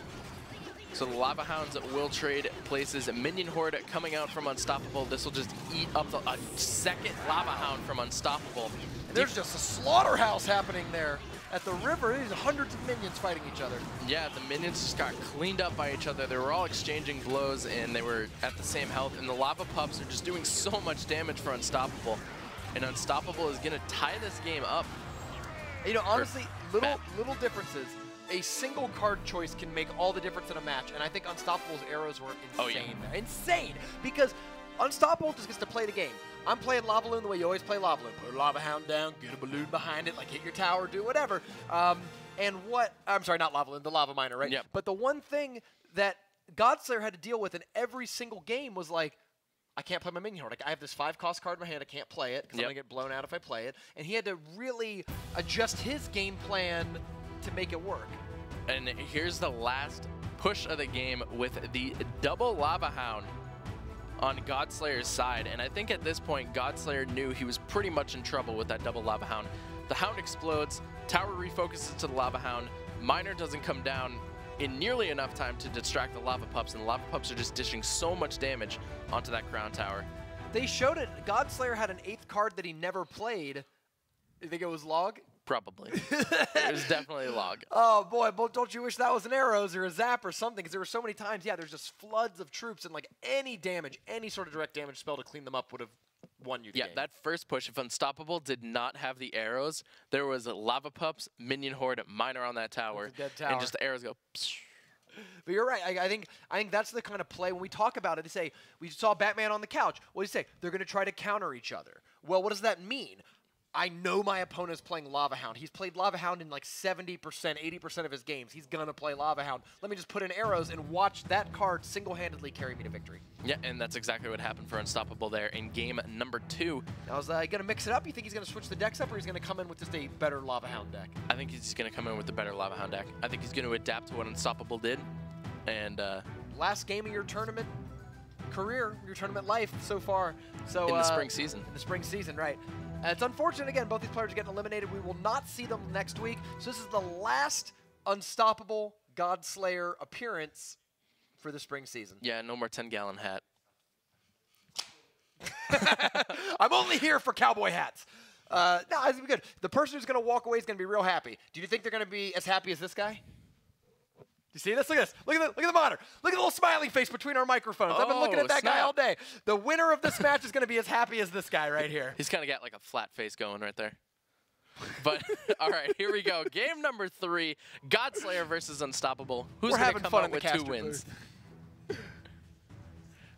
S4: So the Lava Hounds will trade places. A Minion Horde coming out from Unstoppable. This will just eat up a second Lava Hound from Unstoppable.
S5: And there's just a slaughterhouse happening there at the river. There's hundreds of minions fighting each other.
S4: Yeah, the minions just got cleaned up by each other. They were all exchanging blows, and they were at the same health. And the Lava Pups are just doing so much damage for Unstoppable. And Unstoppable is going to tie this game up.
S5: You know, honestly, little differences. A single card choice can make all the difference in a match, and I think Unstoppable's arrows were insane.
S4: Oh, yeah.
S5: Insane! Because Unstoppable just gets to play the game. I'm playing Lava Loon the way you always play Lava Loon. Put a Lava Hound down, get a balloon behind it, like hit your tower, do whatever. I'm sorry, not Lava Loon, the Lava Miner, right?
S4: Yep.
S5: But the one thing that Godslayer had to deal with in every single game was like, I can't play my minion horde. Like, I have this 5-cost card in my hand. I can't play it because I'm going to get blown out if I play it. And he had to really adjust his game plan to make it work.
S4: And here's the last push of the game with the double Lava Hound on Godslayer's side. And I think at this point, Godslayer knew he was pretty much in trouble with that double Lava Hound. The Hound explodes, tower refocuses to the Lava Hound, Miner doesn't come down in nearly enough time to distract the Lava Pups, and the Lava Pups are just dishing so much damage onto that crown tower.
S5: They showed it. Godslayer had an 8th card that he never played. You think it was Log?
S4: Probably. It was definitely Log.
S5: Oh boy, don't you wish that was an arrows or a zap or something? Because there were so many times, yeah, there's just floods of troops, and like any damage, any sort of direct damage spell to clean them up would have won you the game.
S4: That first push, if Unstoppable did not have the arrows, there was Lava Pups, Minion Horde, Miner on that tower,
S5: dead tower.
S4: and just the arrows go. Psh.
S5: But you're right. I think that's the kind of play when we talk about it. They say we saw Batman on the couch. What do you say? They're going to try to counter each other. Well, what does that mean? I know my opponent's playing Lava Hound. He's played Lava Hound in like 70%, 80% of his games. He's going to play Lava Hound. Let me just put in arrows and watch that card single-handedly carry me to victory.
S4: Yeah, and that's exactly what happened for Unstoppable there in game number 2.
S5: Now, is he going to mix it up? You think he's going to switch the decks up, or he's going to come in with just a better Lava Hound deck?
S4: I think he's going to come in with the better Lava Hound deck. I think he's going to adapt to what Unstoppable did. And
S5: last game of your tournament career, your tournament life so far. So
S4: in the spring season.
S5: In the spring season, right. It's unfortunate, again, both these players are getting eliminated. We will not see them next week. So this is the last Unstoppable Godslayer appearance for the spring season.
S4: Yeah, no more 10-gallon hat.
S5: I'm only here for cowboy hats. No, it's going to be good. The person who's going to walk away is going to be real happy. Do you think they're going to be as happy as this guy? You see this? Look at this. Look at the monitor. Look at the little smiling face between our microphones. I've been looking at that guy all day. The winner of this match is going to be as happy as this guy right here.
S4: He's kind of got like a flat face going right there. But, all right, here we go. Game number 3, Godslayer versus Unstoppable. Who's going to come out with 2 wins?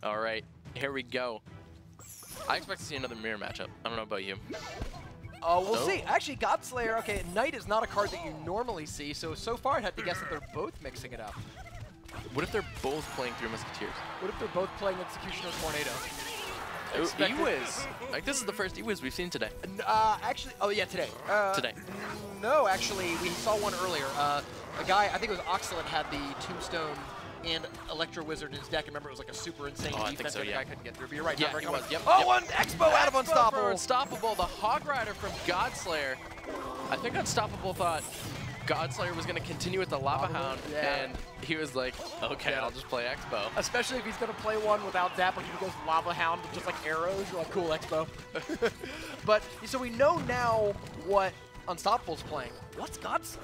S4: All right, here we go. I expect to see another mirror matchup. I don't know about you.
S5: We'll see. Actually, Godslayer, okay, Knight is not a card that you normally see, so far I'd have to guess that they're both mixing it up.
S4: What if they're both playing 3 Musketeers?
S5: What if they're both playing Executioner Tornado?
S4: Ewiz. Like, this is the first Ewiz we've seen today.
S5: Actually, oh yeah, today.
S4: Today.
S5: No, actually, we saw one earlier. A guy, I think it was Oxalate, had the Tombstone and Electro Wizard in his deck. Remember, it was like a super insane defense that the guy couldn't get through. But you're right.
S4: Yeah, he was. Yep,
S5: oh,
S4: yep.
S5: one Expo out of Unstoppable.
S4: For Unstoppable, the Hog Rider from Godslayer. I think Unstoppable thought Godslayer was going to continue with the Lava Hound, and he was like, okay, I'll just play Expo.
S5: Especially if he's going to play one without Zap, like he goes Lava Hound with just like arrows. You're like, cool, Expo. But, so we know now what Unstoppable's playing. What's Godslayer?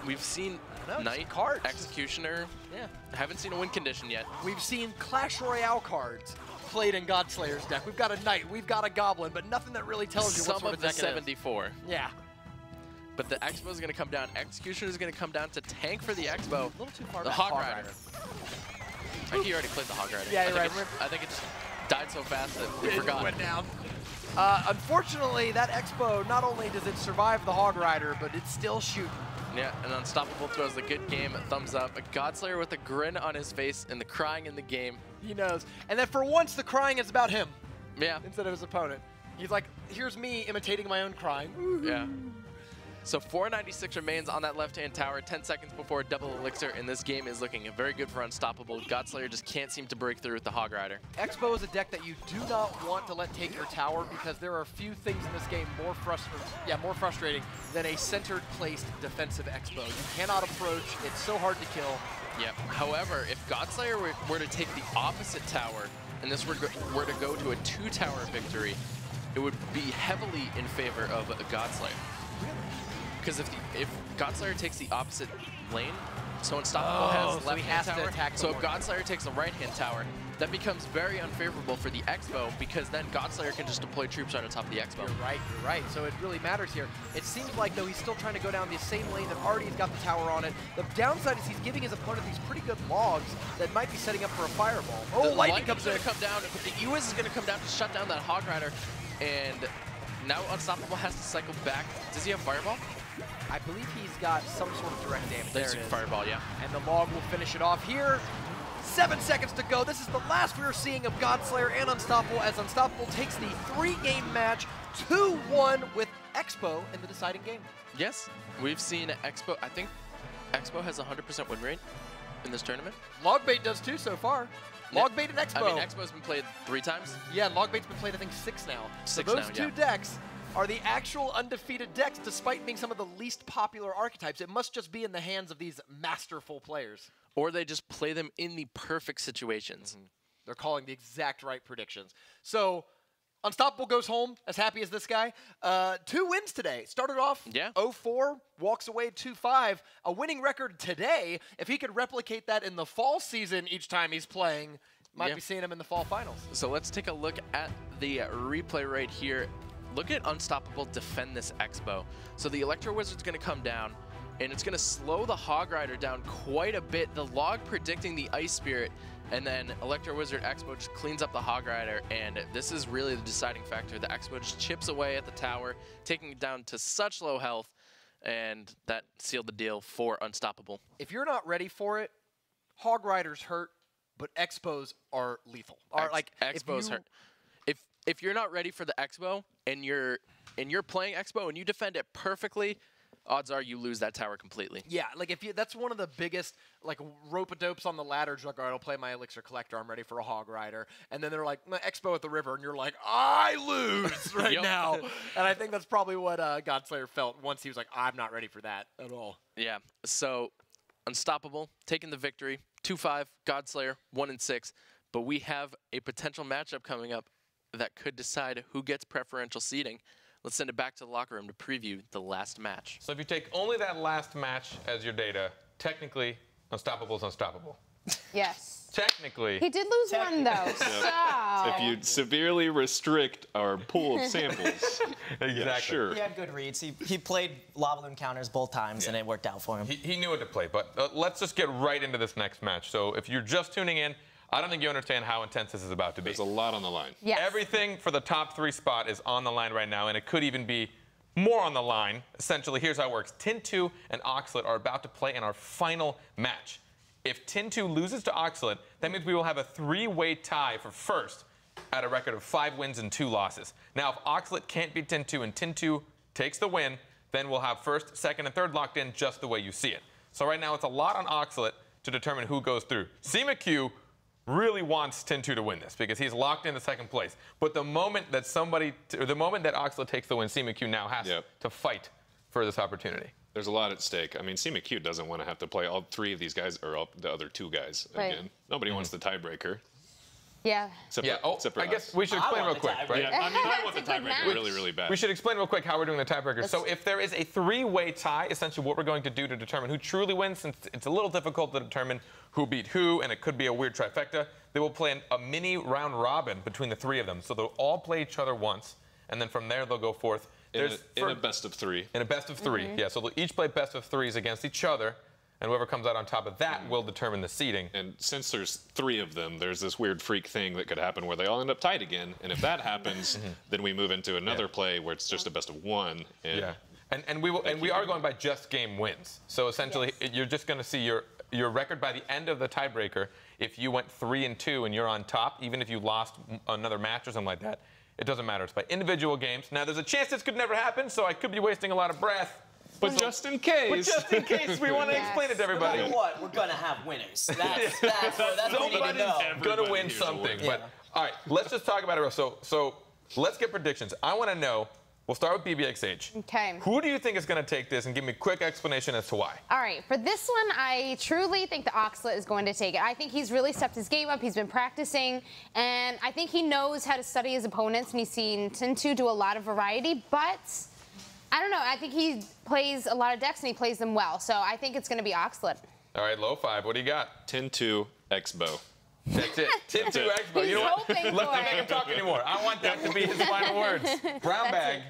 S4: We've seen Knight,
S5: cards.
S4: Executioner.
S5: Yeah.
S4: Haven't seen a win condition yet.
S5: We've seen Clash Royale cards played in Godslayer's deck. We've got a Knight, we've got a Goblin, but nothing that really tells you what sort of deck
S4: Some of the 74.
S5: Yeah.
S4: But the Expo is going to come down. Executioner is going to come down to tank for the Expo.
S5: A little too far
S4: the
S5: back.
S4: Hog Rider. I think he already played the Hog Rider.
S5: Yeah, you're right.
S4: I think it just died so fast that we forgot.
S5: It went down. Unfortunately, that Expo, not only does it survive the Hog Rider, but it's still shooting.
S4: Yeah, and Unstoppable throws a good game, a thumbs up. A Godslayer with a grin on his face and the crying in the game.
S5: He knows. And then for once, the crying is about him.
S4: Yeah.
S5: Instead of his opponent. He's like, here's me imitating my own crying.
S4: Yeah. So 496 remains on that left-hand tower, 10 seconds before double elixir, and this game is looking very good for Unstoppable. Godslayer just can't seem to break through with the Hog Rider.
S5: Expo is a deck that you do not want to let take your tower because there are few things in this game more frustrating than a centered placed defensive Expo. You cannot approach, it's so hard to kill.
S4: Yep. However, if Godslayer were to take the opposite tower, and this were to go to a 2-tower victory, it would be heavily in favor of Godslayer. Because if Godslayer takes the opposite lane, so Unstoppable has left-hand tower. So if Godslayer takes the right-hand tower, that becomes very unfavorable for the Expo because then Godslayer can just deploy troops right on top of the Expo.
S5: You're right. So it really matters here. It seems like, though, he's still trying to go down the same lane that already has got the tower on it. The downside is he's giving his opponent these pretty good logs that might be setting up for a fireball. Oh,
S4: the
S5: lightning comes in.
S4: Going to come down, but the EWIS is going to come down to shut down that Hog Rider, and now Unstoppable has to cycle back. Does he have Fireball?
S5: I believe he's got some sort of direct damage. There it is.
S4: Fireball, yeah.
S5: And the log will finish it off here. 7 seconds to go. This is the last we are seeing of Godslayer and Unstoppable as Unstoppable takes the 3-game match 2-1 with Expo in the deciding game.
S4: Yes, we've seen Expo. I think Expo has a 100% win rate in this tournament.
S5: Logbait does too so far. Logbait and Expo.
S4: I mean, Expo's been played 3 times.
S5: Yeah, Logbait's been played, I think, 6 now.
S4: 6
S5: so those
S4: now,
S5: two decks are the actual undefeated decks, despite being some of the least popular archetypes. It must just be in the hands of these masterful players.
S4: Or they just play them in the perfect situations.
S5: They're calling the exact right predictions. So Unstoppable goes home as happy as this guy. 2 wins today. Started off 0-4, walks away 2-5. A winning record today. If he could replicate that in the fall season each time he's playing, might be seeing him in the fall finals.
S4: So let's take a look at the replay right here. Look at Unstoppable defend this Expo. So the Electro Wizard's going to come down, and it's going to slow the Hog Rider down quite a bit. The log predicting the Ice Spirit, and then Electro Wizard Expo just cleans up the Hog Rider, and this is really the deciding factor. The Expo just chips away at the tower, taking it down to such low health, and that sealed the deal for Unstoppable.
S5: If you're not ready for it, Hog Rider's hurt, but Expos are lethal.
S4: Expo's hurt. If you're not ready for the Expo and you're playing Expo and you defend it perfectly, odds are you lose that tower completely.
S5: Yeah, like that's one of the biggest rope-a-dopes on the ladder. Like, all right, I'll play my Elixir Collector. I'm ready for a Hog Rider, and then they're like Expo at the river, and you're like, I lose right now. And I think that's probably what Godslayer felt once he was like, I'm not ready for that at all.
S4: Yeah. So Unstoppable taking the victory, 2-5. Godslayer 1-6. But we have a potential matchup coming up that could decide who gets preferential seeding. Let's send it back to the locker room to preview the last match.
S1: So if you take only that last match as your data, technically, Unstoppable is unstoppable.
S2: Yes.
S1: Technically.
S2: He did lose one, though. So.
S3: If you severely restrict our pool of samples.
S1: Exactly.
S3: Yeah, sure.
S8: He had good reads. He played Lava Loon counters both times, and it worked out for him.
S1: He knew what to play, but let's just get right into this next match. So if you're just tuning in, I don't think you understand how intense this is about to be.
S3: There's a lot on the line.
S2: Yes.
S1: Everything for the top 3 spot is on the line right now, and it could even be more on the line. Essentially, here's how it works. Tin2 and Oxlet are about to play in our final match. If Tin2 loses to Oxlet, that means we will have a 3-way tie for first at a record of 5 wins and 2 losses. Now, if Oxlet can't beat Tin2 and Tin2 takes the win, then we'll have first, second, and third locked in just the way you see it. So right now, it's a lot on Oxlet to determine who goes through. CMQ really wants Tin2 to win this because he's locked into second place. But the moment that Oxlet takes the win, CMQ now has to fight for this opportunity.
S3: There's a lot at stake. I mean, CMQ doesn't want to have to play all 3 of these guys, or all the other 2 guys again. Nobody wants the tiebreaker.
S2: Yeah.
S1: I guess we should explain real quick, right?
S3: Yeah, I mean, I want the tiebreaker really, really bad.
S1: We should explain real quick how we're doing the tiebreaker. So if there is a 3-way tie, essentially what we're going to do to determine who truly wins, since it's a little difficult to determine who beat who, and it could be a weird trifecta, they will play a mini round robin between the 3 of them. So they'll all play each other once, and then from there they'll go forth.
S3: In a best of 3.
S1: In a best of 3, yeah. So they'll each play best of 3s against each other, and whoever comes out on top of that will determine the seeding.
S3: And since there's 3 of them, there's this weird freak thing that could happen where they all end up tied again. And if that happens, then we move into another play where it's just a best of 1.
S1: And we are going by just game wins. So essentially, you're just going to see your record by the end of the tiebreaker. If you went 3-2 and you're on top, even if you lost another match or something like that, it doesn't matter. It's by individual games. Now, there's a chance this could never happen, so I could be wasting a lot of breath.
S3: But just in case.
S1: We want to explain it to everybody.
S8: No matter what, we're going to have winners. That's what we need to know.
S1: Going to win something. But, all right, let's just talk about it. So let's get predictions. I want to know, we'll start with BBXH.
S2: Okay.
S1: Who do you think is going to take this, and give me a quick explanation as to why?
S2: All right, for this one, I truly think the Oxlet is going to take it. I think he's really stepped his game up. He's been practicing, and I think he knows how to study his opponents, and he's seen Tin2 do a lot of variety, but I don't know. I think he plays a lot of decks, and he plays them well, so I think it's going to be Oxlet.
S1: All right, low 5. What do you got?
S3: Tin2, Expo.
S1: That's it. Tin 2 Expo. You know what? Let's not make him talk anymore. I want that to be his final words. Brown bag.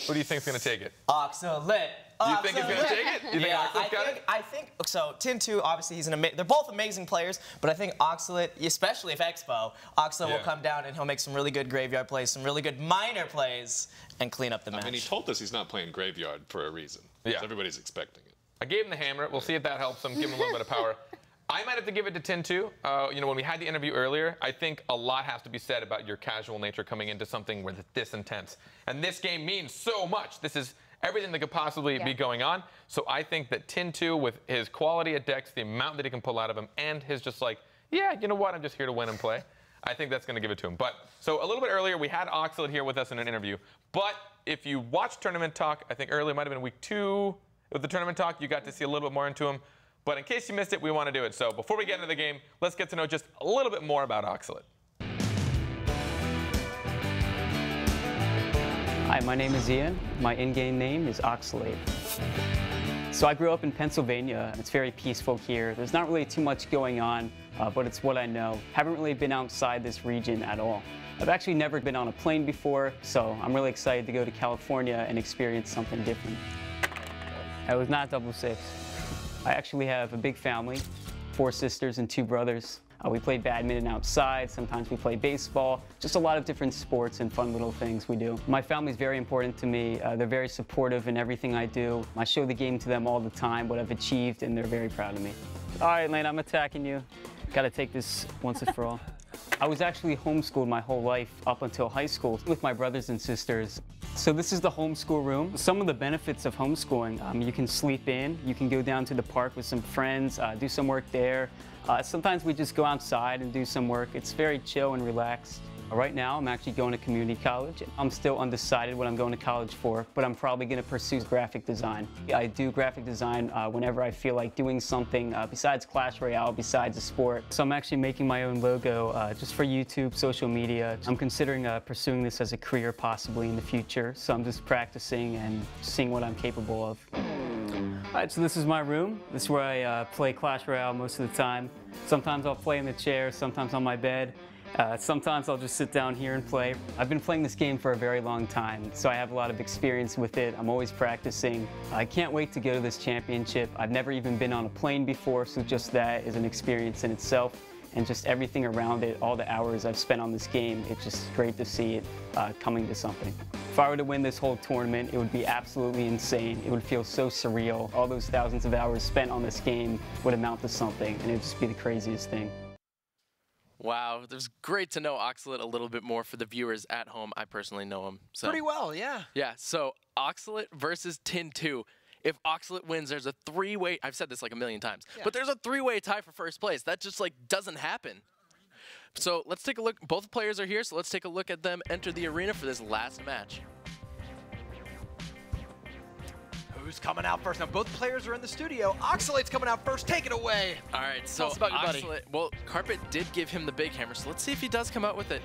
S1: Who do you think's going to take it?
S8: Oxalate.
S1: You think he's going to take it? You think Oxalate's got it?
S8: I think so. Tin 2, obviously, they're both amazing players, but I think Oxalate, especially if Expo, Oxalate will come down and he'll make some really good graveyard plays, some really good minor plays, and clean up the match.
S3: I mean, he told us he's not playing graveyard for a reason.
S1: Yeah.
S3: Everybody's expecting it.
S1: I gave him the hammer. We'll see if that helps him, give him a little bit of power. I might have to give it to Tin 2. You know, when we had the interview earlier, I think a lot has to be said about your casual nature coming into something where it's this intense. And this game means so much. This is everything that could possibly be going on. So I think that Tin 2, with his quality at decks, the amount that he can pull out of him, and his just like, yeah, you know what, I'm just here to win and play, I think that's going to give it to him. But so a little bit earlier, we had Oxalate here with us in an interview. But if you watched Tournament Talk, I think earlier, it might have been week 2 of the Tournament Talk, you got to see a little bit more into him. But in case you missed it, we want to do it. So before we get into the game, let's get to know just a little bit more about Oxalate.
S9: Hi, my name is Ian. My in-game name is Oxalate. So I grew up in Pennsylvania. It's very peaceful here. There's not really too much going on, but it's what I know. Haven't really been outside this region at all. I've actually never been on a plane before, so I'm really excited to go to California and experience something different. It was not 666. I actually have a big family, 4 sisters and 2 brothers. We play badminton outside, sometimes we play baseball, just a lot of different sports and fun little things we do. My family's very important to me. They're very supportive in everything I do. I show the game to them all the time, what I've achieved, and they're very proud of me. All right, Lane, I'm attacking you. Gotta take this once and for all. I was actually homeschooled my whole life up until high school with my brothers and sisters. So this is the homeschool room. Some of the benefits of homeschooling, you can sleep in, you can go down to the park with some friends, do some work there. Sometimes we just go outside and do some work. It's very chill and relaxed. Right now, I'm actually going to community college. I'm still undecided what I'm going to college for, but I'm probably going to pursue graphic design. I do graphic design whenever I feel like doing something besides Clash Royale, besides a sport. So I'm actually making my own logo just for YouTube, social media. I'm considering pursuing this as a career possibly in the future. So I'm just practicing and seeing what I'm capable of. All right, so this is my room. This is where I play Clash Royale most of the time. Sometimes I'll play in the chair, sometimes on my bed. Sometimes I'll just sit down here and play. I've been playing this game for a very long time, so I have a lot of experience with it. I'm always practicing. I can't wait to go to this championship. I've never even been on a plane before, so just that is an experience in itself. And just everything around it, all the hours I've spent on this game, it's just great to see it coming to something. If I were to win this whole tournament, it would be absolutely insane. It would feel so surreal. All those thousands of hours spent on this game would amount to something, and it would just be the craziest thing.
S4: Wow, it was great to know Oxalate a little bit more for the viewers at home. I personally know him. So.
S5: Pretty well, yeah.
S4: Yeah, so Oxalate versus Tin 2. If Oxalate wins, there's a 3-way, I've said this like a million times, but there's a 3-way tie for first place. That just like doesn't happen. So let's take a look. Both players are here, so let's take a look at them enter the arena for this last match.
S5: Who's coming out first? Now, both players are in the studio. Oxalate's coming out first. Take it away.
S4: All right, so
S5: about your buddy.
S4: Oxalate, well, Carpet did give him the big hammer, so let's see if he does come out with it.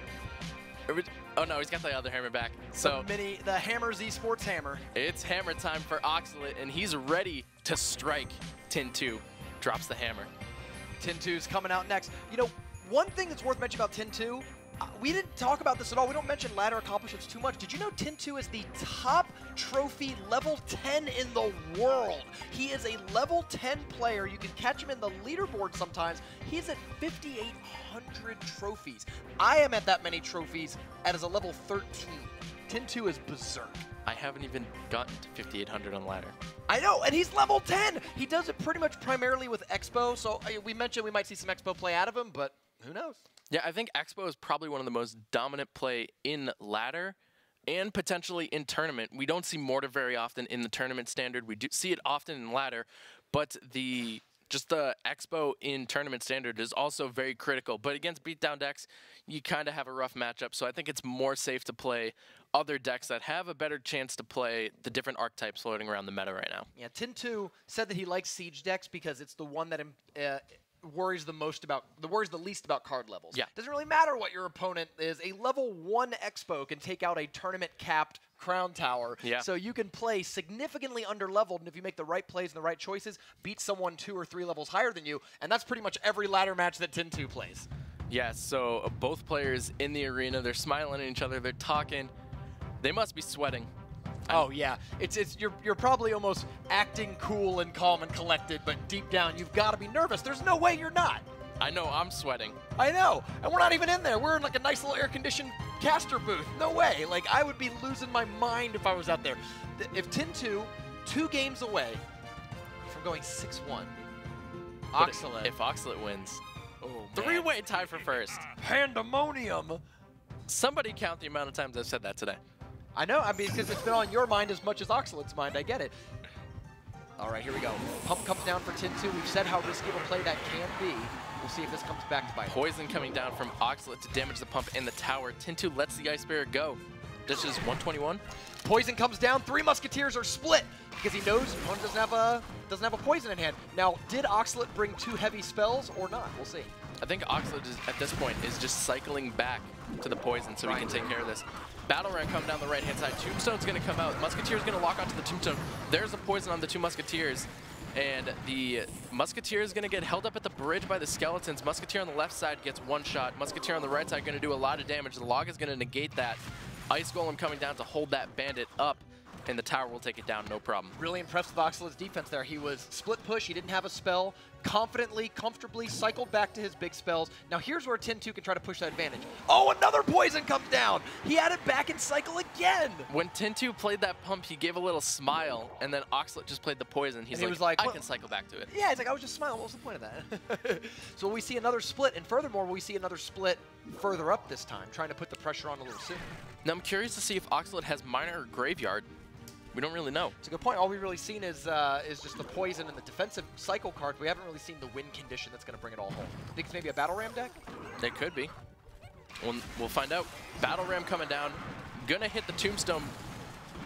S4: Oh, no, he's got the other hammer back. So
S5: the Hammer's Esports hammer.
S4: It's hammer time for Oxalate, and he's ready to strike. Tin 2 drops the hammer.
S5: Tin 2's coming out next. You know, one thing that's worth mentioning about Tin 2, we didn't talk about this at all. We don't mention ladder accomplishments too much. Did you know Tin 2 is the top trophy level 10 in the world? He is a level 10 player. You can catch him in the leaderboard sometimes. He's at 5,800 trophies. I am at that many trophies as a level 13. Tin 2 is berserk.
S4: I haven't even gotten to 5,800 on ladder.
S5: I know, and he's level 10. He does it pretty much primarily with Expo. So we mentioned we might see some Expo play out of him, but who knows?
S4: Yeah, I think Expo is probably one of the most dominant play in ladder and potentially in tournament. We don't see Mortar very often in the tournament standard. We do see it often in ladder, but just the Expo in tournament standard is also very critical. But against beatdown decks, you kind of have a rough matchup. So I think it's more safe to play other decks that have a better chance to play the different archetypes floating around the meta right now.
S5: Yeah, Tin 2 said that he likes siege decks because it's the one that worries the least about card levels.
S4: Yeah.
S5: Doesn't really matter what your opponent is. A level 1 Expo can take out a tournament capped Crown Tower.
S4: Yeah.
S5: So you can play significantly under-leveled, and if you make the right plays and the right choices, beat someone 2 or 3 levels higher than you, and that's pretty much every ladder match that Tin 2 plays.
S4: Yeah, so both players in the arena, they're smiling at each other, they're talking. They must be sweating.
S5: Oh yeah, you're probably almost acting cool and calm and collected, but deep down you've got to be nervous. There's no way you're not.
S4: I know I'm sweating.
S5: I know, and we're not even in there. We're in like a nice little air-conditioned caster booth. No way. Like I would be losing my mind if I was out there. If 10-2, 2 games away from going 6-1, Oxalate.
S4: If Oxalate wins, three-way tie for first.
S5: Pandemonium.
S4: Somebody count the amount of times I've said that today.
S5: I know, I mean, because it's been on your mind as much as Oxalate's mind. I get it. All right, here we go. Pump comes down for 10-2. We've said how risky of a play that can be. We'll see if this comes back to bite.
S4: Poison coming down from Oxalate to damage the pump in the tower. 10-2 lets the Ice Spirit go. This is 121.
S5: Poison comes down. 3 Musketeers are split because he knows opponent doesn't have a poison in hand. Now, did Oxalate bring 2 heavy spells or not? We'll see.
S4: I think Oxalate at this point is just cycling back to the poison so we can take care of this. Battle Ram coming down the right-hand side. Tombstone's going to come out. Musketeer's going to lock onto the Tombstone. There's a poison on the 2 Musketeers. And the Musketeer is going to get held up at the bridge by the Skeletons. Musketeer on the left side gets 1 shot. Musketeer on the right side going to do a lot of damage. The log is going to negate that. Ice Golem coming down to hold that bandit up. And the tower will take it down, no problem.
S5: Really impressed with Oxalate's defense there. He was split push. He didn't have a spell. Confidently, comfortably cycled back to his big spells. Now here's where 10-2 can try to push that advantage. Oh, another poison comes down. He had it back and cycle again.
S4: When 10-2 played that pump, he gave a little smile, and then Oxalate just played the poison. He was like, I can cycle back to it.
S5: Yeah, he's like, I was just smiling. What was the point of that? So we see another split, and furthermore, we see another split further up this time, trying to put the pressure on a little sooner.
S4: Now I'm curious to see if Oxalate has Miner or Graveyard. We don't really know.
S5: It's a good point. All we've really seen is just the poison and the defensive cycle card. We haven't really seen the win condition that's going to bring it all home. Think it's maybe a Battle Ram deck?
S4: It could be. We'll find out. Battle Ram coming down. Gonna hit the Tombstone.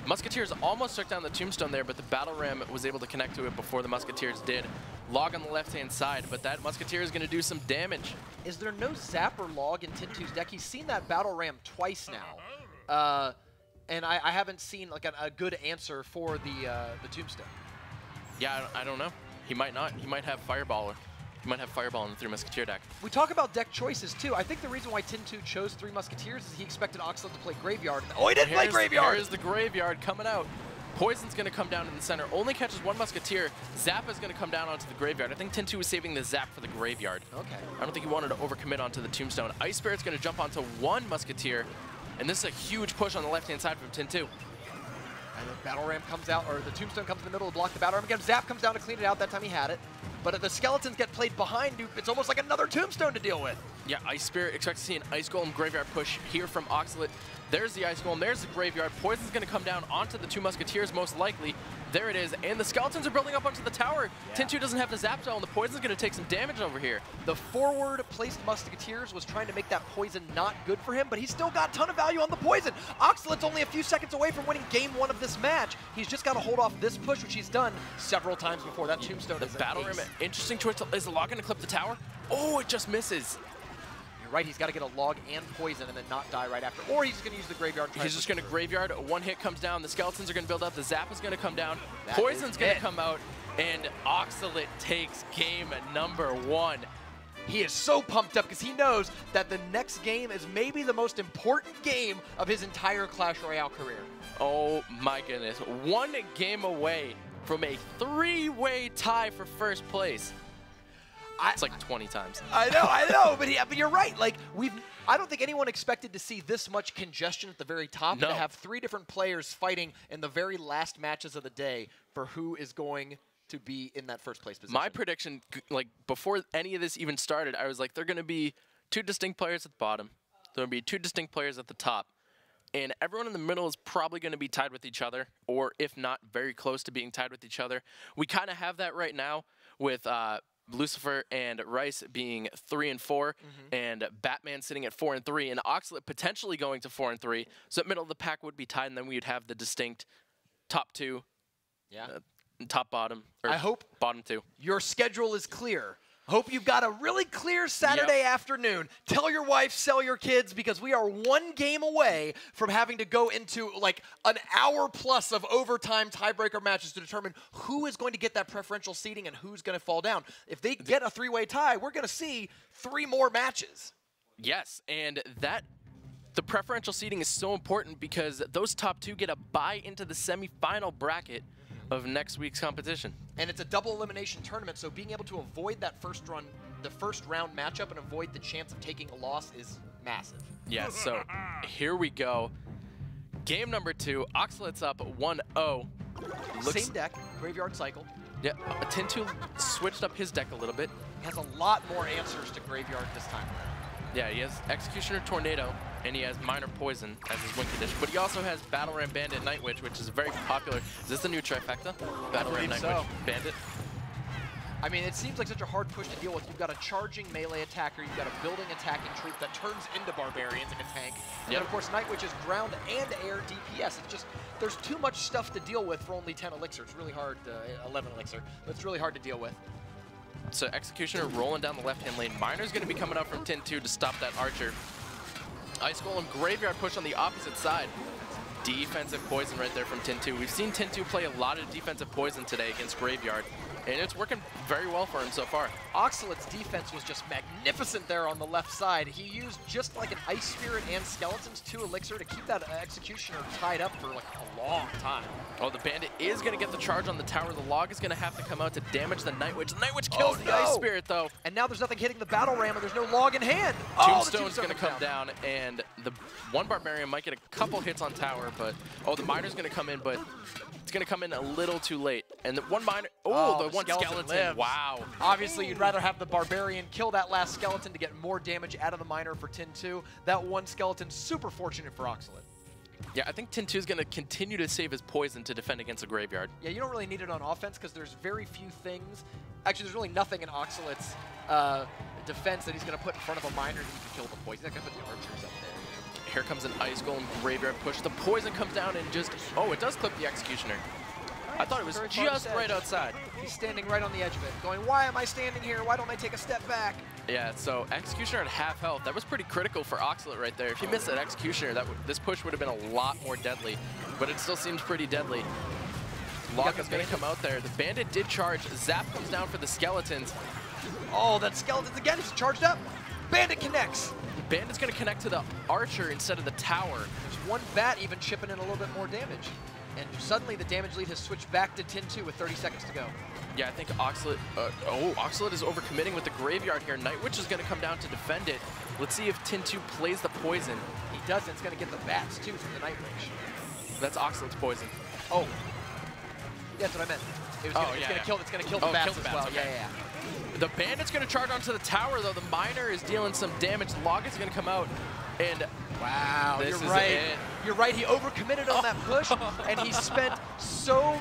S4: Musketeers almost took down the Tombstone there, but the Battle Ram was able to connect to it before the Musketeers did. Log on the left-hand side, but that Musketeer is going to do some damage.
S5: Is there no Zap or Log in 10-2's deck? He's seen that Battle Ram twice now. And I haven't seen like a good answer for the Tombstone.
S4: Yeah, I don't know. He might not. He might have Fireballer. He might have Fireball in the 3 Musketeer deck.
S5: We talk about deck choices too. I think the reason why 10-2 chose 3 Musketeers is he expected Oxalate to play Graveyard. Oh, he didn't play Graveyard!
S4: Here's the Graveyard coming out. Poison's going to come down in the center. Only catches 1 Musketeer. Zap is going to come down onto the Graveyard. I think 10-2 was saving the Zap for the Graveyard.
S5: Okay.
S4: I don't think he wanted to overcommit onto the Tombstone. Ice Spirit's going to jump onto 1 Musketeer. And this is a huge push on the left-hand side from 10-2.
S5: And the Battle Ram comes out, or the Tombstone comes in the middle to block the Battle Ram again. Zap comes down to clean it out. That time he had it. But if the Skeletons get played behind, it's almost like another Tombstone to deal with.
S4: Yeah, Ice Spirit expects to see an Ice Golem Graveyard push here from Oxalate. There's the Ice Golem, there's the Graveyard. Poison's going to come down onto the 2 Musketeers most likely. There it is, and the Skeletons are building up onto the tower. Yeah. 10-2 doesn't have the Zap spell, and the Poison's going to take some damage over here.
S5: The forward-placed Musketeers was trying to make that poison not good for him, but he's still got a ton of value on the poison. Oxalate's only a few seconds away from winning game 1 of this match. He's just got to hold off this push, which he's done several times before. That Tombstone is
S4: Battle Ram, interesting choice. Is the Log going to clip the tower? Oh, it just misses.
S5: You're right, he's got to get a Log and poison and then not die right after. Or he's just going to use the Graveyard.
S4: He's just going to Graveyard. 1 hit comes down. The Skeletons are going to build up. The Zap is going to come down. Poison's going to come out. And Oxalate takes game number 1.
S5: He is so pumped up because he knows that the next game is maybe the most important game of his entire Clash Royale career.
S4: Oh my goodness. 1 game away from a 3-way tie for first place. It's like 20 times.
S5: I know, but you're right. Like I don't think anyone expected to see this much congestion at the very top, and to have 3 different players fighting in the very last matches of the day for who is going to be in that first place position.
S4: My prediction, like before any of this even started, I was like, they're going to be 2 distinct players at the bottom. There will be 2 distinct players at the top. And everyone in the middle is probably going to be tied with each other, or if not, very close to being tied with each other. We kind of have that right now with Lucifer and Rice being 3 and 4, and Batman sitting at 4 and 3, and Oxalate potentially going to 4 and 3. So that middle of the pack would be tied, and then we would have the distinct top 2, top bottom, or
S5: I hope
S4: bottom 2.
S5: Your schedule is clear. Hope you've got a really clear Saturday afternoon. Tell your wife, sell your kids, because we are 1 game away from having to go into like an hour plus of overtime tiebreaker matches to determine who is going to get that preferential seating and who's going to fall down. If they get a 3-way tie, we're going to see 3 more matches.
S4: Yes, and the preferential seeding is so important because those top 2 get a bye into the semifinal bracket of next week's competition.
S5: And it's a double elimination tournament, so being able to avoid that first round matchup and avoid the chance of taking a loss is massive.
S4: Yeah, so here we go. Game number 2, Oxalet's up 1-0.
S5: Same deck, Graveyard Cycle.
S4: Yeah, Tin2 switched up his deck a little bit.
S5: He has a lot more answers to Graveyard this time around.
S4: Yeah, he has Executioner Tornado, and he has Minor Poison as his win condition. But he also has Battle Ram Bandit Night Witch, which is very popular. Is this the new trifecta? Battle Ram Night Witch Bandit?
S5: I mean, it seems like such a hard push to deal with. You've got a charging melee attacker, you've got a building attacking troop that turns into barbarians in a tank. And of course, Night Witch is ground and air DPS. It's just, there's too much stuff to deal with for only 10 elixir. It's really hard, 11 elixir, but it's really hard to deal with.
S4: So Executioner rolling down the left-hand lane. Miner's going to be coming out from Tin2 to stop that Archer. Ice Golem Graveyard push on the opposite side. Defensive poison right there from Tin2. We've seen Tin2 play a lot of defensive poison today against Graveyard, and it's working very well for him so far.
S5: Oxalet's defense was just magnificent there on the left side. He used just like an Ice Spirit and Skeletons 2 elixir to keep that Executioner tied up for like a long time.
S4: Oh, the Bandit is going to get the charge on the tower. The Log is going to have to come out to damage the Night Witch. The Night Witch kills the Ice Spirit, though.
S5: And now there's nothing hitting the Battle Ram, and there's no Log in hand.
S4: Tombstone's going to come down, and the one Barbarian might get a couple hits on tower, but the Miner's going to come in, but it's going to come in a little too late. And the one Miner, the one Skeleton
S5: lives.
S4: Wow.
S5: Obviously, you'd rather have the Barbarian kill that last Skeleton to get more damage out of the Miner for Tin2. That one Skeleton, super fortunate for Oxalet.
S4: Yeah, I think Tin2 is going to continue to save his poison to defend against a Graveyard.
S5: Yeah, you don't really need it on offense because there's very few things. Actually, there's really nothing in Oxalet's defense that he's going to put in front of a Miner that he can kill the poison. He's not going to put the Archers up there.
S4: Here comes an Ice Golem Graveyard push. The poison comes down and just, it does clip the Executioner. I thought it was just right outside.
S5: He's standing right on the edge of it, going, why am I standing here? Why don't I take a step back?
S4: Yeah, so Executioner at half health. That was pretty critical for Oxalet right there. If he missed that Executioner, this push would have been a lot more deadly, but it still seems pretty deadly. Locke is going to come out there. The Bandit did charge. Zap comes down for the Skeletons.
S5: Oh, that Skeletons again. He's charged up. Bandit connects.
S4: Bandit's going to connect to the Archer instead of the tower.
S5: There's one Bat even chipping in a little bit more damage. And suddenly the damage lead has switched back to Tin2 with 30 seconds to go.
S4: Yeah, I think Oxalet, Oxalet is overcommitting with the Graveyard here. Night Witch is going to come down to defend it. Let's see if Tin2 plays the poison.
S5: He doesn't. It's going to get the Bats too from the Night Witch.
S4: That's Oxalet's poison.
S5: Oh. That's what I meant. It's going to kill the Bats as well.
S4: Okay.
S5: Yeah.
S4: The Bandit's going to charge onto the tower, though. The Miner is dealing some damage. The Log is going to come out, and
S5: wow, you're right. You're right. He overcommitted on that push, and he spent so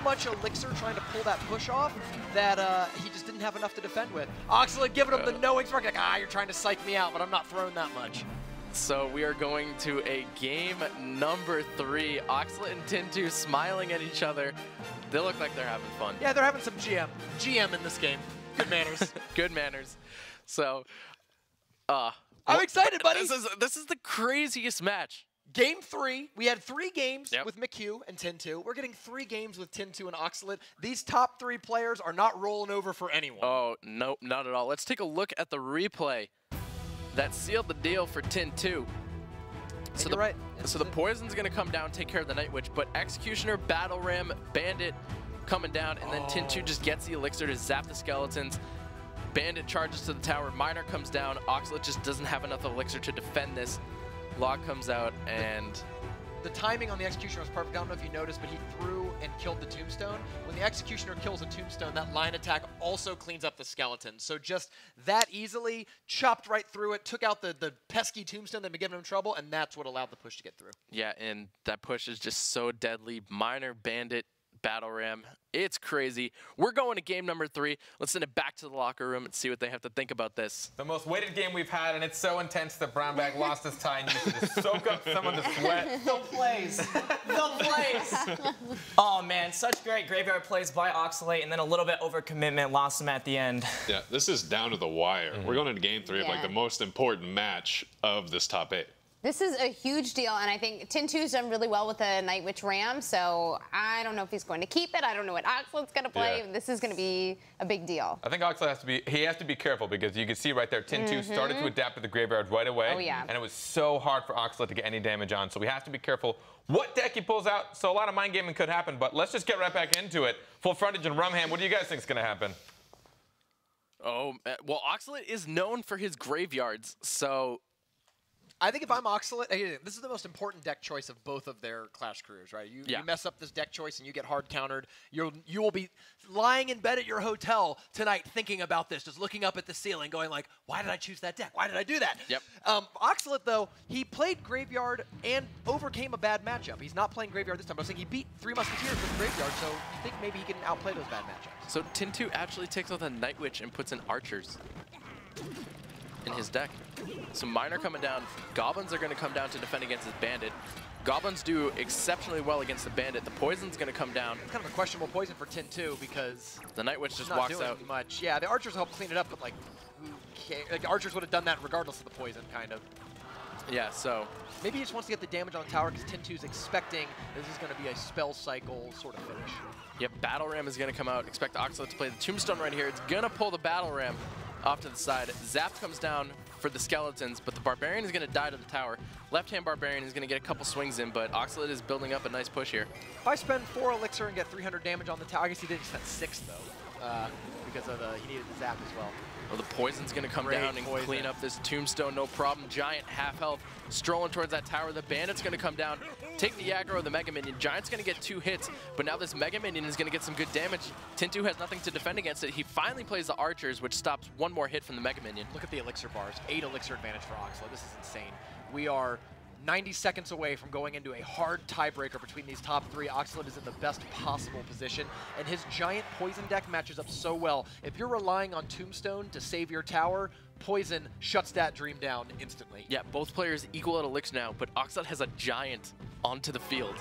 S5: much elixir trying to pull that push off that he just didn't have enough to defend with. Oxalet giving him the knowing spark, like, you're trying to psych me out, but I'm not throwing that much.
S4: So we are going to a game number 3. Oxalet and Tin2 smiling at each other. They look like they're having fun.
S5: Yeah, they're having some GM in this game. Good manners.
S4: Good manners. So,
S5: I'm excited, buddy.
S4: This is the craziest match.
S5: Game 3. We had 3 games with McHugh and Tin2. We're getting 3 games with Tin2 and Oxalet. These top 3 players are not rolling over for anyone.
S4: Oh, no, not at all. Let's take a look at the replay that sealed the deal for Tin2. So
S5: you're right.
S4: So the poison's going to come down, take care of the Night Witch, but Executioner, Battle Ram, Bandit coming down, and then Tin2 just gets the elixir to zap the Skeletons. Bandit charges to the tower, Miner comes down, Oxalet just doesn't have enough elixir to defend this. Log comes out, and
S5: the timing on the Executioner was perfect. I don't know if you noticed, but he threw and killed the Tombstone. When the Executioner kills a Tombstone, that line attack also cleans up the Skeleton. So just that easily, chopped right through it, took out the pesky Tombstone that had been giving him trouble, and that's what allowed the push to get through.
S4: Yeah, and that push is just so deadly. Miner, Bandit, Battle Ram. It's crazy. We're going to game number 3. Let's send it back to the locker room and see what they have to think about this.
S1: The most weighted game we've had, and it's so intense that Brown Bag lost his tie and used to soak up some of the sweat.
S8: The plays. The plays. Oh, man. Such great Graveyard plays by Oxalate, and then a little bit overcommitment. Lost him at the end.
S3: Yeah, this is down to the wire. We're going into game 3 of like the most important match of this top 8.
S2: This is a huge deal, and I think Tin2's done really well with the Night Witch Ram, so I don't know if he's going to keep it. I don't know what Oxalet's going to play. Yeah. This is going to be a big deal.
S1: I think Oxalet has to be careful because you can see right there, Tin2 started to adapt to the graveyard right away.
S2: Oh, yeah.
S1: And it was so hard for Oxalet to get any damage on, so we have to be careful what deck he pulls out. So a lot of mind gaming could happen, but let's just get right back into it. Full frontage and Rumham, what do you guys think is going to happen?
S4: Oh, well, Oxalet is known for his graveyards, so
S5: I think if I'm Oxalet, this is the most important deck choice of both of their Clash careers, right? You mess up this deck choice and you get hard countered. You will be lying in bed at your hotel tonight thinking about this, just looking up at the ceiling, going like, why did I choose that deck? Why did I do that?
S4: Yep.
S5: Oxalet, though, he played Graveyard and overcame a bad matchup. He's not playing Graveyard this time, but I was saying he beat 3 Musketeers with Graveyard, so you think maybe he can outplay those bad matchups.
S4: So Tin2 actually takes out the Night Witch and puts in Archers in his deck. So Miner coming down. Goblins are going to come down to defend against his Bandit. Goblins do exceptionally well against the Bandit. The Poison's going to come down.
S5: It's kind of a questionable poison for Tin2 because
S4: the Night Witch just
S5: not
S4: walks
S5: doing
S4: out.
S5: Much. Yeah, the Archers help clean it up, but like, who cares? Like, Archers would have done that regardless of the poison, kind of.
S4: Yeah, so
S5: maybe he just wants to get the damage on the tower because Tin2's expecting this is going to be a spell cycle sort of finish.
S4: Yep, Battle Ram is going to come out. Expect Oxalet to play the Tombstone right here. It's going to pull the Battle Ram off to the side. Zap comes down for the Skeletons, but the Barbarian is going to die to the tower. Left-hand Barbarian is going to get a couple swings in, but Oxalet is building up a nice push here.
S5: If I spend 4 Elixir and get 300 damage on the tower, I guess he did spend 6 though, because of he needed the Zap as well.
S4: Well, the Poison's going to come down and clean up this Tombstone, no problem. Giant half health, strolling towards that tower. The Bandit's going to come down, take the aggro of the Mega Minion. Giant's going to get 2 hits, but now this Mega Minion is going to get some good damage. Tin2 has nothing to defend against it. He finally plays the Archers, which stops 1 more hit from the Mega Minion.
S5: Look at the Elixir bars, 8 Elixir advantage for Oxalet. This is insane. We are 90 seconds away from going into a hard tiebreaker between these top 3. Oxalet is in the best possible position, and his giant Poison deck matches up so well. If you're relying on Tombstone to save your tower, Poison shuts that dream down instantly.
S4: Yeah, both players equal at Elixir now, but Oxalet has a Giant onto the field.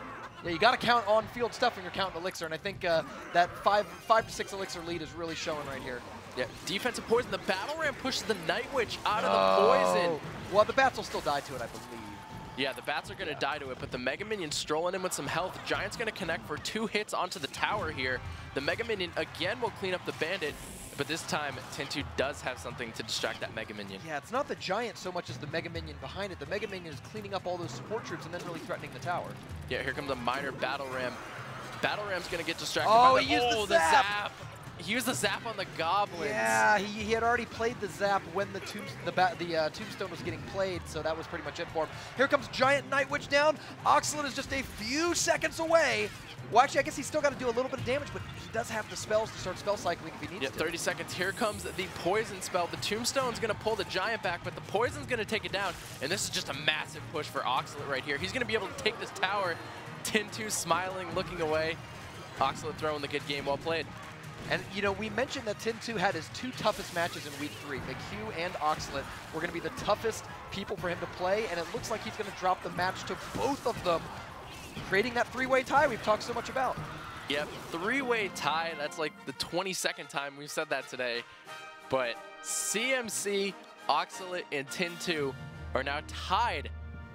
S5: Yeah, you got to count on-field stuff when you're counting Elixir, and I think that 5 to 6 Elixir lead is really showing right here.
S4: Yeah, defensive Poison. The Battle Ram pushes the Night Witch out of the Poison.
S5: Well, the Bats will still die to it, I believe.
S4: Yeah, the Bats are going to die to it, but the Mega Minion strolling in with some health. Giant's going to connect for 2 hits onto the tower here. The Mega Minion again will clean up the Bandit, but this time Tin2 does have something to distract that Mega Minion.
S5: Yeah, it's not the Giant so much as the Mega Minion behind it. The Mega Minion is cleaning up all those support troops and then really threatening the tower.
S4: Yeah, here comes a Miner Battle Ram. Battle Ram's going to get distracted
S5: by
S4: he used the Zap! He used the Zap on the Goblins.
S5: Yeah, he had already played the Zap when the Tombstone was getting played, so that was pretty much it for him. Here comes Giant Night Witch down. Oxalet is just a few seconds away. Well, actually, I guess he's still got to do a little bit of damage, but he does have the spells to start spell cycling if he needs to.
S4: 30 seconds. Here comes the Poison spell. The Tombstone's going to pull the Giant back, but the Poison's going to take it down, and this is just a massive push for Oxalet right here. He's going to be able to take this tower. Tin2 smiling, looking away. Oxalet throwing the good game, well played.
S5: And, you know, we mentioned that Tin2 had his 2 toughest matches in Week 3. McHugh and Oxalet were going to be the toughest people for him to play, and it looks like he's going to drop the match to both of them, creating that 3-way tie we've talked so much about.
S4: Yep, 3-way tie. That's like the 22nd time we've said that today. But CMC, Oxalet, and Tin2 are now tied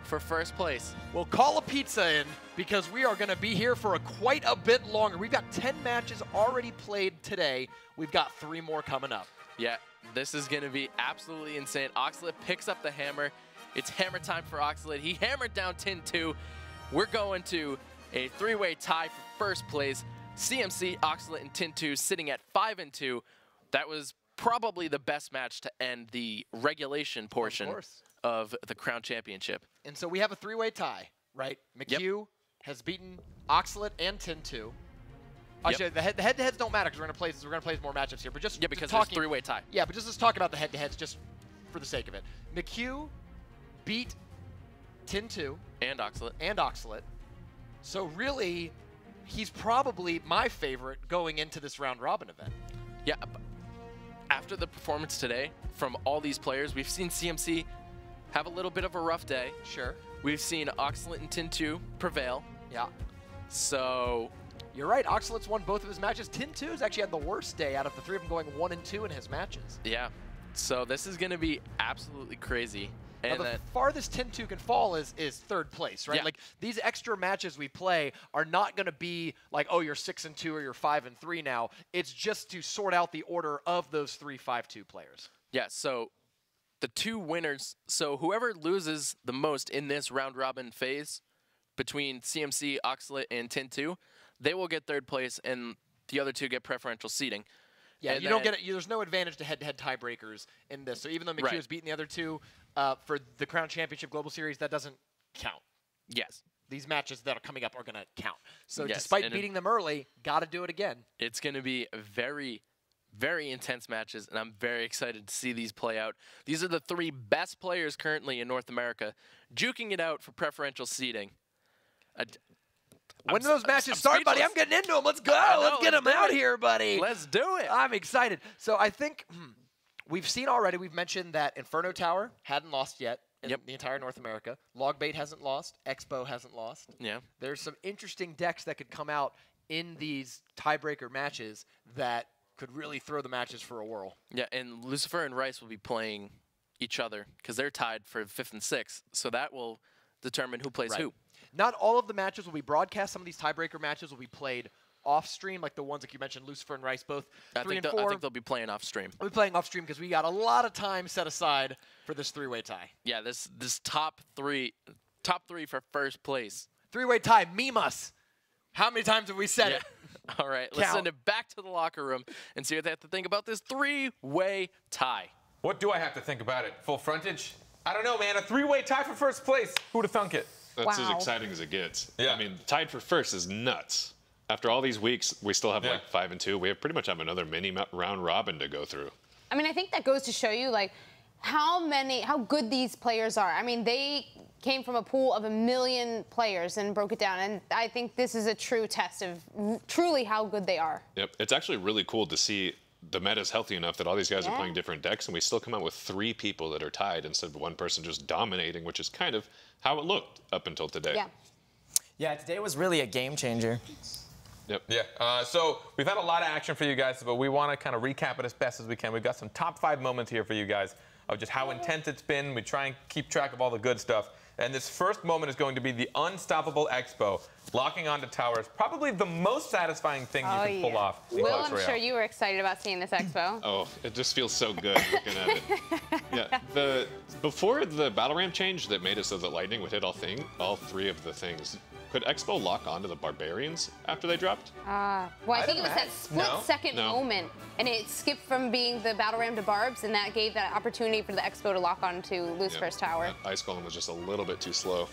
S4: for first place.
S5: We'll call a pizza in because we are going to be here for quite a bit longer. We've got 10 matches already played today. We've got 3 more coming up.
S4: Yeah, this is going to be absolutely insane. Oxalet picks up the hammer. It's hammer time for Oxalet. He hammered down Tin2. We're going to a 3-way tie for first place. CMC, Oxalet, and Tin2 sitting at 5-2. That was probably the best match to end the regulation portion of the Crown Championship.
S5: And so we have a 3-way tie, right? McHugh has beaten Oxalet and Tin2. Actually, the head-to-heads don't matter because we're going to play more matchups here. But just
S4: because
S5: talking,
S4: it's 3-way tie.
S5: Yeah, but just let's talk about the head-to-heads just for the sake of it. McHugh beat Tin2
S4: and
S5: Oxalet. So really, he's probably my favorite going into this round-robin event.
S4: Yeah. After the performance today from all these players, we've seen CMC have a little bit of a rough day.
S5: Sure.
S4: We've seen Oxalet and Tin2 prevail.
S5: Yeah.
S4: So
S5: you're right. Oxalet's won both of his matches. Tin2 has actually had the worst day out of the 3 of them, going 1-2 in his matches.
S4: Yeah. So this is going to be absolutely crazy.
S5: Now, the farthest 10-2 can fall is third place, right?
S4: Yeah.
S5: Like, these extra matches we play are not going to be like, oh, you're 6-2 or you're 5-3 now. It's just to sort out the order of those 3-5-2 players.
S4: Yeah, so the 2 winners, so whoever loses the most in this round-robin phase between CMC, Oxalate, and 10-2, they will get third place, and the other 2 get preferential seating.
S5: Yeah,
S4: and
S5: you don't get it. There's no advantage to head-to-head tiebreakers in this. So even though McHugh has beaten the other 2 for the Crown Championship Global Series, that doesn't count.
S4: Yes.
S5: These matches that are coming up are going to count. So
S4: Yes,
S5: despite beating them early, got to do it again.
S4: It's going to be very, very intense matches, and I'm very excited to see these play out. These are the 3 best players currently in North America, juking it out for preferential seeding.
S5: When do those matches start, buddy? I'm getting into them. Let's go. Let's get them out here, buddy.
S4: Let's do it.
S5: I'm excited. So I think we've seen already, we've mentioned that Inferno Tower hadn't lost yet in the entire North America. Logbait hasn't lost. Expo hasn't lost.
S4: Yeah.
S5: There's some interesting decks that could come out in these tiebreaker matches that could really throw the matches for a whirl.
S4: Yeah, and Lucifer and Rice will be playing each other because they're tied for 5th and 6th. So that will determine who plays who.
S5: Not all of the matches will be broadcast. Some of these tiebreaker matches will be played off-stream, like the ones like you mentioned, Lucifer and Rice, both 3 and 4.
S4: I think they'll be playing off-stream.
S5: We'll be playing off-stream because we got a lot of time set aside for this 3-way tie.
S4: Yeah, this top three for first place.
S5: 3-way tie, meme us. How many times have we said it?
S4: All right, let's send it back to the locker room and see what they have to think about this 3-way tie.
S1: What do I have to think about it? Full frontage? I don't know, man. A 3-way tie for first place. Who'd have thunk it?
S3: That's as exciting as it gets.
S1: Yeah.
S3: I mean, tied for first is nuts. After all these weeks, we still have like 5-2. We pretty much have another mini round robin to go through.
S2: I mean, I think that goes to show you like how good these players are. I mean, they came from a pool of 1 million players and broke it down, and I think this is a true test of truly how good they are.
S3: Yep, it's actually really cool to see the meta's healthy enough that all these guys are playing different decks, and we still come out with 3 people that are tied instead of one person just dominating, which is kind of how it looked up until today.
S8: Yeah, today was really a game changer.
S3: Yep.
S1: Yeah. So we've had a lot of action for you guys, but we want to kind of recap it as best as we can. We've got some top 5 moments here for you guys of just how intense it's been. We try and keep track of all the good stuff. And this first moment is going to be the Unstoppable Expo. Locking onto towers, probably the most satisfying thing you can pull off in
S2: Will,
S1: Close
S2: I'm
S1: Royale.
S2: sure you were excited about seeing this expo.
S3: Oh, it just feels so good looking at it. Yeah, before the battle ramp change that made it so that lightning would hit all 3 of the things, could Expo lock onto the barbarians after they dropped?
S2: Well, I think it was that split-second moment, and it skipped from being the battle ram to barbs, and that gave that opportunity for the Expo to lock onto Lucifer's tower.
S3: That Ice Golem was just a little bit too slow.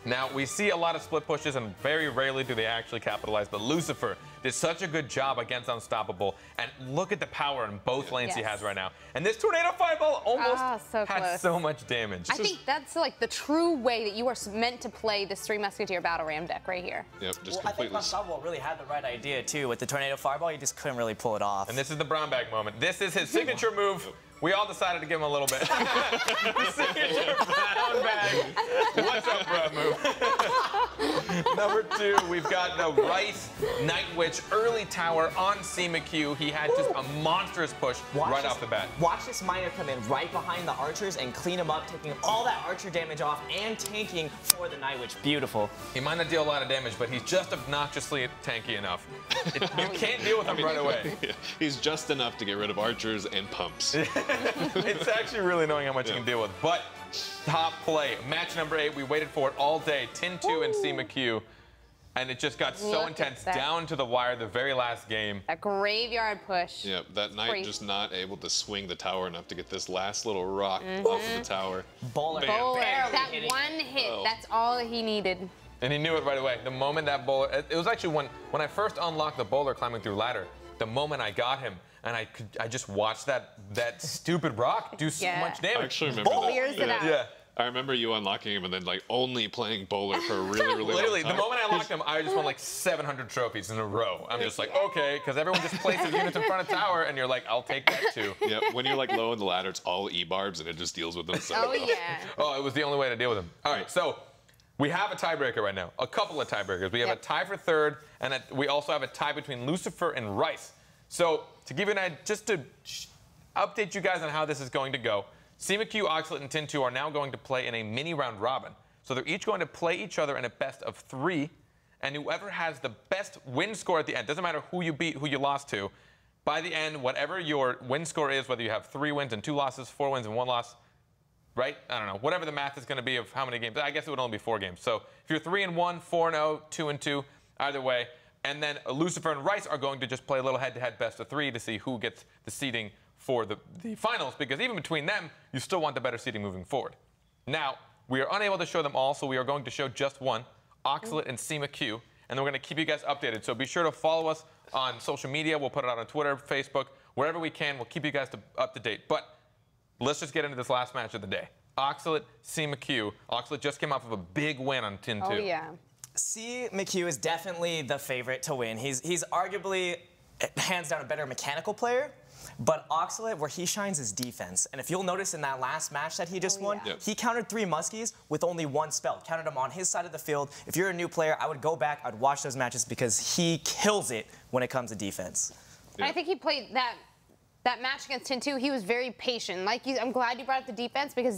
S1: Now, we see a lot of split pushes, and very rarely do they actually capitalize, but Lucifer did such a good job against Unstoppable, and look at the power in both lanes he has right now. And this Tornado Fireball almost had so much damage.
S2: I think that's like the true way that you are meant to play this 3 Musketeer Battle Ram deck right here.
S3: Yep, just
S8: I think Unstoppable really had the right idea, too. With the Tornado Fireball, you just couldn't really pull it off.
S1: And this is the brown bag moment. This is his signature move. We all decided to give him a little bit. The signature brown bag. What's up, bro move? Number 2, we've got the Rice Night Witch early tower on C. McHugh. He had just a monstrous push off the bat.
S8: Watch this miner come in right behind the archers and clean them up, taking all that archer damage off and tanking for the Night Witch. Beautiful.
S1: He might not deal a lot of damage, but he's just obnoxiously tanky enough. You can't deal with him right away.
S3: He's just enough to get rid of archers and pumps.
S1: It's actually really annoying how much you can deal with. But top play, match number 8. We waited for it all day. 10-2 and C. McHugh. And it just got so intense down to the wire the very last game.
S2: A graveyard push.
S3: Yep, that Knight just not able to swing the tower enough to get this last little rock off of the tower.
S2: Bowler. That one hit, that's all he needed.
S1: And he knew it right away. The moment that bowler, it was actually when I first unlocked the bowler climbing through ladder, the moment I got him, and I just watched that stupid rock do so much damage.
S3: I actually remember that.
S1: Yeah.
S3: I remember you unlocking him and then like only playing bowler for a really, really
S1: Literally,
S3: long time.
S1: the moment I unlocked him, I just won like 700 trophies in a row. I'm just like, okay, because everyone just places units in front of tower, and you're like, I'll take that too.
S3: Yeah, when you're like low in the ladder, it's all E-barbs, and it just deals with them so
S2: well.
S1: Oh, it was the only way to deal with them. All right, so we have a tiebreaker right now. A couple of tiebreakers. We have a tie for third, and we also have a tie between Lucifer and Rice. So to give you an idea, just to update you guys on how this is going to go, CMQ, Oxalate, and Tin 2 are now going to play in a mini round robin. So they're each going to play each other in a best of 3, and whoever has the best win score at the end, doesn't matter who you beat, who you lost to, by the end, whatever your win score is, whether you have 3 wins and 2 losses, 4 wins and 1 loss, right? I don't know. Whatever the math is going to be of how many games. I guess it would only be 4 games. So if you're 3-1, 4-0, 2-2, either way. And then Lucifer and Rice are going to just play a little head-to-head best of 3 to see who gets the seeding for the finals, because even between them, you still want the better seeding moving forward. Now, we are unable to show them all, so we are going to show just one, Oxalate and CMQ, and we're going to keep you guys updated. So be sure to follow us on social media. We'll put it out on Twitter, Facebook, wherever we can. We'll keep you guys up to date. But let's just get into this last match of the day. Oxalate, CMQ. Oxalate just came off of a big win on Tin 2.
S2: Oh, yeah.
S8: CMQ is definitely the favorite to win. He's arguably, hands down, a better mechanical player. But Oxalate, where he shines, is defense. And if you'll notice in that last match that he just won, he countered 3 Muskies with only 1 spell. Countered them on his side of the field. If you're a new player, I would go back, I'd watch those matches because he kills it when it comes to defense.
S2: I think he played that match against Tin 2, he was very patient. I'm glad you brought up the defense, because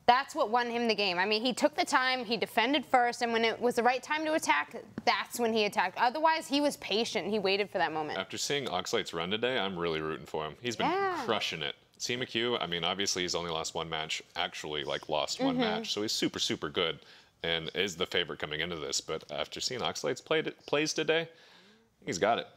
S2: that's what won him the game. I mean, he took the time, he defended first, and when it was the right time to attack, that's when he attacked. Otherwise, he was patient. He waited for that moment.
S3: After seeing Oxalate's run today, I'm really rooting for him. He's been crushing it. CMQ, I mean, obviously he's only lost 1 match, actually, lost 1 match, so he's super, super good and is the favorite coming into this. But after seeing Oxalate's plays today, he's got it.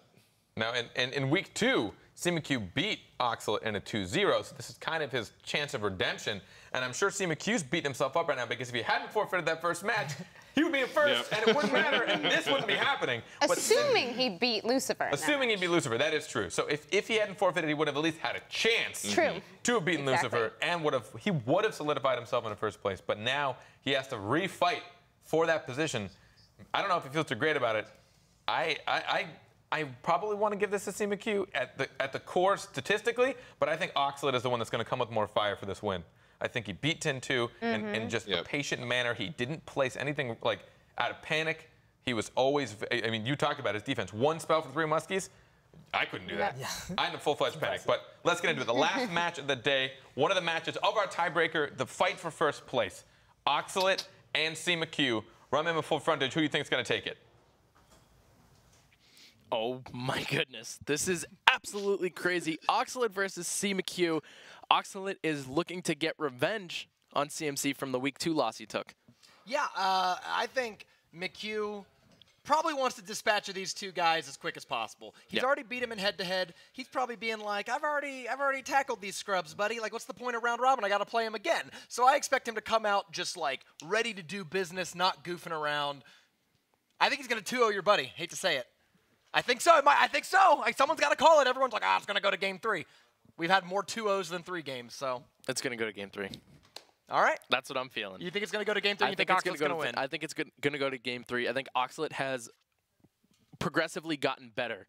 S1: Now, in week 2, CMQ beat Oxalate in a 2-0, so this is kind of his chance of redemption. And I'm sure CMQ's beating himself up right now, because if he hadn't forfeited that first match, he would be in first, and it wouldn't matter, and this wouldn't be happening.
S2: Assuming he beat Lucifer.
S1: Assuming he beat Lucifer, that is true. So if he hadn't forfeited, he would have at least had a chance to have beaten Lucifer, and he would have solidified himself in the first place. But now he has to refight for that position. I don't know if he feels too great about it. I probably want to give this to CMQ at the core statistically, but I think Oxalate is the one that's going to come with more fire for this win. I think he beat Tin 2 in just a patient manner. He didn't place anything out of panic. He was always, I mean, you talked about his defense. 1 spell for 3 Muskies. I couldn't do that. I'm in full-fledged panic. But let's get into it. The last match of the day, one of the matches of our tiebreaker, the fight for first place. Oxalate and CMQ. Run them in full frontage. Who do you think is going to take it?
S4: Oh my goodness, this is absolutely crazy. Oxalate versus CMQ. Oxalate is looking to get revenge on CMC from the week 2 loss he took.
S5: Yeah, I think McHugh probably wants to dispatch these 2 guys as quick as possible. He's already beat him in head-to-head. He's probably being like, I've already tackled these scrubs, buddy. What's the point of round robin? I got to play him again. So I expect him to come out just ready to do business, not goofing around. I think he's going to 2-0 your buddy. Hate to say it. I think so. I think so. Someone's got to call it. Everyone's like, it's going to go to game 3. We've had more 2-0s than 3 games, so.
S4: It's going to go to game 3.
S5: All right.
S4: That's what I'm feeling.
S5: You think it's going to go to game 3? You think Oxalate's going to win?
S4: I think it's going to go to game 3. I think Oxalate has progressively gotten better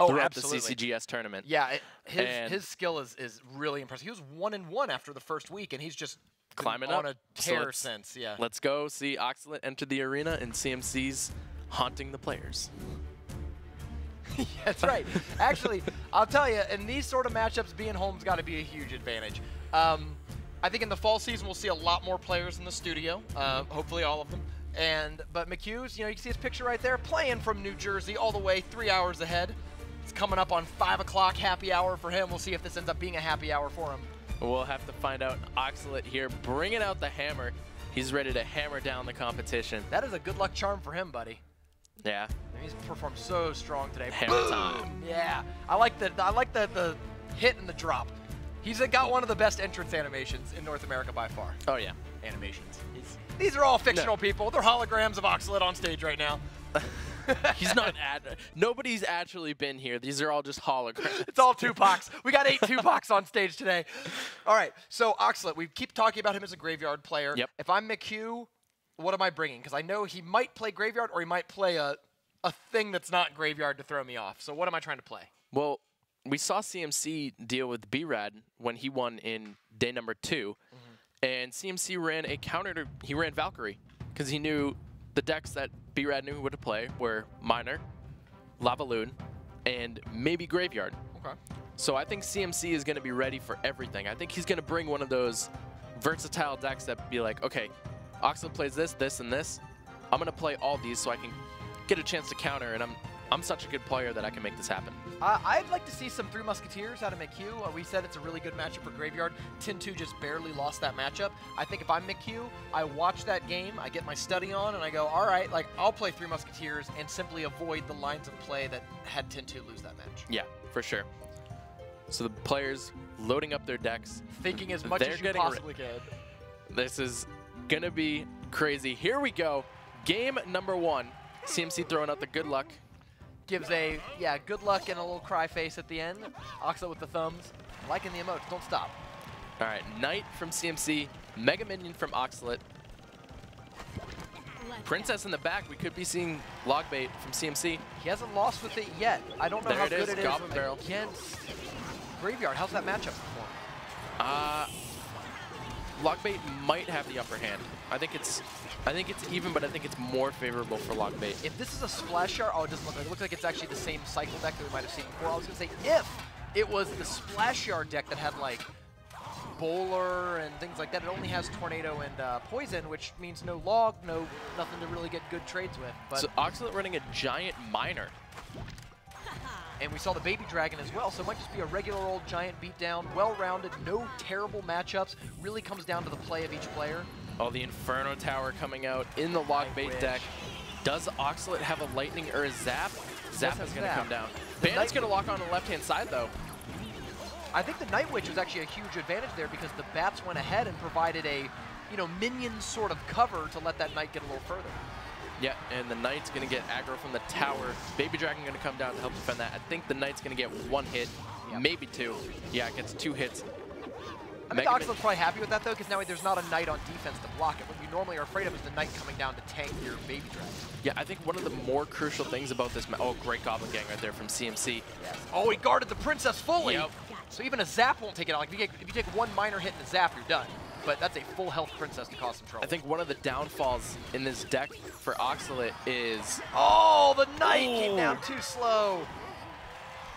S4: throughout the CCGS tournament.
S5: Yeah, his skill is really impressive. He was 1-1 after the first week, and he's just
S4: climbing
S5: on
S4: up.
S5: a tear since. Yeah.
S4: Let's go see Oxalate enter the arena, and CMC's haunting the players.
S5: That's right. Actually, I'll tell you, in these sort of matchups, being home's got to be a huge advantage. I think in the fall season, we'll see a lot more players in the studio, hopefully all of them. But McHugh's, you can see his picture right there, playing from New Jersey all the way 3 hours ahead. It's coming up on 5 o'clock happy hour for him. We'll see if this ends up being a happy hour for him.
S4: We'll have to find out. Oxalate here, bringing out the hammer. He's ready to hammer down the competition.
S5: That is a good luck charm for him, buddy.
S4: Yeah.
S5: He's performed so strong today.
S4: Hammer time.
S5: Yeah. I like the hit and the drop. He's got one of the best entrance animations in North America by far.
S4: Oh, yeah.
S5: Animations. These are all fictional people. They're holograms of Oxalate on stage right now.
S4: He's not nobody's actually been here. These are all just holograms.
S5: It's all Tupacs. We got 8 Tupacs on stage today. All right. So Oxalate, we keep talking about him as a graveyard player.
S4: Yep.
S5: If I'm McHugh, what am I bringing? Because I know he might play graveyard or he might play a thing that's not graveyard to throw me off. So what am I trying to play?
S4: Well, we saw CMC deal with B-Rad when he won in day number 2. And CMC ran a counter he ran Valkyrie because he knew the decks that B-Rad knew what to play were Miner, Lava Loon, and maybe Graveyard.
S5: Okay.
S4: So I think CMC is going to be ready for everything. I think he's going to bring one of those versatile decks that be like, okay, Oxlade plays this, this, and this. I'm going to play all these so I can get a chance to counter, and I'm such a good player that I can make this happen.
S5: I'd like to see some Three Musketeers out of McHugh. We said it's a really good matchup for Graveyard. 10-2 just barely lost that matchup. I think if I'm McHugh, I watch that game, I get my study on, and I go, all right, like I'll play Three Musketeers and simply avoid the lines of play that had 10-2 lose that match.
S4: Yeah, for sure. So the players loading up their decks.
S5: Thinking as much as you possibly can.
S4: This is going to be crazy. Here we go. Game number 1. CMC throwing out the good luck.
S5: Gives a, yeah, good luck and a little cry face at the end. Oxlade with the thumbs. Liking the emotes. Don't stop.
S4: All right, Knight from CMC. Mega Minion from Oxlade. Princess in the back. We could be seeing Logbait from CMC.
S5: He hasn't lost with it yet. I don't know how good it is
S4: Goblin Barrel
S5: against Graveyard. How's that matchup perform?
S4: Logbait might have the upper hand. I think it's even, but I think it's more favorable for Logbait.
S5: If this is a splash shard, oh, it doesn't look like it. It looks like it's actually the same cycle deck that we might have seen before. I was gonna say if it was the splash yard deck that had like Bowler and things like that, it only has Tornado and Poison, which means no log, nothing to really get good trades with. But
S4: so Oxlade running a giant miner.
S5: And we saw the Baby Dragon as well, so it might just be a regular old giant beatdown, well-rounded, no terrible matchups. Really comes down to the play of each player.
S4: Oh, the Inferno Tower coming out in the Logbait deck. Does Oxlade have a Lightning or a Zap? Zap is going to come down. Bandit's going to lock on the left-hand side, though.
S5: I think the Night Witch was actually a huge advantage there because the Bats went ahead and provided a, minion sort of cover to let that Knight get a little further.
S4: Yeah, and the Knight's going to get aggro from the tower. Baby Dragon going to come down to help defend that. I think the Knight's going to get 1 hit, maybe 2. Yeah, it gets 2 hits.
S5: I think Oxlade's probably happy with that, though, because now there's not a Knight on defense to block it. What you normally are afraid of is the Knight coming down to tank your Baby Dragon.
S4: Yeah, I think one of the more crucial things about this oh, great Goblin Gang right there from CMC.
S5: Yes. Oh, he guarded the Princess fully.
S4: Yep.
S5: So even a Zap won't take it out. Like, if you take 1 minor hit and a Zap, you're done. But that's a full health Princess to cause some trouble.
S4: I think one of the downfalls in this deck for Oxlade is...
S5: Oh, the Knight came down too slow.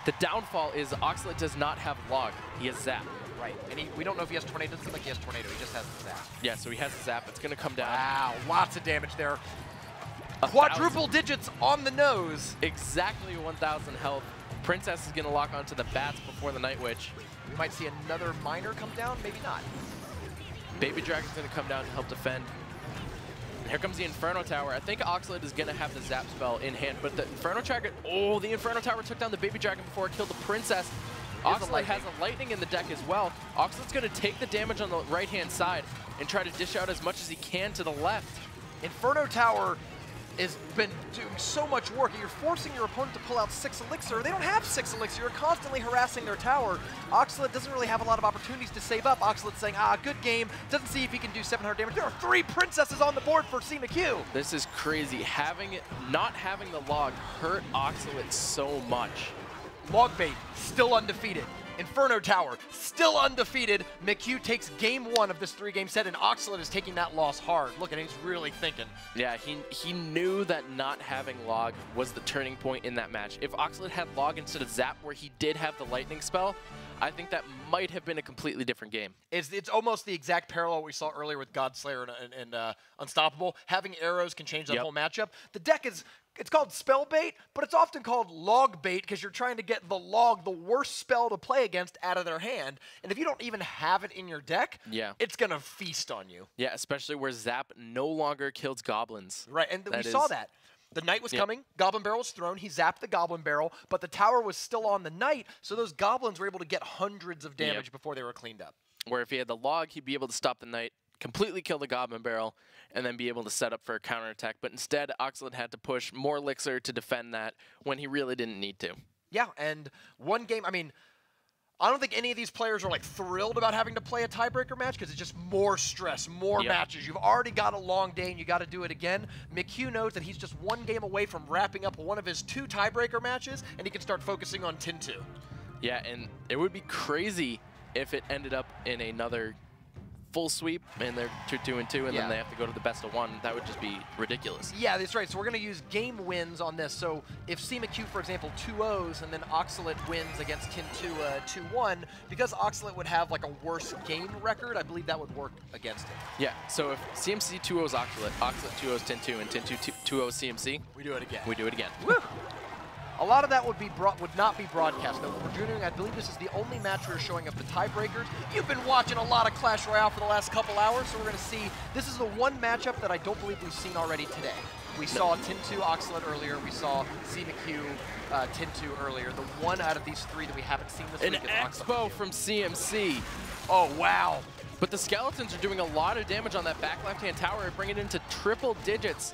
S4: The downfall is Oxlade does not have log. He has Zap.
S5: Right, and we don't know if he has Tornado. It doesn't look like he has Tornado. He just has the Zap.
S4: Yeah, so he has the Zap. It's going to come down.
S5: Wow, lots of damage there. Quadruple digits on the nose.
S4: Exactly 1,000 health. Princess is going to lock onto the Bats before the Night Witch.
S5: We might see another Miner come down, maybe not.
S4: Baby Dragon's going to come down to help defend. And here comes the Inferno Tower. I think Oxlade is going to have the Zap spell in hand, but the Inferno Tower, the Inferno Tower took down the Baby Dragon before it killed the Princess. Oxlade has a Lightning in the deck as well. Oxlade's going to take the damage on the right-hand side and try to dish out as much as he can to the left.
S5: Inferno Tower has been doing so much work. You're forcing your opponent to pull out 6 Elixir. They don't have 6 Elixir. You're constantly harassing their tower. Oxlade doesn't really have a lot of opportunities to save up. Oxlade's saying, good game. Doesn't see if he can do 700 damage. There are 3 Princesses on the board for CMQ.
S4: This is crazy. Not having the log hurt Oxlade so much.
S5: Logbait, still undefeated. Inferno Tower, still undefeated. McHugh takes game 1 of this 3-game set, and Oxlade is taking that loss hard. Look, and he's really thinking.
S4: Yeah, he knew that not having log was the turning point in that match. If Oxlade had log instead of Zap, where he did have the Lightning spell, I think that might have been a completely different game.
S5: It's almost the exact parallel we saw earlier with Godslayer and Unstoppable. Having arrows can change that whole matchup. The deck is... It's called spell bait, but it's often called log bait because you're trying to get the log, the worst spell to play against, out of their hand. And if you don't even have it in your deck, it's going to feast on you.
S4: Yeah, especially where Zap no longer kills goblins.
S5: Right, and we saw that. The Knight was coming, Goblin Barrel was thrown, he zapped the Goblin Barrel, but the tower was still on the Knight, so those goblins were able to get hundreds of damage before they were cleaned up.
S4: Where if he had the log, he'd be able to stop the Knight, completely kill the Goblin Barrel, and then be able to set up for a counterattack. But instead, Oxlade had to push more Elixir to defend that when he really didn't need to.
S5: Yeah, and one game, I mean, I don't think any of these players are like thrilled about having to play a tiebreaker match because it's just more stress, more matches. You've already got a long day and you got to do it again. McHugh knows that he's just 1 game away from wrapping up one of his 2 tiebreaker matches, and he can start focusing on 10-2.
S4: Yeah, and it would be crazy if it ended up in another full sweep and they're 2-2-2, and then they have to go to the best of 1. That would just be ridiculous.
S5: Yeah, that's right. So we're going to use game wins on this. So if CMQ, for example, 2-0s, and then Oxalate wins against Tin2 2-1, because Oxalate would have like a worse game record, I believe that would work against him.
S4: Yeah, so if CMC 2-0s Oxalate, Oxalate 2-0s Tin2, and Tin2 2-0s CMC,
S5: we do it again.
S4: We do it again.
S5: Woo! A lot of that would not be broadcast. Though we're doing, I believe this is the only match we're showing of the tiebreakers. You've been watching a lot of Clash Royale for the last couple hours, so we're going to see. This is the one matchup that I don't believe we've seen already today. We saw Tin2 Oxalate earlier. We saw CMQ Tin2 earlier. The one out of these 3 that we haven't seen this week is Oxalate.
S4: Expo from CMC.
S5: Oh, wow.
S4: But the Skeletons are doing a lot of damage on that back left-hand tower, bringing it into triple digits.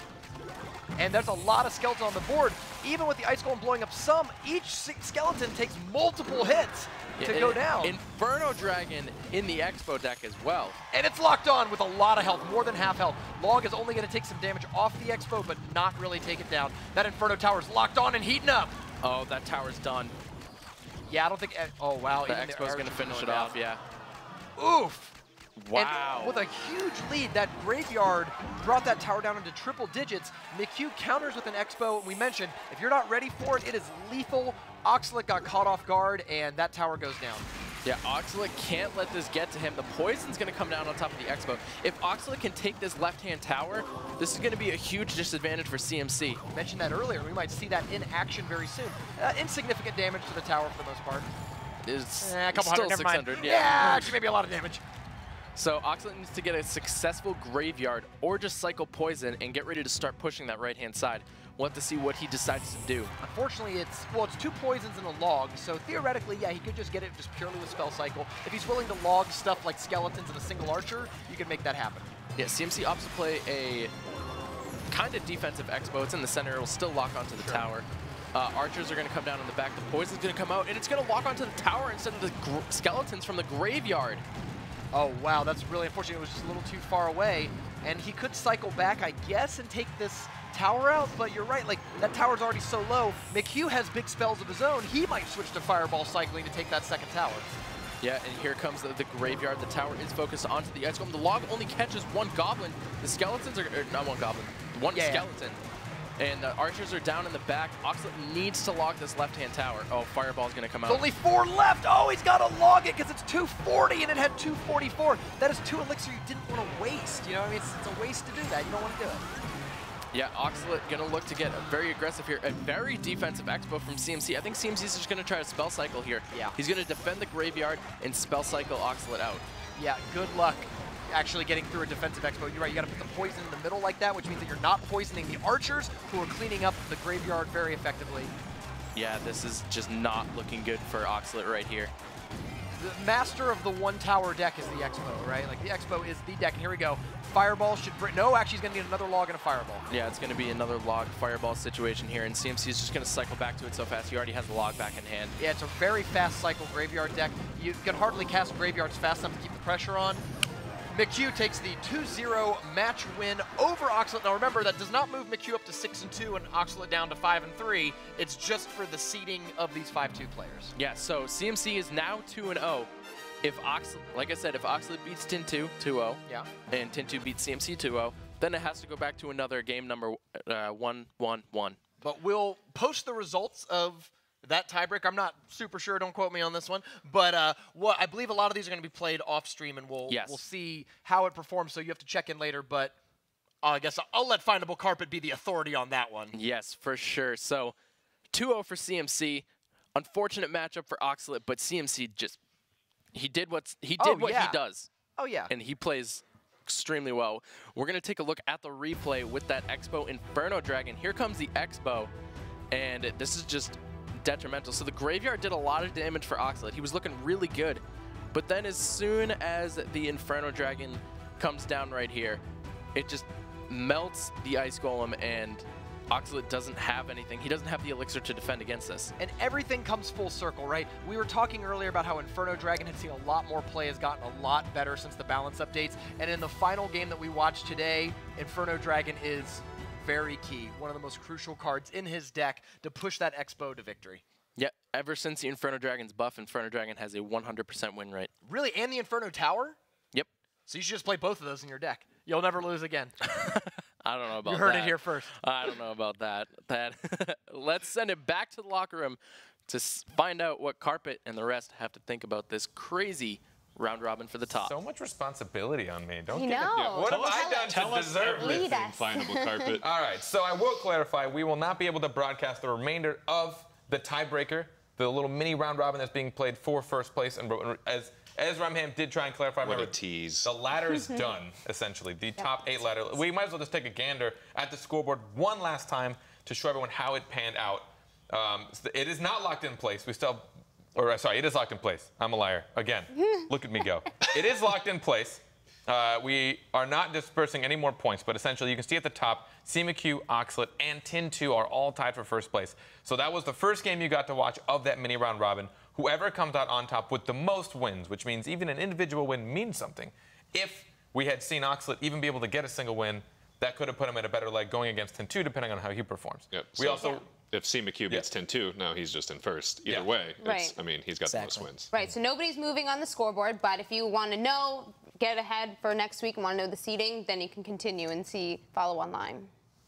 S5: And there's a lot of skeletons on the board. Even with the Ice Golem blowing up some, each skeleton takes multiple hits to go down.
S4: Inferno Dragon in the Expo deck as well.
S5: And it's locked on with a lot of health, more than half health. Log is only going to take some damage off the Expo, but not really take it down. That Inferno Tower is locked on and heating up.
S4: Oh, that tower's done.
S5: Yeah, I don't think... Oh, wow.
S4: The Expo's going to finish it off, yeah.
S5: Oof.
S4: Wow.
S5: And with a huge lead, that Graveyard brought that tower down into triple digits. McHugh counters with an Expo, and we mentioned, if you're not ready for it, it is lethal. Oxalate got caught off guard, and that tower goes down.
S4: Yeah, Oxalate can't let this get to him. The poison's going to come down on top of the Expo. If Oxalate can take this left-hand tower, this is going to be a huge disadvantage for CMC.
S5: You mentioned that earlier. We might see that in action very soon. Insignificant damage to the tower for the most part.
S4: It's
S5: a couple
S4: still
S5: hundred,
S4: 600,
S5: yeah, actually maybe a lot of damage.
S4: So Oxalate needs to get a successful Graveyard or just cycle Poison and get ready to start pushing that right-hand side. We'll have to see what he decides to do.
S5: Unfortunately, it's 2 poisons and a log, so theoretically, yeah, he could just get it just purely with Spell Cycle. If he's willing to log stuff like Skeletons and a single Archer, you can make that happen.
S4: Yeah, CMC opts to play a kind of defensive Expo. It's in the center. It will still lock onto the tower. Archers are going to come down in the back. The Poison's going to come out, and it's going to lock onto the tower instead of the Skeletons from the Graveyard.
S5: Oh, wow, that's really unfortunate. It was just a little too far away. And he could cycle back, I guess, and take this tower out, but you're right, like, that tower's already so low. McHugh has big spells of his own. He might switch to Fireball cycling to take that second tower.
S4: Yeah, and here comes the Graveyard. The tower is focused onto the Ice Golem. The log only catches 1 Goblin. The Skeletons are, not 1 Goblin, 1 Skeleton. And the Archers are down in the back. Oxalate needs to log this left-hand tower. Oh, Fireball's going to come out.
S5: There's only 4 left. Oh, he's got to log it because it's 240 and it had 244. That is 2 elixir you didn't want to waste. You know what I mean? It's a waste to do that. You don't want to do it.
S4: Yeah, Oxalate going to look to get very aggressive here. A very defensive Expo from CMC. I think CMC is just going to try to Spell Cycle here. Yeah. He's going to defend the Graveyard and Spell Cycle Oxalate out.
S5: Yeah, good luck actually getting through a defensive Expo. You're right, you got to put the poison in the middle like that, which means that you're not poisoning the Archers, who are cleaning up the Graveyard very effectively.
S4: Yeah, this is just not looking good for Oxalate right here.
S5: The master of the 1 tower deck is the Expo, right? Like, the Expo is the deck, and here we go. Fireball should bring, no, actually he's going to need another log and a Fireball.
S4: Yeah, it's going to be another log Fireball situation here, and CMC is just going to cycle back to it so fast. He already has the log back in hand.
S5: Yeah, it's a very fast cycle Graveyard deck. You can hardly cast Graveyards fast enough to keep the pressure on. McHugh takes the 2-0 match win over Oxalate. Now remember, that does not move McHugh up to 6-2 and Oxalate down to 5-3. It's just for the seeding of these 5-2 players.
S4: Yeah, so CMC is now 2-0. If Oxalate, like I said, if Oxalate beats Tin2 2-0,
S5: yeah,
S4: and Tin2 beats CMC 2-0, then it has to go back to another game number 1-1-1.
S5: But we'll post the results of that tiebreaker. I'm not super sure, don't quote me on this one, but what I believe a lot of these are going to be played off stream, and we'll see how it performs, so you have to check in later, but I guess I'll let Findable Carpet be the authority on that one.
S4: Yes, for sure. So 2-0 for CMC. Unfortunate matchup for Oxalate, but CMC just he did what he does.
S5: Oh yeah.
S4: And he plays extremely well. We're going to take a look at the replay with that Expo Inferno Dragon. Here comes the Expo, and this is just detrimental. So the Graveyard did a lot of damage for Oxalate. He was looking really good, but then as soon as the Inferno Dragon comes down right here, it just melts the Ice Golem, and Oxalate doesn't have anything. He doesn't have the elixir to defend against this.
S5: And everything comes full circle, right? We were talking earlier about how Inferno Dragon had seen a lot more play, has gotten a lot better since the balance updates, and in the final game that we watched today, Inferno Dragon is very key. One of the most crucial cards in his deck to push that Expo to victory.
S4: Yeah, ever since the Inferno Dragon's buff, Inferno Dragon has a 100% win rate.
S5: Really? And the Inferno Tower?
S4: Yep.
S5: So you should just play both of those in your deck. You'll never lose again.
S4: I don't know about that.
S5: You heard it here first.
S4: I don't know about that. Let's send it back to the locker room to find out what Carpet and the rest have to think about this crazy round robin for the top.
S1: So much responsibility on me. Don't
S2: You
S1: give
S2: know.
S1: it. What have I done
S3: Tell
S1: to
S3: us
S1: deserve this?
S3: everything, Findable Carpet.
S1: All right, so I will clarify, we will not be able to broadcast the remainder of the tiebreaker, the little mini round robin that's being played for first place. And as Ramham did try and clarify,
S3: What
S1: remember,
S3: a tease.
S1: the ladder is done, essentially. The top 8 ladder. We might as well just take a gander at the scoreboard one last time to show everyone how it panned out. It is not locked in place. We still, or sorry, it is locked in place. I'm a liar. Again, look at me go. It is locked in place. We are not dispersing any more points, but essentially you can see at the top, CMQ, Oxlet, and Tin 2 are all tied for first place. So that was the first game you got to watch of that mini round robin. Whoever comes out on top with the most wins, which means even an individual win means something. If we had seen Oxlet even be able to get a single win, that could have put him at a better leg going against Tin 2, depending on how he performs.
S3: Yep.
S1: We
S3: So
S1: also...
S3: If CMQ beats 10-2, now he's just in first. Either way,
S2: Right.
S3: I mean, he's got the most wins.
S2: Right, so nobody's moving on the scoreboard, but if you want to know, get ahead for next week and want to know the seeding, then you can continue and follow online.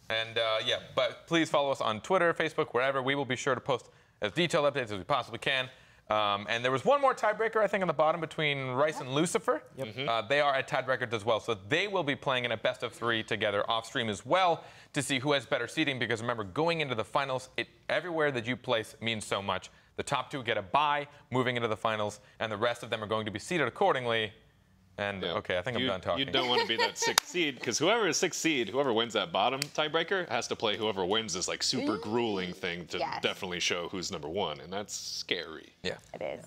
S1: And yeah, but please follow us on Twitter, Facebook, wherever. We will be sure to post as detailed updates as we possibly can. And there was one more tiebreaker, I think, on the bottom between Rice and Lucifer. Yep. They are at tied records as well, so they will be playing in a best-of-3 together off-stream as well to see who has better seeding, because remember, going into the finals, everywhere that you place means so much. The top 2 get a bye moving into the finals, and the rest of them are going to be seeded accordingly. And, okay, I think I'm done talking.
S3: You don't want to be that 6th seed, because whoever is 6th seed, whoever wins that bottom tiebreaker, has to play whoever wins this like super grueling thing to definitely show who's number 1, and that's scary.
S1: Yeah.
S2: It is.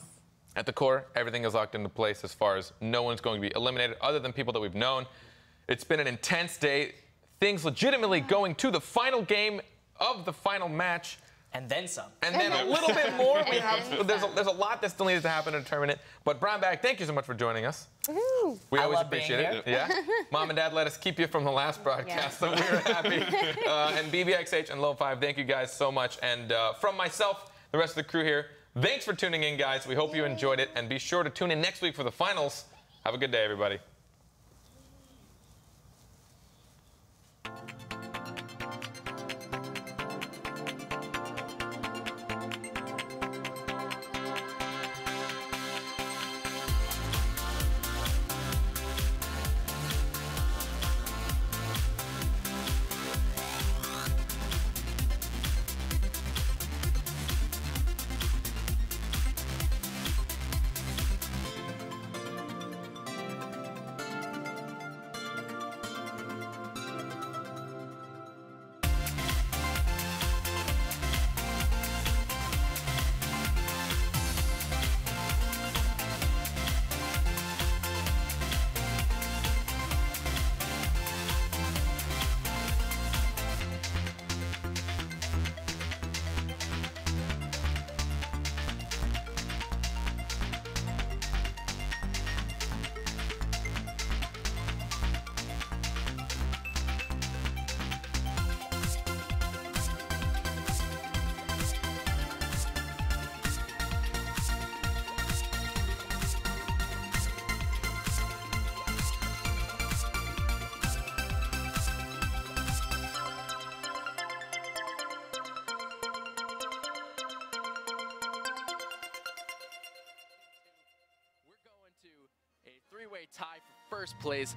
S1: At the core, everything is locked into place as far as no one's going to be eliminated other than people that we've known. It's been an intense day. Things legitimately going to the final game of the final match.
S8: And then some.
S1: And then a little bit more. There's a lot that still needs to happen to determine it. But Brown Bag, thank you so much for joining us. We always appreciate it. Yeah. Mom and Dad let us keep you from the last broadcast, so we were happy. And BBXH and Low 5, thank you guys so much. And from myself, the rest of the crew here, thanks for tuning in, guys. We hope you enjoyed it. And be sure to tune in next week for the finals. Have a good day, everybody.
S4: Three-way tie for first place.